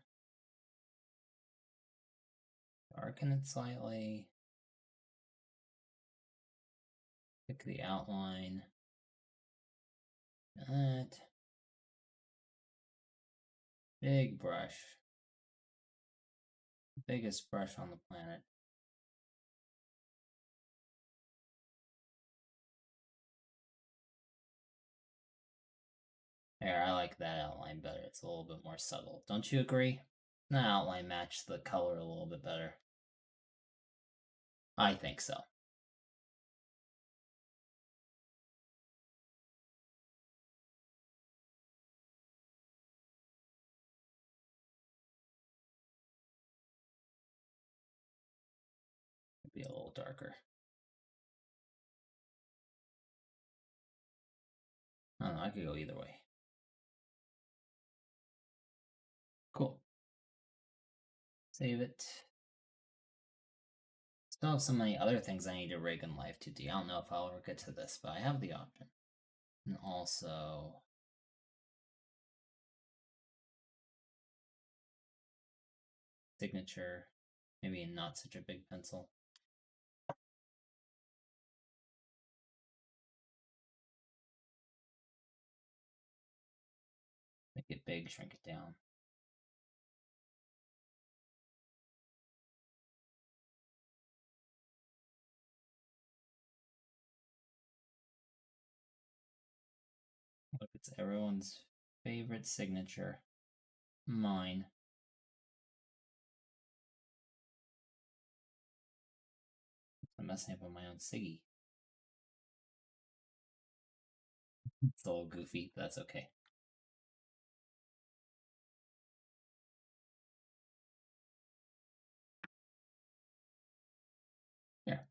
S3: darken it slightly, pick the outline, that, big brush, biggest brush on the planet. There, I like that outline better. It's a little bit more subtle. Don't you agree? The outline matched the color a little bit better. I think so. Be a little darker. I don't know, I could go either way. Cool. Save it. Still have so many other things I need to rig in Live 2D. I don't know if I'll ever get to this, but I have the option. And also... signature. Maybe not such a big pencil. Make it big, shrink it down. Look, it's everyone's favorite signature. Mine. I'm messing up on my own Siggy. It's a little goofy, but that's okay. Here.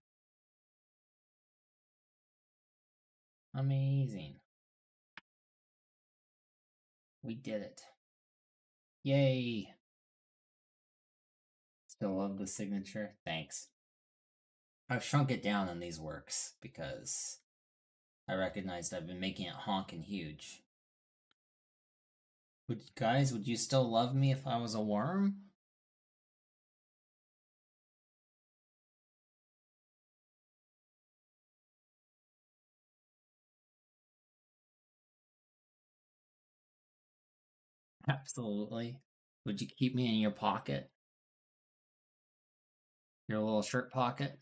S3: Amazing. We did it. Yay. Still love the signature. Thanks. I've shrunk it down in these works because I recognized I've been making it honking huge. Would you still love me if I was a worm? Absolutely. Would you keep me in your pocket? Your little shirt pocket?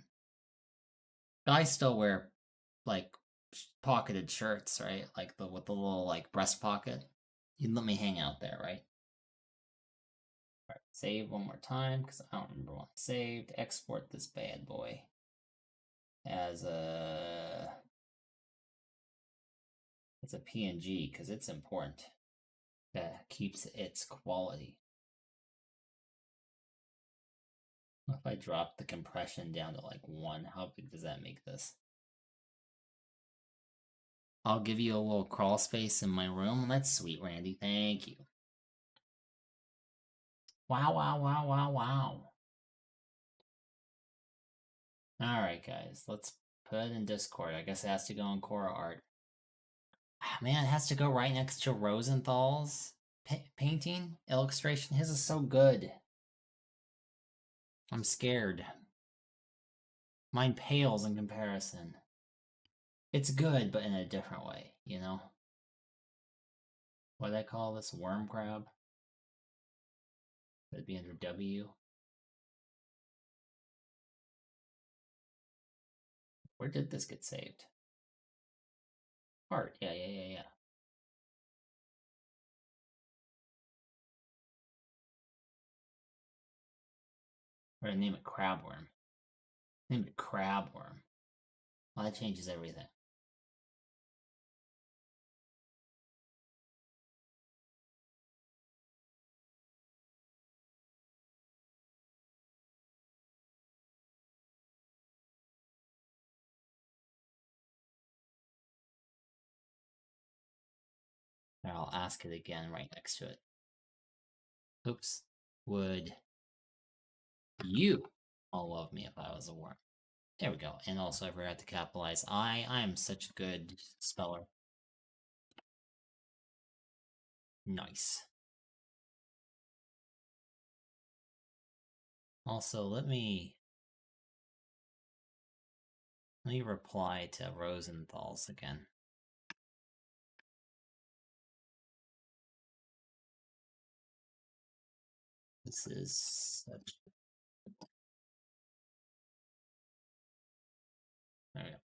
S3: Guys still wear, like, pocketed shirts, right? Like, with the little, like, breast pocket. You'd let me hang out there, right? Alright, save one more time, because I don't remember what I saved. Export this bad boy as a... it's a PNG, because it's important. That keeps its quality. If I drop the compression down to like 1, how big does that make this? I'll give you a little crawl space in my room. That's sweet, Randy. Thank you. Wow, wow, wow, wow, wow. Alright, guys. Let's put it in Discord. I guess it has to go in Koura art. Man, it has to go right next to Rosenthal's painting, illustration. His is so good. I'm scared.
S1: Mine pales in comparison. It's good, but in a different way, you know? What do they call this? Worm crab? That'd be under W. Where did this get saved? Heart. Yeah. Or I name it crabworm. Name it crabworm. Well, that changes everything. I'll ask it again right next to it. Oops. Would you all love me if I was a worm? There we go. And also I forgot to capitalize I. I am such a good speller. Nice. Also, let me reply to Rosenthal's again. This is such... There we go.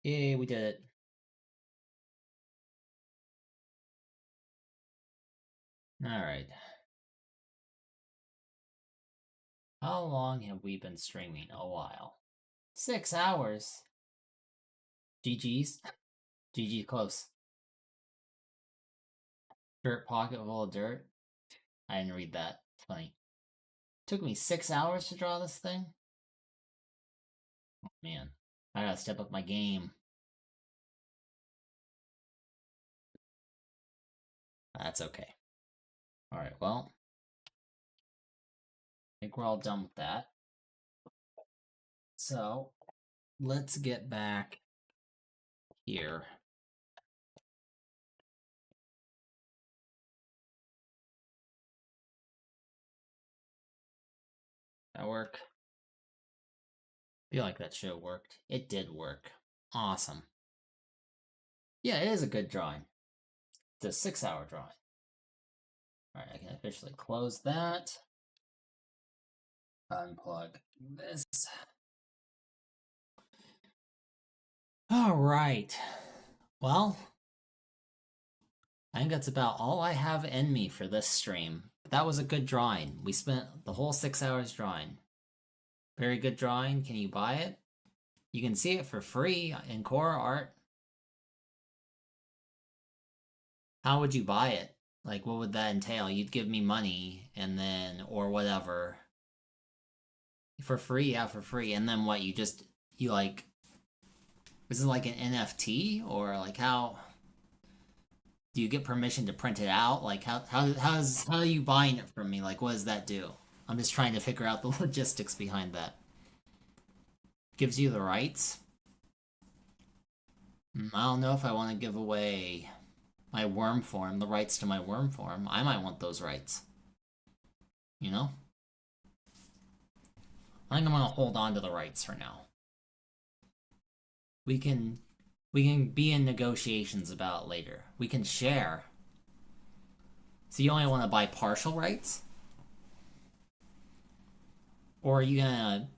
S1: Yay, we did it. Alright. How long have we been streaming? A while. 6 hours. GG's. GG close. Dirt pocket full of dirt. I didn't read that. It's funny. Took me 6 hours to draw this thing? Oh, man. I gotta step up my game. That's okay. Alright, well. I think we're all done with that. So, let's get back here. That work? I feel like that show worked. It did work. Awesome. Yeah, it is a good drawing. It's a 6-hour drawing. Alright, I can officially close that. Unplug this. Alright. Well, I think that's about all I have in me for this stream. But that was a good drawing. We spent the whole 6 hours drawing. Very good drawing. Can you buy it? You can see it for free in Koura Art. How would you buy it? Like, what would that entail? You'd give me money, and then, or whatever. For free? Yeah, for free. And then what, you like... Is it like an NFT? Or, like, how... Do you get permission to print it out? Like, how are you buying it from me? Like, what does that do? I'm just trying to figure out the logistics behind that. Gives you the rights? I don't know if I want to give away my worm form, the rights to my worm form. I might want those rights. You know? I think I'm gonna hold on to the rights for now. We can be in negotiations about it later. We can share. So you only want to buy partial rights? Or are you gonna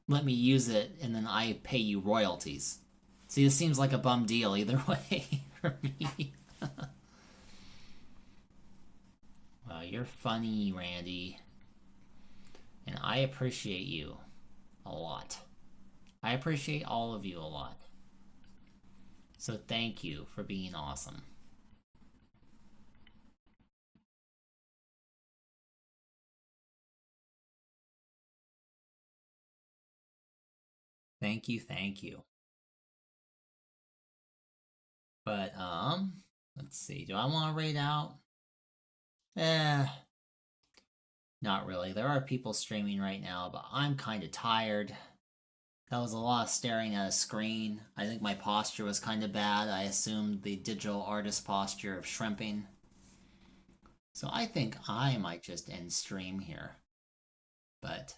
S1: let me use it and then I pay you royalties? See, this seems like a bum deal either way for me. Well, you're funny, Randy. And I appreciate you a lot. I appreciate all of you a lot. So thank you for being awesome. Thank you, thank you. But, let's see. Do I want to rate out? Not really. There are people streaming right now, but I'm kind of tired. That was a lot of staring at a screen. I think my posture was kind of bad. I assumed the digital artist posture of shrimping. So I think I might just end stream here. But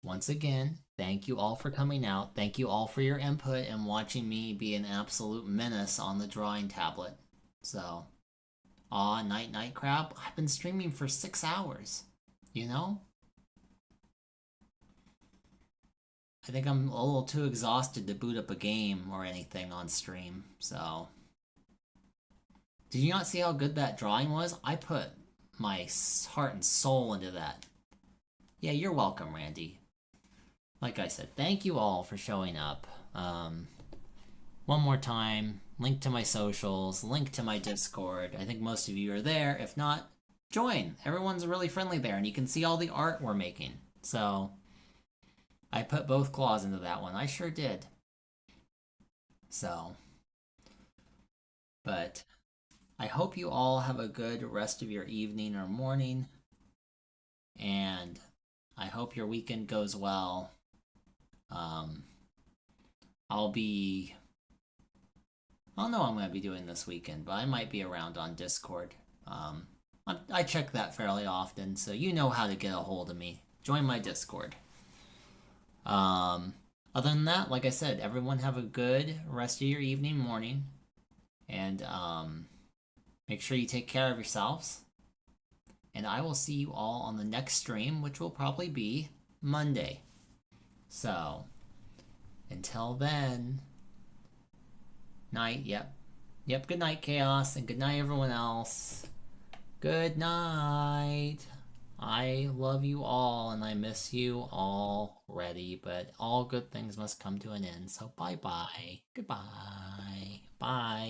S1: once again, thank you all for coming out. Thank you all for your input and watching me be an absolute menace on the drawing tablet. So, night night crab. I've been streaming for 6 hours. You know? I think I'm a little too exhausted to boot up a game or anything on stream, so... Did you not see how good that drawing was? I put my heart and soul into that. Yeah, you're welcome, Randy. Like I said, thank you all for showing up. One more time, link to my socials, link to my Discord. I think most of you are there. If not, join. Everyone's really friendly there, and you can see all the art we're making. So, I put both claws into that one. I sure did. So, but I hope you all have a good rest of your evening or morning. And I hope your weekend goes well. I don't know what I'm going to be doing this weekend, but I might be around on Discord. I check that fairly often, so you know how to get a hold of me. Join my Discord. Other than that, like I said, everyone have a good rest of your evening, morning. And make sure you take care of yourselves. And I will see you all on the next stream, which will probably be Monday. So, until then, night, yep, good night, Chaos, and good night, everyone else. Good night. I love you all, and I miss you already, but all good things must come to an end, so bye-bye. Goodbye. Bye.